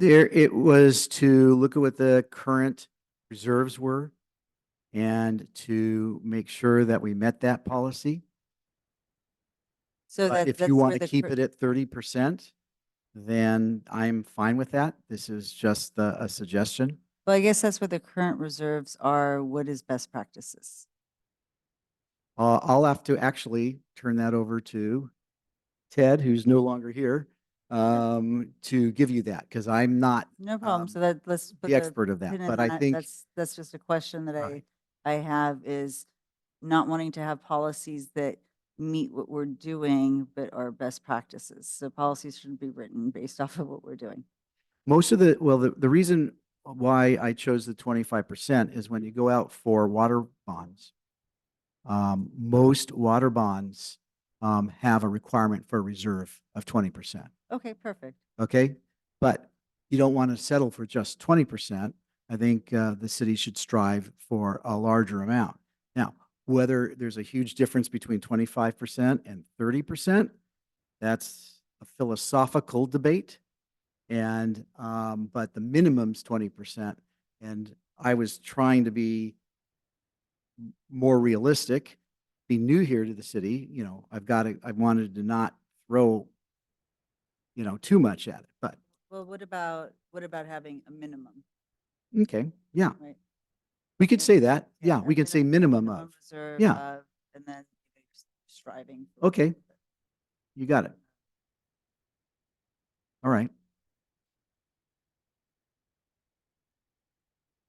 It was to look at what the current reserves were and to make sure that we met that policy. So If that's you want where to the keep cur- it at 30%, then I'm fine with that. This is just a suggestion. Well, I guess that's where the current reserves are. What is best practices? I'll have to actually turn that over to Ted, who's no longer here, to give you that, because I'm not No problem. So let's put the expert of that. pin in But I think, that's just a question that Right. I have is not wanting to have policies that meet what we're doing, but are best practices. So policies should be written based off of what we're doing. most of the reason why I chose the 25% is when you go out for water bonds. Most water bonds have a requirement for a reserve of 20%. Okay, perfect. Okay, but you don't want to settle for just 20%. I think the city should strive for a larger amount. Now, whether there's a huge difference between 25% and 30%, that's a philosophical debate. And but the minimum's 20%. And I was trying to be more realistic. Be new here to the city, I wanted to not throw, too much at it. But Well, what about having a minimum, okay, yeah, right? we could say that. Yeah, Yeah, we could say minimum of. reserve Yeah. of, and then you're striving. Okay. You got it. All right.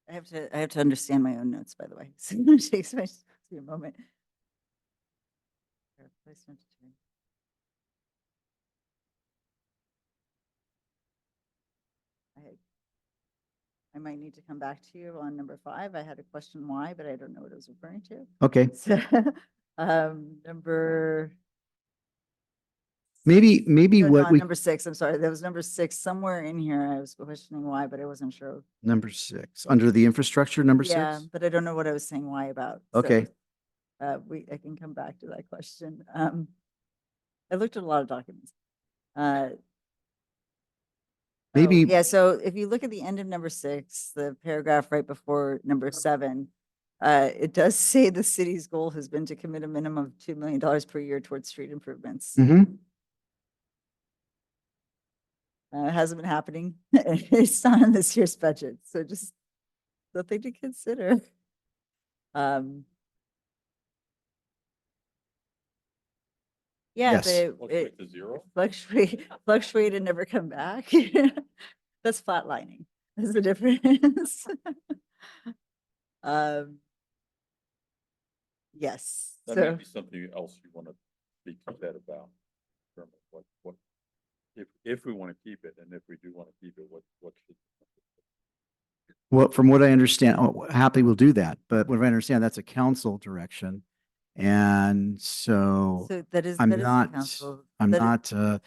I have to understand my own notes, by the way. So it takes me a moment. Replacement term. I might need to come back to you on number 5. I had a question why, but I don't know what it was referring to. Okay. So, number. Maybe No, what not we, number 6, I'm sorry. There was number 6 somewhere in here. I was questioning why, but I wasn't sure. number 6, under the infrastructure, number 6? Yeah, but I don't know what I was saying why about. So, Okay. I can come back to that question. I looked at a lot of documents. Maybe, Yeah, so if you look at the end of number 6, the paragraph right before number 7, it does say the city's goal has been to commit a minimum of $2 million per year towards street improvements. mhm. It hasn't been happening. It's not in this year's budget, so just something to consider. Yeah, Yes. but it Fluctuate to zero? fluctuate and never come back. That's flatlining. That's the difference. Yes, That may so, be something else you want to speak to Ted about. in terms of what, if we want to keep it, and if we do want to keep it, what should. Well, from what I understand, happily we'll do that, but what I understand, that's a council direction. And so that is I'm the not, council. I'm that is- not,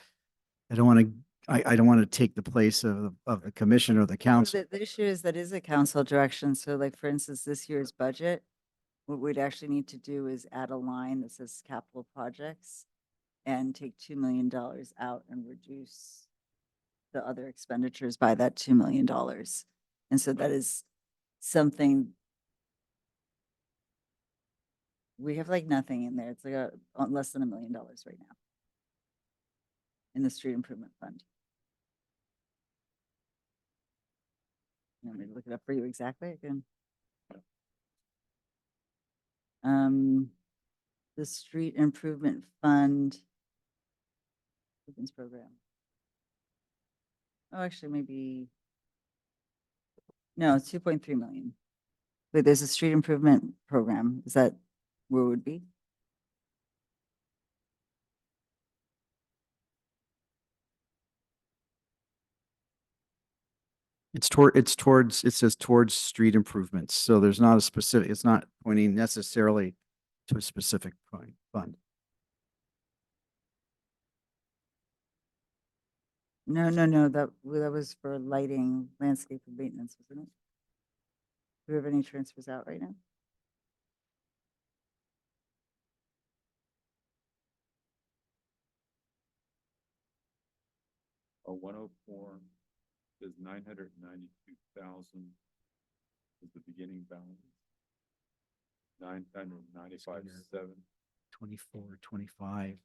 I don't want to, I don't want to take the place of the commission or the council. The issue is that is a council direction. So like, for instance, this year's budget, what we'd actually need to do is add a line that says capital projects and take $2 million out and reduce the other expenditures by that $2 million. And so that is something we have like nothing in there. It's like less than $1 million right now in the street improvement fund. You want me to look it up for you exactly again? The street improvement fund. Improvements program. Oh, actually, maybe. No, it's 2.3 million. Wait, there's a street improvement program. Is that where it would be? It says towards street improvements. So there's not a specific, it's not pointing necessarily to a specific fund. No, that was for lighting, landscape and maintenance, wasn't it? Do we have any transfers out right now? A 104 is 992,000 is the beginning balance. 995.7. 24, 25.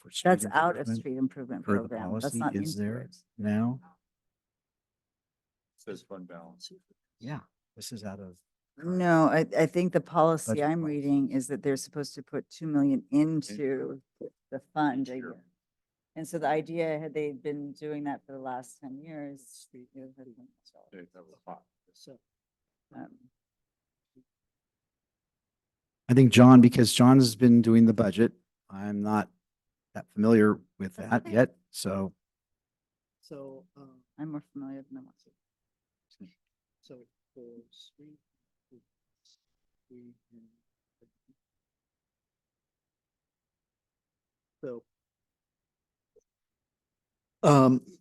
For street That's out of improvement street improvement per the program. That's policy not is into there it. now. Says fund balance. Yeah, this is out of. No, I think the policy Budget I'm policy. reading is that they're supposed to put 2 million into the fund a Each year. year. And so the idea, had they been doing that for the last 10 years. Okay, that was hot. um, I think John, because John has been doing the budget, I'm not that familiar with That's that okay. yet, so. So, I'm more familiar than I want to. so for street. So.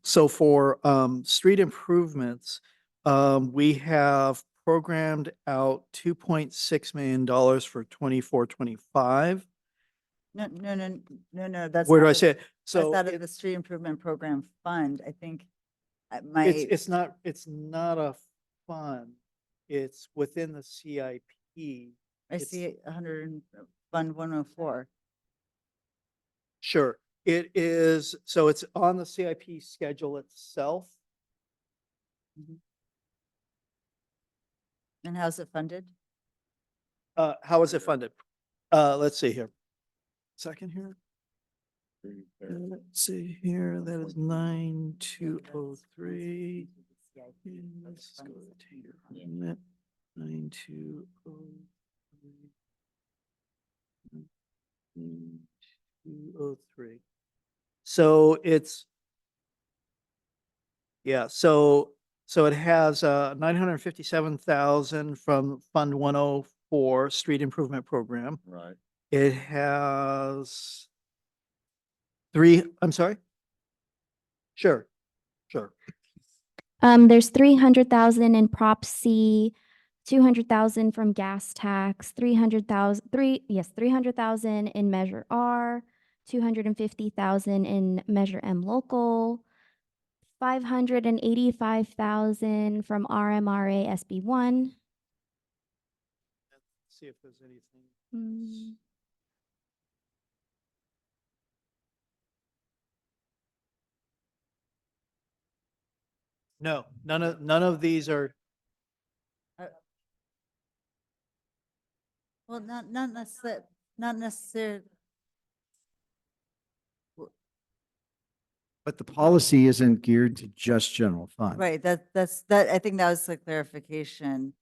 So for, street improvements, we have programmed out $2.6 million for 24-25. No, that's. Where do out I of- say it? That's So out of it- the street improvement program fund, I think. it's not a fund. It's within the CIP. I see 100, fund 104. Sure, it is, so it's on the CIP schedule itself. And how's it funded? How is it funded? Let's see here. Second here. Let's see here, that is 9203. Let's go to here. 9203. 9203. So it's, yeah, so it has 957,000 from Fund 104 Street Improvement Program. Right. It has I'm sorry? Sure, sure. There's 300,000 in Prop C, 200,000 from gas tax, 300,000 in Measure R, 250,000 in Measure M local, 585,000 from RMRA SB1. Let's see if there's anything. No, none of these are, Well, not necessarily, not necessarily. But the policy isn't geared to just general fund. Right, that I think that was the clarification,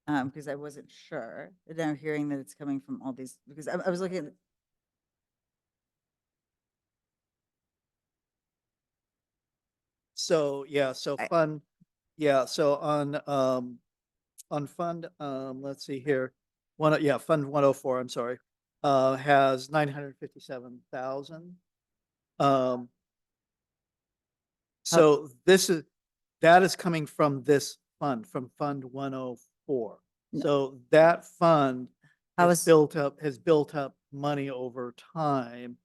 because I wasn't sure. And now hearing that it's coming from all these, because I was looking at. so, yeah, so I- fund, yeah, so on fund, let's see here. Fund 104, I'm sorry, has 957,000. So that is coming from this fund, from Fund 104. No. So that fund How has is- built up money over time.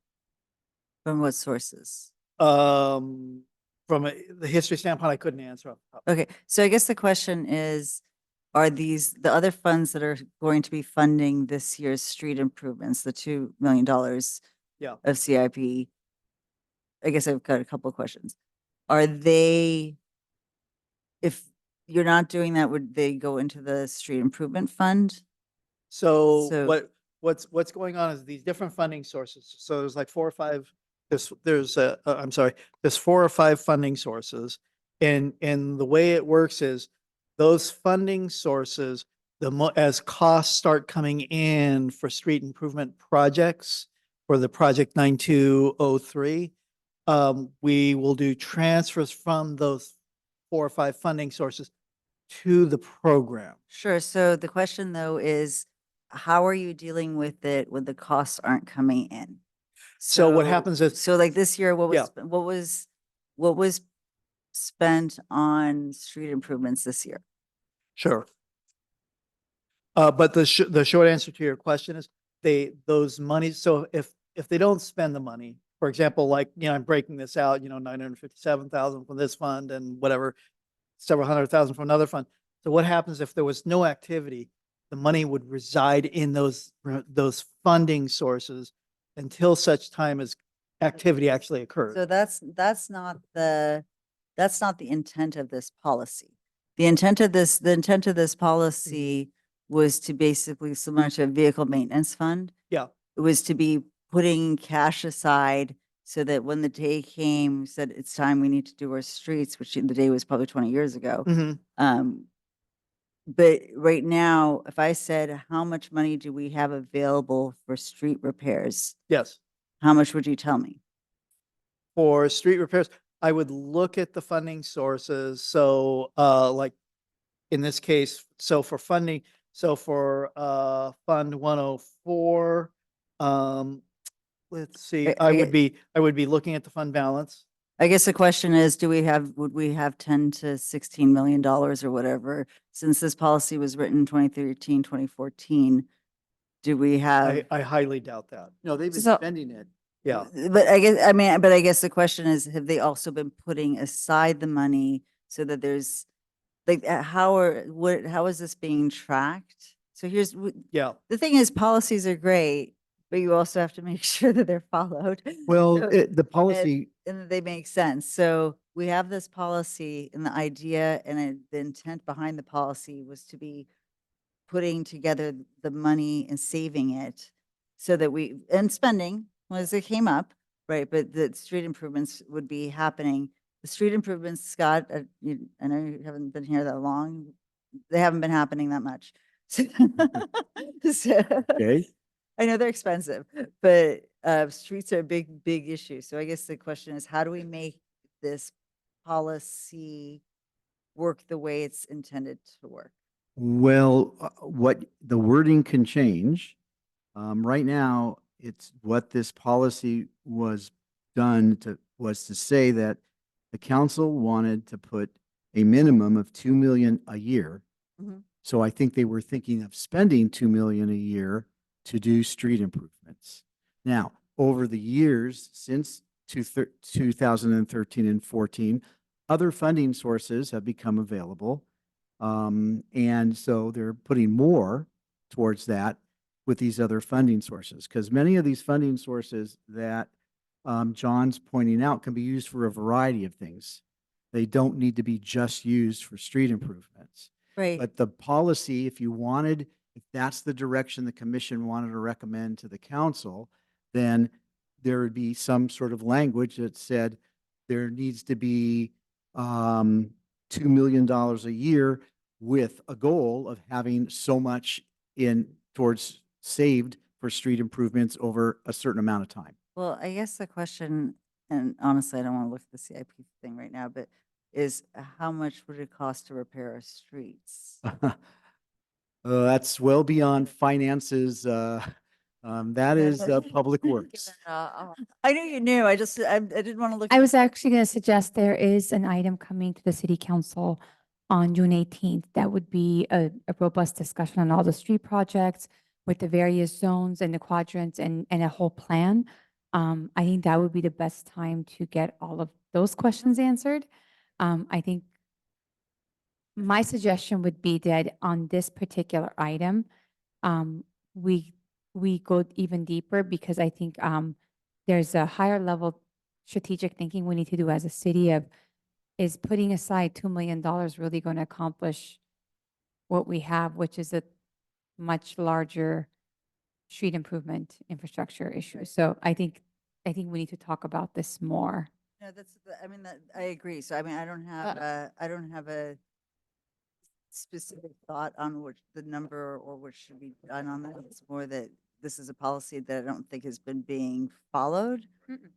From what sources? From the history standpoint, I couldn't answer. Okay, so I guess the question is, are these the other funds that are going to be funding this year's street improvements, the $2 million Yeah. of CIP? I guess I've got a couple of questions. Are they, if you're not doing that, would they go into the street improvement fund? So So- what's going on is these different funding sources. So there's like 4 or 5, there's I'm sorry, there's 4 or 5 funding sources. And the way it works is those funding sources, as costs start coming in for street improvement projects for the project 9203, we will do transfers from those 4 or 5 funding sources to the program. Sure. So the question though is, how are you dealing with it when the costs aren't coming in? So what happens is- So like this year, Yeah. what was spent on street improvements this year? Sure. But the short answer to your question is those monies, so if they don't spend the money, for example, like, I'm breaking this out, 957,000 from this fund and whatever, several hundred thousand from another fund. So what happens if there was no activity? The money would reside in those funding sources until such time as activity actually occurs. So that's not the intent of this policy. The intent of this policy was to basically similar to a vehicle maintenance fund. Yeah. It was to be putting cash aside so that when the day came, said it's time we need to do our streets, which the day was probably 20 years ago. Mhm. But right now, if I said, how much money do we have available for street repairs? Yes. How much would you tell me? For street repairs, I would look at the funding sources. So, like in this case, so for funding, so for Fund 104, let's see, I would be looking at the fund balance. I guess the question is, would we have 10 to 16 million dollars or whatever? Since this policy was written in 2013, 2014, do we have? I highly doubt that. No, they've been So- spending it. Yeah. But I guess the question is, have they also been putting aside the money so that there's like, how is this being tracked? So Yeah. the thing is, policies are great, but you also have to make sure that they're followed. Well, So- the policy, And that they make sense. So we have this policy and the idea the intent behind the policy was to be putting together the money and saving it so that and spending as it came up, right? But the street improvements would be happening. The street improvements, Scott, I know you haven't been here that long. they haven't been happening that much. So- Okay. I know they're expensive, but streets are a big, big issue. So I guess the question is, how do we make this policy work the way it's intended to work? Well, what the wording can change. Right now, it's what this policy was was to say that the council wanted to put a minimum of 2 million a year. Mhm. So I think they were thinking of spending 2 million a year to do street improvements. Now, over the years since 2013 and 14, other funding sources have become available. And so they're putting more towards that with these other funding sources, because many of these funding sources that John's pointing out can be used for a variety of things. They don't need to be just used for street improvements. Right. But the policy, if that's the direction the commission wanted to recommend to the council, then there would be some sort of language that said there needs to be $2 million a year with a goal of having so much towards saved for street improvements over a certain amount of time. Well, I guess the question, and honestly, I don't want to look at the CIP thing right now, but is how much would it cost to repair our streets? That's well beyond finances. That is Public Works. I knew you knew. I didn't want to look. I at was the- actually going to suggest there is an item coming to the city council on June 18th. That would be a robust discussion on all the street projects with the various zones and the quadrants and a whole plan. I think that would be the best time to get all of those questions answered. I think my suggestion would be that on this particular item, we go even deeper because I think there's a higher level strategic thinking we need to do as a city of, is putting aside $2 million really going to accomplish what we have, which is a much larger street improvement infrastructure issue. So I think we need to talk about this more. No, I agree. So I mean, I don't have a specific thought on which the number or what should be done on that. It's more that this is a policy that I don't think has been being followed,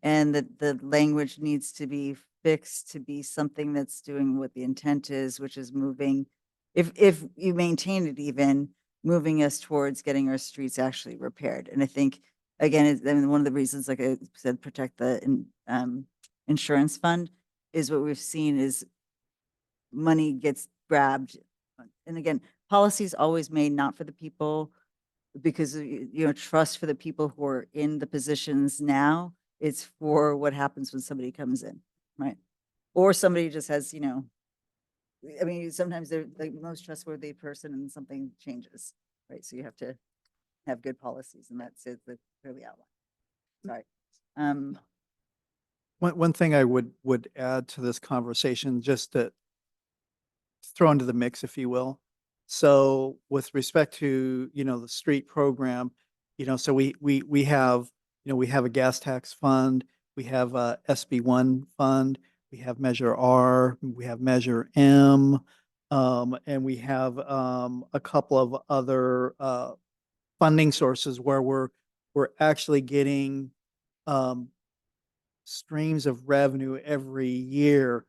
and that the language needs to be fixed to be something that's doing what the intent is, which is moving, if you maintain it, even moving us towards getting our streets actually repaired. And I think, again, one of the reasons, like I said, protect the insurance fund, is what we've seen is money gets grabbed. And again, policy is always made not for the people, because trust for the people who are in the positions now. It's for what happens when somebody comes in, right? Or somebody just has, I mean, sometimes they're the most trustworthy person and something changes, right? So you have to have good policies, and that's it, that's clearly outlined. Sorry. One thing I would add to this conversation, just to throw into the mix, if you will. So with respect to, the street program, so we have, we have a gas tax fund, we have a SB1 fund, we have Measure R, we have Measure M, and we have a couple of other funding sources where we're actually getting streams of revenue every year.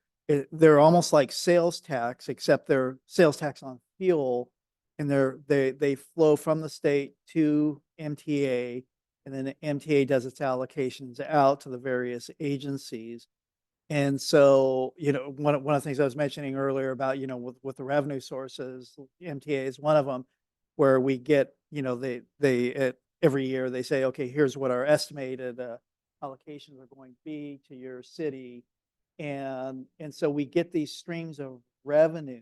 They're almost like sales tax, except they're sales tax on fuel, and they flow from the state to MTA, and then the MTA does its allocations out to the various agencies. And so, one of the things I was mentioning earlier about, with the revenue sources, MTA is one of them, where we get, every year they say, okay, here's what our estimated allocations are going to be to your city. And so we get these streams of revenue,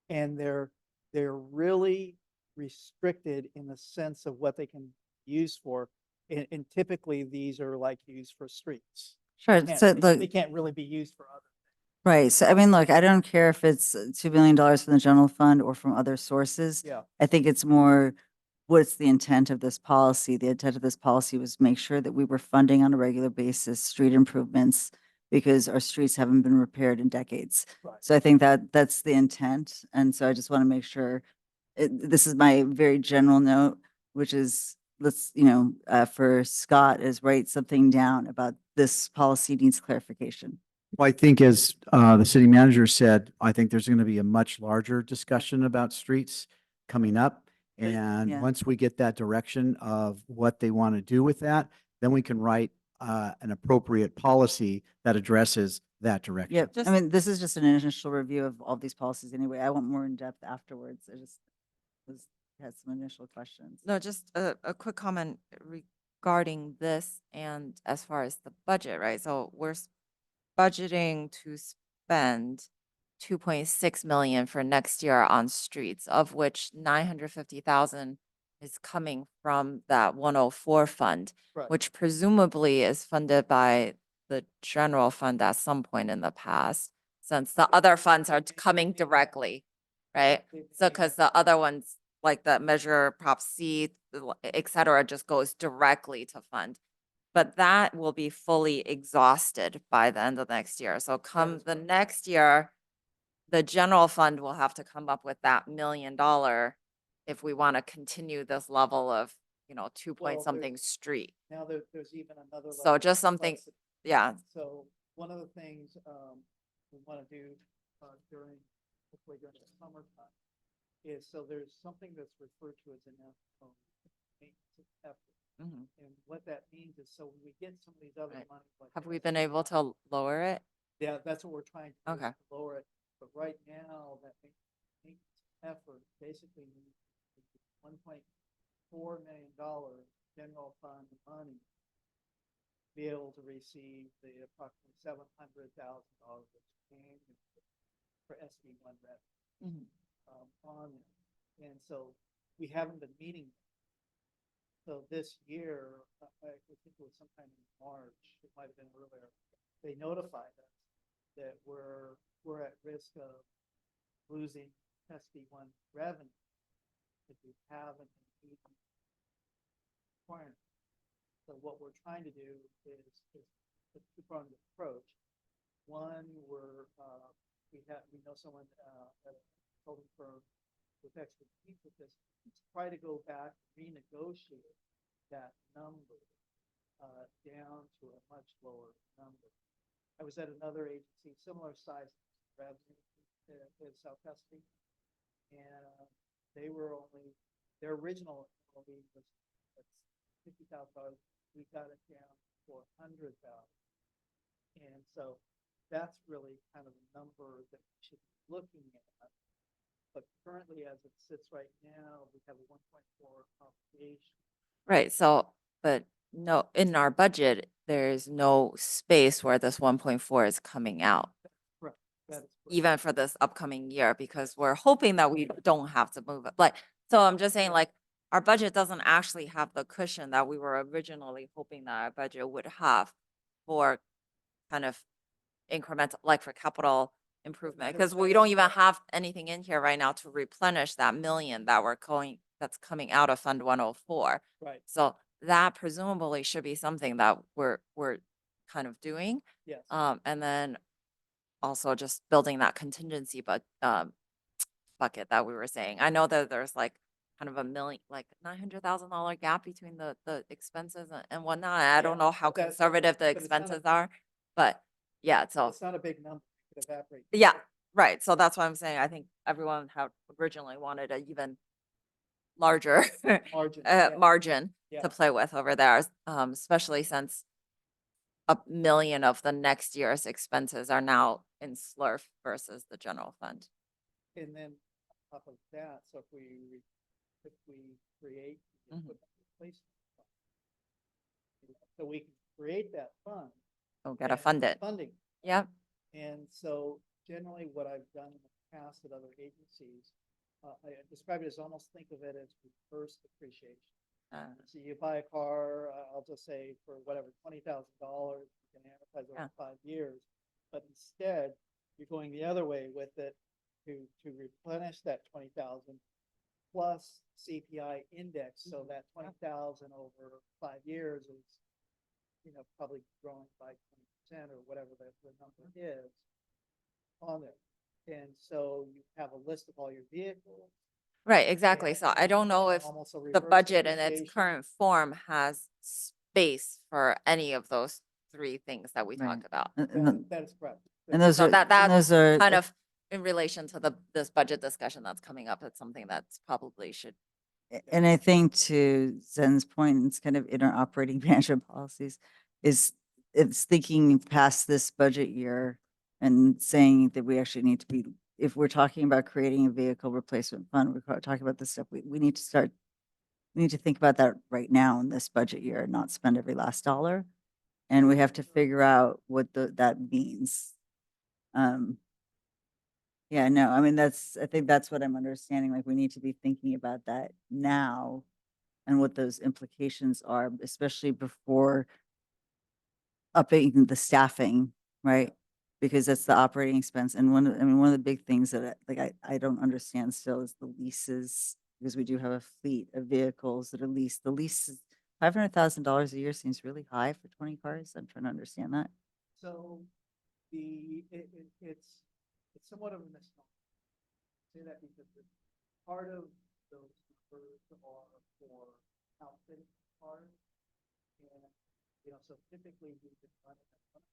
and they're really restricted in the sense of what they can use for. And typically these are like used for streets. Sure. So They look, can't really be used for other. right. So I mean, look, I don't care if it's $2 million from the general fund or from other sources. Yeah. I think it's more, what's the intent of this policy? The intent of this policy was make sure that we were funding on a regular basis street improvements because our streets haven't been repaired in decades. Right. So I think that that's the intent. And so I just want to make sure, this is my very general note, which is, let's, for Scott, is write something down about this policy needs clarification. Well, I think as the city manager said, I think there's going to be a much larger discussion about streets coming up. And Yeah. once we get that direction of what they want to do with that, then we can write an appropriate policy that addresses that direction. Yep. Just- I mean, this is just an initial review of all these policies anyway. I want more in depth afterwards. I just had some initial questions. No, just a quick comment regarding this and as far as the budget, right? So we're budgeting to spend 2.6 million for next year on streets, of which 950,000 is coming from that 104 fund, Right. which presumably is funded by the general fund at some point in the past, since the other funds are coming directly, right? So, because the other ones, like the Measure Prop C, et cetera, just goes directly to fund. But that will be fully exhausted by the end of next year. So come the next year, the general fund will have to come up with that $1 million if we want to continue this level of, 2 point Well, something street. Now there's even another. So level of just something, complexity. yeah, So one of the things we want to do during, hopefully during the summertime, is so there's something that's referred to as an maintenance effort. mhm. And what that means is, so when we get some of these other Right. money. Like Have we been able to lower it? Yeah, that's what we're trying to do, is Okay. to lower it. But right now, that maintenance effort basically means $1.4 million general fund money to be able to receive the approximately $700,000 for SB1 revenue Mhm. on it. And so we haven't been meeting. So this year, I think it was sometime in March, it might have been earlier, they notified us that we're at risk of losing SB1 revenue if we haven't been meeting requirements. So what we're trying to do is a two-pronged approach. One, we know someone at a consulting firm with expertise with this, to try to go back and renegotiate that number down to a much lower number. I was at another agency, similar size revenue in South Pasadena, and their original only was $50,000. We got it down to $100,000, and so that's really kind of the number that we should be looking at. But currently, as it sits right now, we have a 1.4 obligation. Right. So, but no, in our budget, there's no space where this 1.4 is coming out, Correct. That is correct. even for this upcoming year, because we're hoping that we don't have to move it. So I'm just saying, like, our budget doesn't actually have the cushion that we were originally hoping that our budget would have for kind of incremental, like for capital improvement, because we don't even have anything in here right now to replenish that million that's coming out of Fund 104. Right. So that presumably should be something that we're kind of doing. Yes. And then also just building that contingency, bucket that we were saying. I know that there's like kind of a $900,000 gap between the expenses and whatnot. I don't Yeah, know how but that- conservative the but it's not a- expenses are, but yeah, so. It's not a big number. It could evaporate. Yeah, right. So that's why I'm saying I think everyone had originally wanted an even larger Margin. Yeah. margin Yeah. to play with over there, especially since 1 million of the next year's expenses are now in SLURF versus the general fund. And then on top of that, so if we create the Mhm. equipment replacement fund, so we can create that fund. Oh, gotta and fund it. Funding. Yep. And so generally what I've done in the past at other agencies, I describe it as, almost think of it as reverse depreciation. So you buy a car, I'll just say for whatever, $20,000, you can amortize over Yeah. 5 years. But instead, you're going the other way with it to replenish that 20,000 plus CPI index. So that 20,000 over 5 years is, probably growing by 20%. or whatever the number is on there. And so you have a list of all your vehicles. Right, exactly. and- So I don't know and if almost a the reverse budget in its depreciation. current form has space for any of those three things that we Right. talked about. That is correct. And those So are, that, and that's those are, kind of in relation to this budget discussion that's coming up. It's something that's probably should. and I think to Zen's point, it's kind of in our operating management policies, is it's thinking past this budget year and saying that we actually need to be, if we're talking about creating a vehicle replacement fund, we're talking about this stuff, we need to start, we need to think about that right now in this budget year, and not spend every last dollar. And we have to figure out what that means. Yeah, no, I mean, I think that's what I'm understanding. Like, we need to be thinking about that now and what those implications are, especially before upping the staffing, right? Because that's the operating expense. And one of the big things that I don't understand still is the leases, because we do have a fleet of vehicles that are leased. The lease is $500,000 a year seems really high for 20 cars. I'm trying to understand that. So it's somewhat of a misnomer. Say that because part of those numbers are for outfitting cars. And, so typically we've been running at like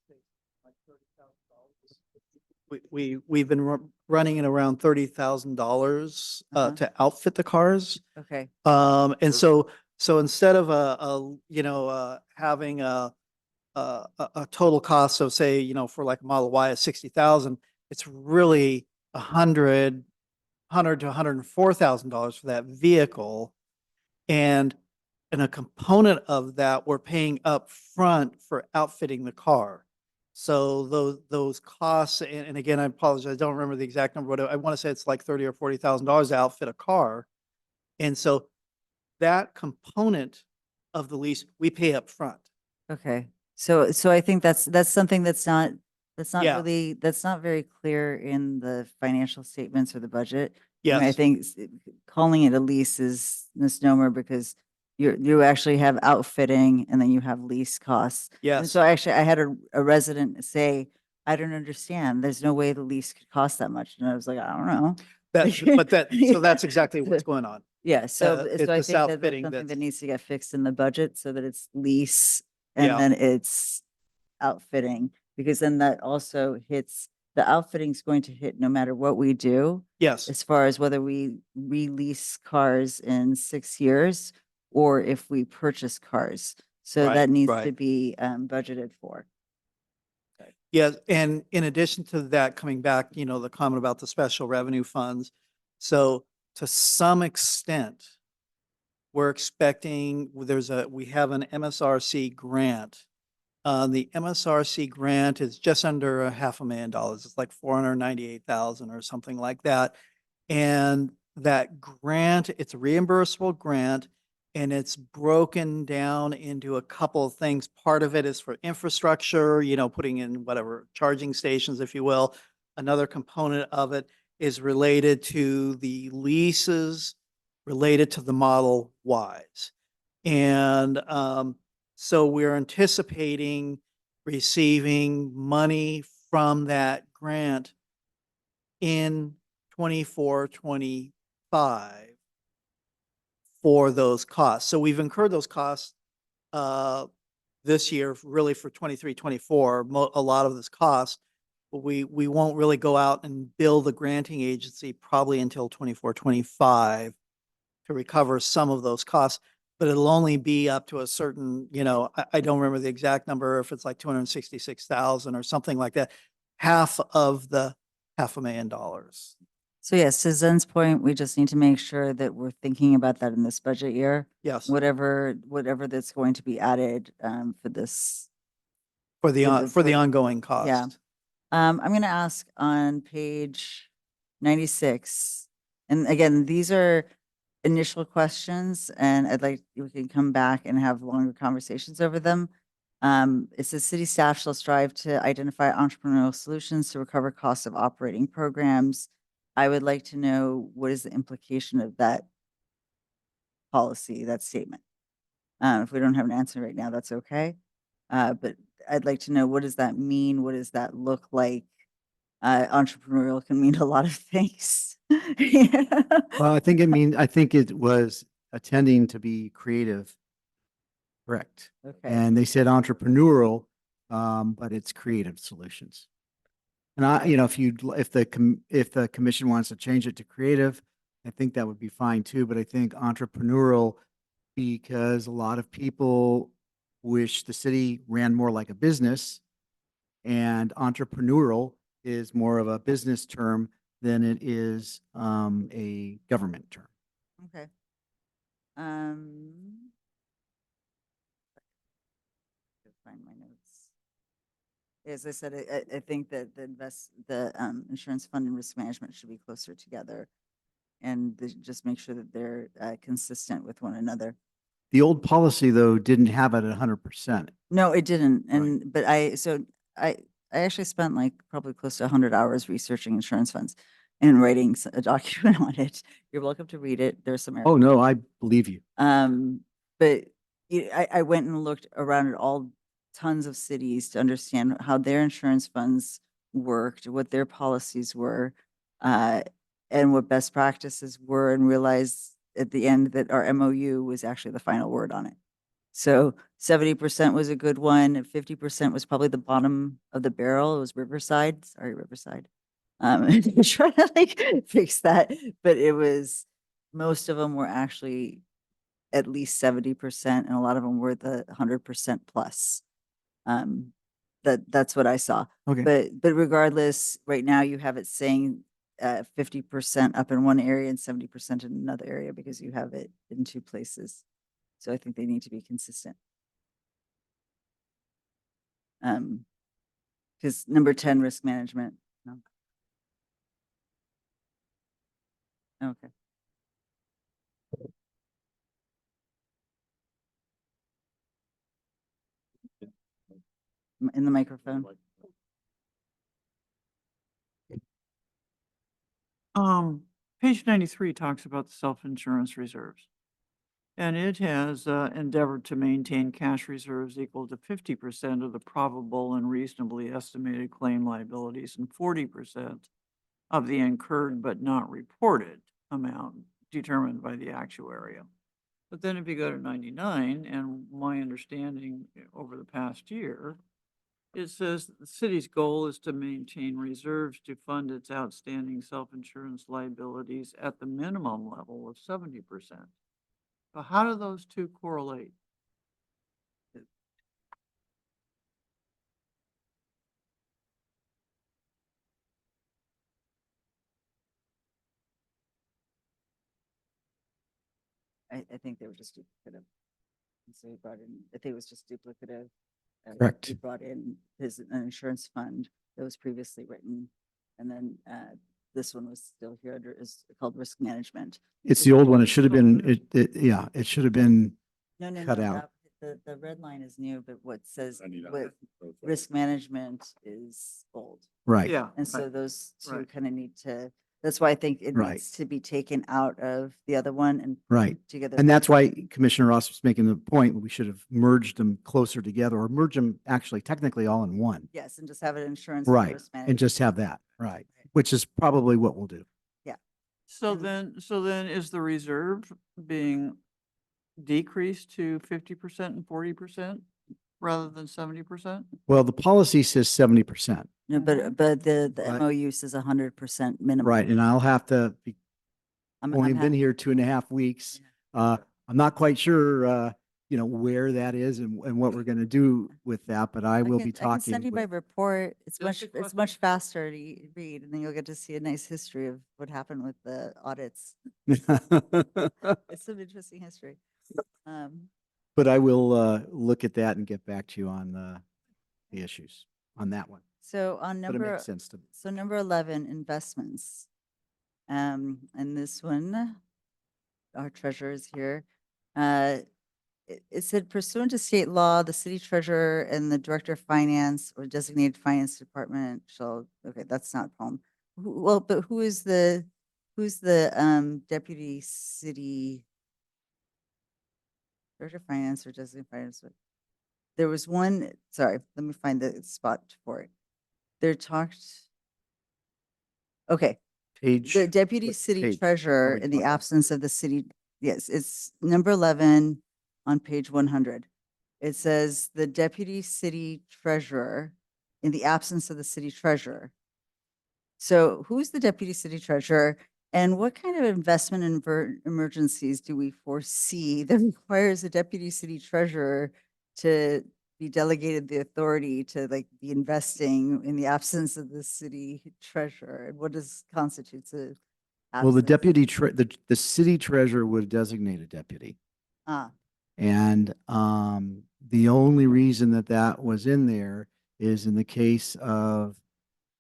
$30,000. We've been running at around $30,000 Uh-huh. to outfit the cars. Okay. And so instead of having a total cost of, say, for like Model Y of 60,000, it's really $100 to $104,000 for that vehicle. And a component of that, we're paying up front for outfitting the car. So those costs, and again, I apologize, I don't remember the exact number, but I want to say it's like $30,000 or $40,000 to outfit a car. And so that component of the lease, we pay up front. Okay. So I think that's something that's not Yeah. really, that's not very clear in the financial statements or the budget. I mean, I Yes. think calling it a lease is misnomer, because you actually have outfitting and then you have lease costs. And Yes. so actually I had a resident say, I don't understand. There's no way the lease could cost that much. And I was like, I don't know. So that's exactly what's going on. Yeah, so it's I this think that that's outfitting something that that's- needs to get fixed in the budget, so that it's lease and Yeah. then it's outfitting, because then that also hits, the outfitting's going to hit no matter what we do, Yes. as far as whether we release cars in 6 years or if we purchase cars. So Right, that needs to right. be budgeted for. Yeah, and in addition to that, coming back, the comment about the special revenue funds. So to some extent, we're expecting, we have an MSRC grant. The MSRC grant is just under $500,000. It's like 498,000 or something like that. And that grant, it's a reimbursable grant, and it's broken down into a couple of things. Part of it is for infrastructure, putting in whatever charging stations, if you will. Another component of it is related to the leases related to the Model Ys. And so we're anticipating receiving money from that grant in 24, 25 for those costs. So we've incurred those costs this year, really for 23, 24, a lot of this cost. But we won't really go out and bill the granting agency probably until 24, 25 to recover some of those costs. But it'll only be up to a certain, I don't remember the exact number, if it's like 266,000 or something like that, half of the $500,000. So yes, to Zen's point, we just need to make sure that we're thinking about that in this budget year. Yes. Whatever that's going to be added for this. For the for the- ongoing cost. Yeah. I'm going to ask on page 96. And again, these are initial questions, and I'd like, we can come back and have longer conversations over them. It says city staff shall strive to identify entrepreneurial solutions to recover costs of operating programs. I would like to know, what is the implication of that policy, that statement? If we don't have an answer right now, that's okay. But I'd like to know, what does that mean? What does that look like? Entrepreneurial can mean a lot of things. Well, I think it was attending to be creative. Correct. Okay. And they said entrepreneurial, but it's creative solutions. And if the commission wants to change it to creative, I think that would be fine too, but I think entrepreneurial, because a lot of people wish the city ran more like a business, and entrepreneurial is more of a business term than it is a government term. Okay. Um. Find my notes. As I said, I think that the insurance fund and risk management should be closer together, and just make sure that they're consistent with one another. The old policy, though, didn't have it at 100%. No, it didn't. Right. And, but I actually spent like probably close to 100 hours researching insurance funds and writing a document on it. You're welcome to read it. There's some. Oh, no, I believe you. But I went and looked around at all tons of cities to understand how their insurance funds worked, what their policies were, and what best practices were, and realized at the end that our MOU was actually the final word on it. So 70% was a good one, and 50% was probably the bottom of the barrel. It was Riverside, sorry, Riverside. Trying to like fix that, but most of them were actually at least 70%, and a lot of them were the 100% plus. That's what I saw. Okay. But regardless, right now you have it saying 50% up in one area and 70% in another area because you have it in two places. So I think they need to be consistent. Because number 10, risk management. No. Okay. In the microphone. Page 93 talks about the self-insurance reserves. And it has endeavored to maintain cash reserves equal to 50% of the probable and reasonably estimated claim liabilities and 40% of the incurred but not reported amount determined by the actuarial. But then if you go to 99, and my understanding over the past year, it says the city's goal is to maintain reserves to fund its outstanding self-insurance liabilities at the minimum level of 70%. So how do those two correlate? I think they were just duplicative. And so he brought in, I think it was just duplicative. Correct. He brought in an insurance fund that was previously written. And then this one was still here is called risk management. It's the old one. It should have been, it should have been No, cut out. The red line is new, but what says, 99. what risk management is old. Right. Yeah. And so right. those two Right. kind of need to, that's why I think it Right. needs to be taken out of the other one and put Right. together. And that's why Commissioner Ross was making the point, we should have merged them closer together, or merge them actually technically all in one. Yes, and just have it insurance. And Right. risk And management. just have that. Right. Which is probably what we'll do. So And- then is the reserve being decreased to 50% and 40% rather than 70%? Well, the policy says 70%. No, but the But- MOU says 100% minimum. Right. And I'll have to, I'm only been happy. here 2.5 weeks. I'm not quite sure, where that is and what we're going to do with that, but I will be I can send talking you my with. report. It's Just a it's question. much faster to read, and then you'll get to see a nice history of what happened with the audits. It's some interesting history. But I will look at that and get back to you on the issues on that one. So on But it number, makes sense to me. so number 11, investments. And this one, our treasurer is here. It said pursuant to state law, the city treasurer and the director of finance or designated finance department shall, okay, that's not poem. Well, but who's the deputy city director of finance or designated finance? there was one, sorry, let me find the spot for it. There talked, okay, Page. the deputy what city page are treasurer we in the talking about? absence of the city, yes, it's number 11 on page 100. It says the deputy city treasurer in the absence of the city treasurer. So who's the deputy city treasurer and what kind of investment and emergencies do we foresee that requires a deputy city treasurer to be delegated the authority to like be investing in the absence of the city treasurer? And what does constitutes a Well, the absence? deputy, the city treasurer would designate a deputy. Ah, And the only reason that that was in there is in the case of,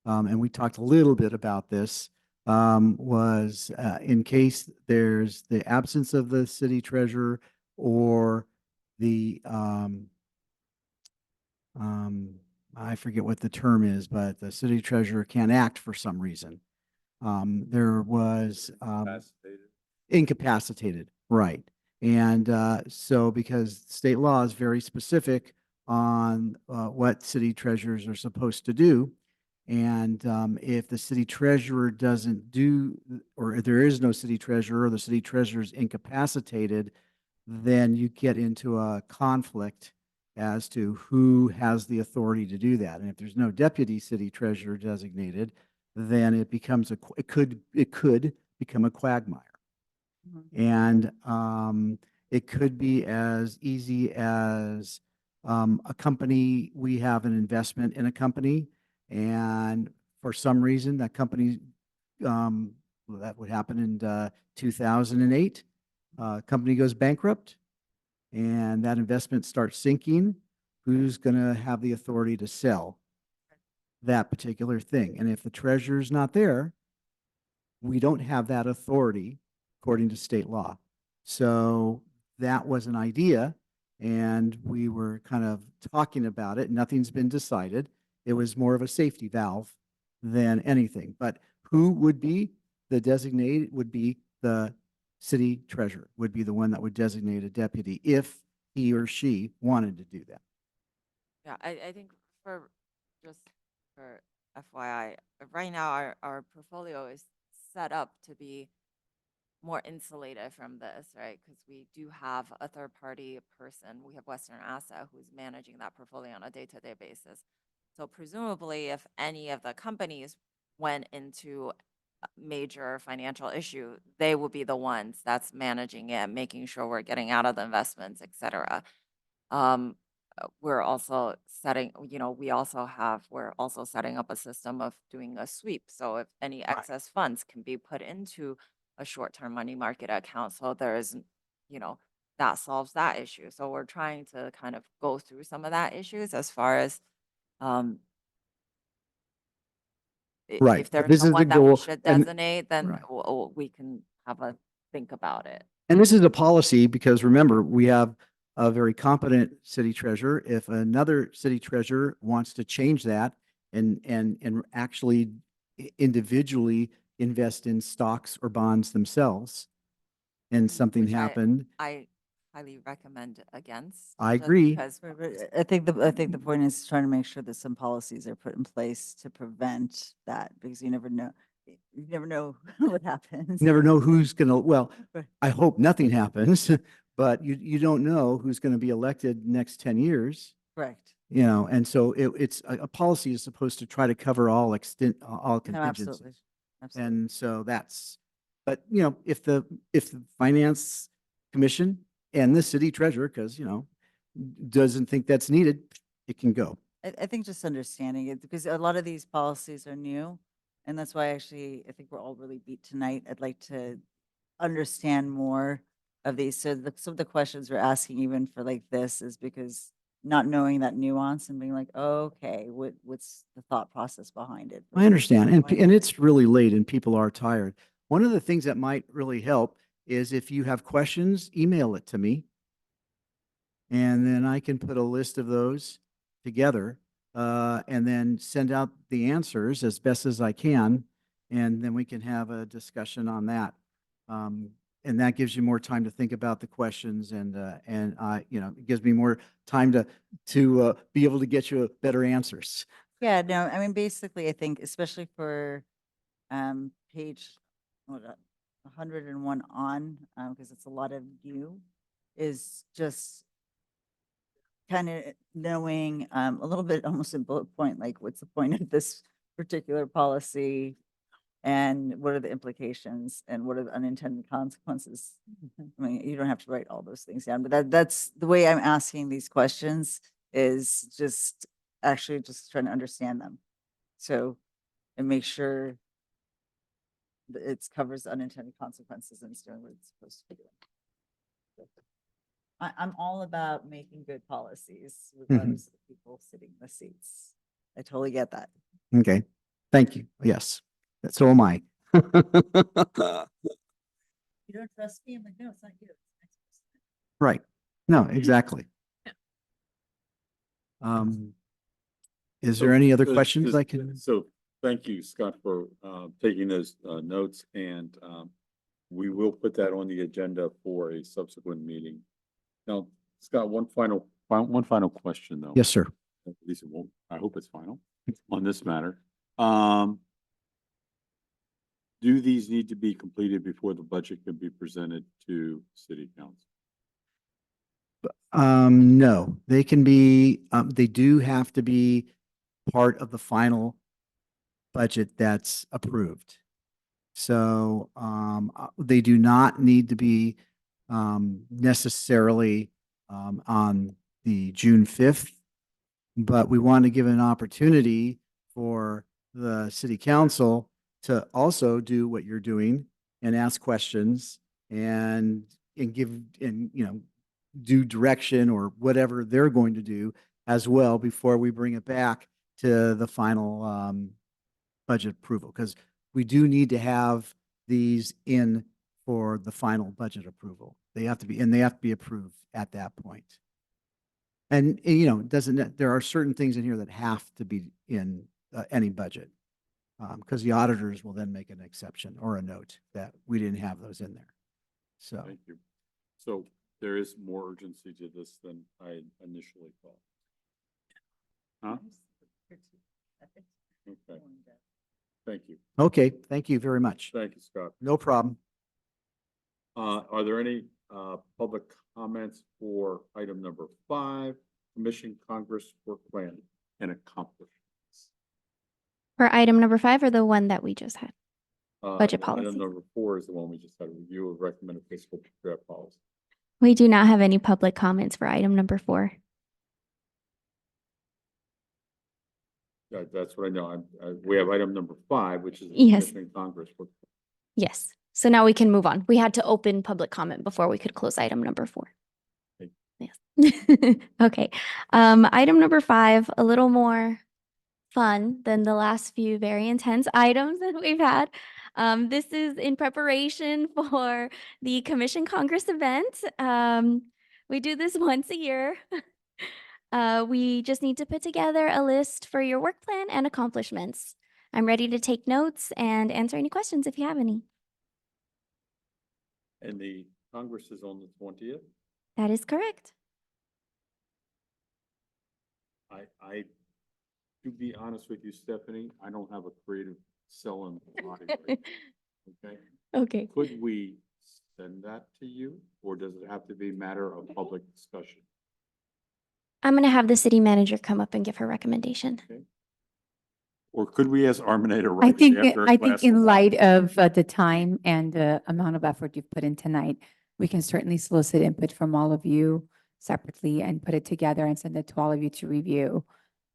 and we talked a little bit about this, was in case there's the absence of the city treasurer or the, I forget what the term is, but the city treasurer can't act for some reason. There was incapacitated, right. And so because state law is very specific on what city treasurers are supposed to do, and if the city treasurer doesn't do, or if there is no city treasurer, or the city treasurer is incapacitated, then you get into a conflict as to who has the authority to do that. And if there's no deputy city treasurer designated, then it becomes it could become a quagmire. mhm. And it could be as easy as a company, we have an investment in a company, and for some reason, that company, well, that would happen in 2008, company goes bankrupt, and that investment starts sinking. Who's going to have the authority to sell that particular thing? And if the treasurer's not there, we don't have that authority according to state law. So that was an idea, and we were kind of talking about it. Nothing's been decided. It was more of a safety valve than anything. But who would be the designated would be the city treasurer, would be the one that would designate a deputy if he or she wanted to do that. Yeah, I think for just for FYI, right now our portfolio is set up to be more insulated from this, right? Because we do have a third party person. We have Western Asset who's managing that portfolio on a day-to-day basis. So presumably, if any of the companies went into a major financial issue, they will be the ones that's managing it, making sure we're getting out of the investments, et cetera. We're also setting, we're also setting up a system of doing a sweep. So if any excess funds can be put into a short-term money market account, so there's, that solves that issue. So we're trying to kind of go through some of that issues as far as, Right, if but there's this is the someone that we goal, should and- designate, then Right. we can have a think about it. And this is a policy because remember, we have a very competent city treasurer. If another city treasurer wants to change that and actually individually invest in stocks or bonds themselves, and something Which happened, I highly recommend against. I just agree. Because Right, but I think the point is trying to make sure that some policies are put in place to prevent that, because you never know. You never know what happens. Never know who's going to, well, Right. I hope nothing happens, but you don't know who's going to be elected next 10 years. Correct. And so it's a policy is supposed to try to cover all all No, contingencies. absolutely. Absolutely. And so but if the finance commission and the city treasurer, because, doesn't think that's needed, it can go. I think just understanding it, because a lot of these policies are new. And that's why actually, I think we're all really beat tonight. I'd like to understand more of these. So some of the questions we're asking even for like this is because not knowing that nuance and being like, oh, okay, what's the thought process behind it? I understand. And, versus and it's really late and people are tired. One of the things that might really help is if you have questions, email it to me. And then I can put a list of those together and then send out the answers as best as I can. And then we can have a discussion on that. and that gives you more time to think about the questions and you know, it gives me more time to be able to get you better answers. Yeah, no, I mean, basically, I think especially for page 101 on, because it's a lot of new, is just kind of knowing a little bit almost in bullet point, like what's the point of this particular policy? And what are the implications and what are the unintended consequences? I mean, you don't have to write all those things down, but that's the way I'm asking these questions, is just actually just trying to understand them. So, and make sure that it covers the unintended consequences and it's doing what it's supposed to be doing. I'm all about making good policies regardless of the people sitting in the seats. I totally get that. Okay, thank you. Yes, so am I. You don't trust me? I'm like, no, it's not you. It's the next person. Right. No, exactly. Is there any other questions I can? So thank you, Scott, for taking those notes, and we will put that on the agenda for a subsequent meeting. Now, Scott, one final question, though. Yes, sir. At least it won't, I hope it's final on this matter. Do these need to be completed before the budget can be presented to city council? No, they can be, they do have to be part of the final budget that's approved. So, they do not need to be, necessarily, on the June 5th. But we want to give an opportunity for the city council to also do what you're doing and ask questions and give, and, you know, do direction or whatever they're going to do as well before we bring it back to the final budget approval. Because we do need to have these in for the final budget approval. They have to be, and they have to be approved at that point. And, you know, there are certain things in here that have to be in any budget. Because the auditors will then make an exception or a note that we didn't have those in there. So, Thank you. So there is more urgency to this than I initially thought. Huh? Okay. Thank you. okay, thank you very much. Thank you, Scott. No problem. Are there any public comments for item number 5, Commission Congress Work Plan and Accomplishments? For item number 5 or the one that we just had? Budget policy. Item number 4 is the one we just had, a review of recommended fiscal draft policy. We do not have any public comments for item number 4. Yeah, that's what I know. We have item number 5, which is the Yes. Commission Congress Work Plan. Yes. So now we can move on. We had to open public comment before we could close item number 4. Okay. Yes. Okay. Item number 5, a little more fun than the last few very intense items that we've had. This is in preparation for the Commission Congress event. We do this once a year. We just need to put together a list for your work plan and accomplishments. I'm ready to take notes and answer any questions if you have any. And the Congress is on the 20th. That is correct. I, to be honest with you, Stephanie, I don't have a creative cell in my body right now. Okay. Okay. Could we send that to you, or does it have to be a matter of public discussion? I'm going to have the city manager come up and give her recommendation. Okay. Or could we ask Arminator I right think, after a I glass think of in wine? light of the time and the amount of effort you've put in tonight, we can certainly solicit input from all of you separately and put it together and send it to all of you to review.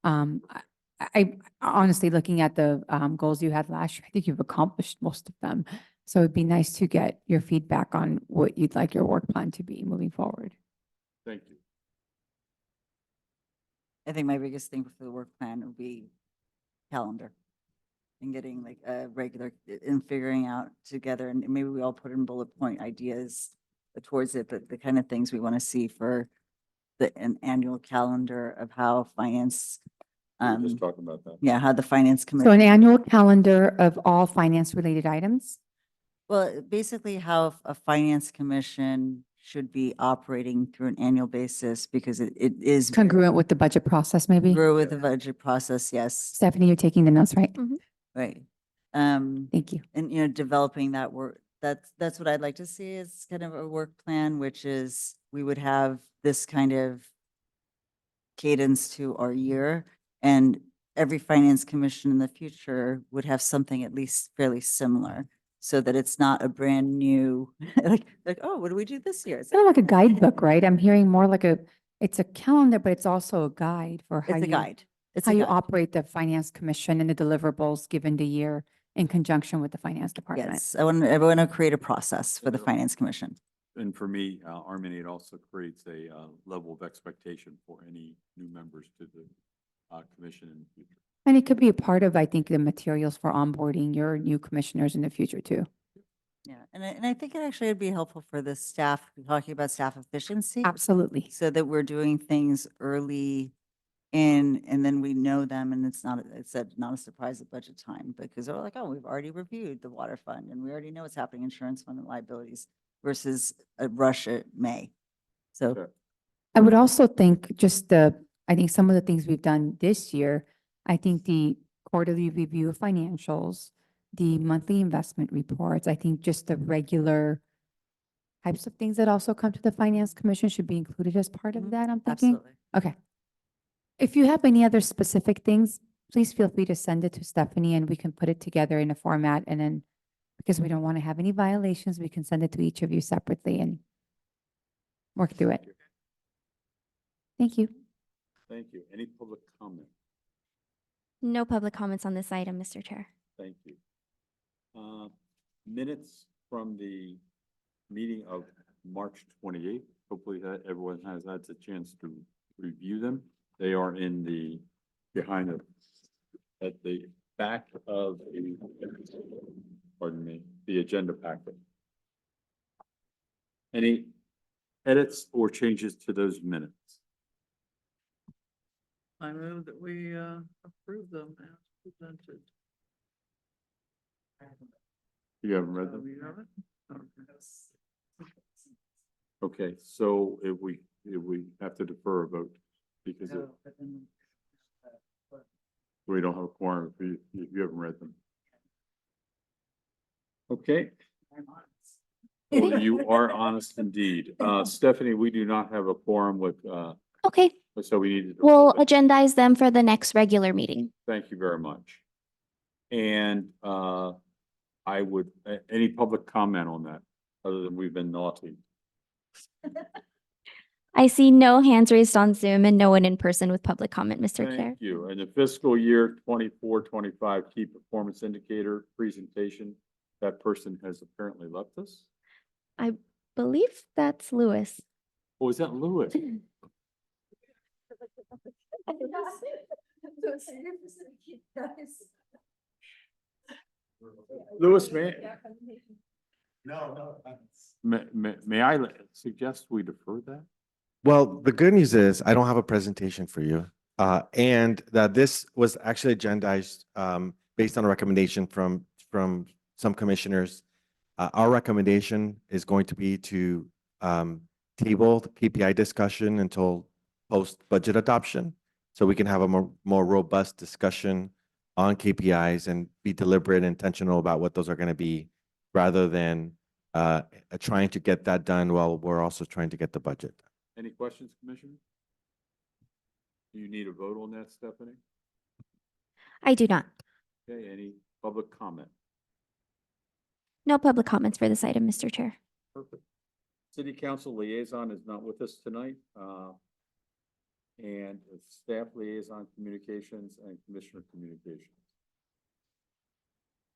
I honestly, looking at the goals you had last year, I think you've accomplished most of them. So it'd be nice to get your feedback on what you'd like your work plan to be moving forward. Thank you. I think my biggest thing for the work plan would be calendar and getting like a regular and figuring out together, and maybe we all put in bullet point ideas towards it, but the kind of things we want to see for an annual calendar of how finance, We were just talking about that. yeah, how the finance committee. So an annual calendar of all finance related items. Well, basically how a finance commission should be operating through an annual basis because it is Congruent with the budget process, maybe? grow with the budget process, yes, Stephanie, you're taking the notes, right? right. Thank you. And, developing that work, that's what I'd like to see is kind of a work plan, which is we would have this kind of cadence to our year, and every finance commission in the future would have something at least fairly similar, so that it's not a brand new, like, oh, what do we do this year? It's kind of like a guidebook, right? I'm hearing more like it's a calendar, but it's also a guide for how It's a you, guide. It's how a you guide. operate the finance commission and the deliverables given the year in conjunction with the finance department. Yes, I want to create a process for the finance commission. And for me, Armin, it also creates a level of expectation for any new members to the commission in the future. And it could be a part of, I think, the materials for onboarding your new commissioners in the future too. Yeah, and I think it actually would be helpful for the staff, talking about staff efficiency. Absolutely. So that we're doing things early in, and then we know them, and it's not a surprise at budget time, because they're like, oh, we've already reviewed the water fund, and we already know what's happening, insurance fund and liabilities, versus a rush at May. So Sure. I would also think I think some of the things we've done this year, I think the quarterly review of financials, the monthly investment reports, I think just the regular types of things that also come to the finance commission should be included as part of that, I'm thinking. absolutely. Okay. If you have any other specific things, please feel free to send it to Stephanie and we can put it together in a format, and then, because we don't want to have any violations, we can send it to each of you separately and work through it. Thank you. Thank you. Any public comment? No public comments on this item, Mr. Chair. Thank you. Minutes from the meeting of March 28th. Hopefully that everyone has had the chance to review them. They are in the, at the back of the, pardon me, the agenda packet. Any edits or changes to those minutes? I move that we approve them as presented. You haven't read Oh, them? you have it? Okay, so if we have to defer a vote because we don't have a quorum if you haven't read them. Okay. Oh, you are honest indeed. Stephanie, we do not have a quorum with, Okay, so we need to. we'll defer them. agendize them for the next regular meeting. Thank you very much. And I would, any public comment on that, other than we've been naughty? I see no hands raised on Zoom and no one in person with public comment, Mr. Chair. Thank you. And the fiscal year 24-25 key performance indicator presentation, that person has apparently left us. I believe that's Lewis. Oh, is that Lewis? Lewis, may I suggest we defer that? Well, the good news is I don't have a presentation for you. And that this was actually agendized based on a recommendation from some commissioners. Our recommendation is going to be to table the KPI discussion until post-budget adoption, so we can have a more robust discussion on KPIs and be deliberate and intentional about what those are going to be, rather than trying to get that done while we're also trying to get the budget. Any questions, Commissioner? Do you need a vote on that, Stephanie? I do not. Okay, any public comment? No public comments for this item, Mr. Chair. Perfect. City Council liaison is not with us tonight. And it's staff liaison communications and commissioner communications.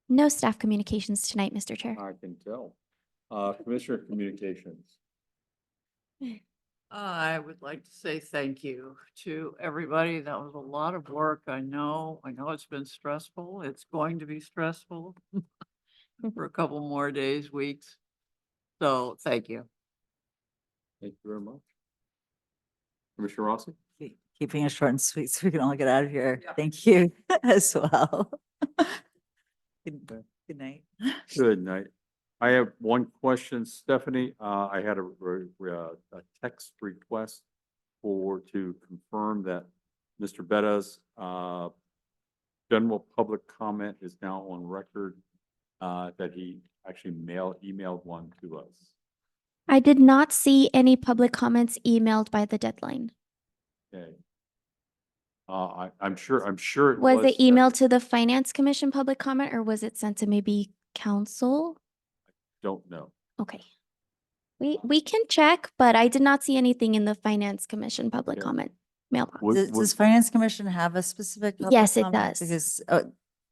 No staff communications tonight, Mr. Chair. I can tell. Commissioner communications. I would like to say thank you to everybody. That was a lot of work. I know it's been stressful. It's going to be stressful for a couple more days, weeks. So thank you. Thank you very much. Commissioner Rossi? Keeping it short and sweet so we can all get out of here. Thank you as well. Good night. Good night. I have one question, Stephanie. I had a text request to confirm that Mr. Betta's, general public comment is now on record, that he actually emailed one to us. I did not see any public comments emailed by the deadline. Okay. I'm sure it Was it Stephanie. emailed to the Finance Commission public comment or was it sent to maybe council? Don't know. Okay. We can check, but I did not see anything in the Finance Commission public Okay. comment mailbox. Does Finance Commission have a specific? public Yes, it comment? does. Because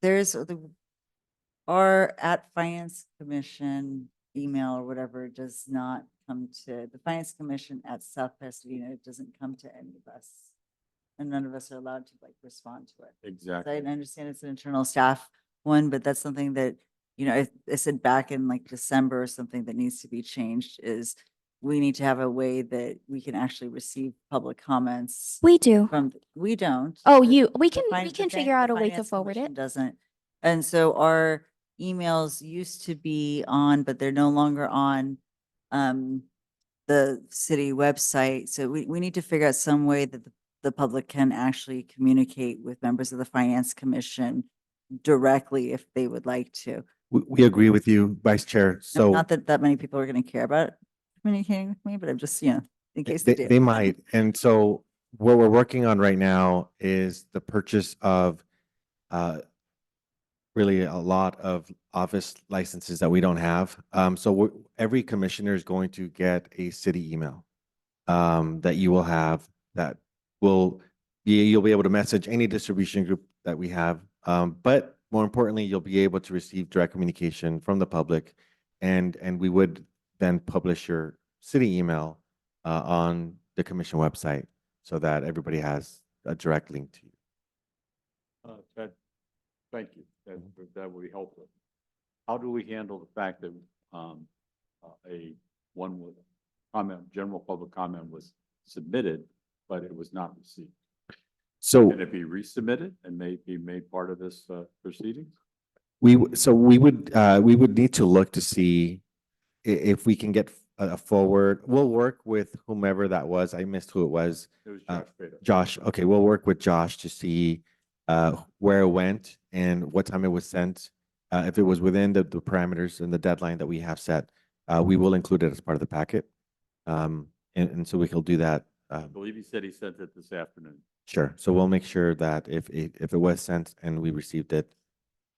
there's our at Finance Commission email or whatever does not come to the Finance Commission at South Pasadena. It doesn't come to any of us. And none of us are allowed to like respond to it. So Exactly. I understand it's an internal staff one, but that's something that, you know, I said back in like December or something that needs to be changed is we need to have a way that we can actually receive public comments We do. from, we don't. Oh, but we the can figure out a way to Finance forward Commission it. Doesn't. And so our emails used to be on, but they're no longer on the city website. So we need to figure out some way that the public can actually communicate with members of the Finance Commission directly if they would like to. We agree with you, Vice Chair. So Not that that many people are going to care about communicating with me, but I'm just, in case they do. they might. And so what we're working on right now is the purchase of really a lot of office licenses that we don't have. So every commissioner is going to get a city email that you will have that you'll be able to message any distribution group that we have. But more importantly, you'll be able to receive direct communication from the public, and we would then publish your city email on the commission website so that everybody has a direct link to you. Thank you. That would be helpful. How do we handle the fact that one with general public comment was submitted, but it was not received? So Can it be resubmitted and be made part of this proceedings? we would need to look to see if we can get a forward. We'll work with whomever that was. I missed who it was. It was Josh Bader. Josh. Okay, we'll work with Josh to see where it went and what time it was sent. If it was within the parameters and the deadline that we have set, we will include it as part of the packet. And so we can do that. I believe he said he sent it this afternoon. Sure. So we'll make sure that if it was sent and we received it,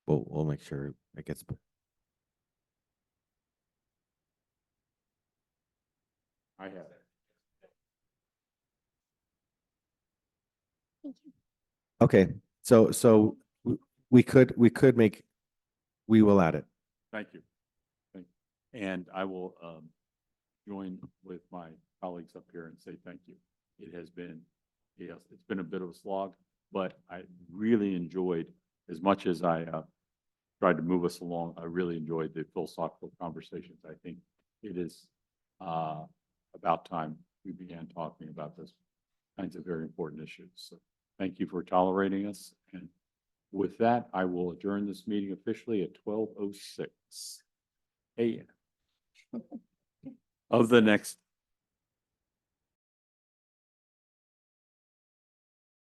we'll make sure it gets. I have it. Thank you. Okay. So we will add it. Thank you. And I will join with my colleagues up here and say thank you. It has been, yes, it's been a bit of a slog, but I really enjoyed, as much as I tried to move us along, I really enjoyed the philosophical conversations. I think it is about time we began talking about this kinds of very important issues. So thank you for tolerating us. And with that, I will adjourn this meeting officially at 12:06 a.m. of the next